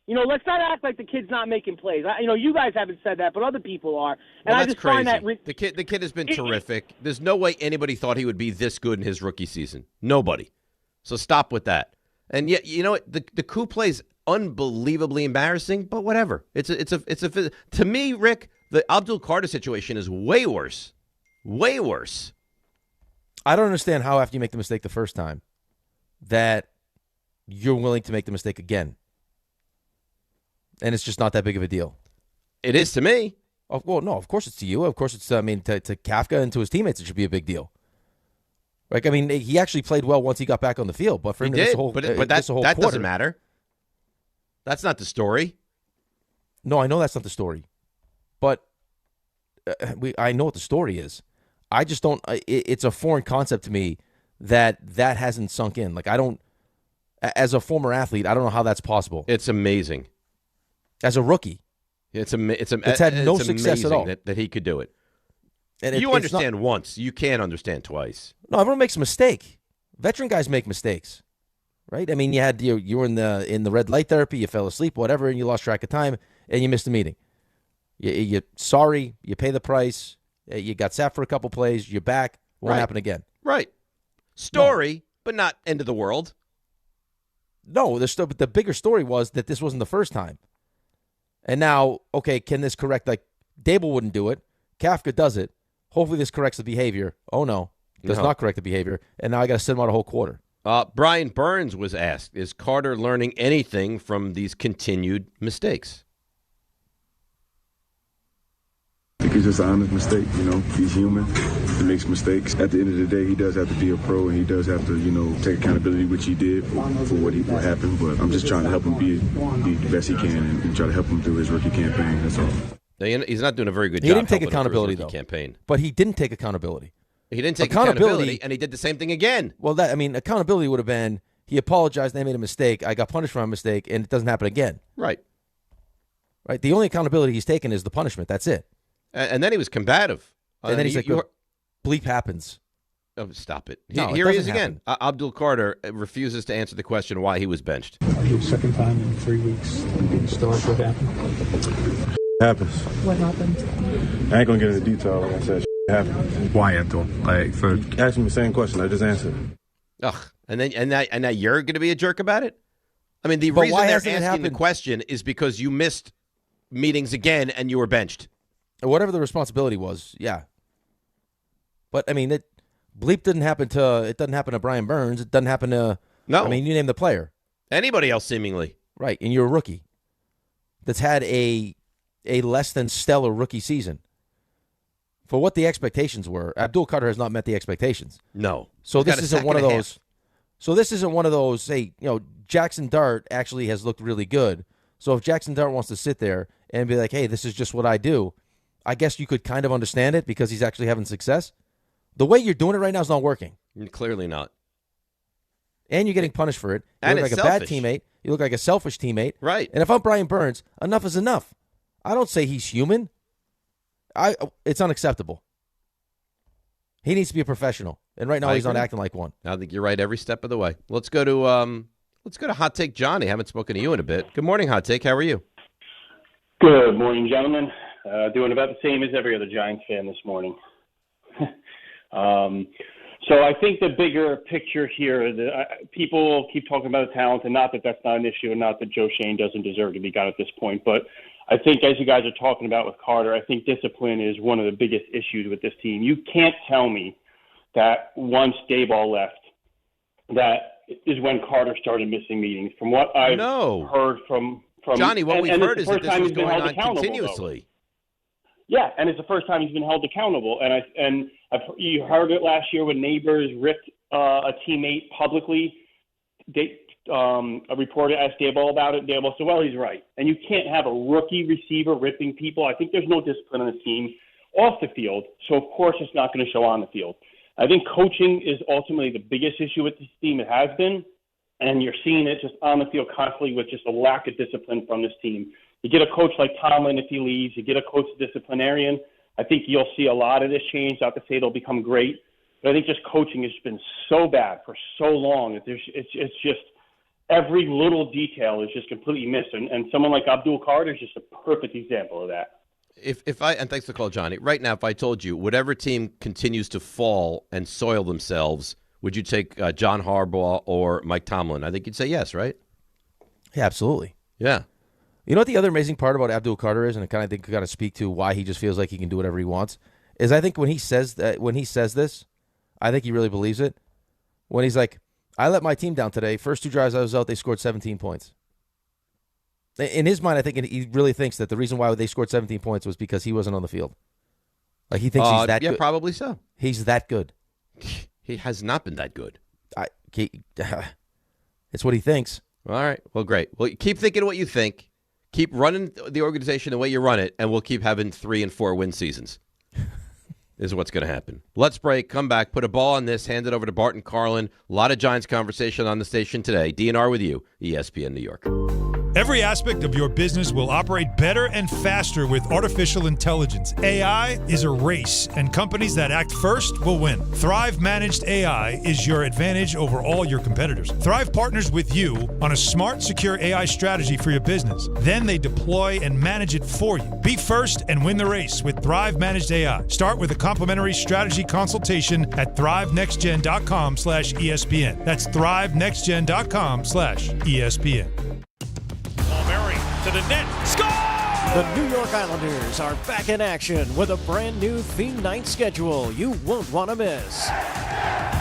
You know, let's not act like the kid's not making plays. You guys haven't said that, but other people are. And Well, I that's just crazy. find that the kid has been terrific. There's no way anybody thought he would be this good in his rookie season. Nobody. So stop with that. And yet, you know what? The coup play's unbelievably embarrassing, but whatever. It's a to me, Rick, the Abdul Carter situation is way worse. Way worse. I don't understand how after you make the mistake the first time that you're willing to make the mistake again. And it's just not that big of a deal. It is to me. Oh, well, no, of course it's to you. Of course it's, to Kafka and to his teammates, it should be a big deal. Like, I mean, he actually played well once he got back on the field, but for him to miss a whole, but miss a whole that quarter, doesn't matter. That's not the story. No, I know that's not the story, but I know what the story is. I just don't. It's a foreign concept to me that hasn't sunk in. Like, I don't. As a former athlete, I don't know how that's possible. It's amazing. As a rookie, it's had no success at all that he could do it. And you understand once, you can't understand twice. No, everyone makes a mistake. Veteran guys make mistakes, right? I mean, you were in the red light therapy, you fell asleep, whatever, and you lost track of time, and you missed a meeting. You're sorry, you pay the price, you got sat for a couple plays, you're back, won't happen again. Right. Story, but not end of the world. No, but the bigger story was that this wasn't the first time. And now, okay, can this correct? Like, Dable wouldn't do it. Kafka does it. Hopefully this corrects the behavior. Oh, no. Does not correct the behavior. And now I got to sit him out a whole quarter. Brian Burns was asked, is Carter learning anything from these continued mistakes? I think it's just an honest mistake. He's human. He makes mistakes. At the end of the day, he does have to be a pro, and he does have to, take accountability, which he did for what happened. But I'm just trying to help him be the best he can and try to help him through his rookie campaign. That's all. He's not doing a very good job. He didn't take accountability, though. Campaign. But he didn't take accountability. He didn't take accountability, and he did the same thing again. Well, accountability would have been he apologized, they made a mistake, I got punished for my mistake, and it doesn't happen again. Right. Right. The only accountability he's taken is the punishment. That's it. And then he was combative. And then he's like, bleep happens. Oh, stop it. No, Here it he is doesn't again. Abdul Carter refuses to answer the question why he was benched. Second time in 3 weeks. Still like what happened? Happens. What happened? I ain't going to get into detail. Like I said, happens. Why, Abdul? Ask me the same question. I just answered. Ugh. And now you're going to be a jerk about it? I mean, the reason they're asking the question is because you missed meetings again and you were benched. Whatever the responsibility was, yeah. But I mean, bleep doesn't happen to Brian Burns. It doesn't happen to no. I mean, you name the player. Anybody else, seemingly. Right, and you're a rookie that's had a less than stellar rookie season. For what the expectations were, Abdul Carter has not met the expectations. No. So this isn't one of those. So this isn't one of those. Hey, Jackson Dart actually has looked really good. So if Jackson Dart wants to sit there and be like, hey, this is just what I do, I guess you could kind of understand it because he's actually having success. The way you're doing it right now is not working. Clearly not. And you're getting punished for it. You and look like it's a selfish. bad teammate. You look like a selfish teammate. Right. And if I'm Brian Burns, enough is enough. I don't say he's human. It's unacceptable. He needs to be a professional. And right now he's not acting like one. I think you're right every step of the way. Let's go to Hot Take Johnny. Haven't spoken to you in a bit. Good morning, Hot Take. How are you? Good morning, gentlemen. Doing about the same as every other Giants fan this morning. So I think the bigger picture here, people keep talking about talent, and not that that's not an issue, and not that Joe Schoen doesn't deserve to be gone at this point, but I think, as you guys are talking about with Carter, I think discipline is one of the biggest issues with this team. You can't tell me that once Dayball left, that is when Carter started missing meetings. From what I've heard from Johnny, what we've heard is that this was going on continuously. Yeah, and it's the first time he's been held accountable. You heard it last year when Neighbors ripped a teammate publicly. A reporter asked Dayball about it. Dayball said, well, he's right. And you can't have a rookie receiver ripping people. I think there's no discipline on the team off the field, so of course it's not going to show on the field. I think coaching is ultimately the biggest issue with this team. It has been, and you're seeing it just on the field constantly with just a lack of discipline from this team. You get a coach like Tomlin if he leaves. You get a coach disciplinarian. I think you'll see a lot of this change. Not to say they'll become great, but I think just coaching has been so bad for so long. It's just every little detail is just completely missed. And someone like Abdul Carter is just a perfect example of that. And thanks for the call, Johnny. Right now, if I told you whatever team continues to fall and soil themselves, would you take John Harbaugh or Mike Tomlin? I think you'd say yes, right? Yeah, absolutely. Yeah. You know what the other amazing part about Abdul Carter is, and I kind of speak to why he just feels like he can do whatever he wants, is I think when he says this, I think he really believes it. When he's like, I let my team down today. First 2 drives I was out, they scored 17 points. In his mind, I think he really thinks that the reason why they scored 17 points was because he wasn't on the field. Like, he thinks he's that good. Yeah, probably so. He's that good. He has not been that good. It's what he thinks. All right. Well, great. Well, keep thinking what you think. Keep running the organization the way you run it, and we'll keep having 3 and 4 win seasons. Is what's going to happen. Let's break, come back, put a ball on this, hand it over to Bart and Carlin. A lot of Giants conversation on the station today. DNR with you, ESPN New York. Every aspect of your business will operate better and faster with artificial intelligence. AI is a race, and companies that act first will win. Thrive Managed AI is your advantage over all your competitors. Thrive partners with you on a smart, secure AI strategy for your business. Then they deploy and manage it for you. Be first and win the race with Thrive Managed AI. Start with a complimentary strategy consultation at thrivenextgen.com/ESPN. That's thrivenextgen.com/ESPN. To the net. Score! The New York Islanders are back in action with a brand new theme night schedule you won't want to miss.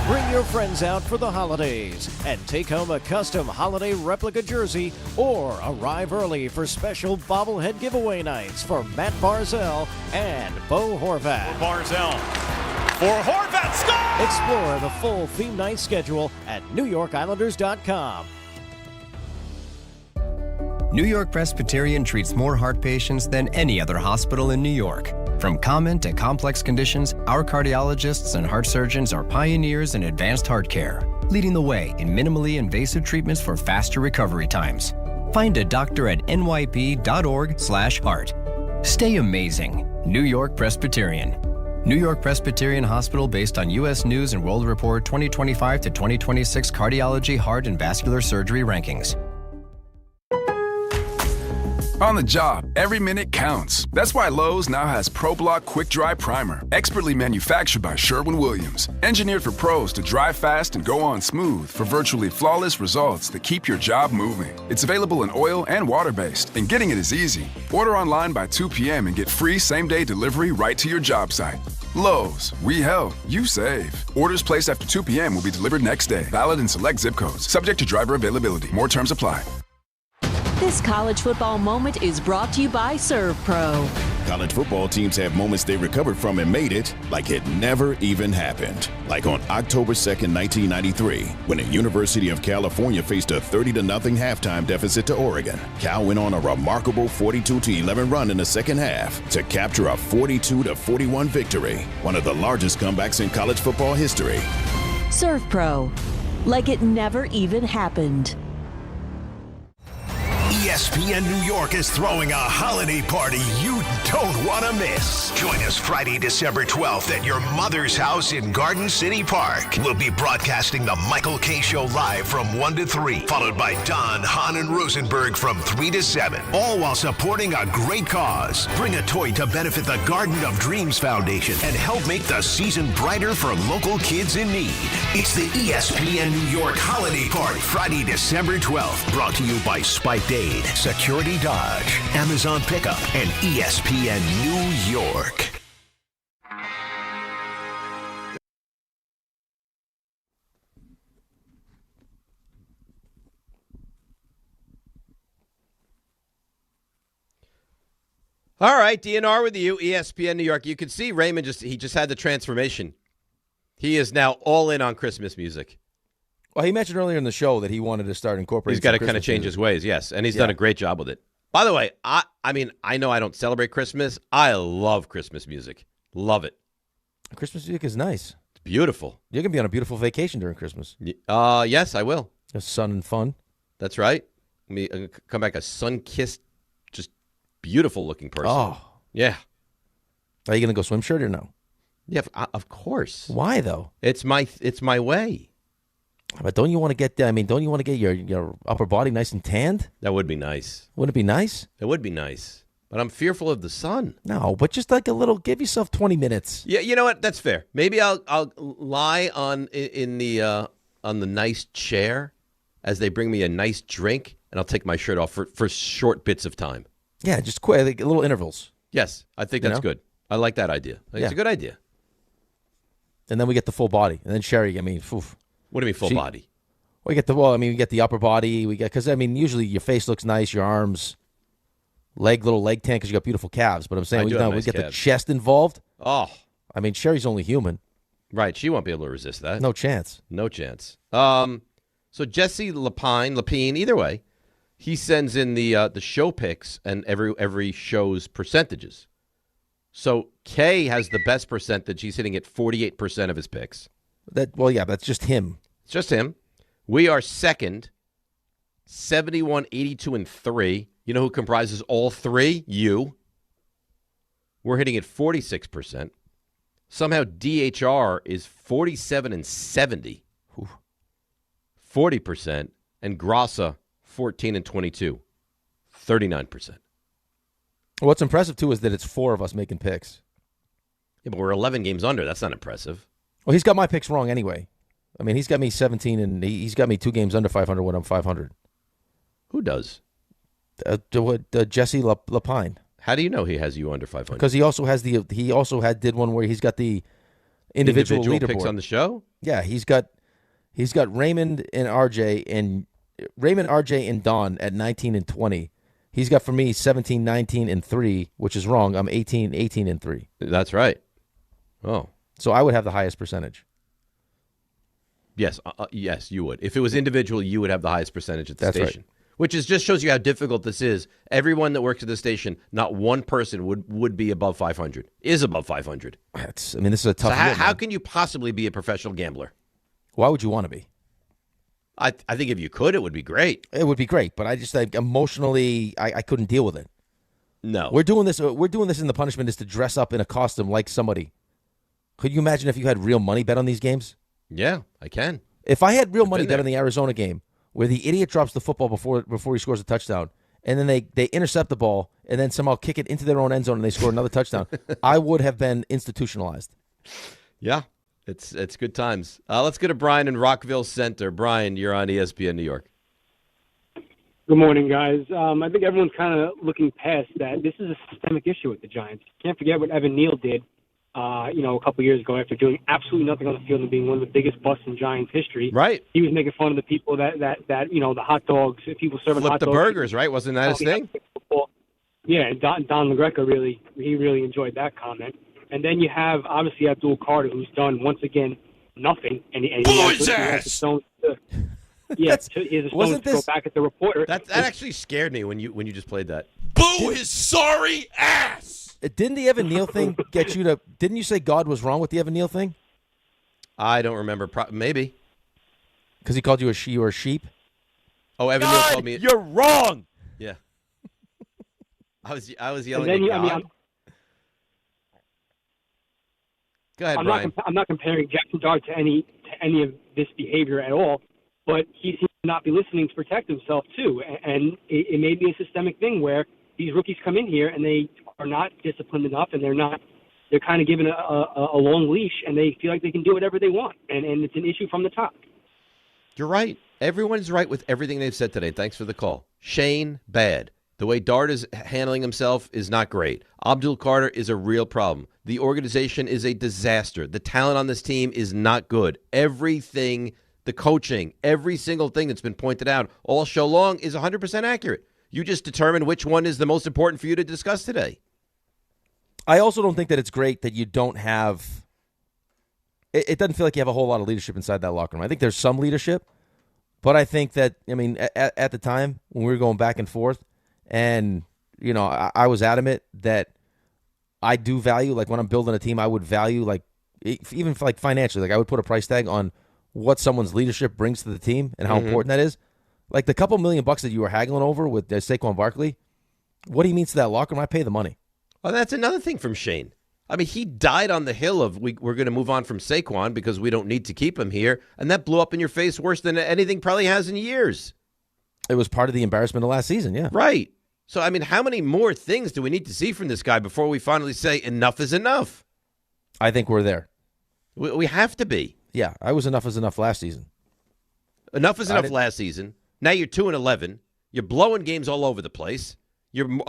Bring your friends out for the holidays and take home a custom holiday replica jersey or arrive early for special bobblehead giveaway nights for Matt Barzell and Bo Horvat. Barzell for Horvat. Score! Explore the full theme night schedule at NewYorkIslanders.com. New York Presbyterian treats more heart patients than any other hospital in New York. From common to complex conditions, our cardiologists and heart surgeons are pioneers in advanced heart care, leading the way in minimally invasive treatments for faster recovery times. Find a doctor at nyp.org/heart. Stay amazing. New York Presbyterian. New York Presbyterian Hospital based on U.S. News and World Report 2025 to 2026 Cardiology, Heart, and Vascular Surgery Rankings. On the job, every minute counts. That's why Lowe's now has ProBlock Quick Dry Primer, expertly manufactured by Sherwin Williams. Engineered for pros to dry fast and go on smooth for virtually flawless results that keep your job moving. It's available in oil and water-based, and getting it is easy. Order online by 2 p.m. and get free same-day delivery right to your job site. Lowe's, we help, you save. Orders placed after 2 p.m. will be delivered next day. Valid in select zip codes. Subject to driver availability. More terms apply. This college football moment is brought to you by Serve Pro. College football teams have moments they recovered from and made it like it never even happened. Like on October 2nd, 1993, when the University of California faced a 30-0 halftime deficit to Oregon. Cal went on a remarkable 42-11 run in the second half to capture a 42-41 victory, one of the largest comebacks in college football history. Serve Pro, like it never even happened. ESPN New York is throwing a holiday party you don't want to miss. Join us Friday, December 12th at your mother's house in Garden City Park. We'll be broadcasting the Michael K. Show live from 1 to 3, followed by Don, Hahn, and Rosenberg from 3 to 7, all while supporting a great cause. Bring a toy to benefit the Garden of Dreams Foundation and help make the season brighter for local kids in need. It's the ESPN New York Holiday Party, Friday, December 12th, brought to you by Spike Dave. Trade, Security Dodge, Amazon Pickup, and ESPN New York. All right, DNR with you, ESPN New York. You can see Raymond just had the transformation. He is now all in on Christmas music. Well, he mentioned earlier in the show that he wanted to start incorporating. He's got to kind of change his ways, yes, and he's done a great job with it. By the way, I mean, I know I don't celebrate Christmas. I love Christmas music. Love it. Christmas music is nice. It's beautiful. You're going to be on a beautiful vacation during Christmas. Yes, I will. Sun and fun. That's right. Come back a sun-kissed, just beautiful-looking person. Oh. Yeah. Are you going to go swim shirt or no? Yeah, of course. Why, though? It's my way. But don't you want to get your upper body nice and tanned? That would be nice. Wouldn't it be nice? It would be nice. But I'm fearful of the sun. No, but just like give yourself 20 minutes. Yeah, you know what? That's fair. Maybe I'll lie on the nice chair as they bring me a nice drink, and I'll take my shirt off for short bits of time. Yeah, just quick, like little intervals. Yes, I think that's good. I like that idea. It's a good idea. And then we get the full body. And then Sherry, oof. What do you mean full body? We get we get the upper body. Because usually your face looks nice, your arms, little leg tan because you got beautiful calves. But I'm saying we get the chest involved. Oh. I mean, Sherry's only human. Right. She won't be able to resist that. No chance. No chance. So Jesse Lapine, either way, he sends in the show picks and every show's percentages. So Kay has the best percentage. He's hitting at 48% of his picks. That's just him. It's just him. We are second, 71, 82, and 3. You know who comprises all three? You. We're hitting at 46%. Somehow DHR is 47 and 70. 40%. And Grassa, 14 and 22. 39%. What's impressive, too, is that it's 4 of us making picks. Yeah, but we're 11 games under. That's not impressive. Well, he's got my picks wrong anyway. I mean, he's got me 17, and he's got me 2 games under 500 when I'm 500. Who does? Jesse Lapine. How do you know he has you under 500? Because he also did one where he's got the individual leaderboard picks on the show. Yeah, he's got Raymond, RJ, and Don at 19 and 20. He's got for me 17, 19, and 3, which is wrong. I'm 18, and 3. That's right. Oh. So I would have the highest percentage. Yes, yes, you would. If it was individual, you would have the highest percentage at the station. Right. Which just shows you how difficult this is. Everyone that works at the station, not one person would be above 500. Is above 500. This is a tough. So how can you possibly be a professional gambler? Why would you want to be? I think if you could, it would be great. It would be great, but I just emotionally, I couldn't deal with it. No, we're doing this, and the punishment is to dress up in a costume like somebody. Could you imagine if you had real money bet on these games? Yeah, I can. If I had real money bet on the Arizona game, where the idiot drops the football before he scores a touchdown, and then they intercept the ball, and then somehow kick it into their own end zone, and they score another touchdown, I would have been institutionalized. Yeah, it's good times. Let's go to Brian in Rockville Center. Brian, you're on ESPN New York. Good morning, guys. I think everyone's kind of looking past that. This is a systemic issue with the Giants. Can't forget what Evan Neal did, a couple years ago after doing absolutely nothing on the field and being one of the biggest busts in Giants history. Right. He was making fun of the people that the hot dogs, people serving hot dogs. Flip the burgers, right? Wasn't that his thing? Yeah, Don LaGreca really enjoyed that comment. And then you have, obviously, Abdul Carter, who's done, once again, nothing. And he has a stone to go back at the reporter. That actually scared me when you just played that. Boo his sorry ass! Didn't the Evan Neal thing get you to... Didn't you say God was wrong with the Evan Neal thing? I don't remember. Maybe. Because he called you a she or a sheep? Oh, Evan Neal called me... You're wrong! Yeah. I was yelling at God. Go ahead, Brian. I'm not comparing Jackson Dart to any of this behavior at all, but he seems to not be listening to protect himself, too. And it may be a systemic thing where these rookies come in here and they are not disciplined enough, and they're kind of given a long leash, and they feel like they can do whatever they want, and it's an issue from the top. You're right. Everyone's right with everything they've said today. Thanks for the call. Shane, bad. The way Dart is handling himself is not great. Abdul Carter is a real problem. The organization is a disaster. The talent on this team is not good. Everything, the coaching, every single thing that's been pointed out all show long is 100% accurate. You just determine which one is the most important for you to discuss today. I also don't think that it's great that you don't have – it doesn't feel like you have a whole lot of leadership inside that locker room. I think there's some leadership, but I think that, I mean, at the time when we were going back and forth, and, you know, I was adamant that I do value, like when I'm building a team, I would value, like, even like financially, like I would put a price tag on what someone's leadership brings to the team and how important that is. Like the couple $1 million that you were haggling over with Saquon Barkley, what he means to that locker room, I pay the money. Oh, that's another thing from Shane. I mean, he died on the hill of we're going to move on from Saquon because we don't need to keep him here, and that blew up in your face worse than anything probably has in years. It was part of the embarrassment of last season, yeah. Right. So, I mean, how many more things do we need to see from this guy before we finally say enough is enough? I think we're there. We have to be. Yeah, I was enough is enough last season. Enough is enough last season. Now you're 2-11. You're blowing games all over the place. You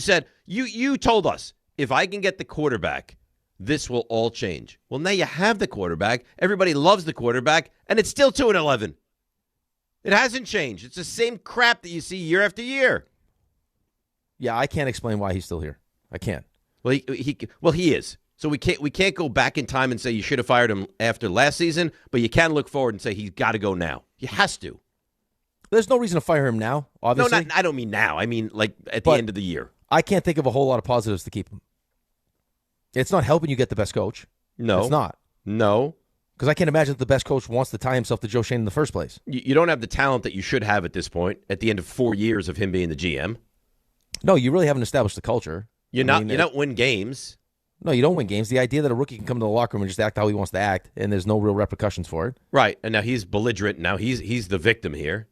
said you told us if I can get the quarterback, this will all change. Well, now you have the quarterback. Everybody loves the quarterback, and it's still 2-11. It hasn't changed. It's the same crap that you see year after year. Yeah, I can't explain why he's still here. I can't. Well, he is. So we can't go back in time and say you should have fired him after last season, but you can look forward and say he's got to go now. He has to. There's no reason to fire him now, obviously. No, I don't mean now. I mean like at the end of the year. I can't think of a whole lot of positives to keep him. It's not helping you get the best coach. No. It's not. No. Because I can't imagine that the best coach wants to tie himself to Joe Schoen in the first place. You don't have the talent that you should have at this point at the end of 4 years of him being the GM. No, you really haven't established the culture. You don't win games. No, you don't win games. The idea that a rookie can come to the locker room and just act how he wants to act, and there's no real repercussions for it. Right, and now he's belligerent. Now he's the victim here.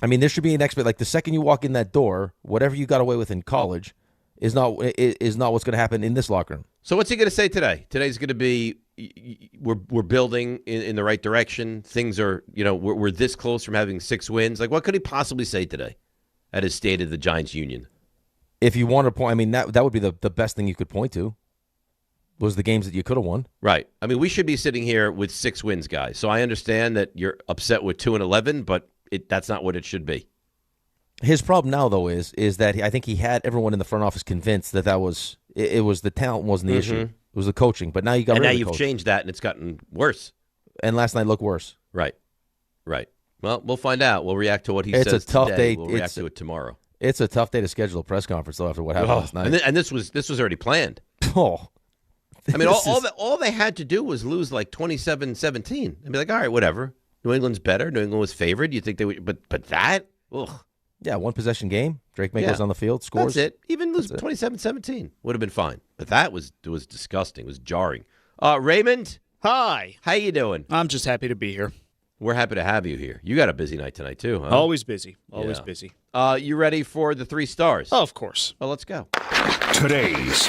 I mean, there should be an expert. Like the second you walk in that door, whatever you got away with in college is not what's going to happen in this locker room. So what's he going to say today? Today's going to be we're building in the right direction. Things are we're this close from having 6 wins. Like what could he possibly say today at his State of the Giants Union? If you want to point, I mean, that would be the best thing you could point to was the games that you could have won. Right. I mean, we should be sitting here with 6 wins, guys. So I understand that you're upset with 2-11, but that's not what it should be. His problem now, though, is that I think he had everyone in the front office convinced that was it was the talent wasn't the issue. It was the coaching. But now you got rid of the you've coach. changed that, and it's gotten worse. And last night looked worse. Right. Well, we'll find out. We'll react to what he says It's a tough today. day. We'll react to it tomorrow. It's a tough day to schedule a press conference, though, after what happened last night. And this was already planned. Oh. I mean, all they had to do was lose like 27-17 and be like, all right, whatever. New England's better. New England was favored. You think they would, but that? Ugh. Yeah, 1-possession game. Drake May goes on the field, scores. That's it. Even lose 27-17 would have been fine. But that was disgusting. It was jarring. Raymond? Hi. How you doing? I'm just happy to be here. We're happy to have you here. You got a busy night tonight, too, huh? Always busy. Always busy. You ready for the 3 stars? Oh, of course. Well, let's go. Today's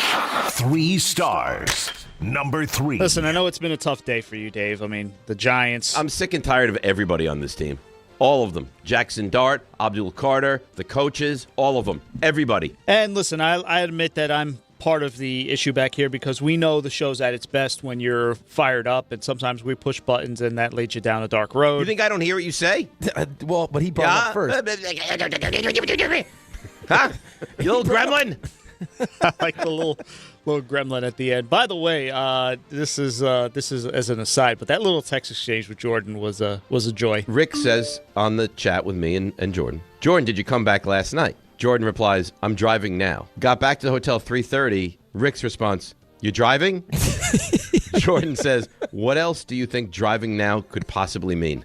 3 stars. Number 3. Listen, I know it's been a tough day for you, Dave. I mean, the Giants. I'm sick and tired of everybody on this team. All of them. Jackson Dart, Abdul Carter, the coaches, all of them. Everybody. And listen, I admit that I'm part of the issue back here because we know the show's at its best when you're fired up, and sometimes we push buttons and that leads you down a dark road. You think I don't hear what you say? Well, but he brought it up first. Huh? You little gremlin? I like the little gremlin at the end. By the way, this is as an aside, but that little text exchange with Jordan was a joy. Rick says on the chat with me and Jordan, did you come back last night? Jordan replies, I'm driving now. Got back to the hotel 3:30. Rick's response, you driving? Jordan says, what else do you think driving now could possibly mean?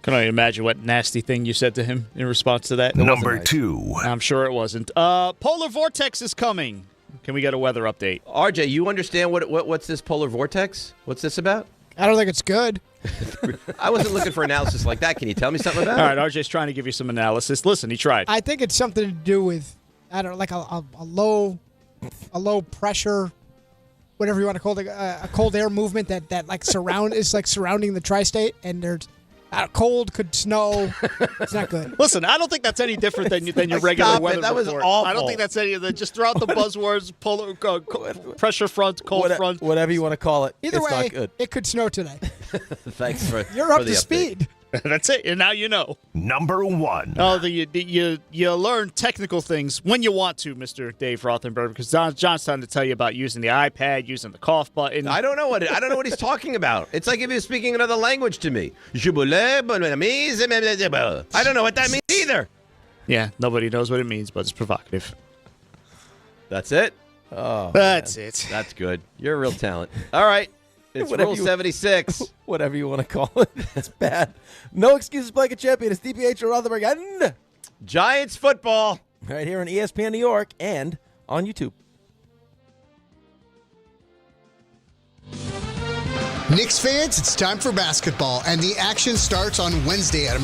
Can I imagine what nasty thing you said to him in response to that? Number 2. I'm sure it wasn't. Polar vortex is coming. Can we get a weather update? RJ, you understand what's this polar vortex? What's this about? I don't think it's good. I wasn't looking for analysis like that. Can you tell me something about it? All right, RJ's trying to give you some analysis. Listen, he tried. I think it's something to do with, I don't know, like a low pressure, whatever you want to call it, a cold air movement that like surrounding the tri-state, and Cold, could snow. It's not good. Listen, I don't think that's any different than your regular weather That was report. awful. I don't think that's any of the. Just throw out the buzzwords: pressure front, cold front, whatever you want to call it. Either it's way, not good. it could snow today. Thanks for You're up for the to update. speed. That's it. And now you know. Number 1. Oh, you learn technical things when you want to, Mr. Dave Rothenberg, because John's trying to tell you about using the iPad, using the cough button. I don't know what he's talking about. It's like if he was speaking another language to me. I don't know what that means either. Yeah, nobody knows what it means, but it's provocative. That's it? Oh, That's man. it. That's good. You're a real talent. All right. It's Rule 76. Whatever you want to call it. It's bad. No excuses, blanket champion. It's DiPietro Rothenberg and Giants football. Right here on ESPN New York and on YouTube. Knicks fans, it's time for basketball, and the action starts on Wednesday at